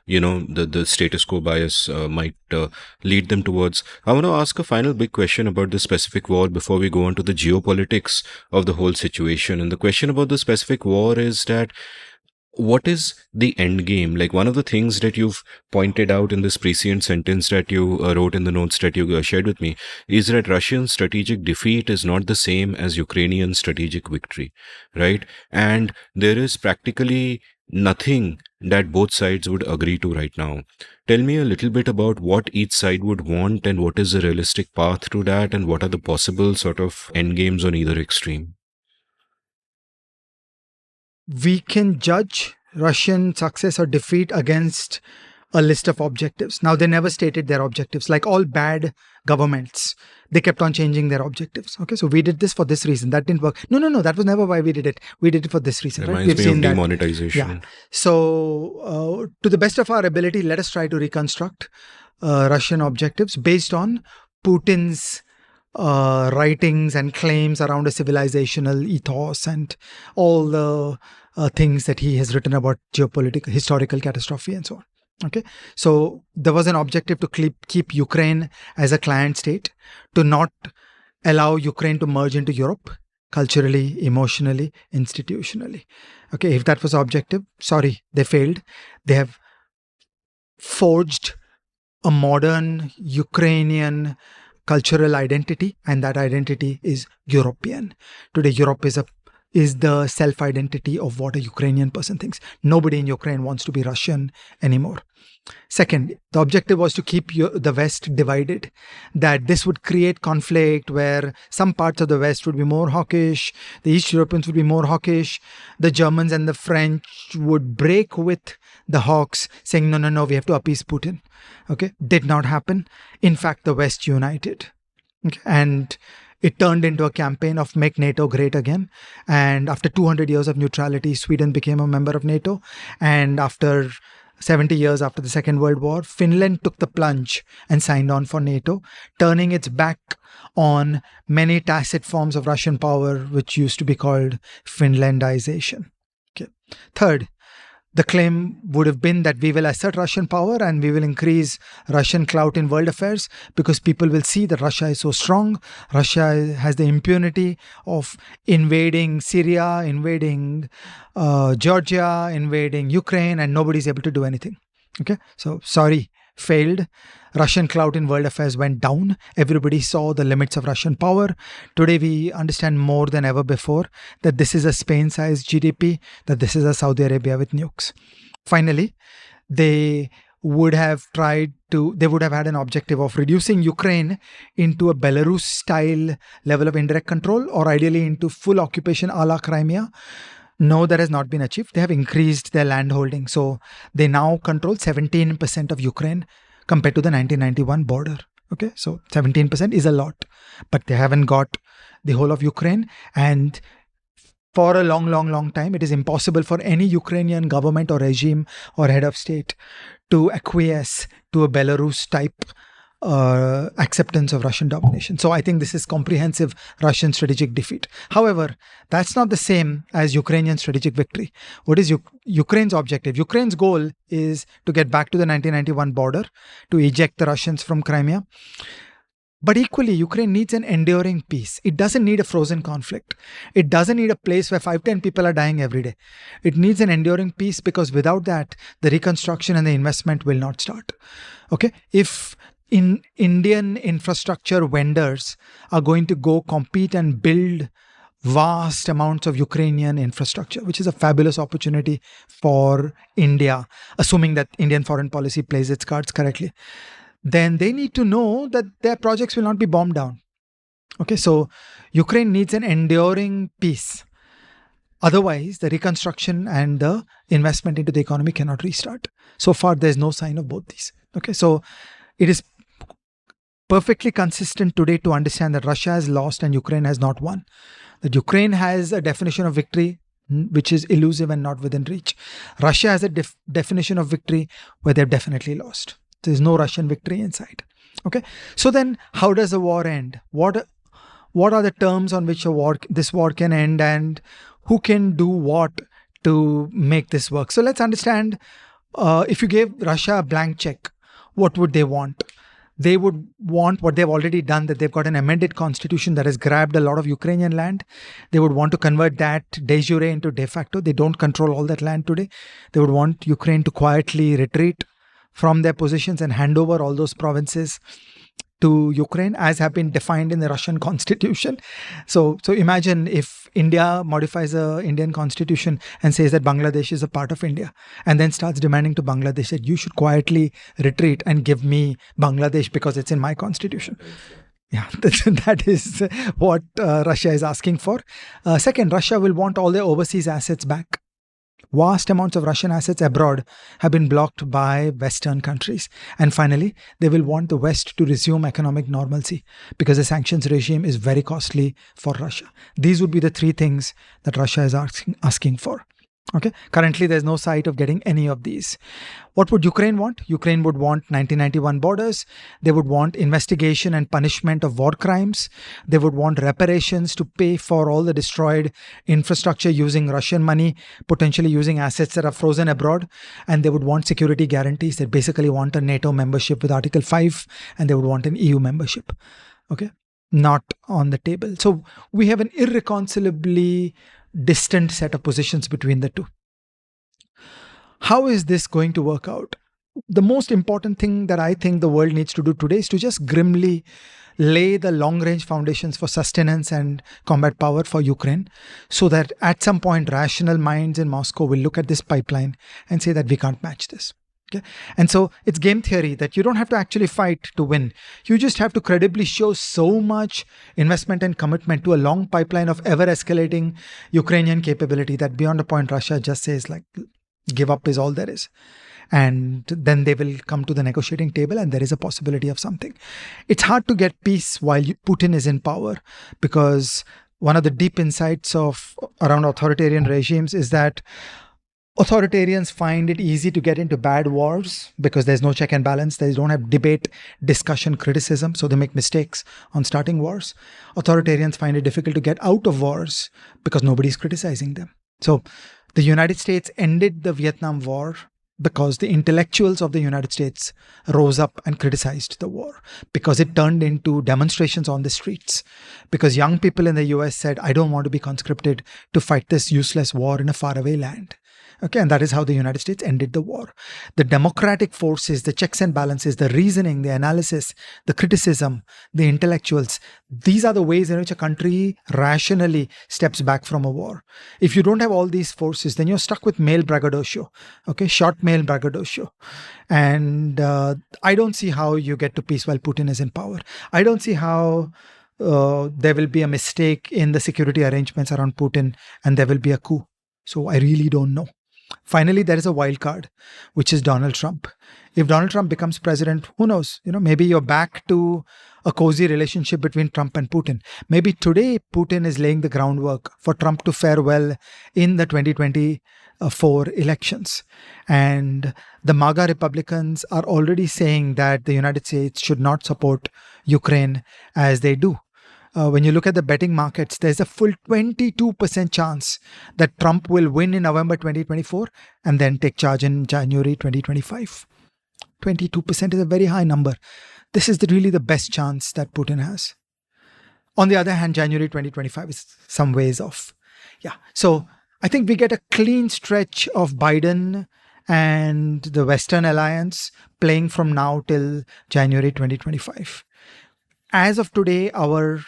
the status quo bias might lead them towards? I want to ask a final big question about the specific war before we go on to the geopolitics of the whole situation. And the question about the specific war is that what is the end game? Like one of the things that you've pointed out in this prescient sentence that you wrote in the notes that you shared with me is that Russian strategic defeat is not the same as Ukrainian strategic victory, right? And there is practically nothing that both sides would agree to right now. Tell me a little bit about what each side would want and what is the realistic path to that and what are the possible sort of end games on either extreme. We can judge Russian success or defeat against a list of objectives. Now, they never stated their objectives. Like all bad governments, they kept on changing their objectives. Okay, so we did this for this reason. That didn't work. No. That was never why we did it. We did it for this reason. Right? Reminds me of demonetization. Yeah. So, to the best of our ability, let us try to reconstruct Russian objectives based on Putin's writings and claims around a civilizational ethos and all the things that he has written about geopolitical, historical catastrophe and so on. Okay, so there was an objective to keep Ukraine as a client state, to not allow Ukraine to merge into Europe culturally, emotionally, institutionally. Okay, if that was the objective, sorry, they failed. They have forged a modern Ukrainian cultural identity, and that identity is European. Today, Europe is the self-identity of what a Ukrainian person thinks. Nobody in Ukraine wants to be Russian anymore. Second, the objective was to keep the West divided, that this would create conflict where some parts of the West would be more hawkish, the East Europeans would be more hawkish, the Germans and the French would break with the hawks, saying, no, we have to appease Putin. Okay, did not happen. In fact, the West united. Okay? And it turned into a campaign of make NATO great again. And after 200 years of neutrality, Sweden became a member of NATO. And after 70 years after the Second World War, Finland took the plunge and signed on for NATO, turning its back on many tacit forms of Russian power, which used to be called Finlandization. Okay. Third, the claim would have been that we will assert Russian power and we will increase Russian clout in world affairs because people will see that Russia is so strong. Russia has the impunity of invading Syria, invading Georgia, invading Ukraine, and nobody's able to do anything. Okay, so sorry, failed. Russian clout in world affairs went down. Everybody saw the limits of Russian power. Today, we understand more than ever before that this is a Spain-sized GDP, that this is a Saudi Arabia with nukes. Finally, they would have tried they would have had an objective of reducing Ukraine into a Belarus-style level of indirect control, or ideally into full occupation a la Crimea. No, that has not been achieved. They have increased their land holding. So they now control 17% of Ukraine compared to the 1991 border. Okay, so 17% is a lot, but they haven't got the whole of Ukraine. And for a long time, it is impossible for any Ukrainian government or regime or head of state to acquiesce to a Belarus type acceptance of Russian domination. So I think this is comprehensive Russian strategic defeat. However, that's not the same as Ukrainian strategic victory. What is Ukraine's objective? Ukraine's goal is to get back to the 1991 border, to eject the Russians from Crimea. But equally, Ukraine needs an enduring peace. It doesn't need a frozen conflict. It doesn't need a place where 5-10 people are dying every day. It needs an enduring peace, because without that, the reconstruction and the investment will not start. Okay? If Indian infrastructure vendors are going to go compete and build vast amounts of Ukrainian infrastructure, which is a fabulous opportunity for India, assuming that Indian foreign policy plays its cards correctly, then they need to know that their projects will not be bombed down. Okay, so Ukraine needs an enduring peace. Otherwise, the reconstruction and the investment into the economy cannot restart. So far, there's no sign of both these. Okay, so it is perfectly consistent today to understand that Russia has lost and Ukraine has not won. That Ukraine has a definition of victory which is elusive and not within reach. Russia has a definition of victory where they've definitely lost. There's no Russian victory in sight. Okay, so then how does a war end? What are the terms on which this war can end, and who can do what to make this work? So let's understand, if you gave Russia a blank check, what would they want? They would want what they've already done, that they've got an amended constitution that has grabbed a lot of Ukrainian land. They would want to convert that de jure into de facto. They don't control all that land today. They would want Ukraine to quietly retreat from their positions and hand over all those provinces to Ukraine, as have been defined in the Russian constitution. So imagine if India modifies the Indian constitution and says that Bangladesh is a part of India, and then starts demanding to Bangladesh that you should quietly retreat and give me Bangladesh because it's in my constitution. Yeah, that is what Russia is asking for. Second, Russia will want all their overseas assets back. Vast amounts of Russian assets abroad have been blocked by Western countries. And finally, they will want the West to resume economic normalcy, because the sanctions regime is very costly for Russia. These would be the three things that Russia is asking for. Okay. Currently, there's no sight of getting any of these. What would Ukraine want? Ukraine would want 1991 borders. They would want investigation and punishment of war crimes. They would want reparations to pay for all the destroyed infrastructure using Russian money, potentially using assets that are frozen abroad. And they would want security guarantees. They basically want a NATO membership with Article 5, and they would want an EU membership. Okay. Not on the table. So we have an irreconcilably distant set of positions between the two. How is this going to work out? The most important thing that I think the world needs to do today is to just grimly lay the long-range foundations for sustenance and combat power for Ukraine, so that at some point rational minds in Moscow will look at this pipeline and say that we can't match this. Okay? And so it's game theory that you don't have to actually fight to win. You just have to credibly show so much investment and commitment to a long pipeline of ever escalating Ukrainian capability that beyond a point Russia just says like, give up is all there is. And then they will come to the negotiating table and there is a possibility of something. It's hard to get peace while Putin is in power, because one of the deep insights around authoritarian regimes is that authoritarians find it easy to get into bad wars because there's no check and balance. They don't have debate, discussion, criticism. So they make mistakes on starting wars. Authoritarians find it difficult to get out of wars because nobody's criticizing them. So the United States ended the Vietnam War because the intellectuals of the United States rose up and criticized the war, because it turned into demonstrations on the streets, because young people in the US said, I don't want to be conscripted to fight this useless war in a faraway land. Okay, and that is how the United States ended the war. The democratic forces, the checks and balances, the reasoning, the analysis, the criticism, the intellectuals, these are the ways in which a country rationally steps back from a war. If you don't have all these forces, then you're stuck with male braggadocio, okay, short male braggadocio. And I don't see how you get to peace while Putin is in power. I don't see how there will be a mistake in the security arrangements around Putin and there will be a coup. So I really don't know. Finally, there is a wild card, which is Donald Trump. If Donald Trump becomes president, who knows? Maybe you're back to a cozy relationship between Trump and Putin. Maybe today Putin is laying the groundwork for Trump to fare well in the 2024 elections. And the MAGA Republicans are already saying that the United States should not support Ukraine as they do. When you look at the betting markets, there's a full 22% chance that Trump will win in November 2024 and then take charge in January 2025. 22% is a very high number. This is really the best chance that Putin has. On the other hand, January 2025 is some ways off. Yeah. So I think we get a clean stretch of Biden and the Western alliance playing from now till January 2025. As of today, our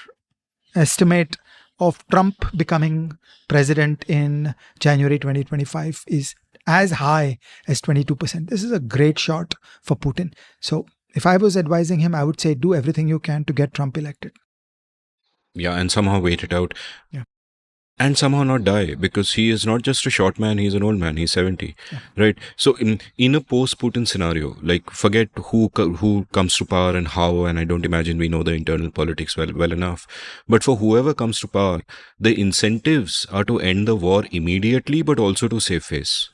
estimate of Trump becoming president in January 2025 is as high as 22%. This is a great shot for Putin. So if I was advising him, I would say do everything you can to get Trump elected. Yeah, and somehow wait it out. Yeah. And somehow not die, because he is not just a short man, he's an old man, he's 70, right? So in a post-Putin scenario, like forget who comes to power and how, and I don't imagine we know the internal politics well enough, but for whoever comes to power, the incentives are to end the war immediately, but also to save face.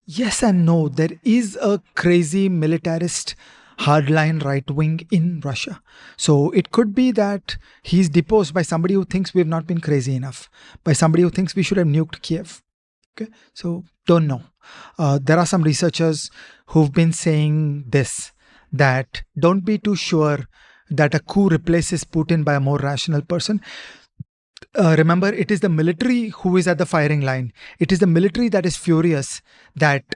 Yes and no. There is a crazy militarist hardline right wing in Russia. So it could be that he's deposed by somebody who thinks we've not been crazy enough, by somebody who thinks we should have nuked Kiev. Okay, so don't know. There are some researchers who've been saying this, that don't be too sure that a coup replaces Putin by a more rational person. Remember, it is the military who is at the firing line. It is the military that is furious that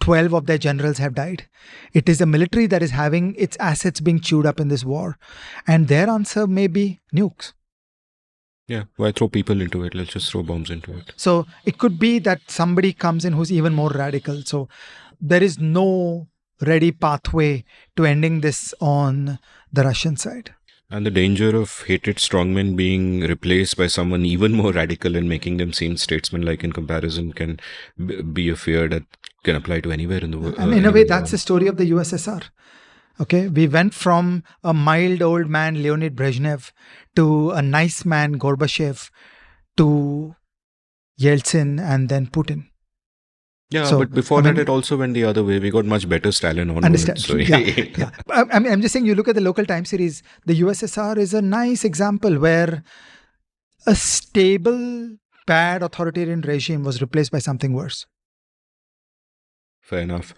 12 of their generals have died. It is the military that is having its assets being chewed up in this war. And their answer may be nukes. Yeah, why throw people into it? Let's just throw bombs into it. So it could be that somebody comes in who's even more radical. So there is no ready pathway to ending this on the Russian side. And the danger of hated strongmen being replaced by someone even more radical and making them seem statesman-like in comparison can be a fear that can apply to anywhere in the world. And in a way, that's the story of the USSR. Okay, we went from a mild old man, Leonid Brezhnev, to a nice man, Gorbachev, to Yeltsin, and then Putin. Yeah, so, but before that, it also went the other way. We got much better Stalin on. Understand? So, yeah. I'm just saying, you look at the local time series, the USSR is a nice example where a stable, bad authoritarian regime was replaced by something worse. Fair enough.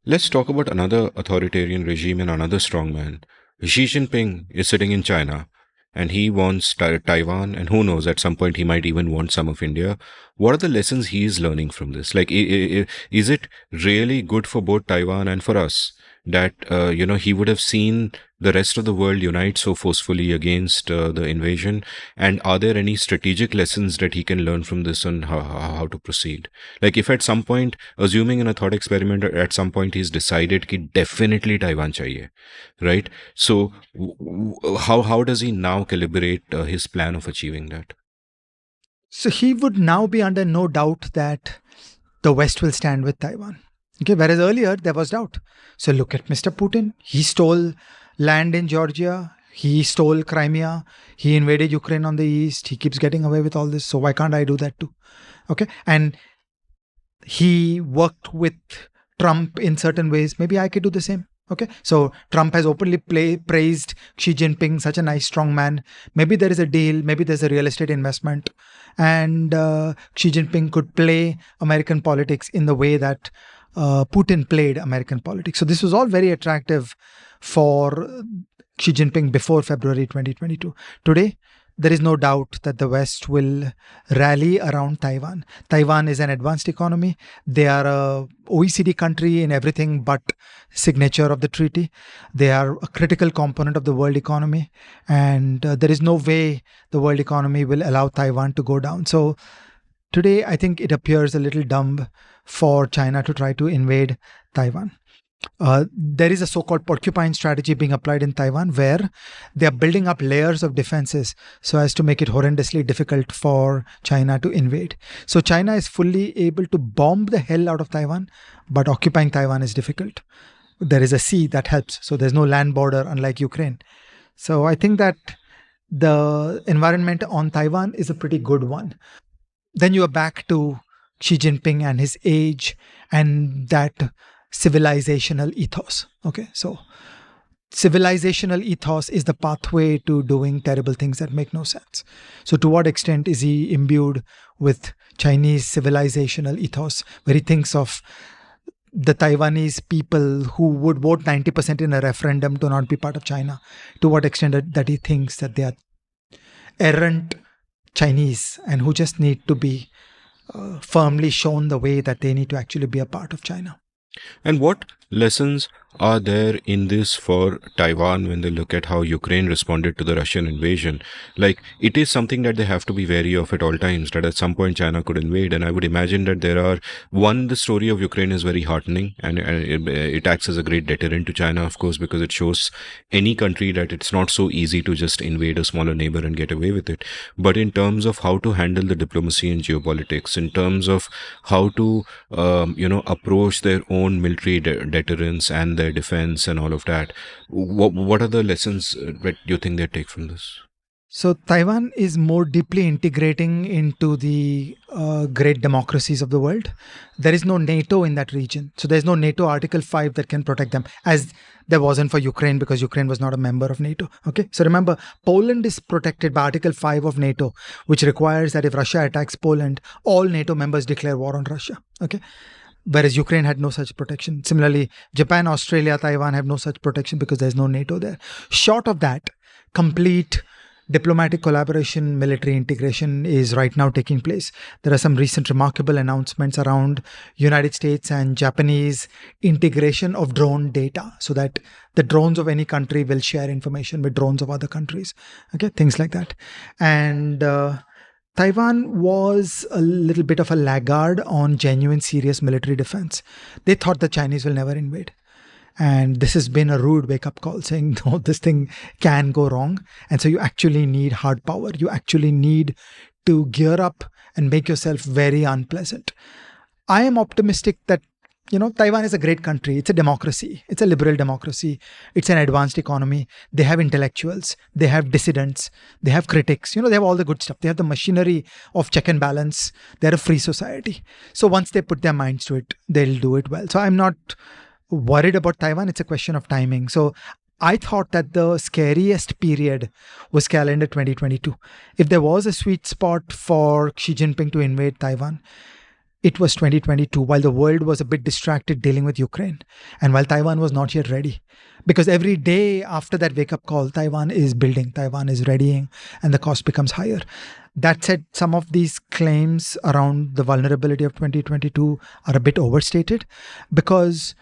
Let's talk about another authoritarian regime and another strongman. Xi Jinping is sitting in China, and he wants Taiwan, and who knows, at some point he might even want some of India. What are the lessons he is learning from this? Like, is it really good for both Taiwan and for us that, he would have seen the rest of the world unite so forcefully against the invasion? And are there any strategic lessons that he can learn from this on how to proceed? Like, if at some point, assuming in a thought experiment, at some point he's decided ki definitely Taiwan chahiye, right? So how does he now calibrate his plan of achieving that? So he would now be under no doubt that the West will stand with Taiwan. Okay, whereas earlier there was doubt. So look at Mr. Putin. He stole land in Georgia. He stole Crimea. He invaded Ukraine on the east. He keeps getting away with all this. So why can't I do that too? Okay. And he worked with Trump in certain ways. Maybe I could do the same. Okay. So Trump has openly praised Xi Jinping, such a nice, strong man. Maybe there is a deal. Maybe there's a real estate investment. And Xi Jinping could play American politics in the way that Putin played American politics. So this was all very attractive for Xi Jinping before February 2022. Today, there is no doubt that the West will rally around Taiwan. Taiwan is an advanced economy. They are a OECD country in everything but signature of the treaty. They are a critical component of the world economy. And there is no way the world economy will allow Taiwan to go down. So today, I think it appears a little dumb for China to try to invade Taiwan. There is a so-called porcupine strategy being applied in Taiwan where they are building up layers of defenses so as to make it horrendously difficult for China to invade. So China is fully able to bomb the hell out of Taiwan, but occupying Taiwan is difficult. There is a sea that helps. So there's no land border, unlike Ukraine. So I think that the environment on Taiwan is a pretty good one. Then you are back to Xi Jinping and his age and that civilizational ethos. Okay, so civilizational ethos is the pathway to doing terrible things that make no sense. So to what extent is he imbued with Chinese civilizational ethos, where he thinks of the Taiwanese people who would vote 90% in a referendum to not be part of China? To what extent that he thinks that they are errant Chinese and who just need to be firmly shown the way that they need to actually be a part of China? And what lessons are there in this for Taiwan when they look at how Ukraine responded to the Russian invasion? Like, it is something that they have to be wary of at all times, that at some point China could invade. And I would imagine that the story of Ukraine is very heartening, and it acts as a great deterrent to China, of course, because it shows any country that it's not so easy to just invade a smaller neighbor and get away with it. But in terms of how to handle the diplomacy and geopolitics, in terms of how to, approach their own military deterrence and their defense and all of that, what are the lessons that you think they take from this? So Taiwan is more deeply integrating into the great democracies of the world. There is no NATO in that region. So there's no NATO Article 5 that can protect them, as there wasn't for Ukraine because Ukraine was not a member of NATO. Okay. So remember, Poland is protected by Article 5 of NATO, which requires that if Russia attacks Poland, all NATO members declare war on Russia. Okay. Whereas Ukraine had no such protection. Similarly, Japan, Australia, Taiwan have no such protection because there's no NATO there. Short of that, complete diplomatic collaboration, military integration is right now taking place. There are some recent remarkable announcements around United States and Japanese integration of drone data so that the drones of any country will share information with drones of other countries. Okay, things like that. And Taiwan was a little bit of a laggard on genuine, serious military defense. They thought the Chinese will never invade. And this has been a rude wake-up call saying, no, this thing can go wrong. And so you actually need hard power. You actually need to gear up and make yourself very unpleasant. I am optimistic that, Taiwan is a great country. It's a democracy. It's a liberal democracy. It's an advanced economy. They have intellectuals. They have dissidents. They have critics. They have all the good stuff. They have the machinery of check and balance. They're a free society. So once they put their minds to it, they'll do it well. So I'm not worried about Taiwan. It's a question of timing. So I thought that the scariest period was calendar 2022. If there was a sweet spot for Xi Jinping to invade Taiwan, it was 2022, while the world was a bit distracted dealing with Ukraine and while Taiwan was not yet ready. Because every day after that wake-up call, Taiwan is building, Taiwan is readying, and the cost becomes higher. That said, some of these claims around the vulnerability of 2022 are a bit overstated because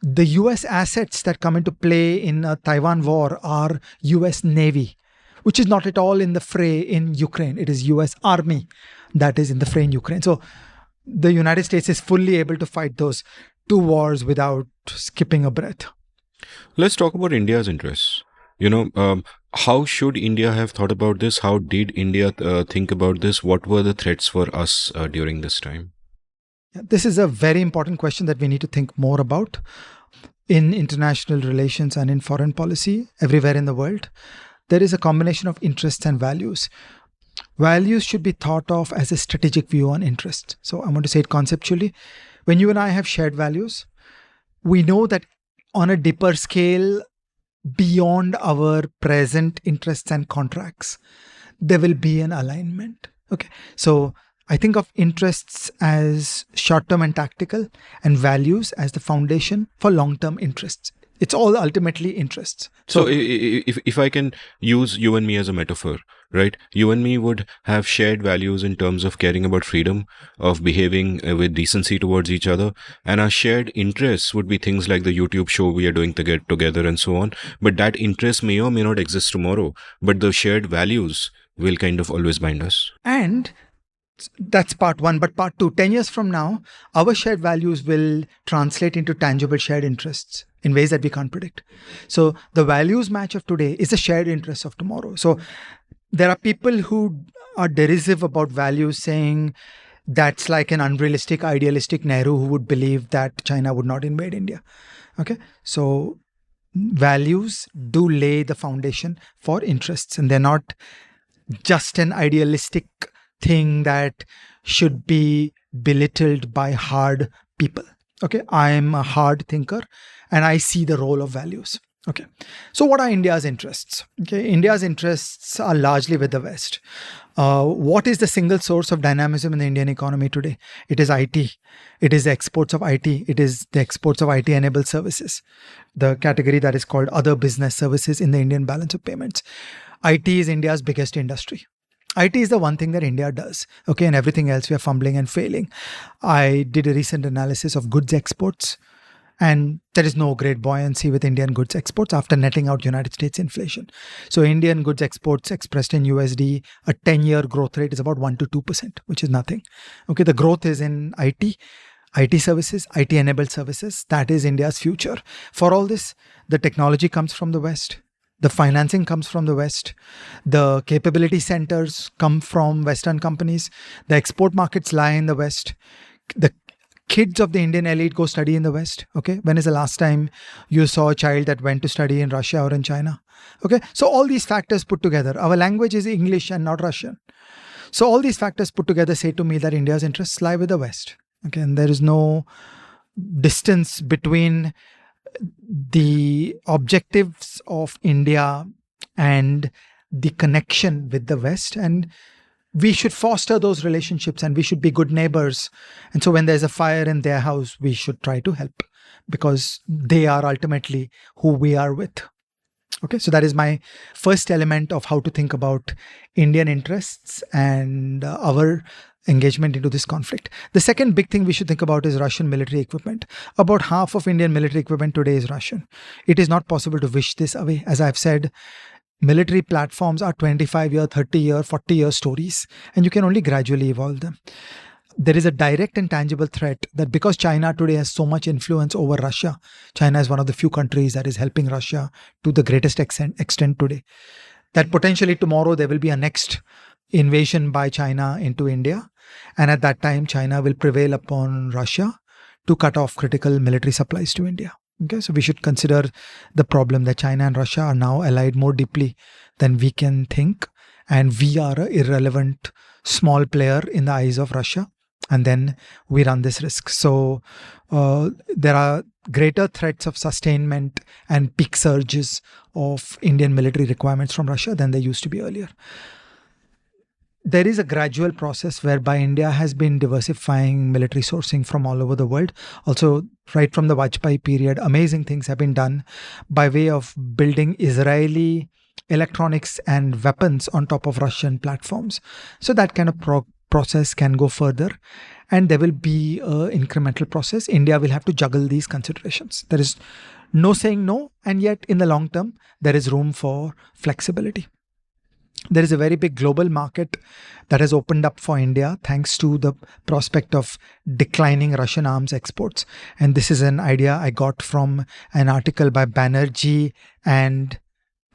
the US assets that come into play in a Taiwan war are US Navy, which is not at all in the fray in Ukraine. It is US Army that is in the fray in Ukraine. So the United States is fully able to fight those two wars without skipping a breath. Let's talk about India's interests. How should India have thought about this? How did India think about this? What were the threats for us during this time? This is a very important question that we need to think more about in international relations and in foreign policy everywhere in the world. There is a combination of interests and values. Values should be thought of as a strategic view on interests. So I want to say it conceptually. When you and I have shared values, we know that on a deeper scale, beyond our present interests and contracts, there will be an alignment. Okay. So I think of interests as short-term and tactical, and values as the foundation for long-term interests. It's all ultimately interests. So if I can use you and me as a metaphor, right? You and me would have shared values in terms of caring about freedom, of behaving with decency towards each other, and our shared interests would be things like the YouTube show we are doing to get together and so on. But that interest may or may not exist tomorrow, but the shared values will kind of always bind us. And that's part one. But part two, 10 years from now, our shared values will translate into tangible shared interests in ways that we can't predict. So the values match of today is the shared interests of tomorrow. So there are people who are derisive about values, saying that's like an unrealistic, idealistic Nehru who would believe that China would not invade India. Okay. So values do lay the foundation for interests, and they're not just an idealistic thing that should be belittled by hard people. Okay, I'm a hard thinker and I see the role of values. Okay, so what are India's interests? Okay, India's interests are largely with the West. What is the single source of dynamism in the Indian economy today? It is IT. It is the exports of IT. It is the exports of IT-enabled services, the category that is called other business services in the Indian balance of payments. IT is India's biggest industry. IT is the one thing that India does, okay, and everything else we are fumbling and failing. I did a recent analysis of goods exports, and there is no great buoyancy with Indian goods exports after netting out United States inflation. So Indian goods exports expressed in USD, a 10-year growth rate is about 1 to 2%, which is nothing. Okay, the growth is in IT services, IT-enabled services. That is India's future. For all this, the technology comes from the West. The financing comes from the West. The capability centers come from Western companies. The export markets lie in the West. The kids of the Indian elite go study in the West. Okay. When is the last time you saw a child that went to study in Russia or in China? Okay. So all these factors put together, our language is English and not Russian. So all these factors put together say to me that India's interests lie with the West. Okay. And there is no distance between the objectives of India and the connection with the West, and we should foster those relationships and we should be good neighbors. And so when there's a fire in their house, we should try to help because they are ultimately who we are with. Okay, so that is my first element of how to think about Indian interests and our engagement into this conflict. The second big thing we should think about is Russian military equipment. About half of Indian military equipment today is Russian. It is not possible to wish this away. As I've said, military platforms are 25-year, 30-year, 40-year stories, and you can only gradually evolve them. There is a direct and tangible threat that because China today has so much influence over Russia, China is one of the few countries that is helping Russia to the greatest extent today, that potentially tomorrow there will be a next invasion by China into India. And at that time, China will prevail upon Russia to cut off critical military supplies to India. Okay, so we should consider the problem that China and Russia are now allied more deeply than we can think. And we are an irrelevant small player in the eyes of Russia. And then we run this risk. So there are greater threats of sustainment and peak surges of Indian military requirements from Russia than there used to be earlier. There is a gradual process whereby India has been diversifying military sourcing from all over the world. Also, right from the Vajpayee period, amazing things have been done by way of building Israeli electronics and weapons on top of Russian platforms. So that kind of process can go further, and there will be an incremental process. India will have to juggle these considerations. There is no saying no, and yet in the long term, there is room for flexibility. There is a very big global market that has opened up for India thanks to the prospect of declining Russian arms exports. And this is an idea I got from an article by Banerjee and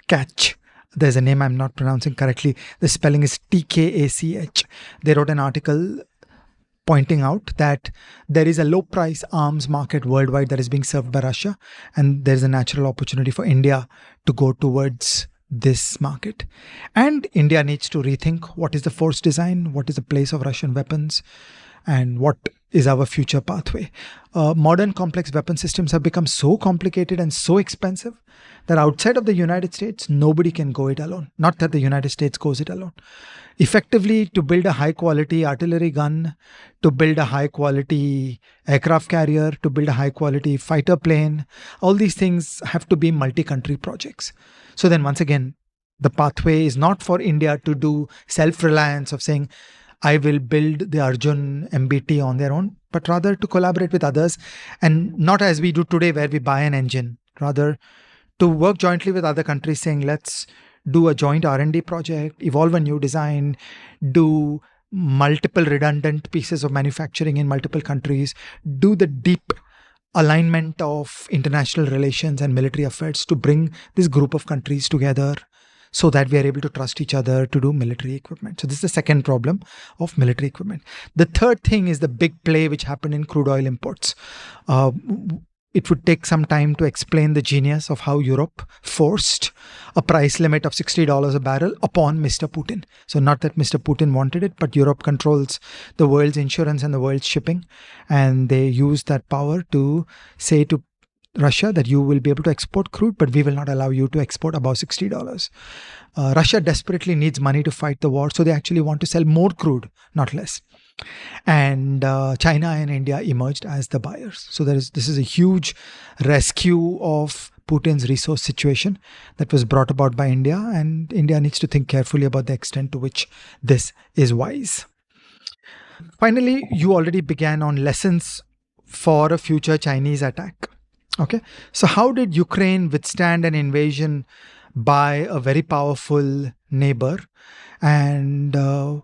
Kach. There's a name I'm not pronouncing correctly. The spelling is Tkach. They wrote an article pointing out that there is a low price arms market worldwide that is being served by Russia. And there's a natural opportunity for India to go towards this market. And India needs to rethink what is the force design, what is the place of Russian weapons, and what is our future pathway. Modern complex weapon systems have become so complicated and so expensive that outside of the United States, nobody can go it alone. Not that the United States goes it alone. Effectively, to build a high quality artillery gun, to build a high quality aircraft carrier, to build a high quality fighter plane, all these things have to be multi-country projects. So then once again, the pathway is not for India to do self-reliance of saying, I will build the Arjun MBT on their own, but rather to collaborate with others, and not as we do today where we buy an engine, rather to work jointly with other countries saying, let's do a joint R&D project, evolve a new design, do multiple redundant pieces of manufacturing in multiple countries, do the deep alignment of international relations and military affairs to bring this group of countries together so that we are able to trust each other to do military equipment. So this is the second problem of military equipment. The third thing is the big play which happened in crude oil imports. It would take some time to explain the genius of how Europe forced a price limit of $60 a barrel upon Mr. Putin. So not that Mr. Putin wanted it, but Europe controls the world's insurance and the world's shipping. And they used that power to say to Russia that you will be able to export crude, but we will not allow you to export above $60. Russia desperately needs money to fight the war, so they actually want to sell more crude, not less. And China and India emerged as the buyers. So this is a huge rescue of Putin's resource situation that was brought about by India, and India needs to think carefully about the extent to which this is wise. Finally, you already began on lessons for a future Chinese attack. Okay, so how did Ukraine withstand an invasion by a very powerful neighbor, and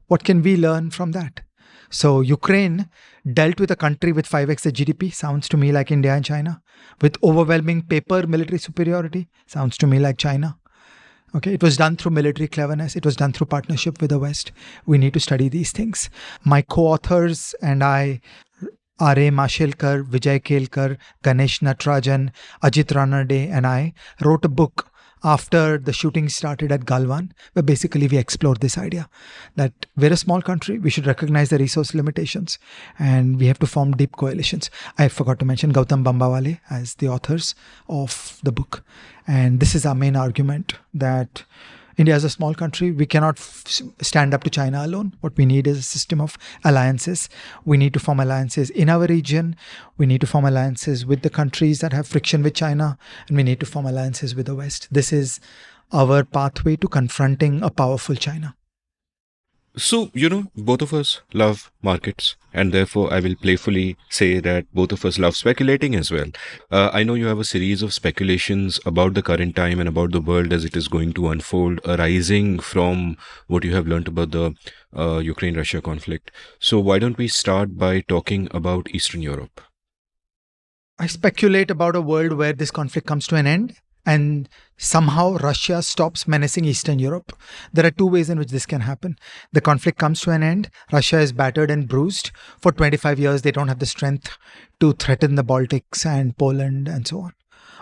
what can we learn from that? So Ukraine dealt with a country with 5x the GDP, sounds to me like India and China, with overwhelming paper military superiority, sounds to me like China. Okay, it was done through military cleverness. It was done through partnership with the West. We need to study these things. My co-authors and I, R.A. Mashelkar, Vijay Kelkar, Ganesh Natarajan, Ajit Ranade and I wrote a book after the shooting started at Galwan, where basically we explored this idea that we're a small country, we should recognize the resource limitations, and we have to form deep coalitions. I forgot to mention Gautam Bambawale as the authors of the book. And this is our main argument, that India is a small country. We cannot stand up to China alone. What we need is a system of alliances. We need to form alliances in our region. We need to form alliances with the countries that have friction with China. And we need to form alliances with the West. This is our pathway to confronting a powerful China. So, both of us love markets, and therefore I will playfully say that both of us love speculating as well. I know you have a series of speculations about the current time and about the world as it is going to unfold, arising from what you have learnt about the Ukraine-Russia conflict. So why don't we start by talking about Eastern Europe? I speculate about a world where this conflict comes to an end and somehow Russia stops menacing Eastern Europe. There are two ways in which this can happen. The conflict comes to an end. Russia is battered and bruised. For 25 years, they don't have the strength to threaten the Baltics and Poland and so on.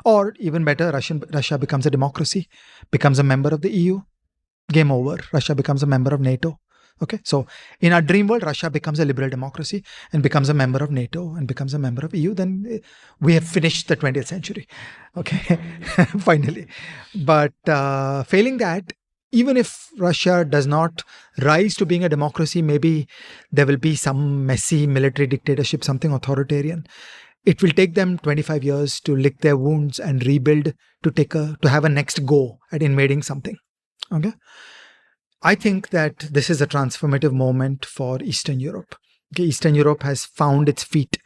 Or even better, Russia becomes a democracy, becomes a member of the EU. Game over. Russia becomes a member of NATO. Okay, so in our dream world, Russia becomes a liberal democracy and becomes a member of NATO and becomes a member of EU. Then we have finished the 20th century. Okay, finally. But failing that, even if Russia does not rise to being a democracy, maybe there will be some messy military dictatorship, something authoritarian. It will take them 25 years to lick their wounds and rebuild, to have a next go at invading something. Okay. I think that this is a transformative moment for Eastern Europe. Okay, Eastern Europe has found its feet.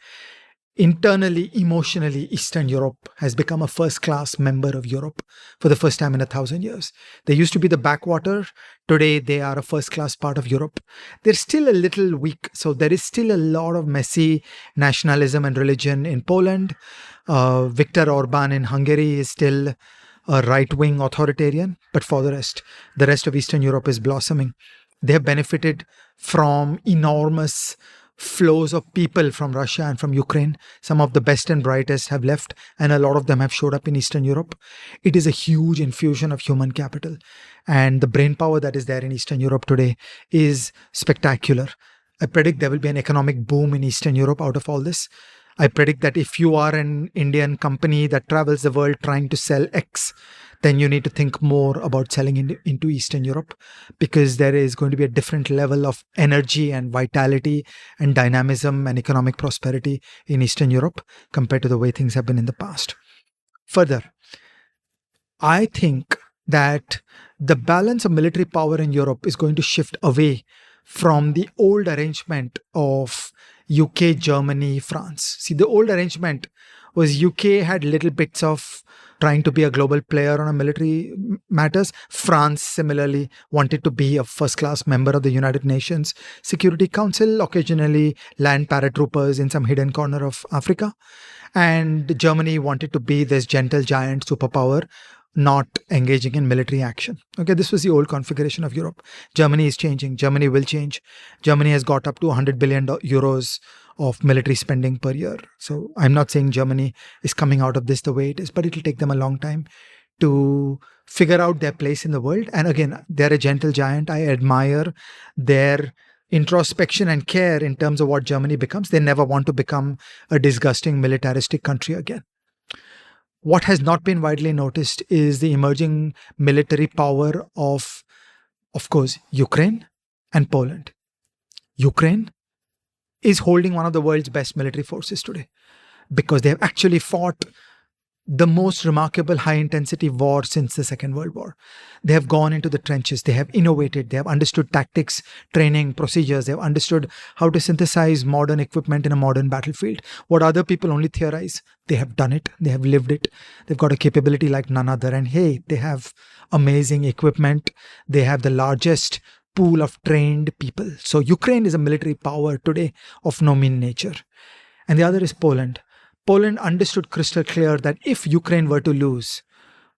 Internally, emotionally, Eastern Europe has become a first-class member of Europe for the first time in 1,000 years. They used to be the backwater. Today, they are a first-class part of Europe. They're still a little weak. So there is still a lot of messy nationalism and religion in Poland. Viktor Orban in Hungary is still a right-wing authoritarian, but for the rest of Eastern Europe is blossoming. They have benefited from enormous flows of people from Russia and from Ukraine. Some of the best and brightest have left, and a lot of them have showed up in Eastern Europe. It is a huge infusion of human capital, and the brain power that is there in Eastern Europe today is spectacular. I predict there will be an economic boom in Eastern Europe out of all this. I predict that if you are an Indian company that travels the world trying to sell X, then you need to think more about selling into Eastern Europe, because there is going to be a different level of energy and vitality and dynamism and economic prosperity in Eastern Europe compared to the way things have been in the past. Further, I think that the balance of military power in Europe is going to shift away from the old arrangement of UK, Germany, France. See, the old arrangement was UK had little bits of trying to be a global player on a military matters. France similarly wanted to be a first-class member of the United Nations Security Council, occasionally land paratroopers in some hidden corner of Africa. And Germany wanted to be this gentle giant superpower, not engaging in military action. Okay, this was the old configuration of Europe. Germany is changing. Germany will change. Germany has got up to 100 billion euros of military spending per year. So I'm not saying Germany is coming out of this the way it is, but it'll take them a long time to figure out their place in the world. And again, they're a gentle giant. I admire their introspection and care in terms of what Germany becomes. They never want to become a disgusting militaristic country again. What has not been widely noticed is the emerging military power of course, Ukraine and Poland. Ukraine is holding one of the world's best military forces today because they have actually fought the most remarkable high-intensity war since the Second World War. They have gone into the trenches. They have innovated. They have understood tactics, training, procedures. They have understood how to synthesize modern equipment in a modern battlefield. What other people only theorize, they have done it. They have lived it. They've got a capability like none other. And hey, they have amazing equipment. They have the largest pool of trained people. So Ukraine is a military power today of no mean nature. And the other is Poland. Poland understood crystal clear that if Ukraine were to lose,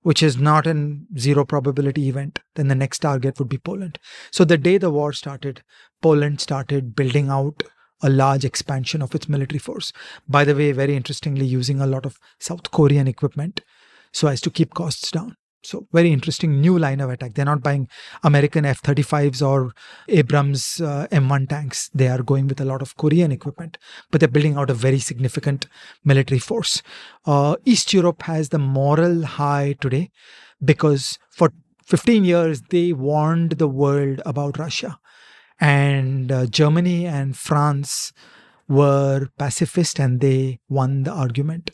which is not a zero probability event, then the next target would be Poland. So the day the war started, Poland started building out a large expansion of its military force. By the way, very interestingly, using a lot of South Korean equipment so as to keep costs down. So very interesting new line of attack. They're not buying American F-35s or Abrams M1 tanks. They are going with a lot of Korean equipment, but they're building out a very significant military force. East Europe has the moral high today because for 15 years, they warned the world about Russia. And Germany and France were pacifist and they won the argument.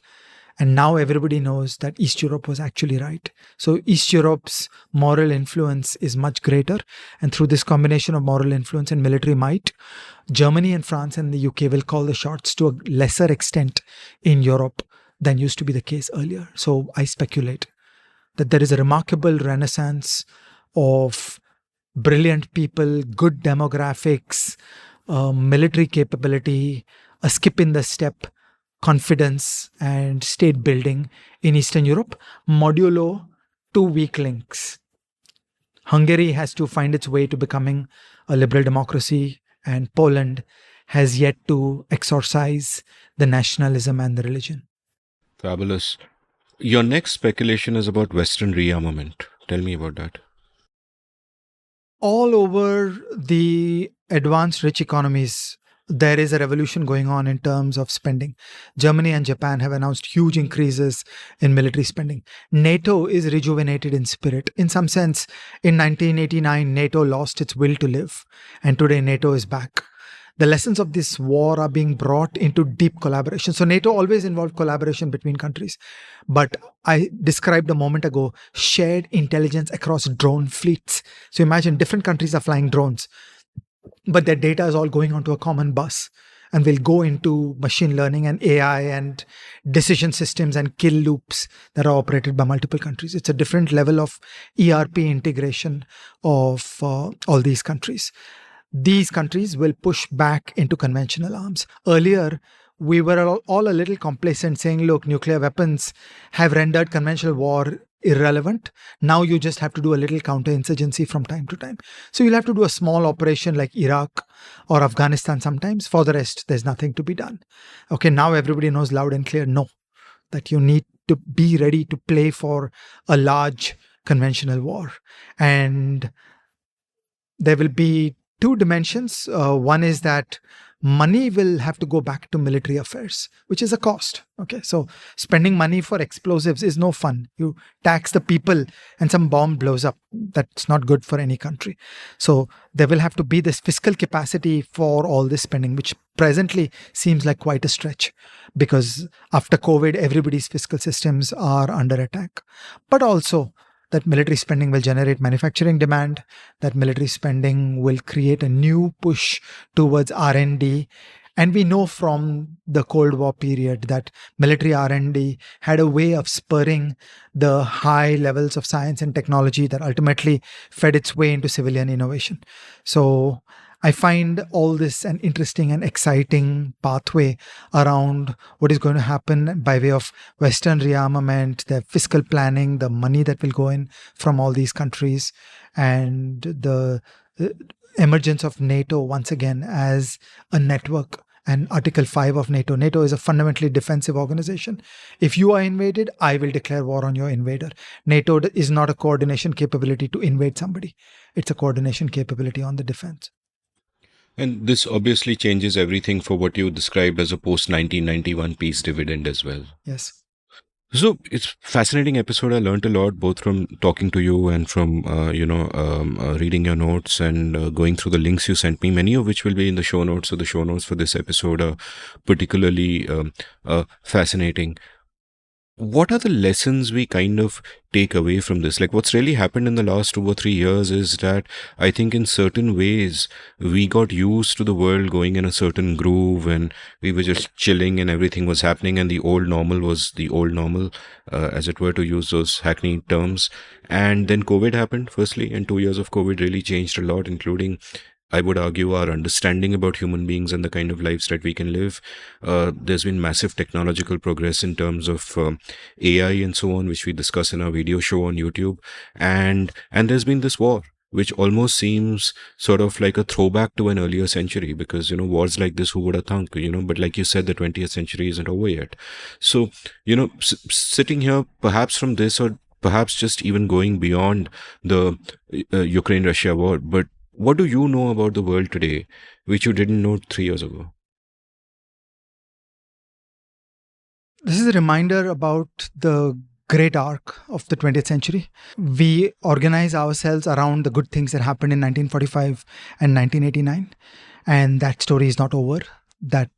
And now everybody knows that East Europe was actually right. So East Europe's moral influence is much greater. And through this combination of moral influence and military might, Germany and France and the UK will call the shots to a lesser extent in Europe than used to be the case earlier. So I speculate that there is a remarkable renaissance of brilliant people, good demographics, military capability, a skip in the step, confidence and state building in Eastern Europe, modulo two weak links. Hungary has to find its way to becoming a liberal democracy, and Poland has yet to exorcise the nationalism and the religion. Fabulous. Your next speculation is about Western rearmament. Tell me about that. All over the advanced rich economies, there is a revolution going on in terms of spending. Germany and Japan have announced huge increases in military spending. NATO is rejuvenated in spirit. In some sense, in 1989, NATO lost its will to live, and today NATO is back. The lessons of this war are being brought into deep collaboration. So NATO always involved collaboration between countries. But I described a moment ago, shared intelligence across drone fleets. So imagine different countries are flying drones, but their data is all going onto a common bus and will go into machine learning and AI and decision systems and kill loops that are operated by multiple countries. It's a different level of ERP integration of all these countries. These countries will push back into conventional arms. Earlier, we were all a little complacent saying, look, nuclear weapons have rendered conventional war irrelevant. Now you just have to do a little counterinsurgency from time to time. So you'll have to do a small operation like Iraq or Afghanistan sometimes. For the rest, there's nothing to be done. Okay, now everybody knows loud and clear, no, that you need to be ready to play for a large conventional war. And there will be two dimensions. One is that money will have to go back to military affairs, which is a cost. Okay, so spending money for explosives is no fun. You tax the people and some bomb blows up. That's not good for any country. So there will have to be this fiscal capacity for all this spending, which presently seems like quite a stretch, because after COVID, everybody's fiscal systems are under attack. But also that military spending will generate manufacturing demand, that military spending will create a new push towards R&D. And we know from the Cold War period that military R&D had a way of spurring the high levels of science and technology that ultimately fed its way into civilian innovation. So I find all this an interesting and exciting pathway around what is going to happen by way of Western rearmament, the fiscal planning, the money that will go in from all these countries, and the emergence of NATO once again as a network. And Article 5 of NATO. NATO is a fundamentally defensive organization. If you are invaded, I will declare war on your invader. NATO is not a coordination capability to invade somebody. It's a coordination capability on the defense. And this obviously changes everything for what you described as a post-1991 peace dividend as well. Yes. So it's fascinating episode. I learned a lot both from talking to you and from reading your notes and going through the links you sent me, many of which will be in the show notes. So the show notes for this episode are particularly fascinating. What are the lessons we kind of take away from this? Like, what's really happened in the last 2 or 3 years is that I think in certain ways we got used to the world going in a certain groove and we were just chilling and everything was happening, and the old normal was the old normal, as it were, to use those hackneyed terms. And then COVID happened, firstly, and 2 years of COVID really changed a lot, including, I would argue, our understanding about human beings and the kind of lives that we can live. There's been massive technological progress in terms of AI and so on, which we discuss in our video show on YouTube. And there's been this war, which almost seems sort of like a throwback to an earlier century, because, wars like this, who would have thunk, but like you said, the 20th century isn't over yet. So, sitting here, perhaps from this, or perhaps just even going beyond the Ukraine-Russia war, but what do you know about the world today, which you didn't know 3 years ago? This is a reminder about the great arc of the 20th century. We organize ourselves around the good things that happened in 1945 and 1989. And that story is not over. That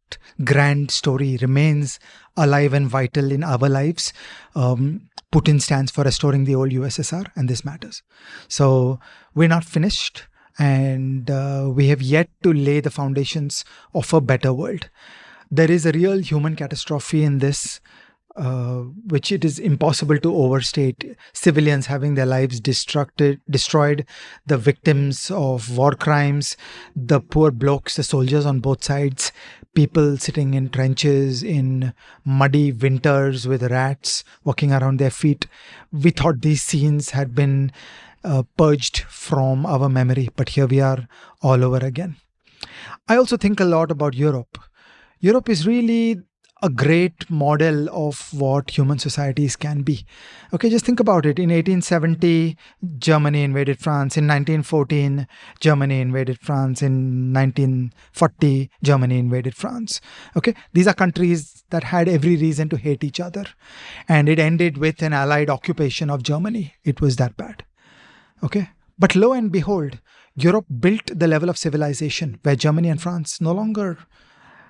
grand story remains alive and vital in our lives. Putin stands for restoring the old USSR, and this matters. So we're not finished. And we have yet to lay the foundations of a better world. There is a real human catastrophe in this, which it is impossible to overstate. Civilians having their lives destroyed, the victims of war crimes, the poor blokes, the soldiers on both sides, people sitting in trenches in muddy winters with rats walking around their feet. We thought these scenes had been purged from our memory, but here we are all over again. I also think a lot about Europe. Europe is really a great model of what human societies can be. Okay, just think about it. In 1870, Germany invaded France. In 1914, Germany invaded France. In 1940, Germany invaded France. Okay, these are countries that had every reason to hate each other. And it ended with an Allied occupation of Germany. It was that bad. Okay, but lo and behold, Europe built the level of civilization where Germany and France no longer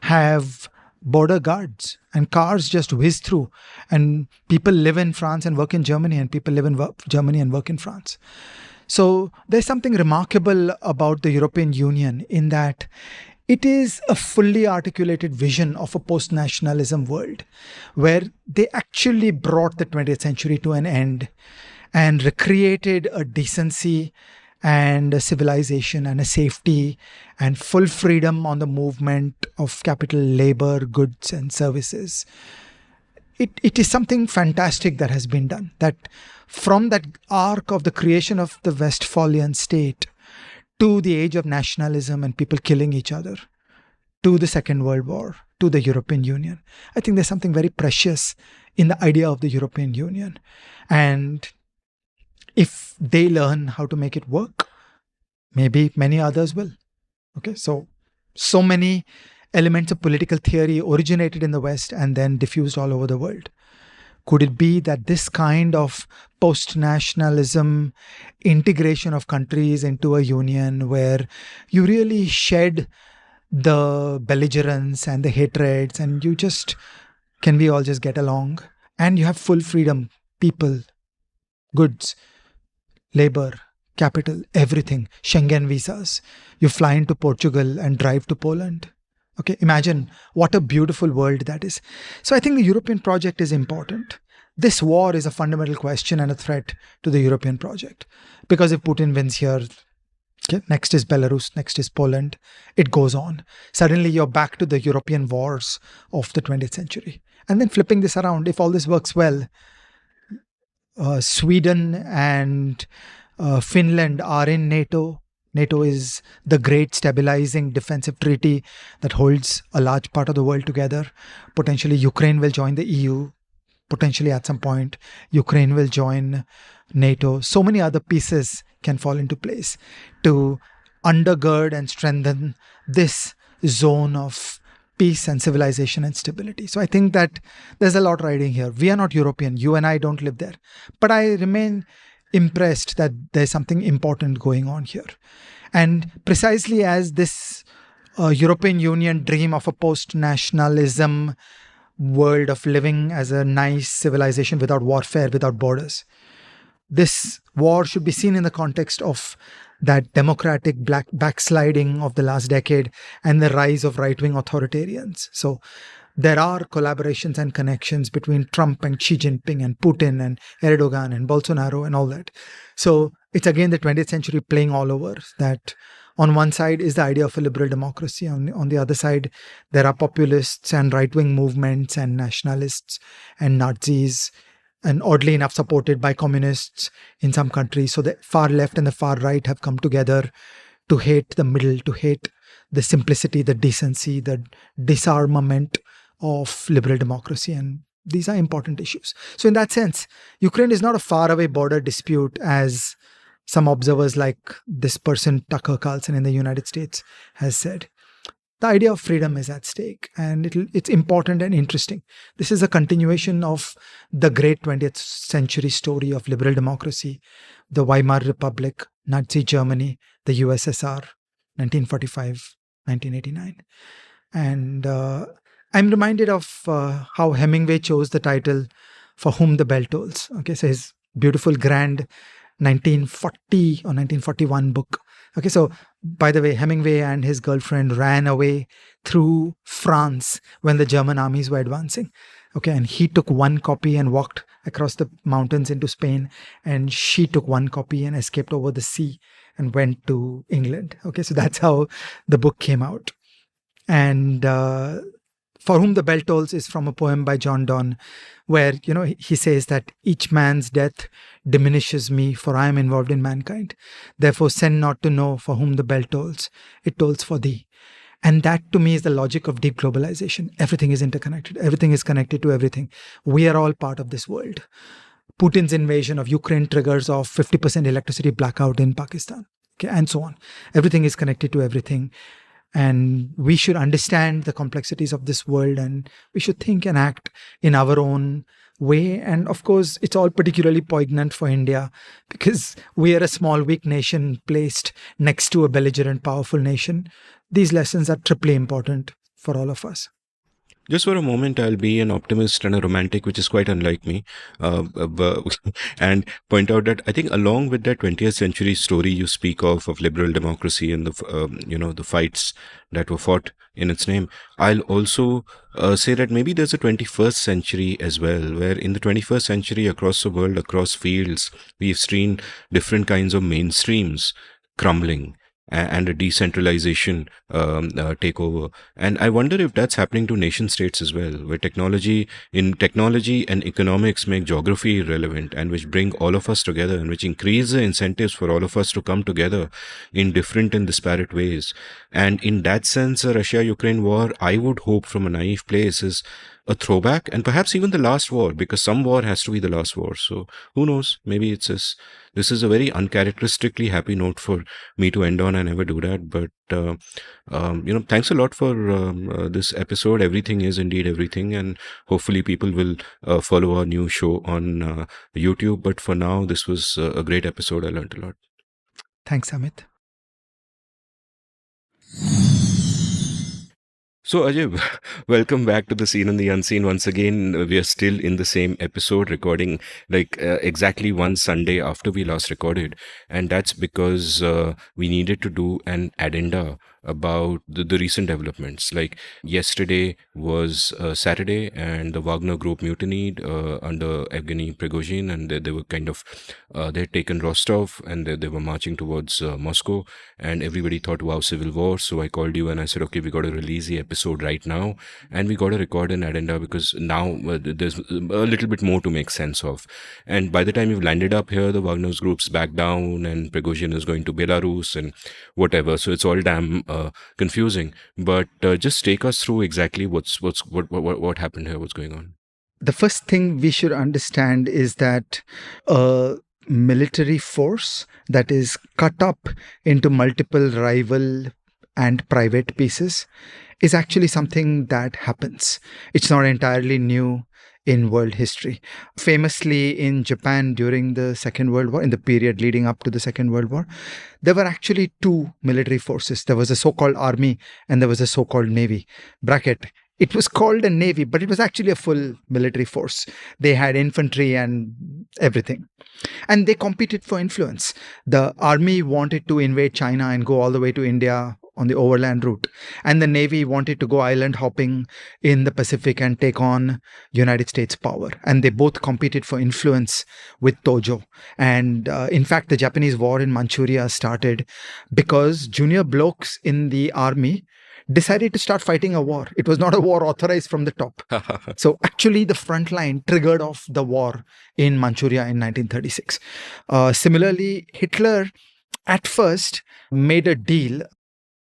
have border guards and cars just whiz through, and people live in France and work in Germany, and people live in Germany and work in France. So there's something remarkable about the European Union in that it is a fully articulated vision of a post-nationalism world where they actually brought the 20th century to an end and recreated a decency and a civilization and a safety and full freedom on the movement of capital, labor, goods and services. It is something fantastic that has been done. That from that arc of the creation of the Westphalian state to the age of nationalism and people killing each other, to the Second World War, to the European Union. I think there's something very precious in the idea of the European Union. And if they learn how to make it work, maybe many others will. Okay, so many elements of political theory originated in the West and then diffused all over the world. Could it be that this kind of post-nationalism integration of countries into a union where you really shed the belligerence and the hatreds and you just, can we all just get along? And you have full freedom, people, goods, labor, capital, everything, Schengen visas. You fly into Portugal and drive to Poland. Okay, imagine what a beautiful world that is. So I think the European project is important. This war is a fundamental question and a threat to the European project. Because if Putin wins here, okay, next is Belarus, next is Poland, it goes on. Suddenly you're back to the European wars of the 20th century. And then flipping this around, if all this works well, Sweden and Finland are in NATO. NATO is the great stabilizing defensive treaty that holds a large part of the world together. Potentially, Ukraine will join the EU. Potentially, at some point, Ukraine will join NATO. So many other pieces can fall into place to undergird and strengthen this zone of peace and civilization and stability. So I think that there's a lot riding here. We are not European. You and I don't live there. But I remain impressed that there's something important going on here. And precisely as this European Union dream of a post-nationalism world of living as a nice civilization without warfare, without borders, this war should be seen in the context of that democratic backsliding of the last decade and the rise of right-wing authoritarians. So there are collaborations and connections between Trump and Xi Jinping and Putin and Erdogan and Bolsonaro and all that. So it's again the 20th century playing all over, that on one side is the idea of a liberal democracy. On the other side, there are populists and right-wing movements and nationalists and Nazis, and oddly enough supported by communists in some countries. So the far left and the far right have come together to hate the middle, to hate the simplicity, the decency, the disarmament of liberal democracy. And these are important issues. So in that sense, Ukraine is not a faraway border dispute, as some observers like this person, Tucker Carlson in the United States, has said. The idea of freedom is at stake, and it's important and interesting. This is a continuation of the great 20th century story of liberal democracy, the Weimar Republic, Nazi Germany, the USSR, 1945, 1989. And I'm reminded of how Hemingway chose the title For Whom the Bell Tolls. Okay, so his beautiful, grand 1940 or 1941 book. Okay, so by the way, Hemingway and his girlfriend ran away through France when the German armies were advancing. Okay, and he took one copy and walked across the mountains into Spain, and she took one copy and escaped over the sea and went to England. Okay, so that's how the book came out. And For Whom the Bell Tolls is from a poem by John Donne, where, he says that each man's death diminishes me, for I am involved in mankind. Therefore, send not to know for whom the bell tolls. It tolls for thee. And that to me is the logic of deep globalization. Everything is interconnected. Everything is connected to everything. We are all part of this world. Putin's invasion of Ukraine triggers off 50% electricity blackout in Pakistan. Okay, and so on. Everything is connected to everything. And we should understand the complexities of this world, and we should think and act in our own way. And of course, it's all particularly poignant for India because we are a small, weak nation placed next to a belligerent, powerful nation. These lessons are triply important for all of us. Just for a moment, I'll be an optimist and a romantic, which is quite unlike me, and point out that I think along with that 20th century story you speak of liberal democracy and the fights that were fought in its name, I'll also say that maybe there's a 21st century as well, where in the 21st century across the world, across fields, we've seen different kinds of mainstreams crumbling and a decentralization takeover. And I wonder if that's happening to nation states as well, where technology and economics make geography irrelevant, and which bring all of us together and which increase the incentives for all of us to come together in different and disparate ways. And in that sense, a Russia-Ukraine war, I would hope from a naive place, is a throwback, and perhaps even the last war, because some war has to be the last war. So who knows? Maybe it's this is a very uncharacteristically happy note for me to end on. I never do that, but thanks a lot for this episode. Everything is indeed everything, and hopefully people will follow our new show on YouTube. But for now, this was a great episode. I learned a lot. Thanks, Amit. So Ajay, welcome back to the Seen and the Unseen. Once again, we are still in the same episode, recording like exactly one Sunday after we last recorded, and that's because we needed to do an addenda about the recent developments. Like yesterday was Saturday, and the Wagner group mutinied under Evgeny Prigozhin, and they were kind of they had taken Rostov, and they were marching towards Moscow, and everybody thought, wow, civil war. So I called you and I said, okay, we got to release the episode right now, and we got to record an addenda because now there's a little bit more to make sense of. And by the time you've landed up here, the Wagner's group's back down, and Prigozhin is going to Belarus and whatever. So it's all damn confusing. But just take us through exactly what happened here, what's going on. The first thing we should understand is that a military force that is cut up into multiple rival and private pieces is actually something that happens. It's not entirely new in world history. Famously in Japan during the Second World War, in the period leading up to the Second World War, there were actually two military forces. There was a so-called army and there was a so-called navy. Bracket. It was called a navy, but it was actually a full military force. They had infantry and everything. And they competed for influence. The army wanted to invade China and go all the way to India on the overland route. And the Navy wanted to go island hopping in the Pacific and take on United States power. And they both competed for influence with Tojo. And in fact, the Japanese war in Manchuria started because junior blokes in the army decided to start fighting a war. It was not a war authorized from the top. So actually the front line triggered off the war in Manchuria in 1936. Similarly, Hitler at first made a deal.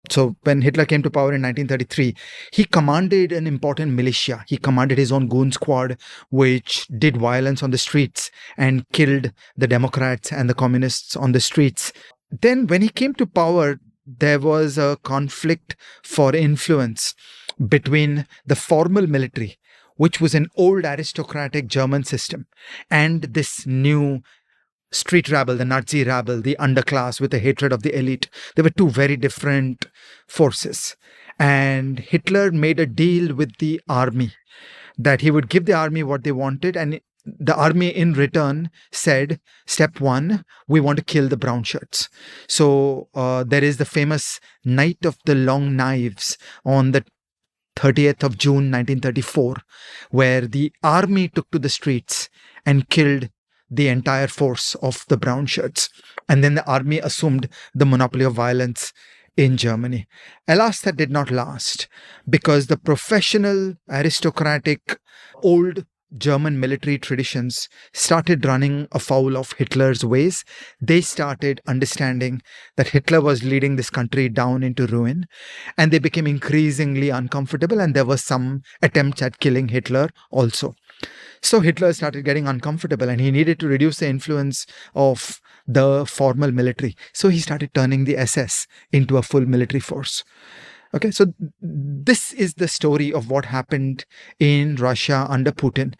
So when Hitler came to power in 1933, he commanded an important militia. He commanded his own goon squad, which did violence on the streets and killed the Democrats and the communists on the streets. Then when he came to power, there was a conflict for influence between the formal military, which was an old aristocratic German system, and this new street rabble, the Nazi rabble, the underclass with a hatred of the elite. They were two very different forces. And Hitler made a deal with the army that he would give the army what they wanted, and the army in return said, step one, we want to kill the brown shirts. So there is the famous Night of the Long Knives on the 30th of June 1934, where the army took to the streets and killed the entire force of the brown shirts. And then the army assumed the monopoly of violence in Germany. Alas, that did not last, because the professional, aristocratic, old German military traditions started running afoul of Hitler's ways. They started understanding that Hitler was leading this country down into ruin, and they became increasingly uncomfortable, and there was some attempts at killing Hitler also. So Hitler started getting uncomfortable, and he needed to reduce the influence of the formal military. So he started turning the SS into a full military force. Okay, so this is the story of what happened in Russia under Putin.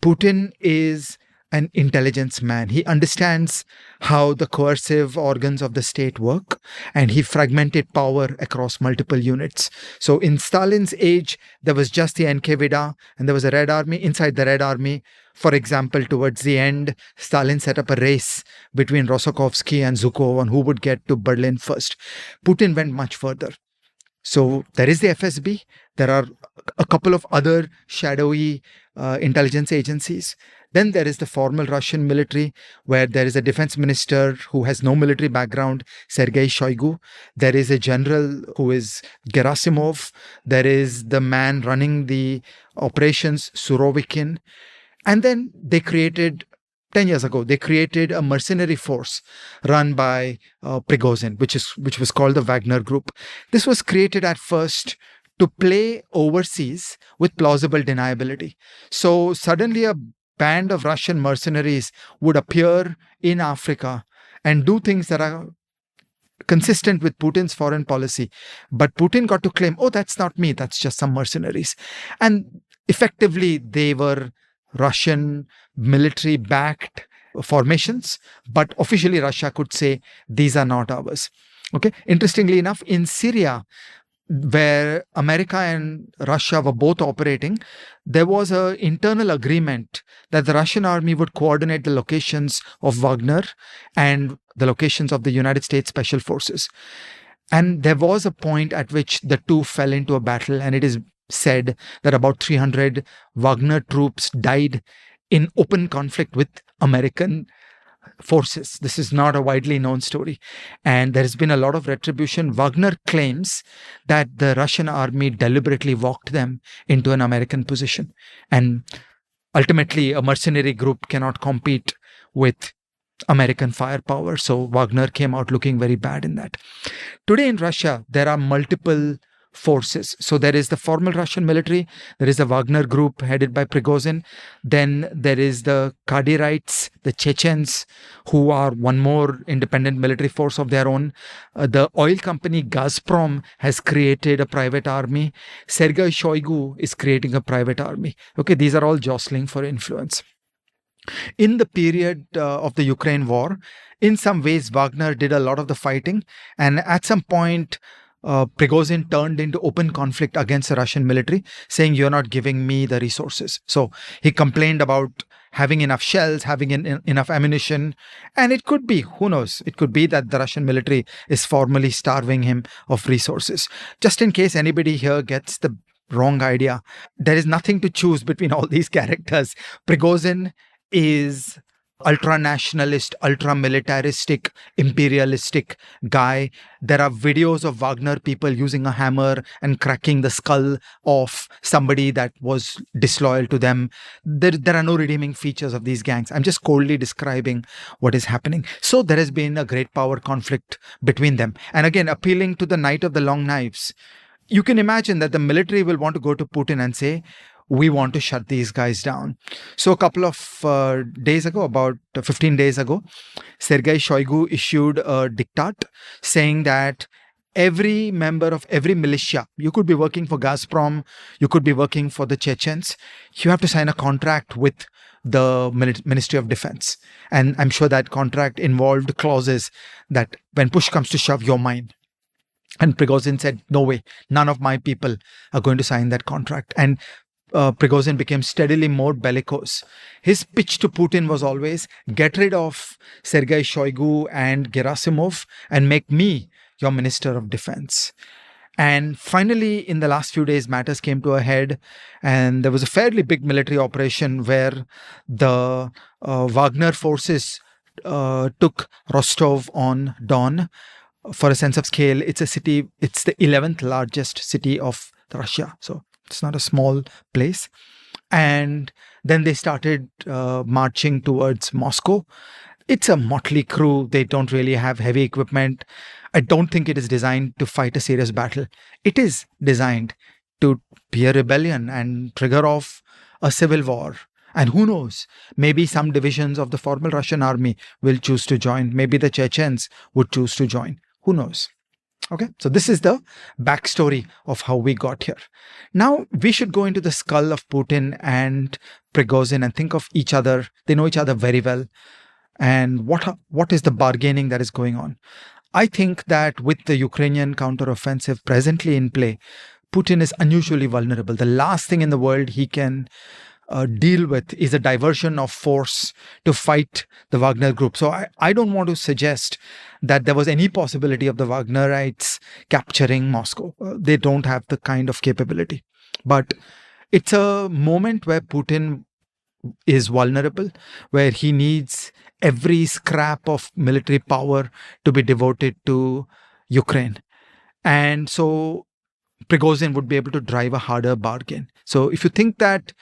Putin is an intelligence man. He understands how the coercive organs of the state work, and he fragmented power across multiple units. So in Stalin's age, there was just the NKVD and there was a Red Army. Inside the Red Army, for example, towards the end, Stalin set up a race between Rosokovsky and Zhukov on who would get to Berlin first. Putin went much further. So there is the FSB. There are a couple of other shadowy intelligence agencies. Then there is the formal Russian military, where there is a defense minister who has no military background, Sergei Shoigu. There is a general who is Gerasimov. There is the man running the operations, Surovikin. And then they created 10 years ago, they created a mercenary force run by Prigozhin, which was called the Wagner Group. This was created at first to play overseas with plausible deniability. So suddenly a band of Russian mercenaries would appear in Africa and do things that are consistent with Putin's foreign policy. But Putin got to claim, oh, that's not me, that's just some mercenaries. And effectively, they were Russian military backed formations, but officially Russia could say these are not ours. Okay. Interestingly enough, in Syria, where America and Russia were both operating, there was an internal agreement that the Russian army would coordinate the locations of Wagner and the locations of the United States Special Forces. And there was a point at which the two fell into a battle, and it is said that about 300 Wagner troops died in open conflict with American forces. This is not a widely known story. And there has been a lot of retribution. Wagner claims that the Russian army deliberately walked them into an American position. And ultimately, a mercenary group cannot compete with American firepower. So Wagner came out looking very bad in that. Today in Russia, there are multiple forces. So there is the formal Russian military, there is the Wagner group headed by Prigozhin, then there is the Kadyraites, the Chechens, who are one more independent military force of their own. The oil company Gazprom has created a private army. Sergei Shoigu is creating a private army. Okay, these are all jostling for influence. In the period of the Ukraine war, in some ways, Wagner did a lot of the fighting, and at some point, Prigozhin turned into open conflict against the Russian military, saying, you're not giving me the resources. So he complained about having enough shells, having enough ammunition. And it could be, who knows, it could be that the Russian military is formally starving him of resources. Just in case anybody here gets the wrong idea, there is nothing to choose between all these characters. Prigozhin is ultra-nationalist, ultra-militaristic, imperialistic guy. There are videos of Wagner people using a hammer and cracking the skull of somebody that was disloyal to them. There are no redeeming features of these gangs. I'm just coldly describing what is happening. So there has been a great power conflict between them. And again, appealing to the Knight of the Long Knives, you can imagine that the military will want to go to Putin and say, we want to shut these guys down. So a couple of days ago, about 15 days ago, Sergei Shoigu issued a diktat saying that every member of every militia, you could be working for Gazprom, you could be working for the Chechens, you have to sign a contract with the Ministry of Defense. And I'm sure that contract involved clauses that when push comes to shove, you're mine. And Prigozhin said, no way, none of my people are going to sign that contract. And Prigozhin became steadily more bellicose. His pitch to Putin was always, get rid of Sergei Shoigu and Gerasimov and make me your Minister of Defense. And finally, in the last few days, matters came to a head, and there was a fairly big military operation where the Wagner forces took Rostov-on-Don. For a sense of scale, it's a city, it's the 11th largest city of Russia. So it's not a small place. And then they started marching towards Moscow. It's a motley crew. They don't really have heavy equipment. I don't think it is designed to fight a serious battle. It is designed to be a rebellion and trigger off a civil war. And who knows, maybe some divisions of the formal Russian army will choose to join. Maybe the Chechens would choose to join. Who knows? Okay, so this is the backstory of how we got here. Now, we should go into the skull of Putin and Prigozhin and think of each other. They know each other very well. And what is the bargaining that is going on? I think that with the Ukrainian counteroffensive presently in play, Putin is unusually vulnerable. The last thing in the world he can deal with is a diversion of force to fight the Wagner group. So I don't want to suggest that there was any possibility of the Wagnerites capturing Moscow. They don't have the kind of capability. But it's a moment where Putin is vulnerable, where he needs every scrap of military power to be devoted to Ukraine. And so Prigozhin would be able to drive a harder bargain. So if you think that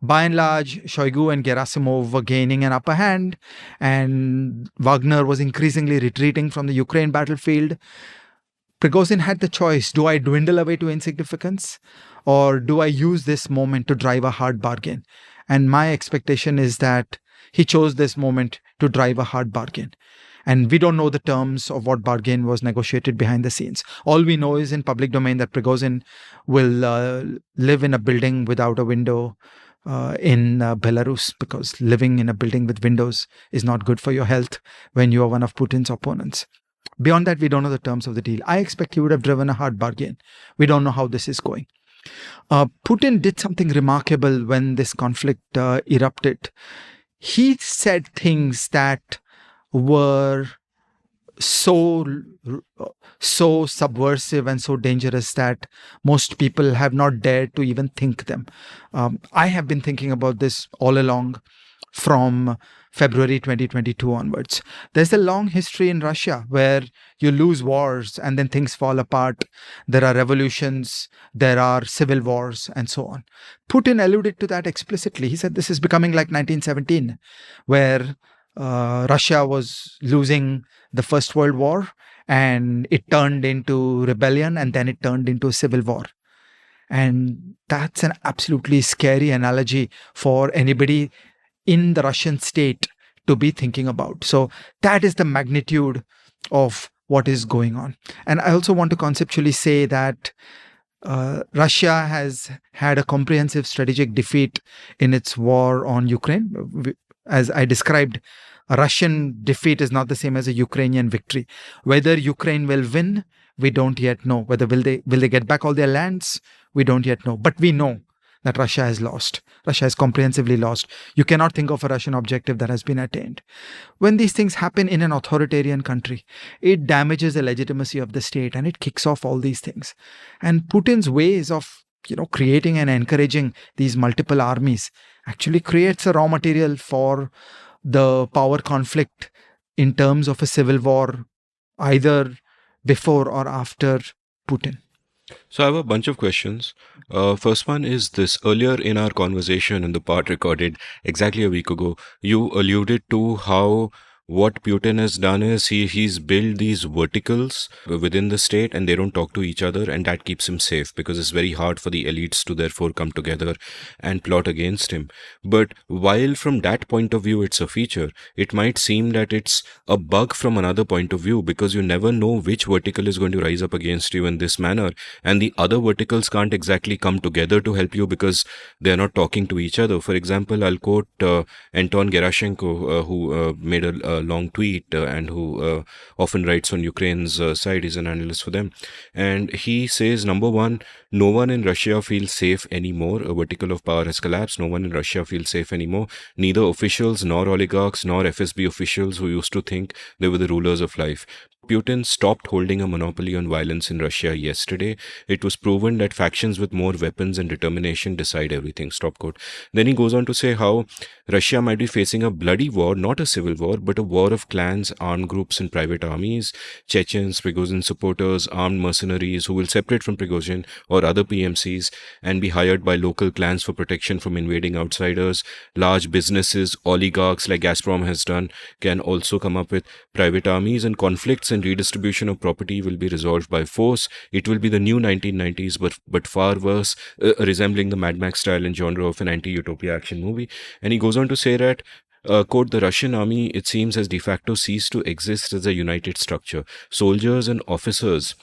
by and large, Shoigu and Gerasimov were gaining an upper hand and Wagner was increasingly retreating from the Ukraine battlefield, Prigozhin had the choice. Do I dwindle away to insignificance, or do I use this moment to drive a hard bargain? And my expectation is that he chose this moment to drive a hard bargain. And we don't know the terms of what bargain was negotiated behind the scenes. All we know is in public domain that Prigozhin will live in a building without a window in Belarus, because living in a building with windows is not good for your health when you are one of Putin's opponents. Beyond that, we don't know the terms of the deal. I expect he would have driven a hard bargain. We don't know how this is going. Putin did something remarkable when this conflict erupted. He said things that were so subversive and so dangerous that most people have not dared to even think them. I have been thinking about this all along from February 2022 onwards. There's a long history in Russia where you lose wars and then things fall apart. There are revolutions, there are civil wars, and so on. Putin alluded to that explicitly. He said this is becoming like 1917, where Russia was losing the First World War and it turned into rebellion, and then it turned into a civil war. And that's an absolutely scary analogy for anybody in the Russian state to be thinking about. So that is the magnitude of what is going on. And I also want to conceptually say that Russia has had a comprehensive strategic defeat in its war on Ukraine. As I described, a Russian defeat is not the same as a Ukrainian victory. Whether Ukraine will win, we don't yet know. Whether will they get back all their lands, we don't yet know. But we know that Russia has lost. Russia has comprehensively lost. You cannot think of a Russian objective that has been attained. When these things happen in an authoritarian country, it damages the legitimacy of the state and it kicks off all these things. And Putin's ways of creating and encouraging these multiple armies actually creates a raw material for the power conflict in terms of a civil war, either before or after Putin. So I have a bunch of questions. First one is this. Earlier in our conversation, in the part recorded exactly a week ago, you alluded to how what Putin has done is he's built these verticals within the state and they don't talk to each other, and that keeps him safe because it's very hard for the elites to therefore come together and plot against him. But while from that point of view it's a feature, it might seem that it's a bug from another point of view, because you never know which vertical is going to rise up against you in this manner, and the other verticals can't exactly come together to help you because they're not talking to each other. For example, I'll quote Anton Gerashenko, who made a long tweet and who often writes on Ukraine's side. He's an analyst for them. And he says, number one, no one in Russia feels safe anymore. A vertical of power has collapsed. No one in Russia feels safe anymore. Neither officials, nor oligarchs, nor FSB officials who used to think they were the rulers of life. Putin stopped holding a monopoly on violence in Russia yesterday. It was proven that factions with more weapons and determination decide everything. Stop quote. Then he goes on to say how Russia might be facing a bloody war, not a civil war, but a war of clans, armed groups and private armies, Chechens, Prigozhin supporters, armed mercenaries who will separate from Prigozhin or other PMCs and be hired by local clans for protection from invading outsiders. Large businesses, oligarchs like Gazprom has done, can also come up with private armies, and conflicts and redistribution of property will be resolved by force. It will be the new 1990s, but far worse, resembling the Mad Max style and genre of an anti-utopia action movie. And he goes on to say that, quote, the Russian army, it seems, has de facto ceased to exist as a united structure. Soldiers and officers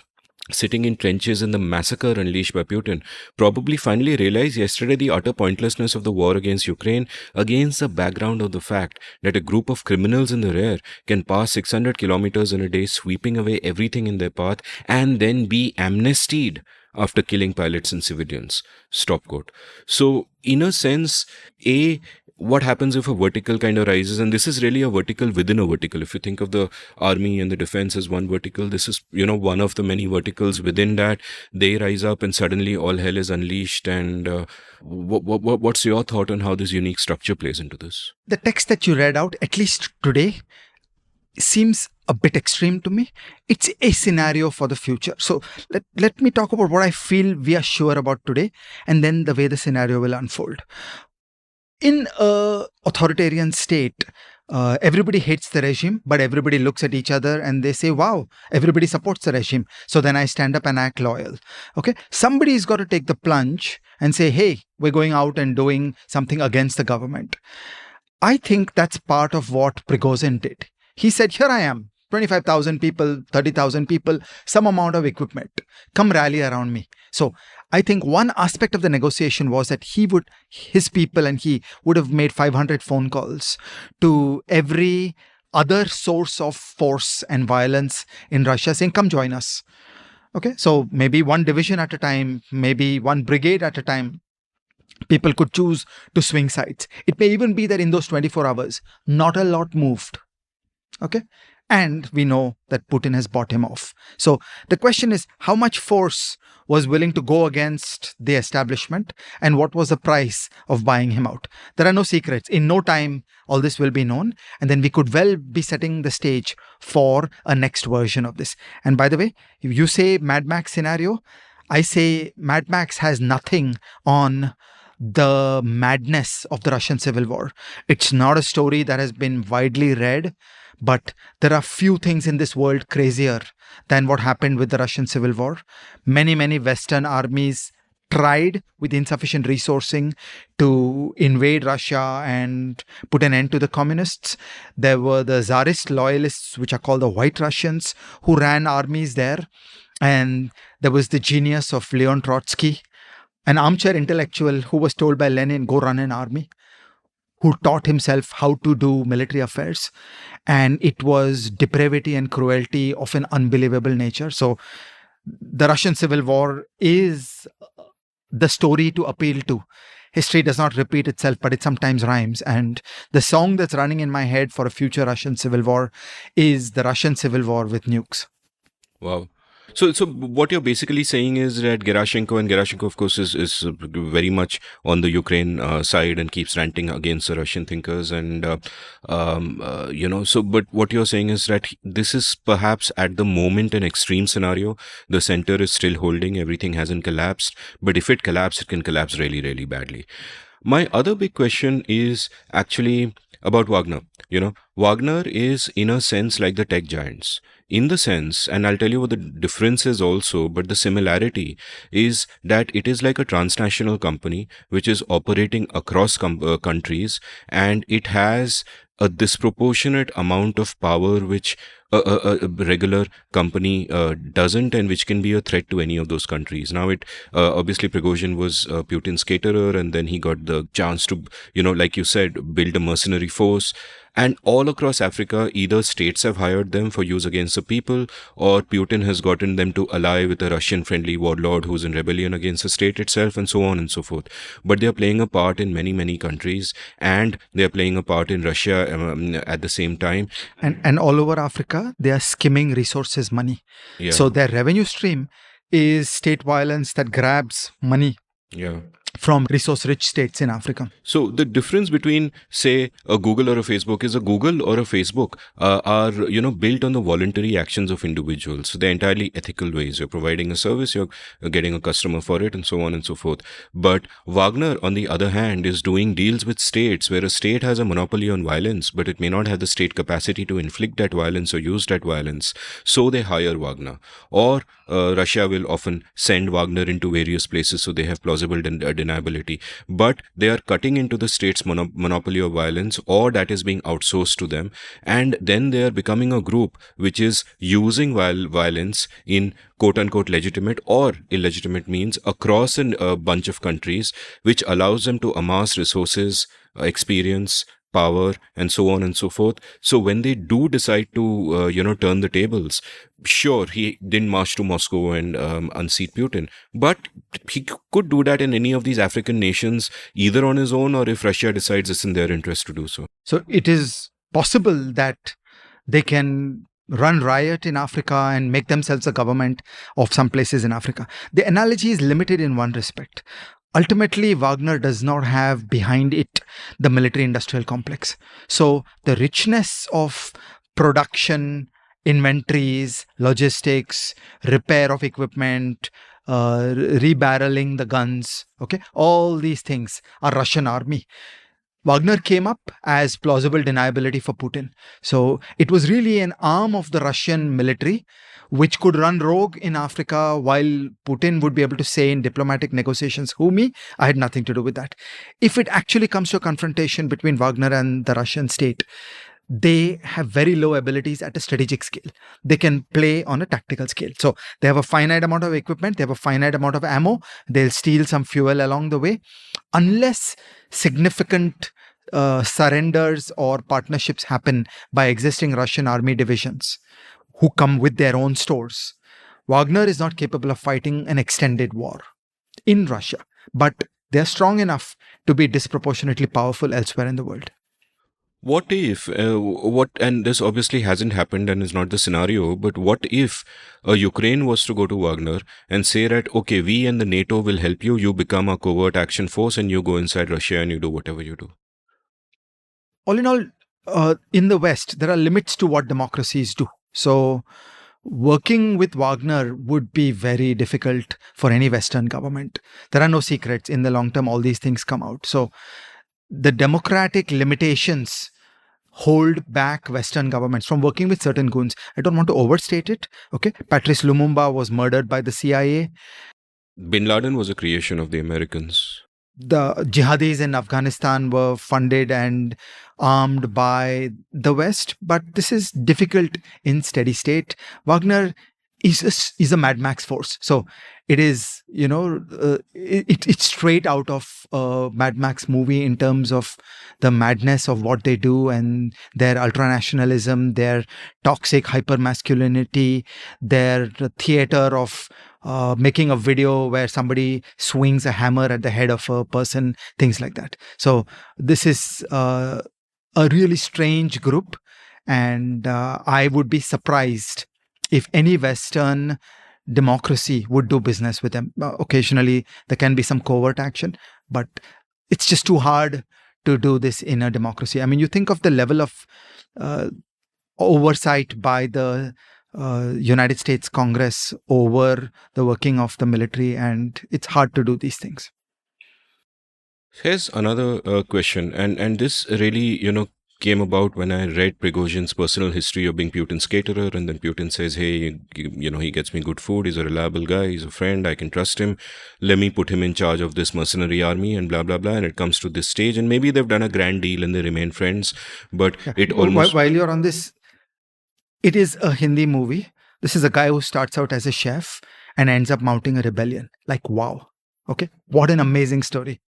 sitting in trenches in the massacre unleashed by Putin probably finally realized yesterday the utter pointlessness of the war against Ukraine, against the background of the fact that a group of criminals in the rear can pass 600 kilometers in a day, sweeping away everything in their path, and then be amnestied after killing pilots and civilians. Stop quote. So, in a sense, what happens if a vertical kind of rises? And this is really a vertical within a vertical. If you think of the army and the defense as one vertical, this is, one of the many verticals within that. They rise up and suddenly all hell is unleashed. And what's your thought on how this unique structure plays into this? The text that you read out, at least today, seems a bit extreme to me. It's a scenario for the future. So let me talk about what I feel we are sure about today, and then the way the scenario will unfold. In an authoritarian state, everybody hates the regime, but everybody looks at each other and they say, wow, everybody supports the regime. So then I stand up and act loyal. Okay. Somebody's got to take the plunge and say, hey, we're going out and doing something against the government. I think that's part of what Prigozhin did. He said, here I am, 25,000 people, 30,000 people, some amount of equipment. Come rally around me. So I think one aspect of the negotiation was that his people and he would have made 500 phone calls to every other source of force and violence in Russia saying, come join us. Okay. So maybe one division at a time, maybe one brigade at a time. People could choose to swing sides. It may even be that in those 24 hours, not a lot moved. Okay. And we know that Putin has bought him off. So the question is, how much force was willing to go against the establishment and what was the price of buying him out? There are no secrets. In no time, all this will be known. And then we could well be setting the stage for a next version of this. And by the way, if you say Mad Max scenario, I say Mad Max has nothing on the madness of the Russian Civil War. It's not a story that has been widely read, but there are few things in this world crazier than what happened with the Russian Civil War. Many, many Western armies tried with insufficient resourcing to invade Russia and put an end to the communists. There were the Tsarist loyalists, which are called the White Russians, who ran armies there. And there was the genius of Leon Trotsky, an armchair intellectual who was told by Lenin, go run an army, who taught himself how to do military affairs. And it was depravity and cruelty of an unbelievable nature. So the Russian Civil War is the story to appeal to. History does not repeat itself, but it sometimes rhymes. And the song that's running in my head for a future Russian Civil War is the Russian Civil War with nukes. Wow. So what you're basically saying is that Gerashenko, of course, is very much on the Ukraine side and keeps ranting against the Russian thinkers. And, but what you're saying is that this is perhaps at the moment an extreme scenario. The center is still holding, everything hasn't collapsed. But if it collapses, it can collapse really, really badly. My other big question is actually about Wagner. Wagner is in a sense like the tech giants. In the sense, and I'll tell you what the difference is also, but the similarity is that it is like a transnational company which is operating across countries, and it has a disproportionate amount of power which a regular company doesn't, and which can be a threat to any of those countries. Now, obviously Prigozhin was Putin's caterer, and then he got the chance to, like you said, build a mercenary force. And all across Africa, either states have hired them for use against the people, or Putin has gotten them to ally with a Russian-friendly warlord who's in rebellion against the state itself, and so on and so forth. But they're playing a part in many, many countries, and they're playing a part in Russia at the same time. And all over Africa, they are skimming resources money. Yeah. So their revenue stream is state violence that grabs money. Yeah. From resource-rich states in Africa. So the difference between, say, a Google or a Facebook is a Google or a Facebook are built on the voluntary actions of individuals. So they're entirely ethical ways. You're providing a service, you're getting a customer for it, and so on and so forth. But Wagner, on the other hand, is doing deals with states where a state has a monopoly on violence, but it may not have the state capacity to inflict that violence or use that violence. So they hire Wagner. Or Russia will often send Wagner into various places so they have plausible deniability. But they are cutting into the state's monopoly of violence, or that is being outsourced to them. And then they are becoming a group which is using violence in quote-unquote legitimate or illegitimate means across a bunch of countries, which allows them to amass resources, experience, power, and so on and so forth. So when they do decide to, turn the tables, sure, he didn't march to Moscow and unseat Putin, but he could do that in any of these African nations, either on his own or if Russia decides it's in their interest to do so. So it is possible that they can run riot in Africa and make themselves a government of some places in Africa. The analogy is limited in one respect. Ultimately, Wagner does not have behind it the military-industrial complex. So the richness of production, inventories, logistics, repair of equipment, rebarreling the guns, okay, all these things are Russian army. Wagner came up as plausible deniability for Putin. So it was really an arm of the Russian military which could run rogue in Africa while Putin would be able to say in diplomatic negotiations, who me? I had nothing to do with that. If it actually comes to a confrontation between Wagner and the Russian state, they have very low abilities at a strategic scale. They can play on a tactical scale. So they have a finite amount of equipment, they have a finite amount of ammo, they'll steal some fuel along the way. Unless significant surrenders or partnerships happen by existing Russian army divisions who come with their own stores, Wagner is not capable of fighting an extended war in Russia. But they're strong enough to be disproportionately powerful elsewhere in the world. What if, and this obviously hasn't happened and is not the scenario, but what if Ukraine was to go to Wagner and say that, okay, we and the NATO will help you, you become a covert action force and you go inside Russia and you do whatever you do? All in all, in the West, there are limits to what democracies do. So working with Wagner would be very difficult for any Western government. There are no secrets. In the long term, all these things come out. So the democratic limitations hold back Western governments from working with certain goons. I don't want to overstate it. Okay. Patrice Lumumba was murdered by the CIA. Bin Laden was a creation of the Americans. The jihadis in Afghanistan were funded and armed by the West, but this is difficult in steady state. Wagner is a Mad Max force. So it is, it's straight out of a Mad Max movie in terms of the madness of what they do and their ultranationalism, their toxic hypermasculinity, their theater of making a video where somebody swings a hammer at the head of a person, things like that. So this is a really strange group, and I would be surprised if any Western democracy would do business with them. Occasionally, there can be some covert action, but it's just too hard to do this in a democracy. I mean, you think of the level of oversight by the United States Congress over the working of the military, and it's hard to do these things. Here's another question, and this really, came about when I read Prigozhin's personal history of being Putin's caterer, and then Putin says, hey, he gets me good food, he's a reliable guy, he's a friend, I can trust him, let me put him in charge of this mercenary army and blah, blah, blah, and it comes to this stage, and maybe they've done a grand deal and they remain friends, but it almost... While you're on this, it is a Hindi movie. This is a guy who starts out as a chef and ends up mounting a rebellion. Like, wow. Okay. What an amazing story.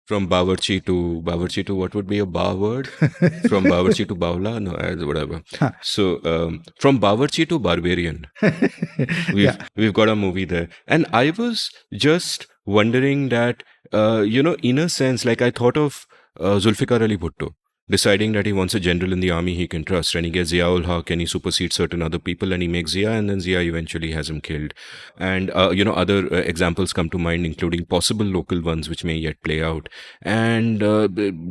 From Bawarchi to what would be a bar word? From Bawarchi to Bawla? No, whatever. So, from Bawarchi to Barbarian. We've got a movie there. And I was just wondering that, in a sense, like I thought of Zulfikar Ali Bhutto deciding that he wants a general in the army he can trust, and he gets Ziaul Haq and he supersedes certain other people and he makes Zia, and then Zia eventually has him killed. And, other examples come to mind, including possible local ones which may yet play out. And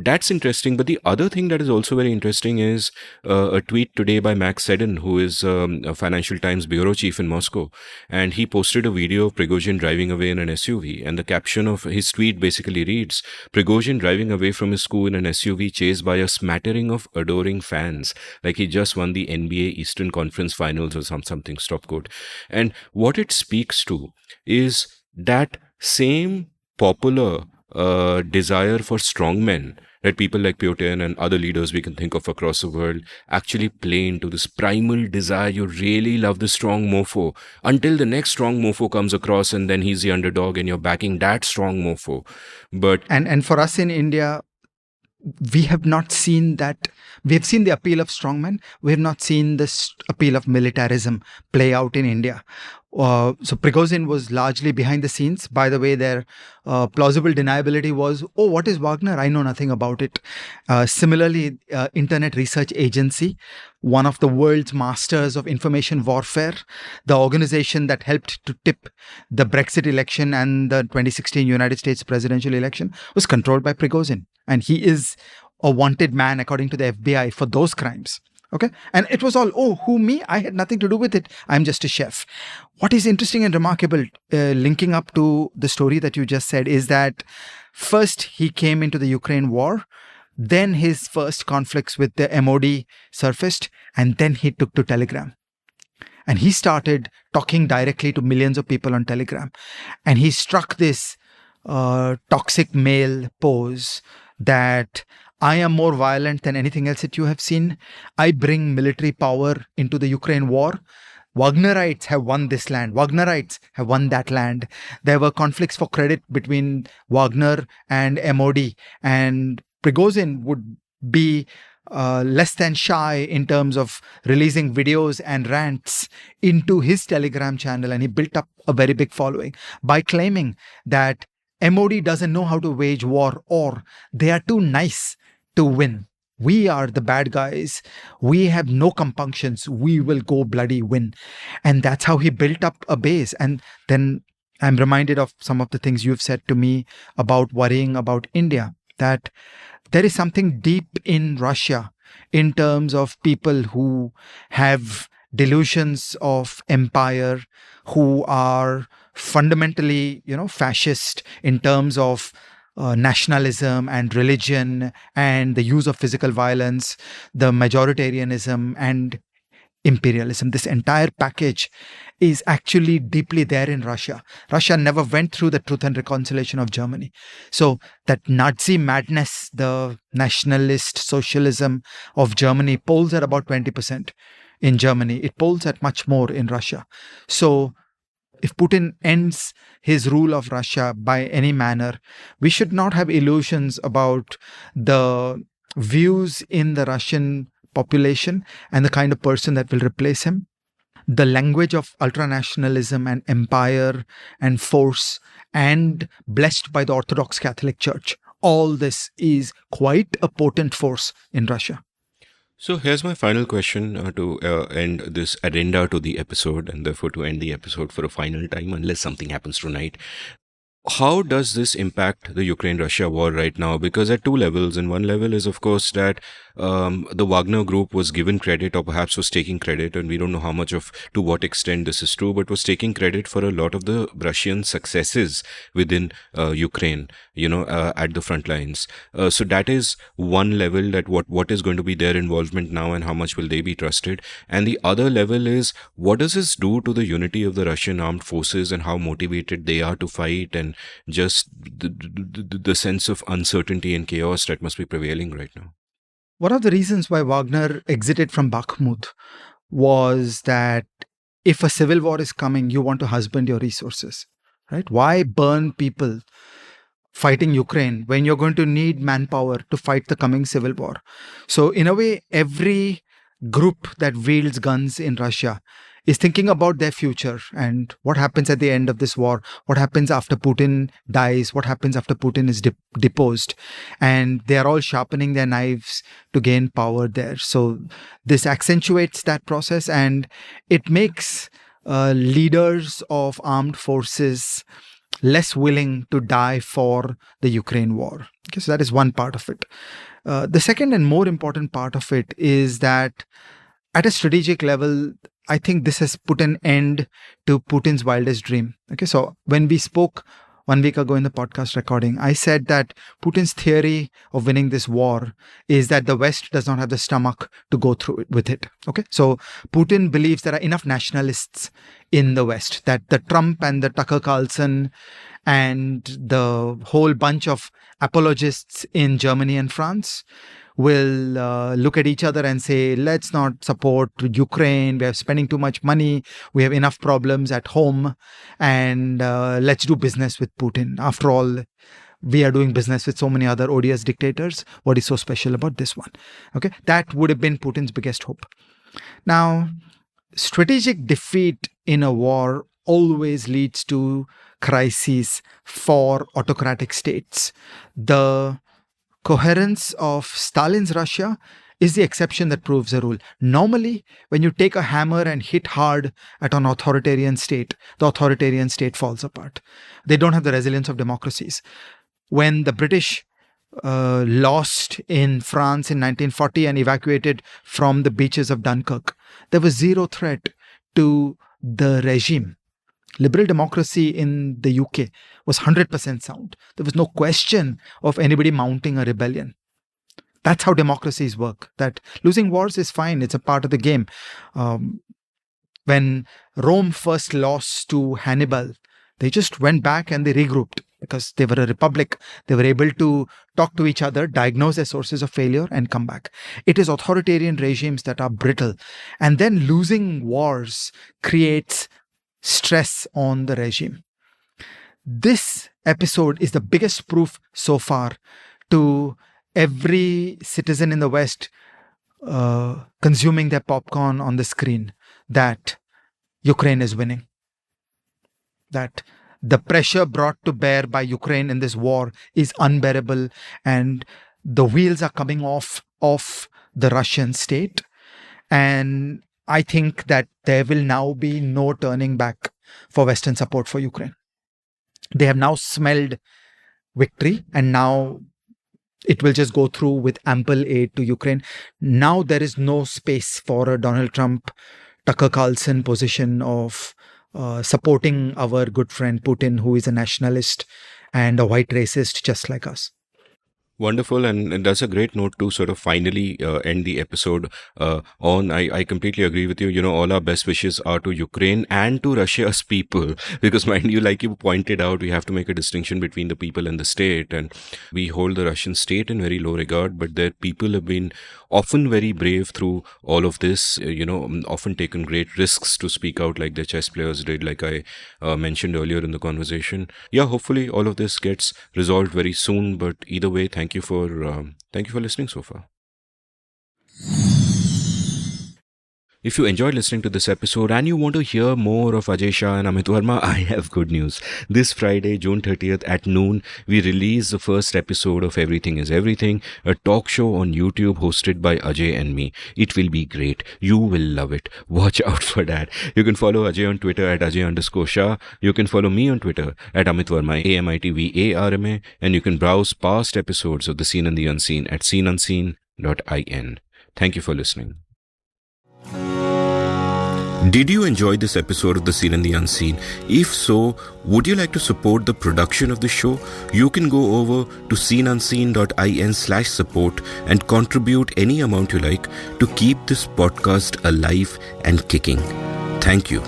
that's interesting. But the other thing that is also very interesting is a tweet today by Max Seddon, who is a Financial Times bureau chief in Moscow. And he posted a video of Prigozhin driving away in an SUV. And the caption of his tweet basically reads, Prigozhin driving away from his coup in an SUV chased by a smattering of adoring fans, like he just won the NBA Eastern Conference Finals or something, stop quote. And what it speaks to is that same popular desire for strongmen that people like Putin and other leaders we can think of across the world actually play into this primal desire. You really love the strong mofo until the next strong mofo comes across, and then he's the underdog and you're backing that strong mofo. But and for us in India, we have not seen that. We have seen the appeal of strongmen. We have not seen this appeal of militarism play out in India. So Prigozhin was largely behind the scenes. By the way, their plausible deniability was, what is Wagner? I know nothing about it. Similarly, Internet Research Agency, one of the world's masters of information warfare, the organization that helped to tip the Brexit election and the 2016 United States presidential election, was controlled by Prigozhin. And he is a wanted man, according to the FBI, for those crimes. Okay. And it was all, who, me? I had nothing to do with it. I'm just a chef. What is interesting and remarkable, linking up to the story that you just said, is that first he came into the Ukraine war Then his first conflicts with the MOD surfaced, and then he took to Telegram. And he started talking directly to millions of people on Telegram. And he struck this toxic male pose that I am more violent than anything else that you have seen. I bring military power into the Ukraine war. Wagnerites have won this land. Wagnerites have won that land. There were conflicts for credit between Wagner and MOD. And Prigozhin would be less than shy in terms of releasing videos and rants into his Telegram channel. And he built up a very big following by claiming that MOD doesn't know how to wage war, or they are too nice to win. We are the bad guys. We have no compunctions. We will go bloody win. And that's how he built up a base. And then I'm reminded of some of the things you've said to me about worrying about India, that there is something deep in Russia in terms of people who have delusions of empire, who are fundamentally, fascist in terms of nationalism and religion and the use of physical violence, the majoritarianism and imperialism. This entire package is actually deeply there in Russia. Russia never went through the Truth and Reconciliation of Germany. So that Nazi madness, the nationalist socialism of Germany, polls at about 20% in Germany. It polls at much more in Russia. So if Putin ends his rule of Russia by any manner, we should not have illusions about the views in the Russian population and the kind of person that will replace him. The language of ultranationalism and empire and force, and blessed by the Orthodox Catholic Church. All this is quite a potent force in Russia. So here's my final question to end this addenda to the episode, and therefore to end the episode for a final time, unless something happens tonight. How does this impact the Ukraine-Russia war right now? Because at two levels. And one level is, of course, that the Wagner group was given credit, or perhaps was taking credit, and we don't know how much of, to what extent this is true, but was taking credit for a lot of the Russian successes within Ukraine, at the front lines. So that is one level, that what is going to be their involvement now and how much will they be trusted. And the other level is, what does this do to the unity of the Russian armed forces and how motivated they are to fight, and just the sense of uncertainty and chaos that must be prevailing right now? One of the reasons why Wagner exited from Bakhmut was that if a civil war is coming, you want to husband your resources, right? Why burn people fighting Ukraine when you're going to need manpower to fight the coming civil war? So in a way, every group that wields guns in Russia is thinking about their future and what happens at the end of this war, what happens after Putin dies, what happens after Putin is deposed. And they are all sharpening their knives to gain power there. So this accentuates that process, and it makes leaders of armed forces less willing to die for the Ukraine war. Okay, so that is one part of it. The second and more important part of it is that at a strategic level, I think this has put an end to Putin's wildest dream. Okay, so when we spoke 1 week ago in the podcast recording, I said that Putin's theory of winning this war is that the West does not have the stomach to go through it with it. Okay, so Putin believes there are enough nationalists in the West, that the Trump and the Tucker Carlson and the whole bunch of apologists in Germany and France will look at each other and say, let's not support Ukraine. We are spending too much money. We have enough problems at home. And let's do business with Putin. After all, we are doing business with so many other odious dictators. What is so special about this one? Okay, that would have been Putin's biggest hope. Now, strategic defeat in a war always leads to crises for autocratic states. The coherence of Stalin's Russia is the exception that proves the rule. Normally, when you take a hammer and hit hard at an authoritarian state, the authoritarian state falls apart. They don't have the resilience of democracies. When the British lost in France in 1940 and evacuated from the beaches of Dunkirk, there was zero threat to the regime. Liberal democracy in the UK was 100% sound. There was no question of anybody mounting a rebellion. That's how democracies work. That losing wars is fine. It's a part of the game. When Rome first lost to Hannibal, they just went back and they regrouped because they were a republic. They were able to talk to each other, diagnose their sources of failure, and come back. It is authoritarian regimes that are brittle. And then losing wars creates stress on the regime. This episode is the biggest proof so far to every citizen in the West consuming their popcorn on the screen that Ukraine is winning. That the pressure brought to bear by Ukraine in this war is unbearable, and the wheels are coming off the Russian state. And I think that there will now be no turning back for Western support for Ukraine. They have now smelled victory, and now it will just go through with ample aid to Ukraine. Now there is no space for a Donald Trump, Tucker Carlson position of supporting our good friend Putin, who is a nationalist and a white racist just like us. Wonderful, and that's a great note to sort of finally end the episode on. I completely agree with you. All our best wishes are to Ukraine and to Russia's people, because mind you, like you pointed out, we have to make a distinction between the people and the state, and we hold the Russian state in very low regard, but their people have been often very brave through all of this, often taken great risks to speak out like the chess players did, like I mentioned earlier in the conversation. Yeah, hopefully all of this gets resolved very soon, but either way, thank you for listening so far. If you enjoyed listening to this episode and you want to hear more of Ajay Shah and Amit Verma, I have good news. This Friday, June 30th at noon, we release the first episode of Everything is Everything, a talk show on YouTube hosted by Ajay and me. It will be great. You will love it. Watch out for that. You can follow Ajay on Twitter at Ajay_Shah. You can follow me on Twitter at Amit Verma, AMITVARMA, and you can browse past episodes of The Seen and the Unseen at seenunseen.in. Thank you for listening. Did you enjoy this episode of The Seen and the Unseen? If so, would you like to support the production of the show? You can go over to seenunseen.in/support and contribute any amount you like to keep this podcast alive and kicking. Thank you.